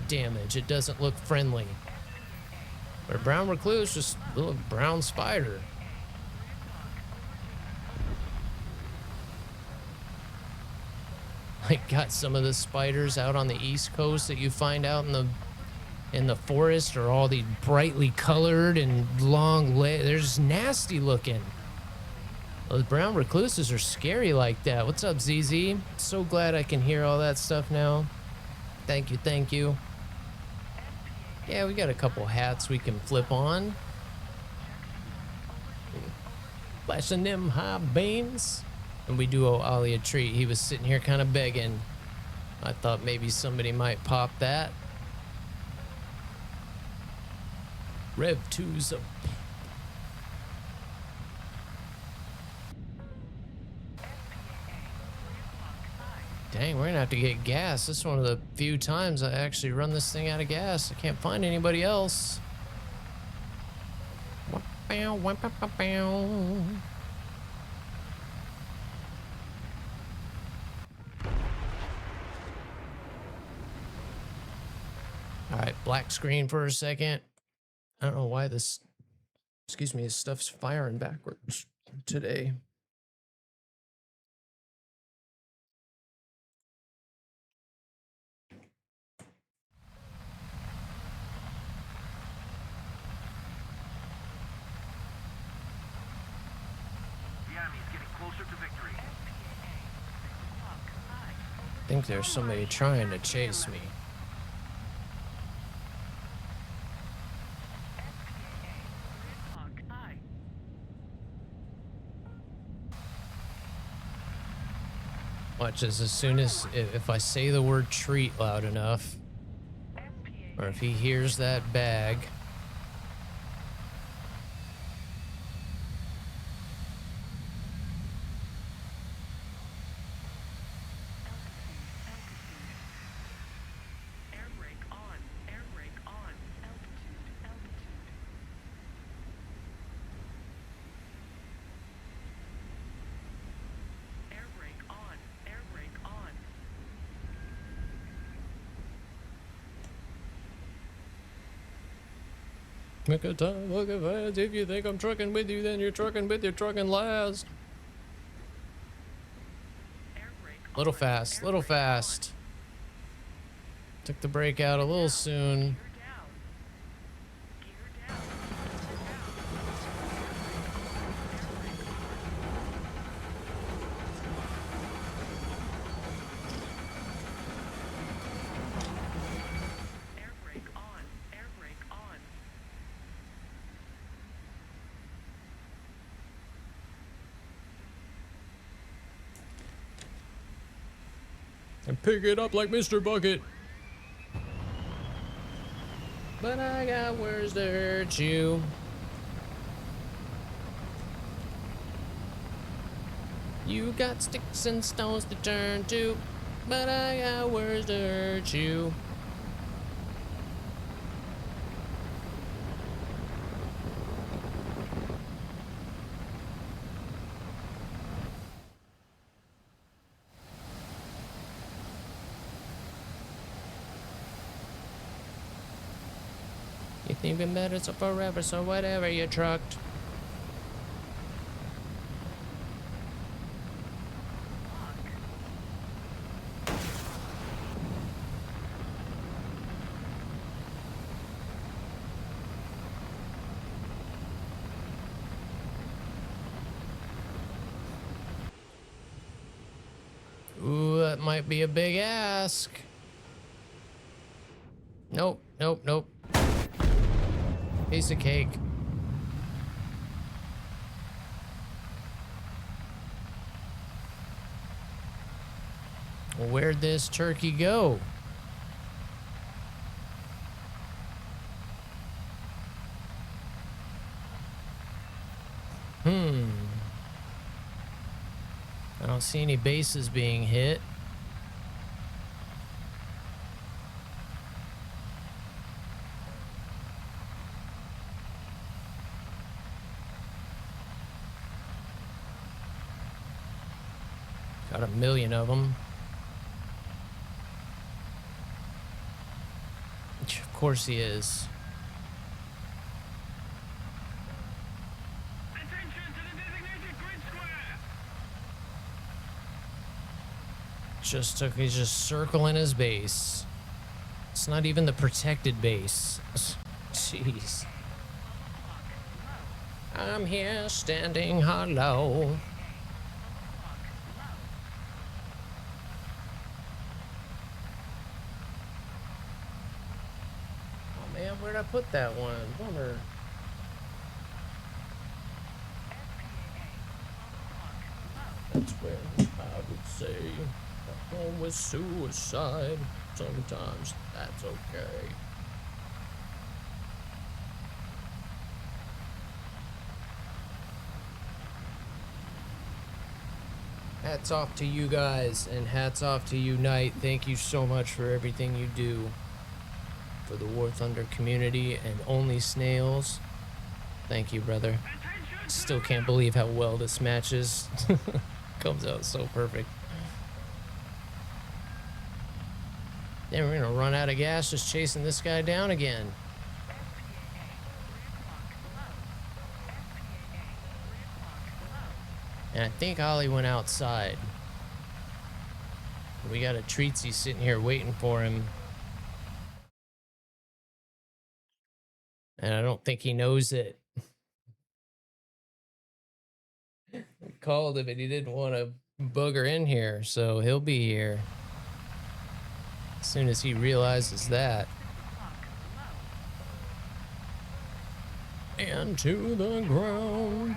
damage. It doesn't look friendly. But a brown recluse, just a little brown spider. I got some of the spiders out on the East Coast that you find out in the forest are all these brightly colored and long legs. They're just nasty looking. Those brown recluses are scary like that. What's up, ZZ? So glad I can hear all that stuff now. Thank you, thank you. Yeah, we got a couple hats we can flip on. Flashing them high beams. And we do owe Ollie a treat. He was sitting here kind of begging. I thought maybe somebody might pop that. Rev 2's up. Dang, we're gonna have to get gas. This is one of the few times I actually run this thing out of gas. I can't find anybody else. All right, black screen for a second. I don't know why this, excuse me, this stuff's firing backwards today. I think there's somebody trying to chase me. Watch as soon as, if I say the word treat loud enough, or if he hears that bag. Make a time, look at fast. If you think I'm trucking with you, then you're trucking with your trucking last. Little fast, little fast. Took the brake out a little soon. And pick it up like Mr. Bucket. But I got words to hurt you. You got sticks and stones to turn to, but I got words to hurt you. You think we better so forever, so whatever you trucked. Ooh, that might be a big ask. Nope, nope, nope. Piece of cake. Well, where'd this turkey go? I don't see any bases being hit. Got a million of them. Of course he is. Attention to the designated grid square! He's just circling his base. It's not even the protected base. Jeez. I'm here standing hollow. Oh man, where'd I put that one? Bummer. That's where I would say home with suicide. Sometimes that's okay. Hats off to you guys, and hats off to you, Knight. Thank you so much for everything you do for the WarThunder community and only snails. Thank you, brother. Still can't believe how well this matches. Comes out so perfect. Then we're gonna run out of gas just chasing this guy down again. And I think Ollie went outside. We got a treatsy sitting here waiting for him. And I don't think he knows it. We called him and he didn't want to booger in here, so he'll be here as soon as he realizes that. And to the ground.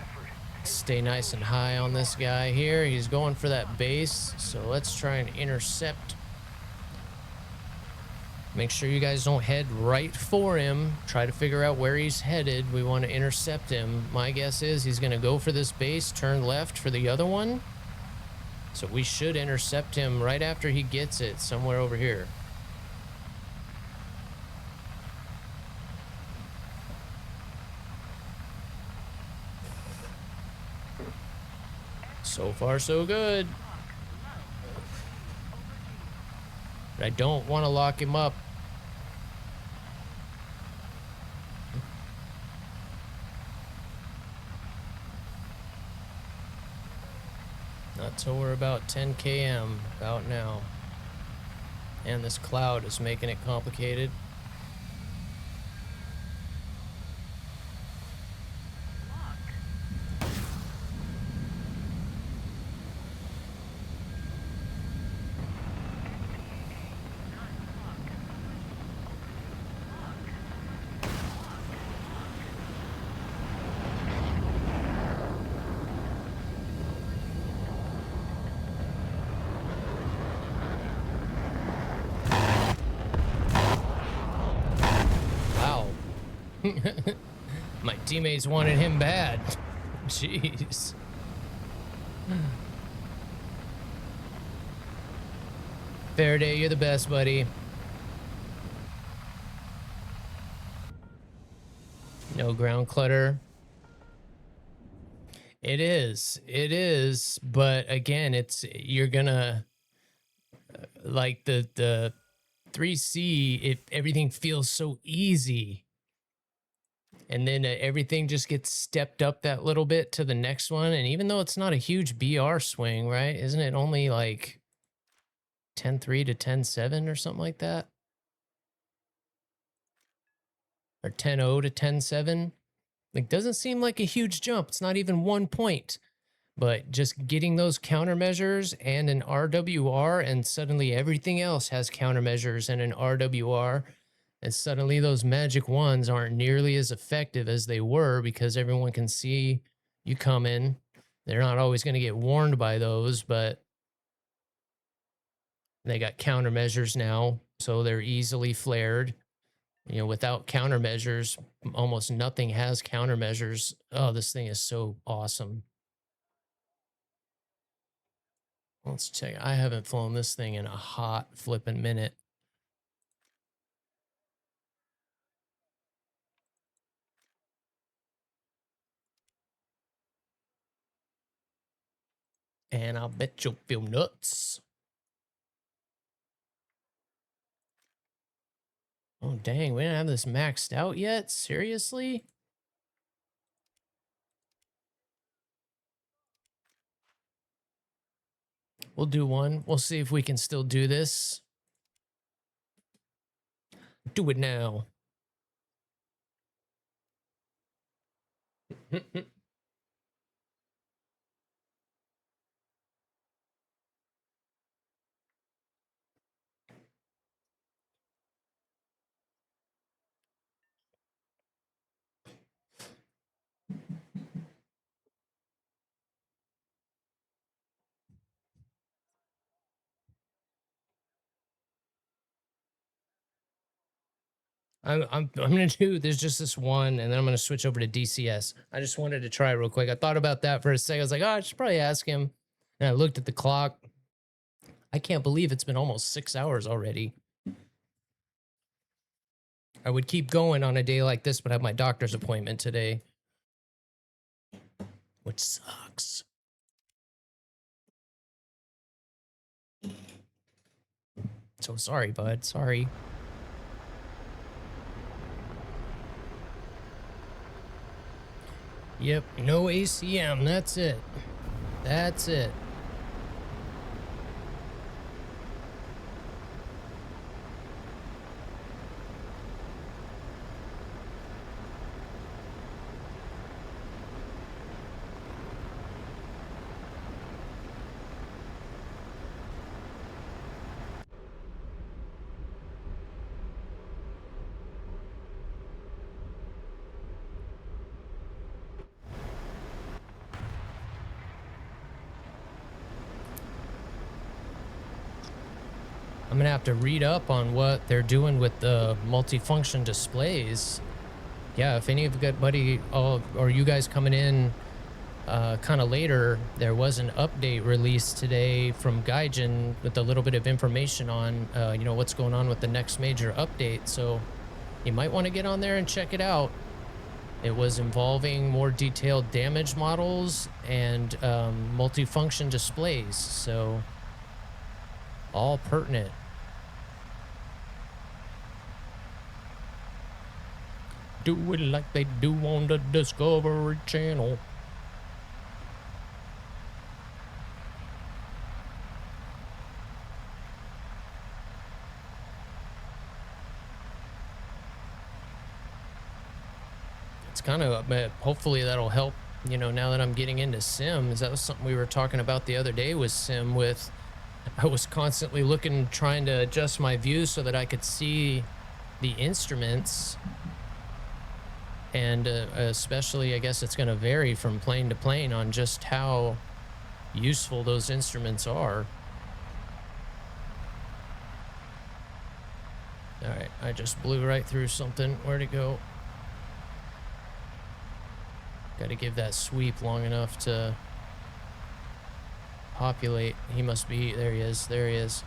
Stay nice and high on this guy here. He's going for that base, so let's try and intercept. Make sure you guys don't head right for him. Try to figure out where he's headed. We want to intercept him. My guess is he's going to go for this base, turn left for the other one. So we should intercept him right after he gets it, somewhere over here. So far, so good. But I don't want to lock him up. Not till we're about 10 km, about now. And this cloud is making it complicated. My teammates wanted him bad. Jeez. Faraday, you're the best, buddy. No ground clutter. It is, but again, you're gonna like the 3C. If everything feels so easy. And then everything just gets stepped up that little bit to the next one. And even though it's not a huge BR swing, right? Isn't it only like 10.3 to 10.7 or something like that? Or 10.0 to 10.7? Like, doesn't seem like a huge jump. It's not even 1 point. But just getting those countermeasures and an RWR, and suddenly everything else has countermeasures and an RWR. And suddenly those magic ones aren't nearly as effective as they were because everyone can see you coming. They're not always going to get warned by those, but they got countermeasures now, so they're easily flared. You know, without countermeasures, almost nothing has countermeasures. Oh, this thing is so awesome. Let's check. I haven't flown this thing in a hot flipping minute. And I'll bet you'll feel nuts. Oh, dang. We didn't have this maxed out yet? Seriously? We'll do one. We'll see if we can still do this. Do it now. I'm gonna do, there's just this one, and then I'm gonna switch over to DCS. I just wanted to try real quick. I thought about that for a second. I was like, oh, I should probably ask him. And I looked at the clock. I can't believe it's been almost 6 hours already. I would keep going on a day like this, but I have my doctor's appointment today, which sucks. So sorry, bud. Sorry. Yep, no ACM. That's it. That's it. I'm gonna have to read up on what they're doing with the multifunction displays. Yeah, if any of buddy or you guys coming in kind of later, there was an update released today from Gaijin with a little bit of information on you know, what's going on with the next major update. So you might want to get on there and check it out. It was involving more detailed damage models and multifunction displays. So all pertinent. Do it like they do on the Discovery Channel. It's kind of, hopefully that'll help, you know, now that I'm getting into Sims. That was something we were talking about the other day with Sim with, I was constantly looking, trying to adjust my view so that I could see the instruments. And especially, I guess it's going to vary from plane to plane on just how useful those instruments are. All right, I just blew right through something. Where'd it go? Got to give that sweep long enough to populate. He must be, there he is, there he is.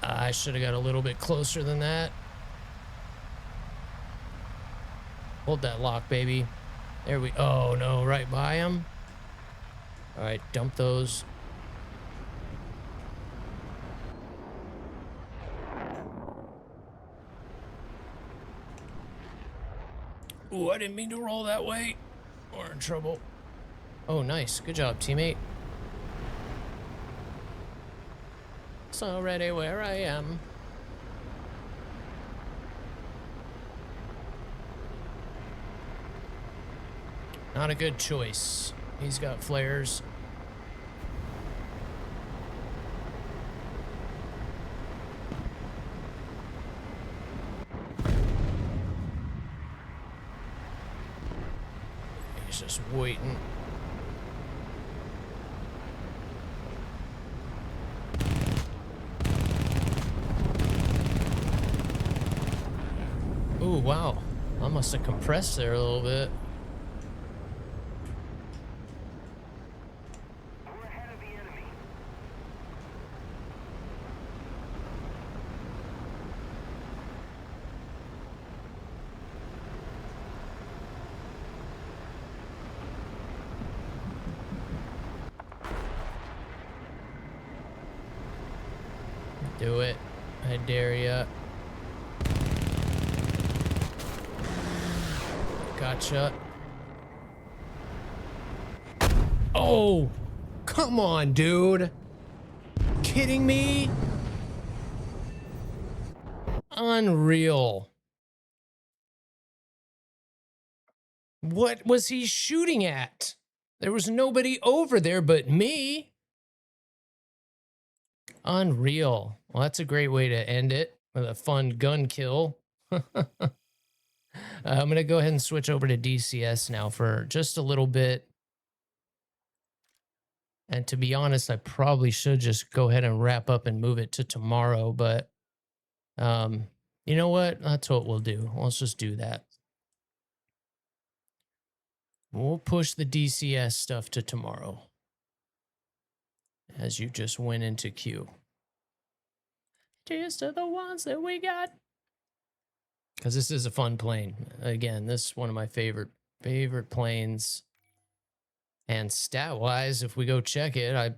I should have got a little bit closer than that. Hold that lock, baby. There we, oh no, right by him. All right, dump those. Ooh, I didn't mean to roll that way. We're in trouble. Oh, nice. Good job, teammate. It's already where I am. Not a good choice. He's got flares. He's just waiting. Ooh, wow. I must have compressed there a little bit. We're ahead of the enemy. Do it. I dare ya. Gotcha. Oh, come on, dude. Kidding me? Unreal. What was he shooting at? There was nobody over there but me. Unreal. Well, that's a great way to end it with a fun gun kill. I'm going to go ahead and switch over to DCS now for just a little bit. And to be honest, I probably should just go ahead and wrap up and move it to tomorrow. But you know what? That's what we'll do. Let's just do that. We'll push the DCS stuff to tomorrow. As you just went into queue. Cheers to the ones that we got. Because this is a fun plane. Again, this is one of my favorite planes. And stat-wise, if we go check it, I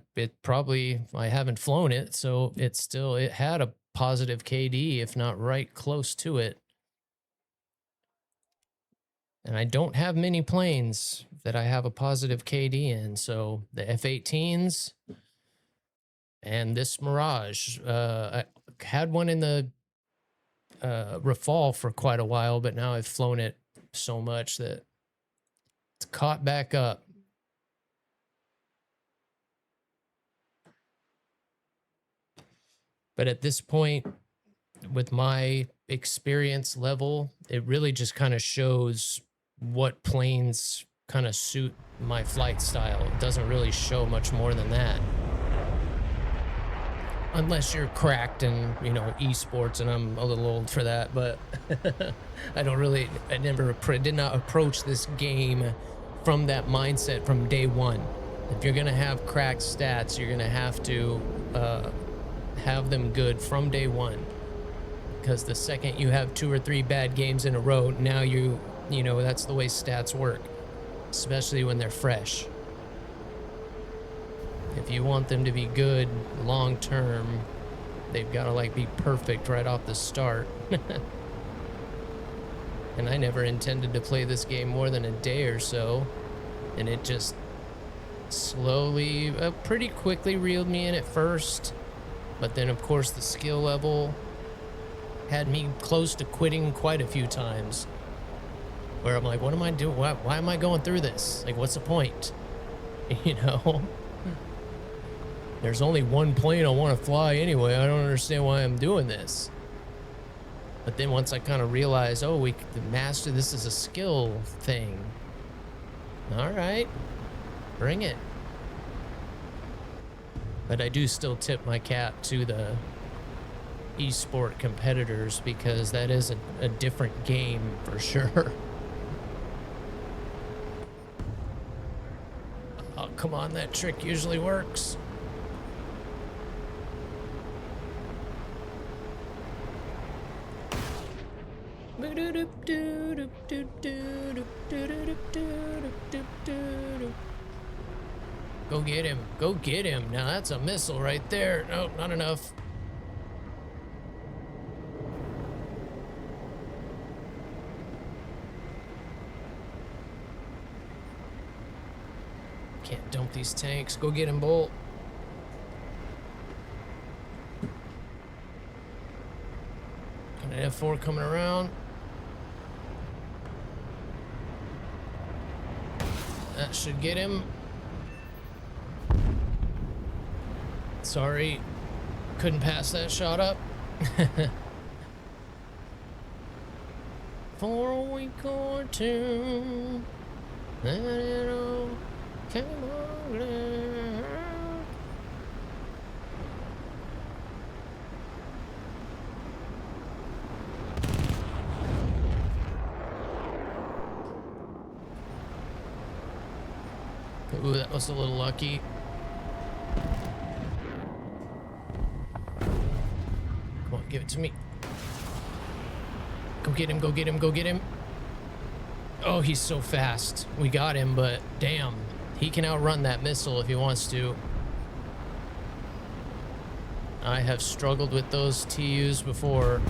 haven't flown it, so it had a positive KD, if not right close to it. And I don't have many planes that I have a positive KD in, so the F-18s and this Mirage. I had one in the Rafale for quite a while, but now I've flown it so much that it's caught back up. But at this point, with my experience level, it really just kind of shows what planes kind of suit my flight style. It doesn't really show much more than that. Unless you're cracked and, you know, esports, and I'm a little old for that, but I did not approach this game from that mindset from day one. If you're going to have cracked stats, you're going to have to have them good from day one. Because the second you have 2 or 3 bad games in a row, now you know, that's the way stats work, especially when they're fresh. If you want them to be good long term, they've got to like be perfect right off the start. And I never intended to play this game more than a day or so, and it just slowly, pretty quickly reeled me in at first. But then, of course, the skill level had me close to quitting quite a few times. Where I'm like, what am I doing? Why am I going through this? Like, what's the point? You know? There's only one plane I want to fly anyway. I don't understand why I'm doing this. But then once I kind of realized, oh, we can master this is a skill thing. All right, bring it. But I do still tip my cap to the esport competitors, because that is a different game for sure. Oh, come on, that trick usually works. Go get him. Go get him. Now that's a missile right there. No, not enough. Can't dump these tanks. Go get him, Bolt. Got an F4 coming around. That should get him. Sorry, couldn't pass that shot up. For a week or two, and it all came on. Ooh, that was a little lucky. Come on, give it to me. Go get him, go get him, go get him. Oh, he's so fast. We got him, but damn. He can outrun that missile if he wants to. I have struggled with those TUs before.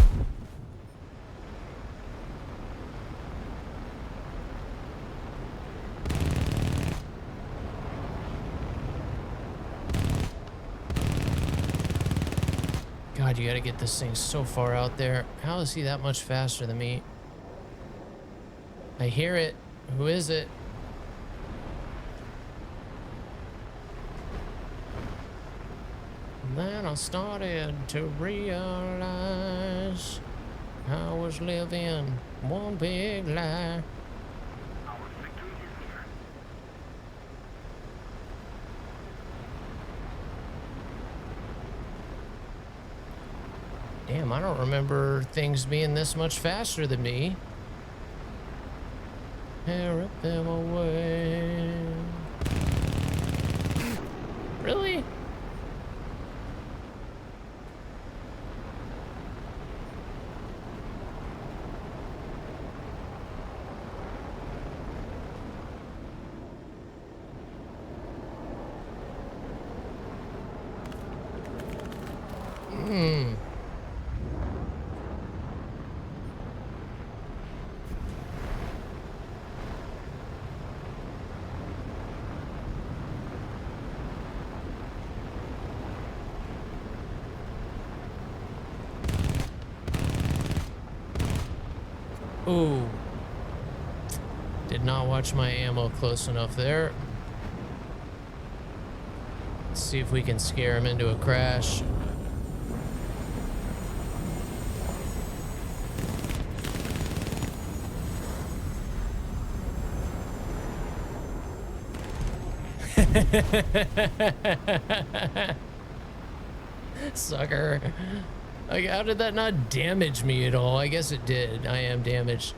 God, you gotta get this thing so far out there. How is he that much faster than me? I hear it. Who is it? Then I started to realize I was living one big lie. Our victory is here. Damn, I don't remember things being this much faster than me. Rip them away. Really? Ooh. Did not watch my ammo close enough there. Let's see if we can scare him into a crash. Sucker. Like, how did that not damage me at all? I guess it did. I am damaged.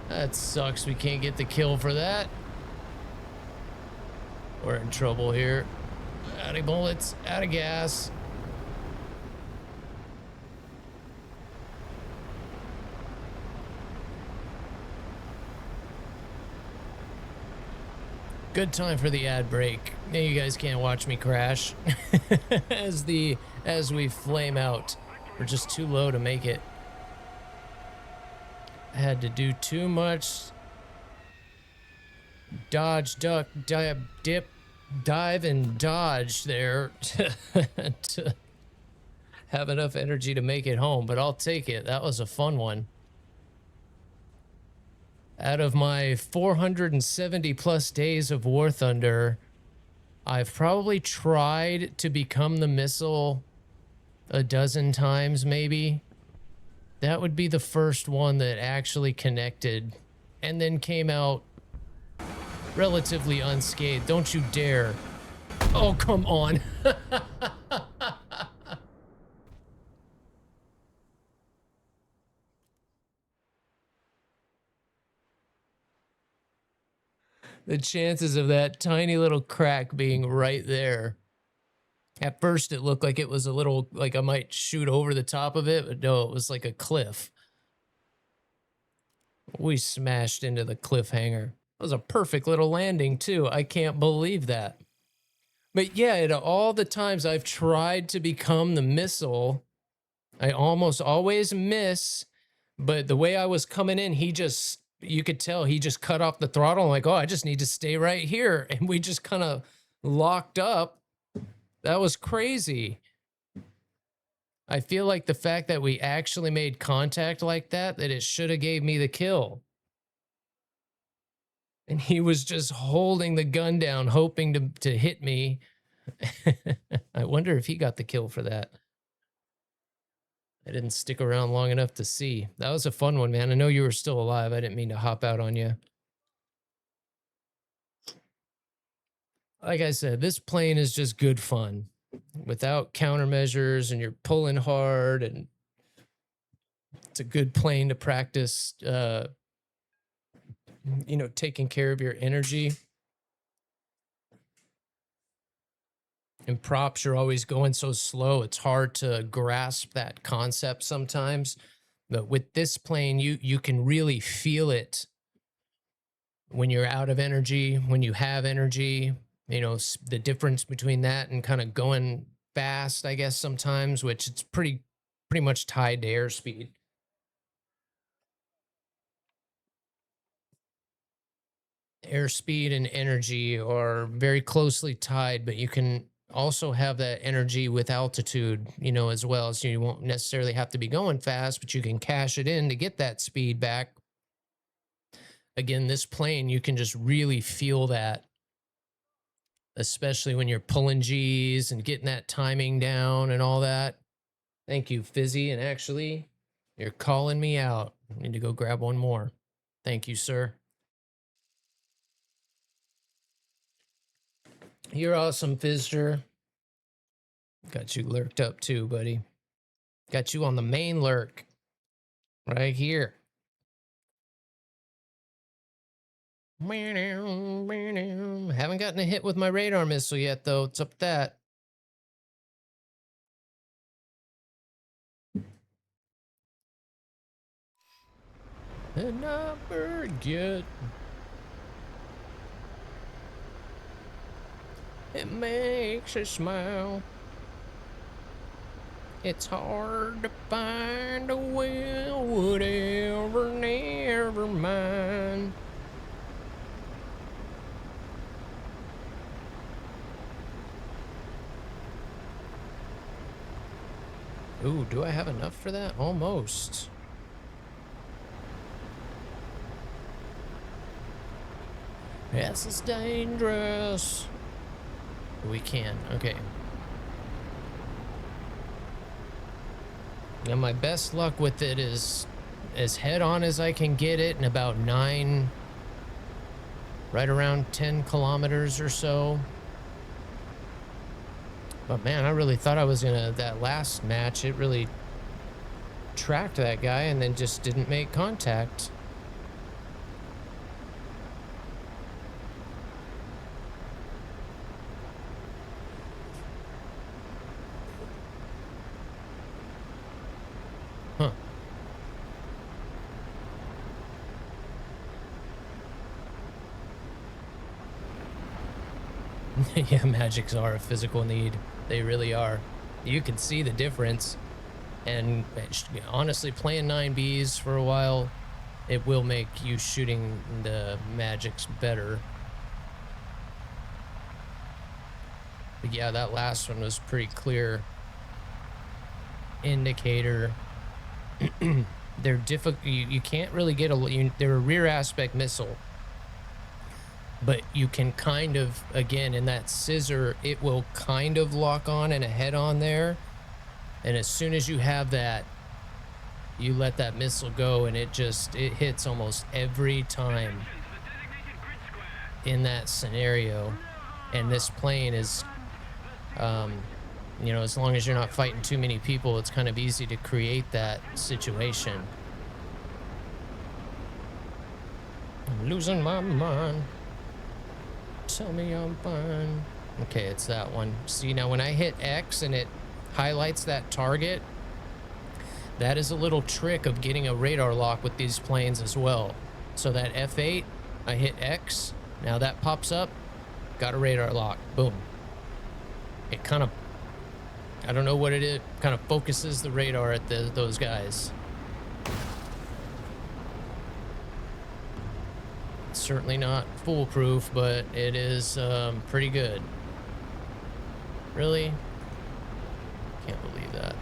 That sucks. We can't get the kill for that. We're in trouble here. Out of bullets, out of gas. Good time for the ad break. Now you guys can't watch me crash as we flame out. We're just too low to make it. I had to do too much dodge, duck, dip, dive, and dodge there to have enough energy to make it home, but I'll take it. That was a fun one. Out of my 470 plus days of WarThunder, I've probably tried to become the missile a dozen times, maybe. That would be the first one that actually connected and then came out relatively unscathed. Don't you dare. Oh, come on. The chances of that tiny little crack being right there. At first, it looked like it was a little, like I might shoot over the top of it, but no, it was like a cliff. We smashed into the cliffhanger. It was a perfect little landing, too. I can't believe that. But yeah, at all the times I've tried to become the missile, I almost always miss. But the way I was coming in, you could tell he just cut off the throttle. I'm like, oh, I just need to stay right here. And we just kind of locked up. That was crazy. I feel like the fact that we actually made contact like that it should have gave me the kill. And he was just holding the gun down, hoping to hit me. I wonder if he got the kill for that. I didn't stick around long enough to see. That was a fun one, man. I know you were still alive. I didn't mean to hop out on you. Like I said, this plane is just good fun. Without countermeasures, and you're pulling hard, and it's a good plane to practice, taking care of your energy. And props, you're always going so slow. It's hard to grasp that concept sometimes. But with this plane, you can really feel it when you're out of energy, when you have energy, you know, the difference between that and kind of going fast, I guess sometimes, which it's pretty much tied to airspeed. Airspeed and energy are very closely tied, but you can also have that energy with altitude, you know, as well. So you won't necessarily have to be going fast, but you can cash it in to get that speed back. Again, this plane, you can just really feel that, especially when you're pulling G's and getting that timing down and all that. Thank you, Fizzy. And actually, you're calling me out. I need to go grab one more. Thank you, sir. You're awesome, Fizzer. Got you lurked up too, buddy. Got you on the main lurk. Right here. Haven't gotten a hit with my radar missile yet, though. What's up with that? And I forget. It makes you smile. It's hard to find a well, whatever, never mind. Ooh, do I have enough for that? Almost. This is dangerous. We can, okay. Now my best luck with it is as head on as I can get it in about 9, right around 10 kilometers or so. But man, I really thought I was gonna, that last match, it really tracked that guy and then just didn't make contact. Huh. Yeah, magics are a physical need. They really are. You can see the difference. And honestly, playing 9Bs for a while, it will make you shooting the magics better. But yeah, that last one was pretty clear indicator. They're difficult. You can't really get they're a rear aspect missile, but you can kind of, again, in that scissor, it will kind of lock on and a head on there. And as soon as you have that, you let that missile go and it hits almost every time in that scenario. And this plane is, you know, as long as you're not fighting too many people, it's kind of easy to create that situation. I'm losing my mind. Tell me I'm fine. Okay, it's that one. See, now when I hit X and it highlights that target, that is a little trick of getting a radar lock with these planes as well. So that F8, I hit X, now that pops up, got a radar lock, boom. It kind of, I don't know what it is, kind of focuses the radar at those guys. It's certainly not foolproof, but it is pretty good. Really? Can't believe that.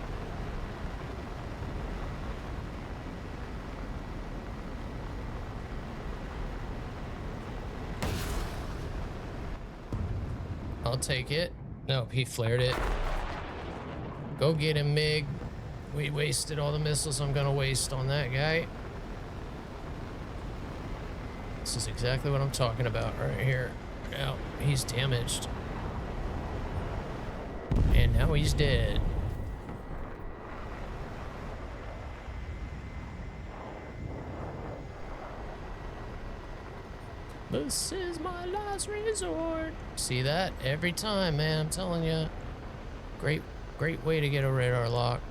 I'll take it. Nope, he flared it. Go get him, MiG. We wasted all the missiles I'm gonna waste on that guy. This is exactly what I'm talking about right here. Now, he's damaged. And now he's dead. This is my last resort. See that? Every time, man. I'm telling you. Great way to get a radar lock.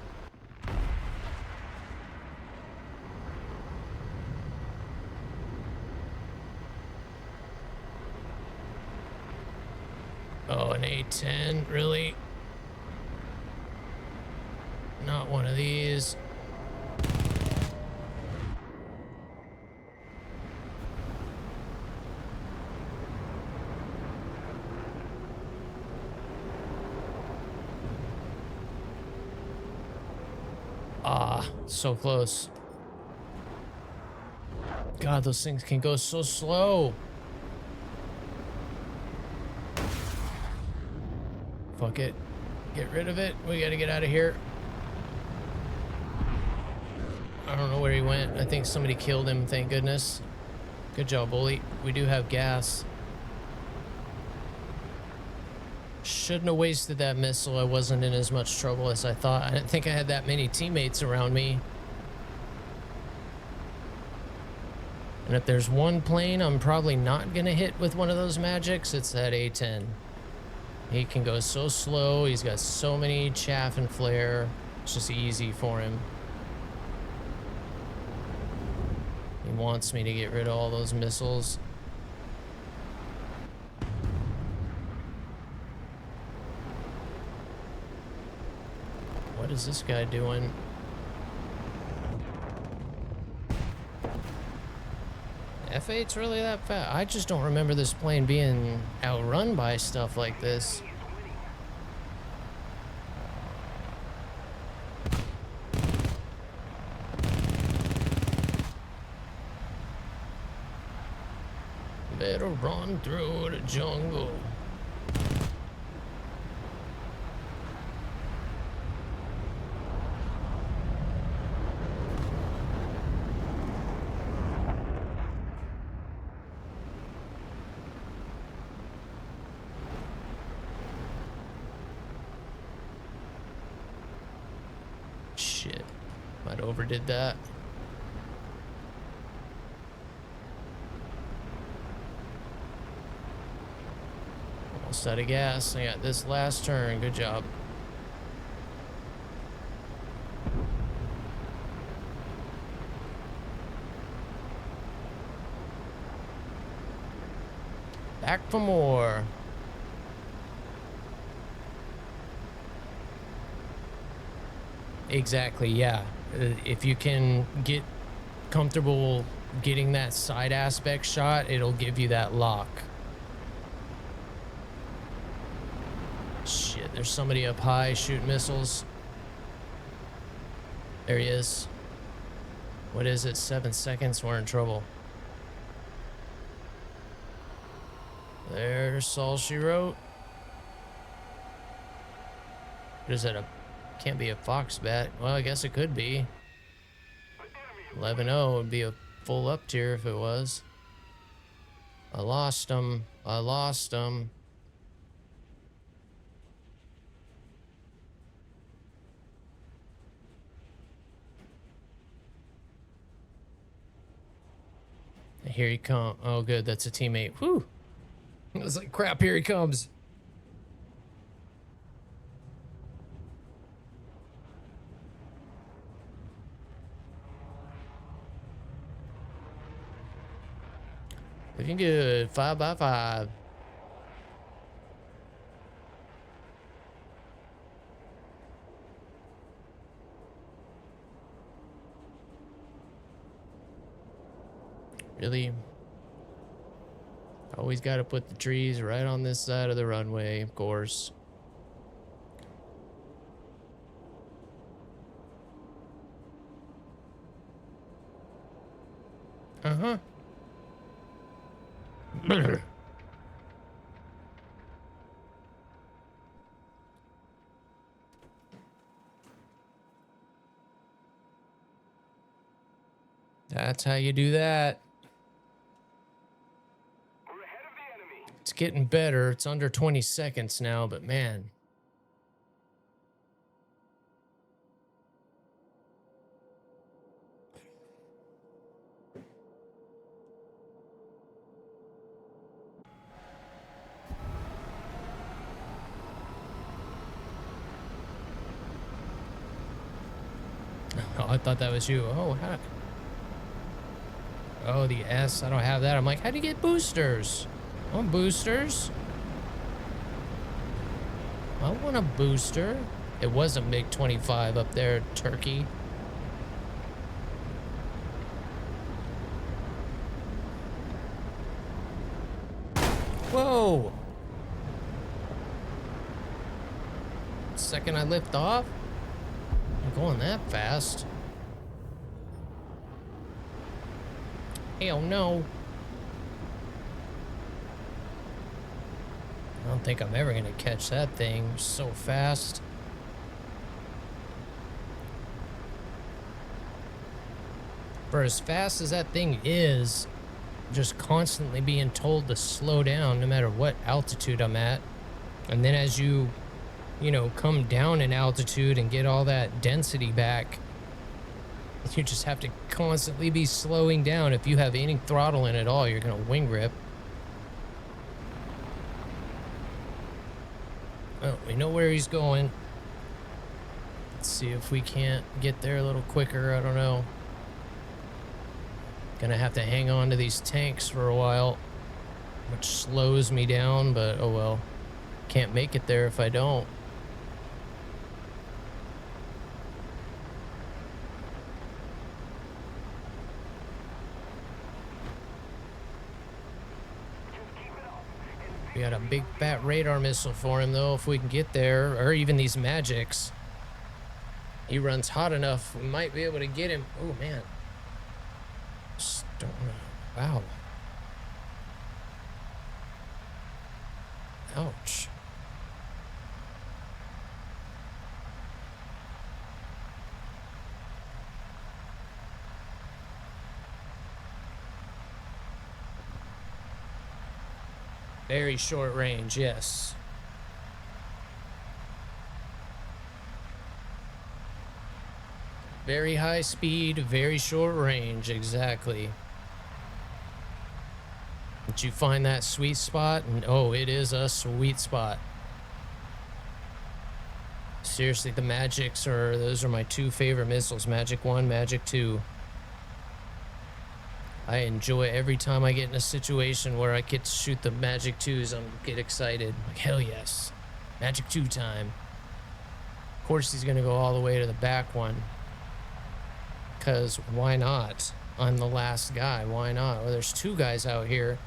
A10, really? Not one of these. Ah, so close. God, those things can go so slow. Fuck it. Get rid of it. We gotta get out of here. I don't know where he went. I think somebody killed him, thank goodness. Good job, bully. We do have gas. Shouldn't have wasted that missile. I wasn't in as much trouble as I thought. I didn't think I had that many teammates around me. And if there's one plane I'm probably not gonna hit with one of those magics, it's that A10. He can go so slow. He's got so many chaff and flare. It's just easy for him. He wants me to get rid of all those missiles. What is this guy doing? F8's really that fast? I just don't remember this plane being outrun by stuff like this. Better run through the jungle. Shit, might have overdid that. Almost out of gas. I got this last turn. Good job. Back for more. Exactly, yeah. If you can get comfortable getting that side aspect shot, it'll give you that lock. Shit, there's somebody up high shooting missiles. There he is. What is it? 7 seconds? We're in trouble. There's all she wrote. What is that? Can't be a fox bat. Well, I guess it could be. 11-0 would be a full up tier if it was. I lost him. I lost him. Here he comes. Oh, good. That's a teammate. Whew. It was like, crap, here he comes. Looking good. 5 by 5. Really? Always got to put the trees right on this side of the runway, of course. Uh-huh. That's how you do that. It's getting better. It's under 20 seconds now, but man. Oh, I thought that was you. Oh, how? Oh, the S. I don't have that. I'm like, how do you get boosters? I want boosters. I want a booster. It was a MiG-25 up there, Turkey. Whoa! Second I lift off? I'm going that fast. Hell no. I don't think I'm ever gonna catch that thing so fast. For as fast as that thing is, just constantly being told to slow down no matter what altitude I'm at. And then as you know, come down in altitude and get all that density back, you just have to constantly be slowing down. If you have any throttle in at all, you're gonna wing rip. Oh, we know where he's going. Let's see if we can't get there a little quicker. I don't know. Gonna have to hang on to these tanks for a while, which slows me down, but oh well. Can't make it there if I don't. We got a big fat radar missile for him though, if we can get there, or even these magics. He runs hot enough, we might be able to get him. Oh man. Just don't know. Wow. Ouch. Very short range, yes. Very high speed, very short range, exactly. Did you find that sweet spot? And oh, it is a sweet spot. Seriously, the Magics those are my two favorite missiles, Magic 1, Magic 2. I enjoy every time I get in a situation where I get to shoot the Magic 2s, I get excited. Like, hell yes. Magic 2 time. Of course he's gonna go all the way to the back one. Because why not? I'm the last guy, why not? Well, there's two guys out here.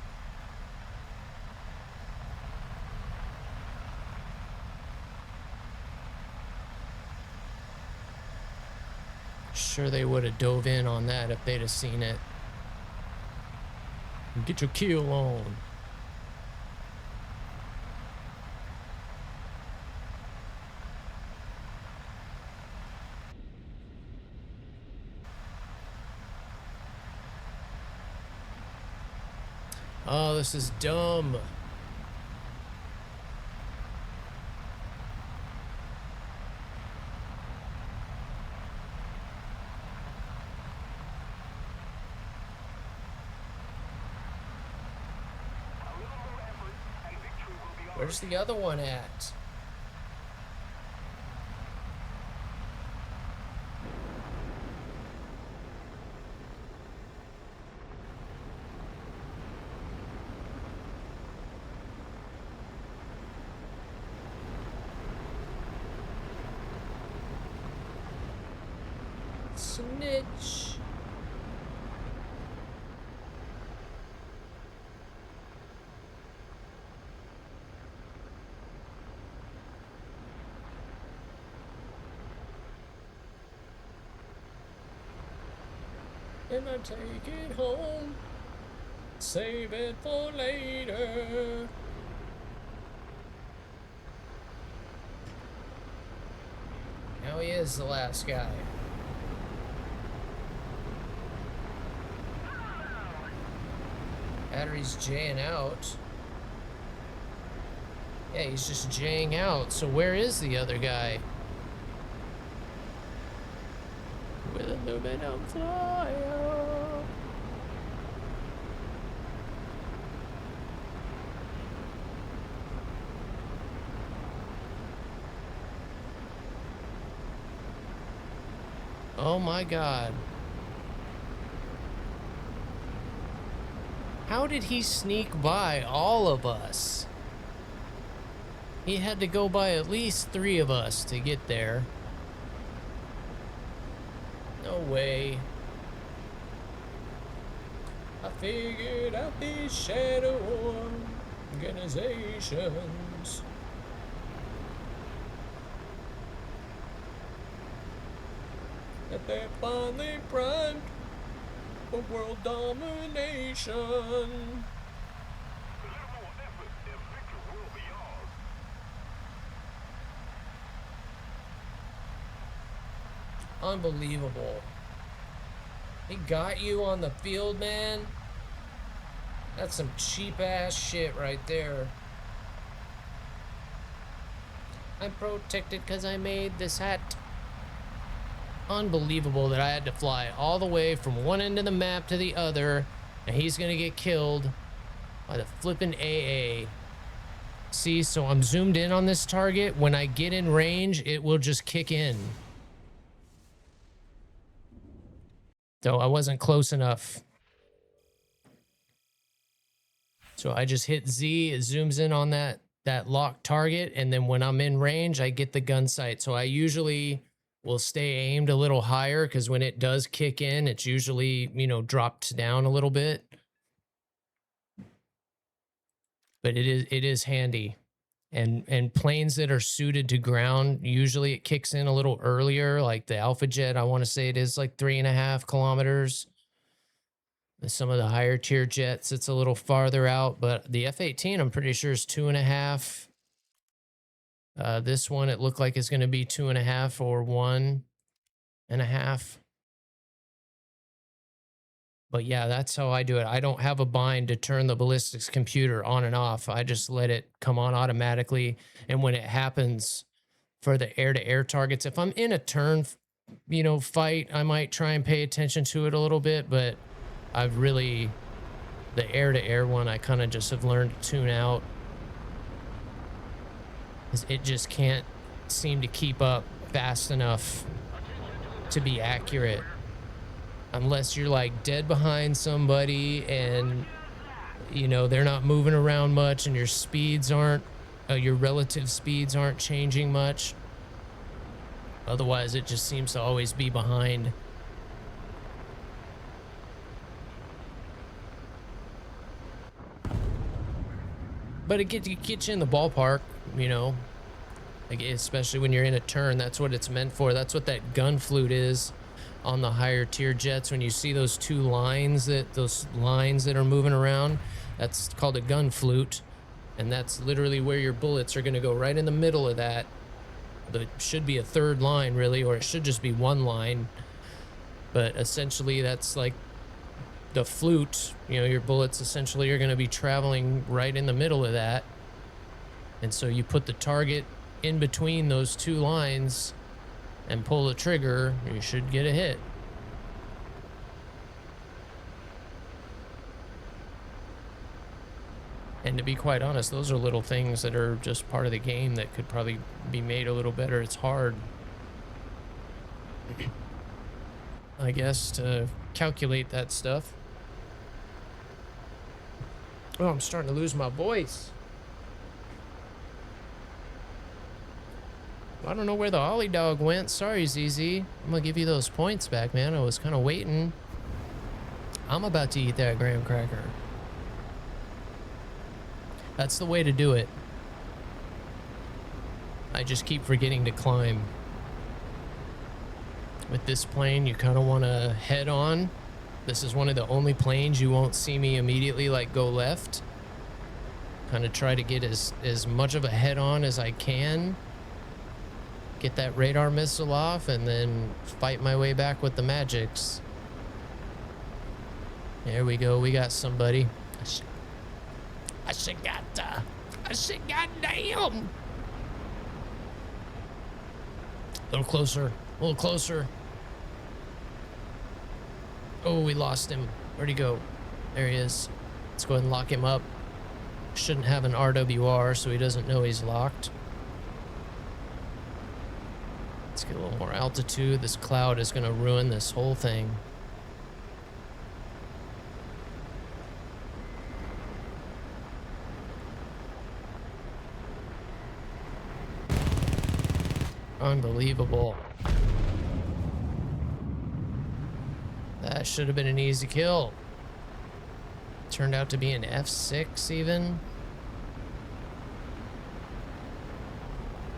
Sure they would have dove in on that if they'd have seen it. Get your kill on. Oh, this is dumb. Where's the other one at? Snitch. And I take it home, save it for later. Now he is the last guy. Battery's jaying out. Yeah, he's just jaying out. So where is the other guy? With aluminum foil. Oh my God. How did he sneak by all of us? He had to go by at least 3 of us to get there. No way. I figured out these shadow organizations. That they're finally primed for world domination. Unbelievable. He got you on the field, man. That's some cheap ass shit right there. I'm protected because I made this hat. Unbelievable that I had to fly all the way from one end of the map to the other, and he's gonna get killed by the flippin' AA. See, so I'm zoomed in on this target. When I get in range, it will just kick in. So I wasn't close enough. So I just hit Z, it zooms in on that locked target, and then when I'm in range, I get the gun sight. So I usually will stay aimed a little higher because when it does kick in, it's usually, you know, dropped down a little bit. But it is handy. And planes that are suited to ground, usually it kicks in a little earlier, like the Alpha Jet, I want to say it is like 3.5 kilometers. Some of the higher tier jets, it's a little farther out, but the F-18, I'm pretty sure is 2.5. This one, it looked like it's going to be 2.5 or 1.5. But yeah, that's how I do it. I don't have a bind to turn the ballistics computer on and off. I just let it come on automatically. And when it happens for the air-to-air targets, if I'm in a turn, you know, fight, I might try and pay attention to it a little bit, but I've really, the air-to-air one, I kind of just have learned to tune out. Because it just can't seem to keep up fast enough to be accurate. Unless you're like dead behind somebody and, you know, they're not moving around much and your speeds aren't, your relative speeds aren't changing much. Otherwise, it just seems to always be behind. But it gets you in the ballpark, you know, like especially when you're in a turn. That's what it's meant for. That's what that gun flute is on the higher tier jets. When you see those lines that are moving around, that's called a gun flute, and that's literally where your bullets are going to go, right in the middle of that. There should be a third line, really, or it should just be one line. But essentially, that's like the flute, you know, your bullets essentially are going to be traveling right in the middle of that. And so you put the target in between those two lines and pull the trigger, you should get a hit. And to be quite honest, those are little things that are just part of the game that could probably be made a little better. It's hard, I guess, to calculate that stuff. Oh, I'm starting to lose my voice. I don't know where the Ollie dog went. Sorry, ZZ. I'm gonna give you those points back, man. I was kind of waiting. I'm about to eat that graham cracker. That's the way to do it. I just keep forgetting to climb. With this plane, you kind of want to head on. This is one of the only planes you won't see me immediately like go left. Kind of try to get as much of a head on as I can. Get that radar missile off and then fight my way back with the magics. There we go. We got somebody. I said goddamn. A little closer. A little closer. Oh, we lost him. Where'd he go? There he is. Let's go ahead and lock him up. Shouldn't have an RWR, so he doesn't know he's locked. Let's get a little more altitude. This cloud is going to ruin this whole thing. Unbelievable. That should have been an easy kill. Turned out to be an F6 even.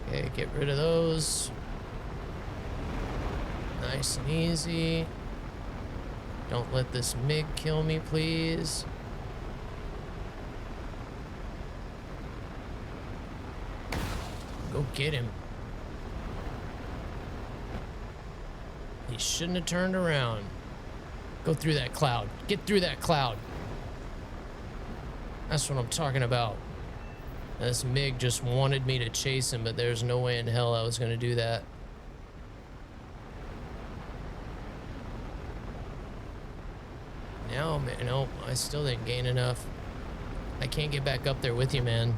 Okay, get rid of those. Nice and easy. Don't let this MiG kill me, please. Go get him. He shouldn't have turned around. Go through that cloud. Get through that cloud. That's what I'm talking about. This MiG just wanted me to chase him, but there's no way in hell I was going to do that. No, man, no, I still didn't gain enough. I can't get back up there with you, man.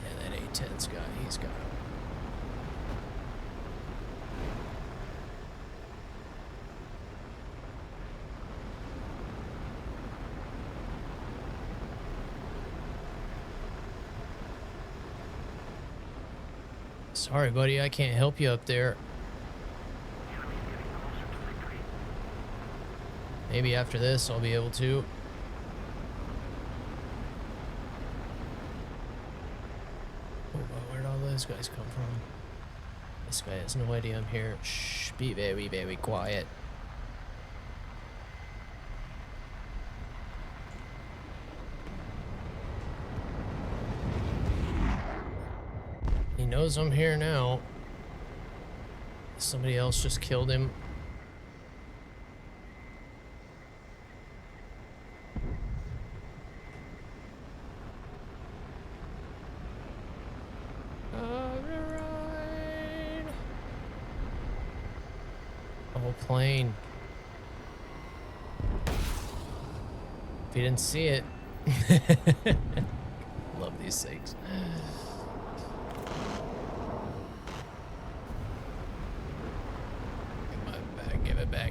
Yeah, that A-10's guy, he's got him. Sorry, buddy, I can't help you up there. Maybe after this I'll be able to. Oh, where'd all those guys come from? This guy has no idea I'm here. Shh, be very, very quiet. He knows I'm here now. Somebody else just killed him. Alright. Oh, plane. If you didn't see it. Love these things.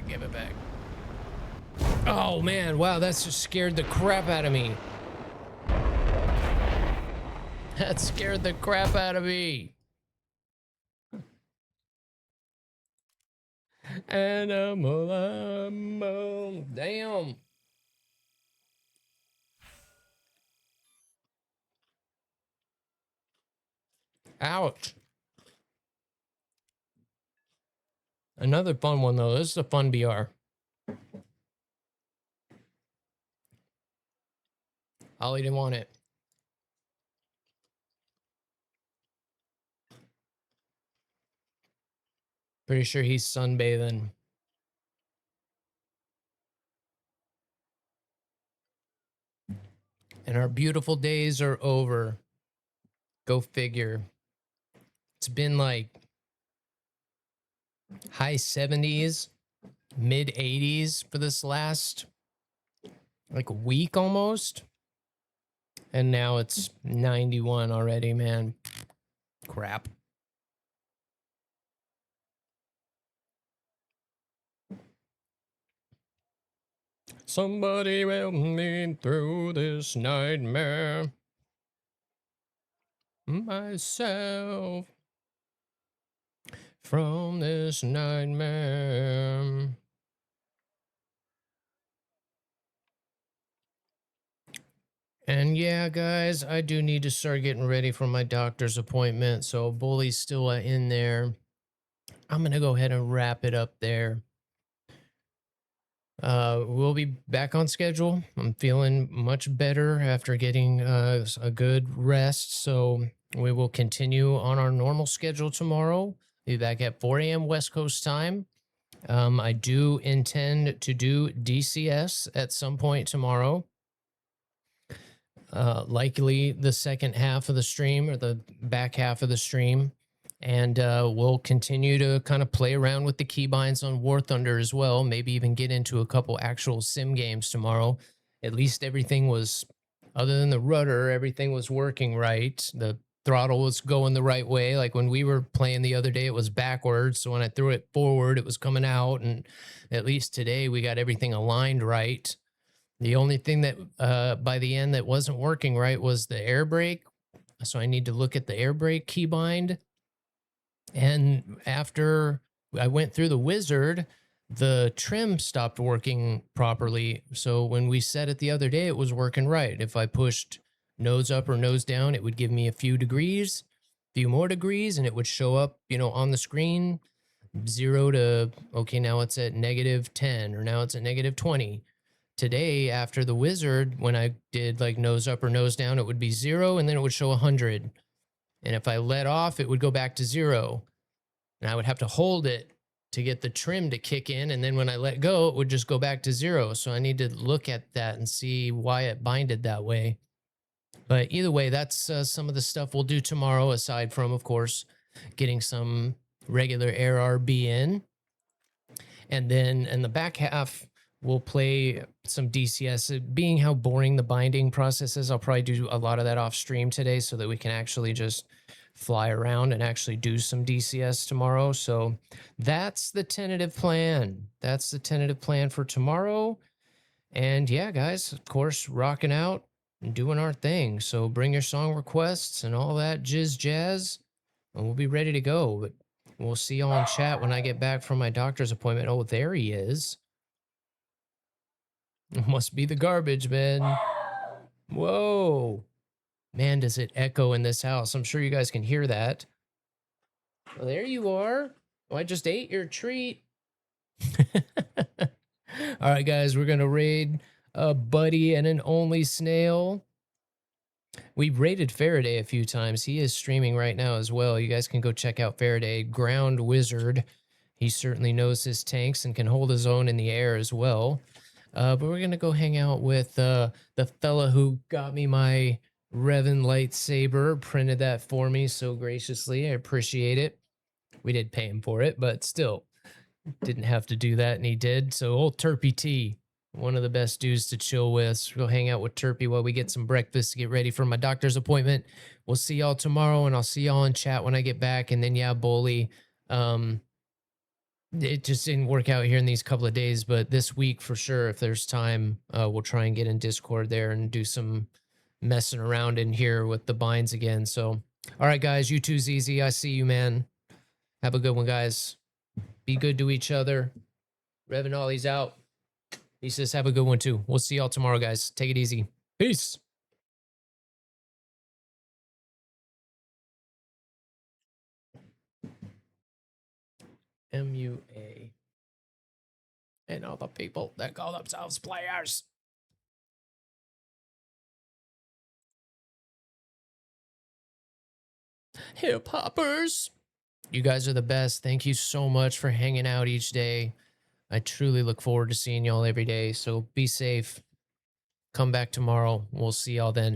Give it back. Oh man, wow, that's just scared the crap out of me. That scared the crap out of me. Animal, damn. Ouch. Another fun one though. This is a fun BR. Ollie didn't want it. Pretty sure he's sunbathing. And our beautiful days are over. Go figure. It's been like high 70s, mid 80s for this last like week almost. And now it's 91 already, man. Crap. Somebody help me through this nightmare. Myself from this nightmare. And yeah, guys, I do need to start getting ready for my doctor's appointment. So Bully's still in there. I'm going to go ahead and wrap it up there. We'll be back on schedule. I'm feeling much better after getting a good rest. So we will continue on our normal schedule tomorrow. Be back at 4 a.m. West Coast time. I do intend to do DCS at some point tomorrow. Likely the second half of the stream or the back half of the stream. And we'll continue to kind of play around with the keybinds on WarThunder as well. Maybe even get into a couple actual sim games tomorrow. At least everything was, other than the rudder, everything was working right. The throttle was going the right way. Like when we were playing the other day, it was backwards. So when I threw it forward, it was coming out. And at least today we got everything aligned right. The only thing that by the end that wasn't working right was the air brake. So I need to look at the air brake keybind. And after I went through the wizard, the trim stopped working properly. So when we set it the other day, it was working right. If I pushed nose up or nose down, it would give me a few degrees, few more degrees, and it would show up, on the screen 0 to, okay, now it's at -10 or now it's at -20. Today, after the wizard, when I did like nose up or nose down, it would be 0 and then it would show 100. And if I let off, it would go back to 0. And I would have to hold it to get the trim to kick in. And then when I let go, it would just go back to 0. So I need to look at that and see why it binded that way. But either way, that's some of the stuff we'll do tomorrow, aside from, of course, getting some regular air RB in. And then in the back half, we'll play some DCS. Being how boring the binding process is, I'll probably do a lot of that off stream today so that we can actually just fly around and actually do some DCS tomorrow. So that's the tentative plan. That's the tentative plan for tomorrow. And yeah, guys, of course, rocking out and doing our thing. So bring your song requests and all that jazz, and we'll be ready to go. But we'll see y'all in chat when I get back from my doctor's appointment. Oh, there he is. It must be the garbage man. Whoa. Man, does it echo in this house. I'm sure you guys can hear that. Well, there you are. Well, I just ate your treat. All right, guys, we're going to raid a buddy and an only snail. We've raided Faraday a few times. He is streaming right now as well. You guys can go check out Faraday, Ground Wizard. He certainly knows his tanks and can hold his own in the air as well. But we're going to go hang out with the fella who got me my Reven lightsaber, printed that for me so graciously. I appreciate it. We did pay him for it, but still didn't have to do that, and he did. So old Turpy T, one of the best dudes to chill with. So we'll hang out with Turpy while we get some breakfast to get ready for my doctor's appointment. We'll see y'all tomorrow, and I'll see y'all in chat when I get back. And then, yeah, Bully, it just didn't work out here in these couple of days, but this week for sure, if there's time, we'll try and get in Discord there and do some messing around in here with the binds again. So, all right, guys, you too, ZZ. I see you, man. Have a good one, guys. Be good to each other. Revan Ollie's out. He says, have a good one too. We'll see y'all tomorrow, guys. Take it easy. Peace. MUA. And all the people that call themselves players. Hip hoppers. You guys are the best. Thank you so much for hanging out each day. I truly look forward to seeing y'all every day. So be safe. Come back tomorrow. We'll see y'all then.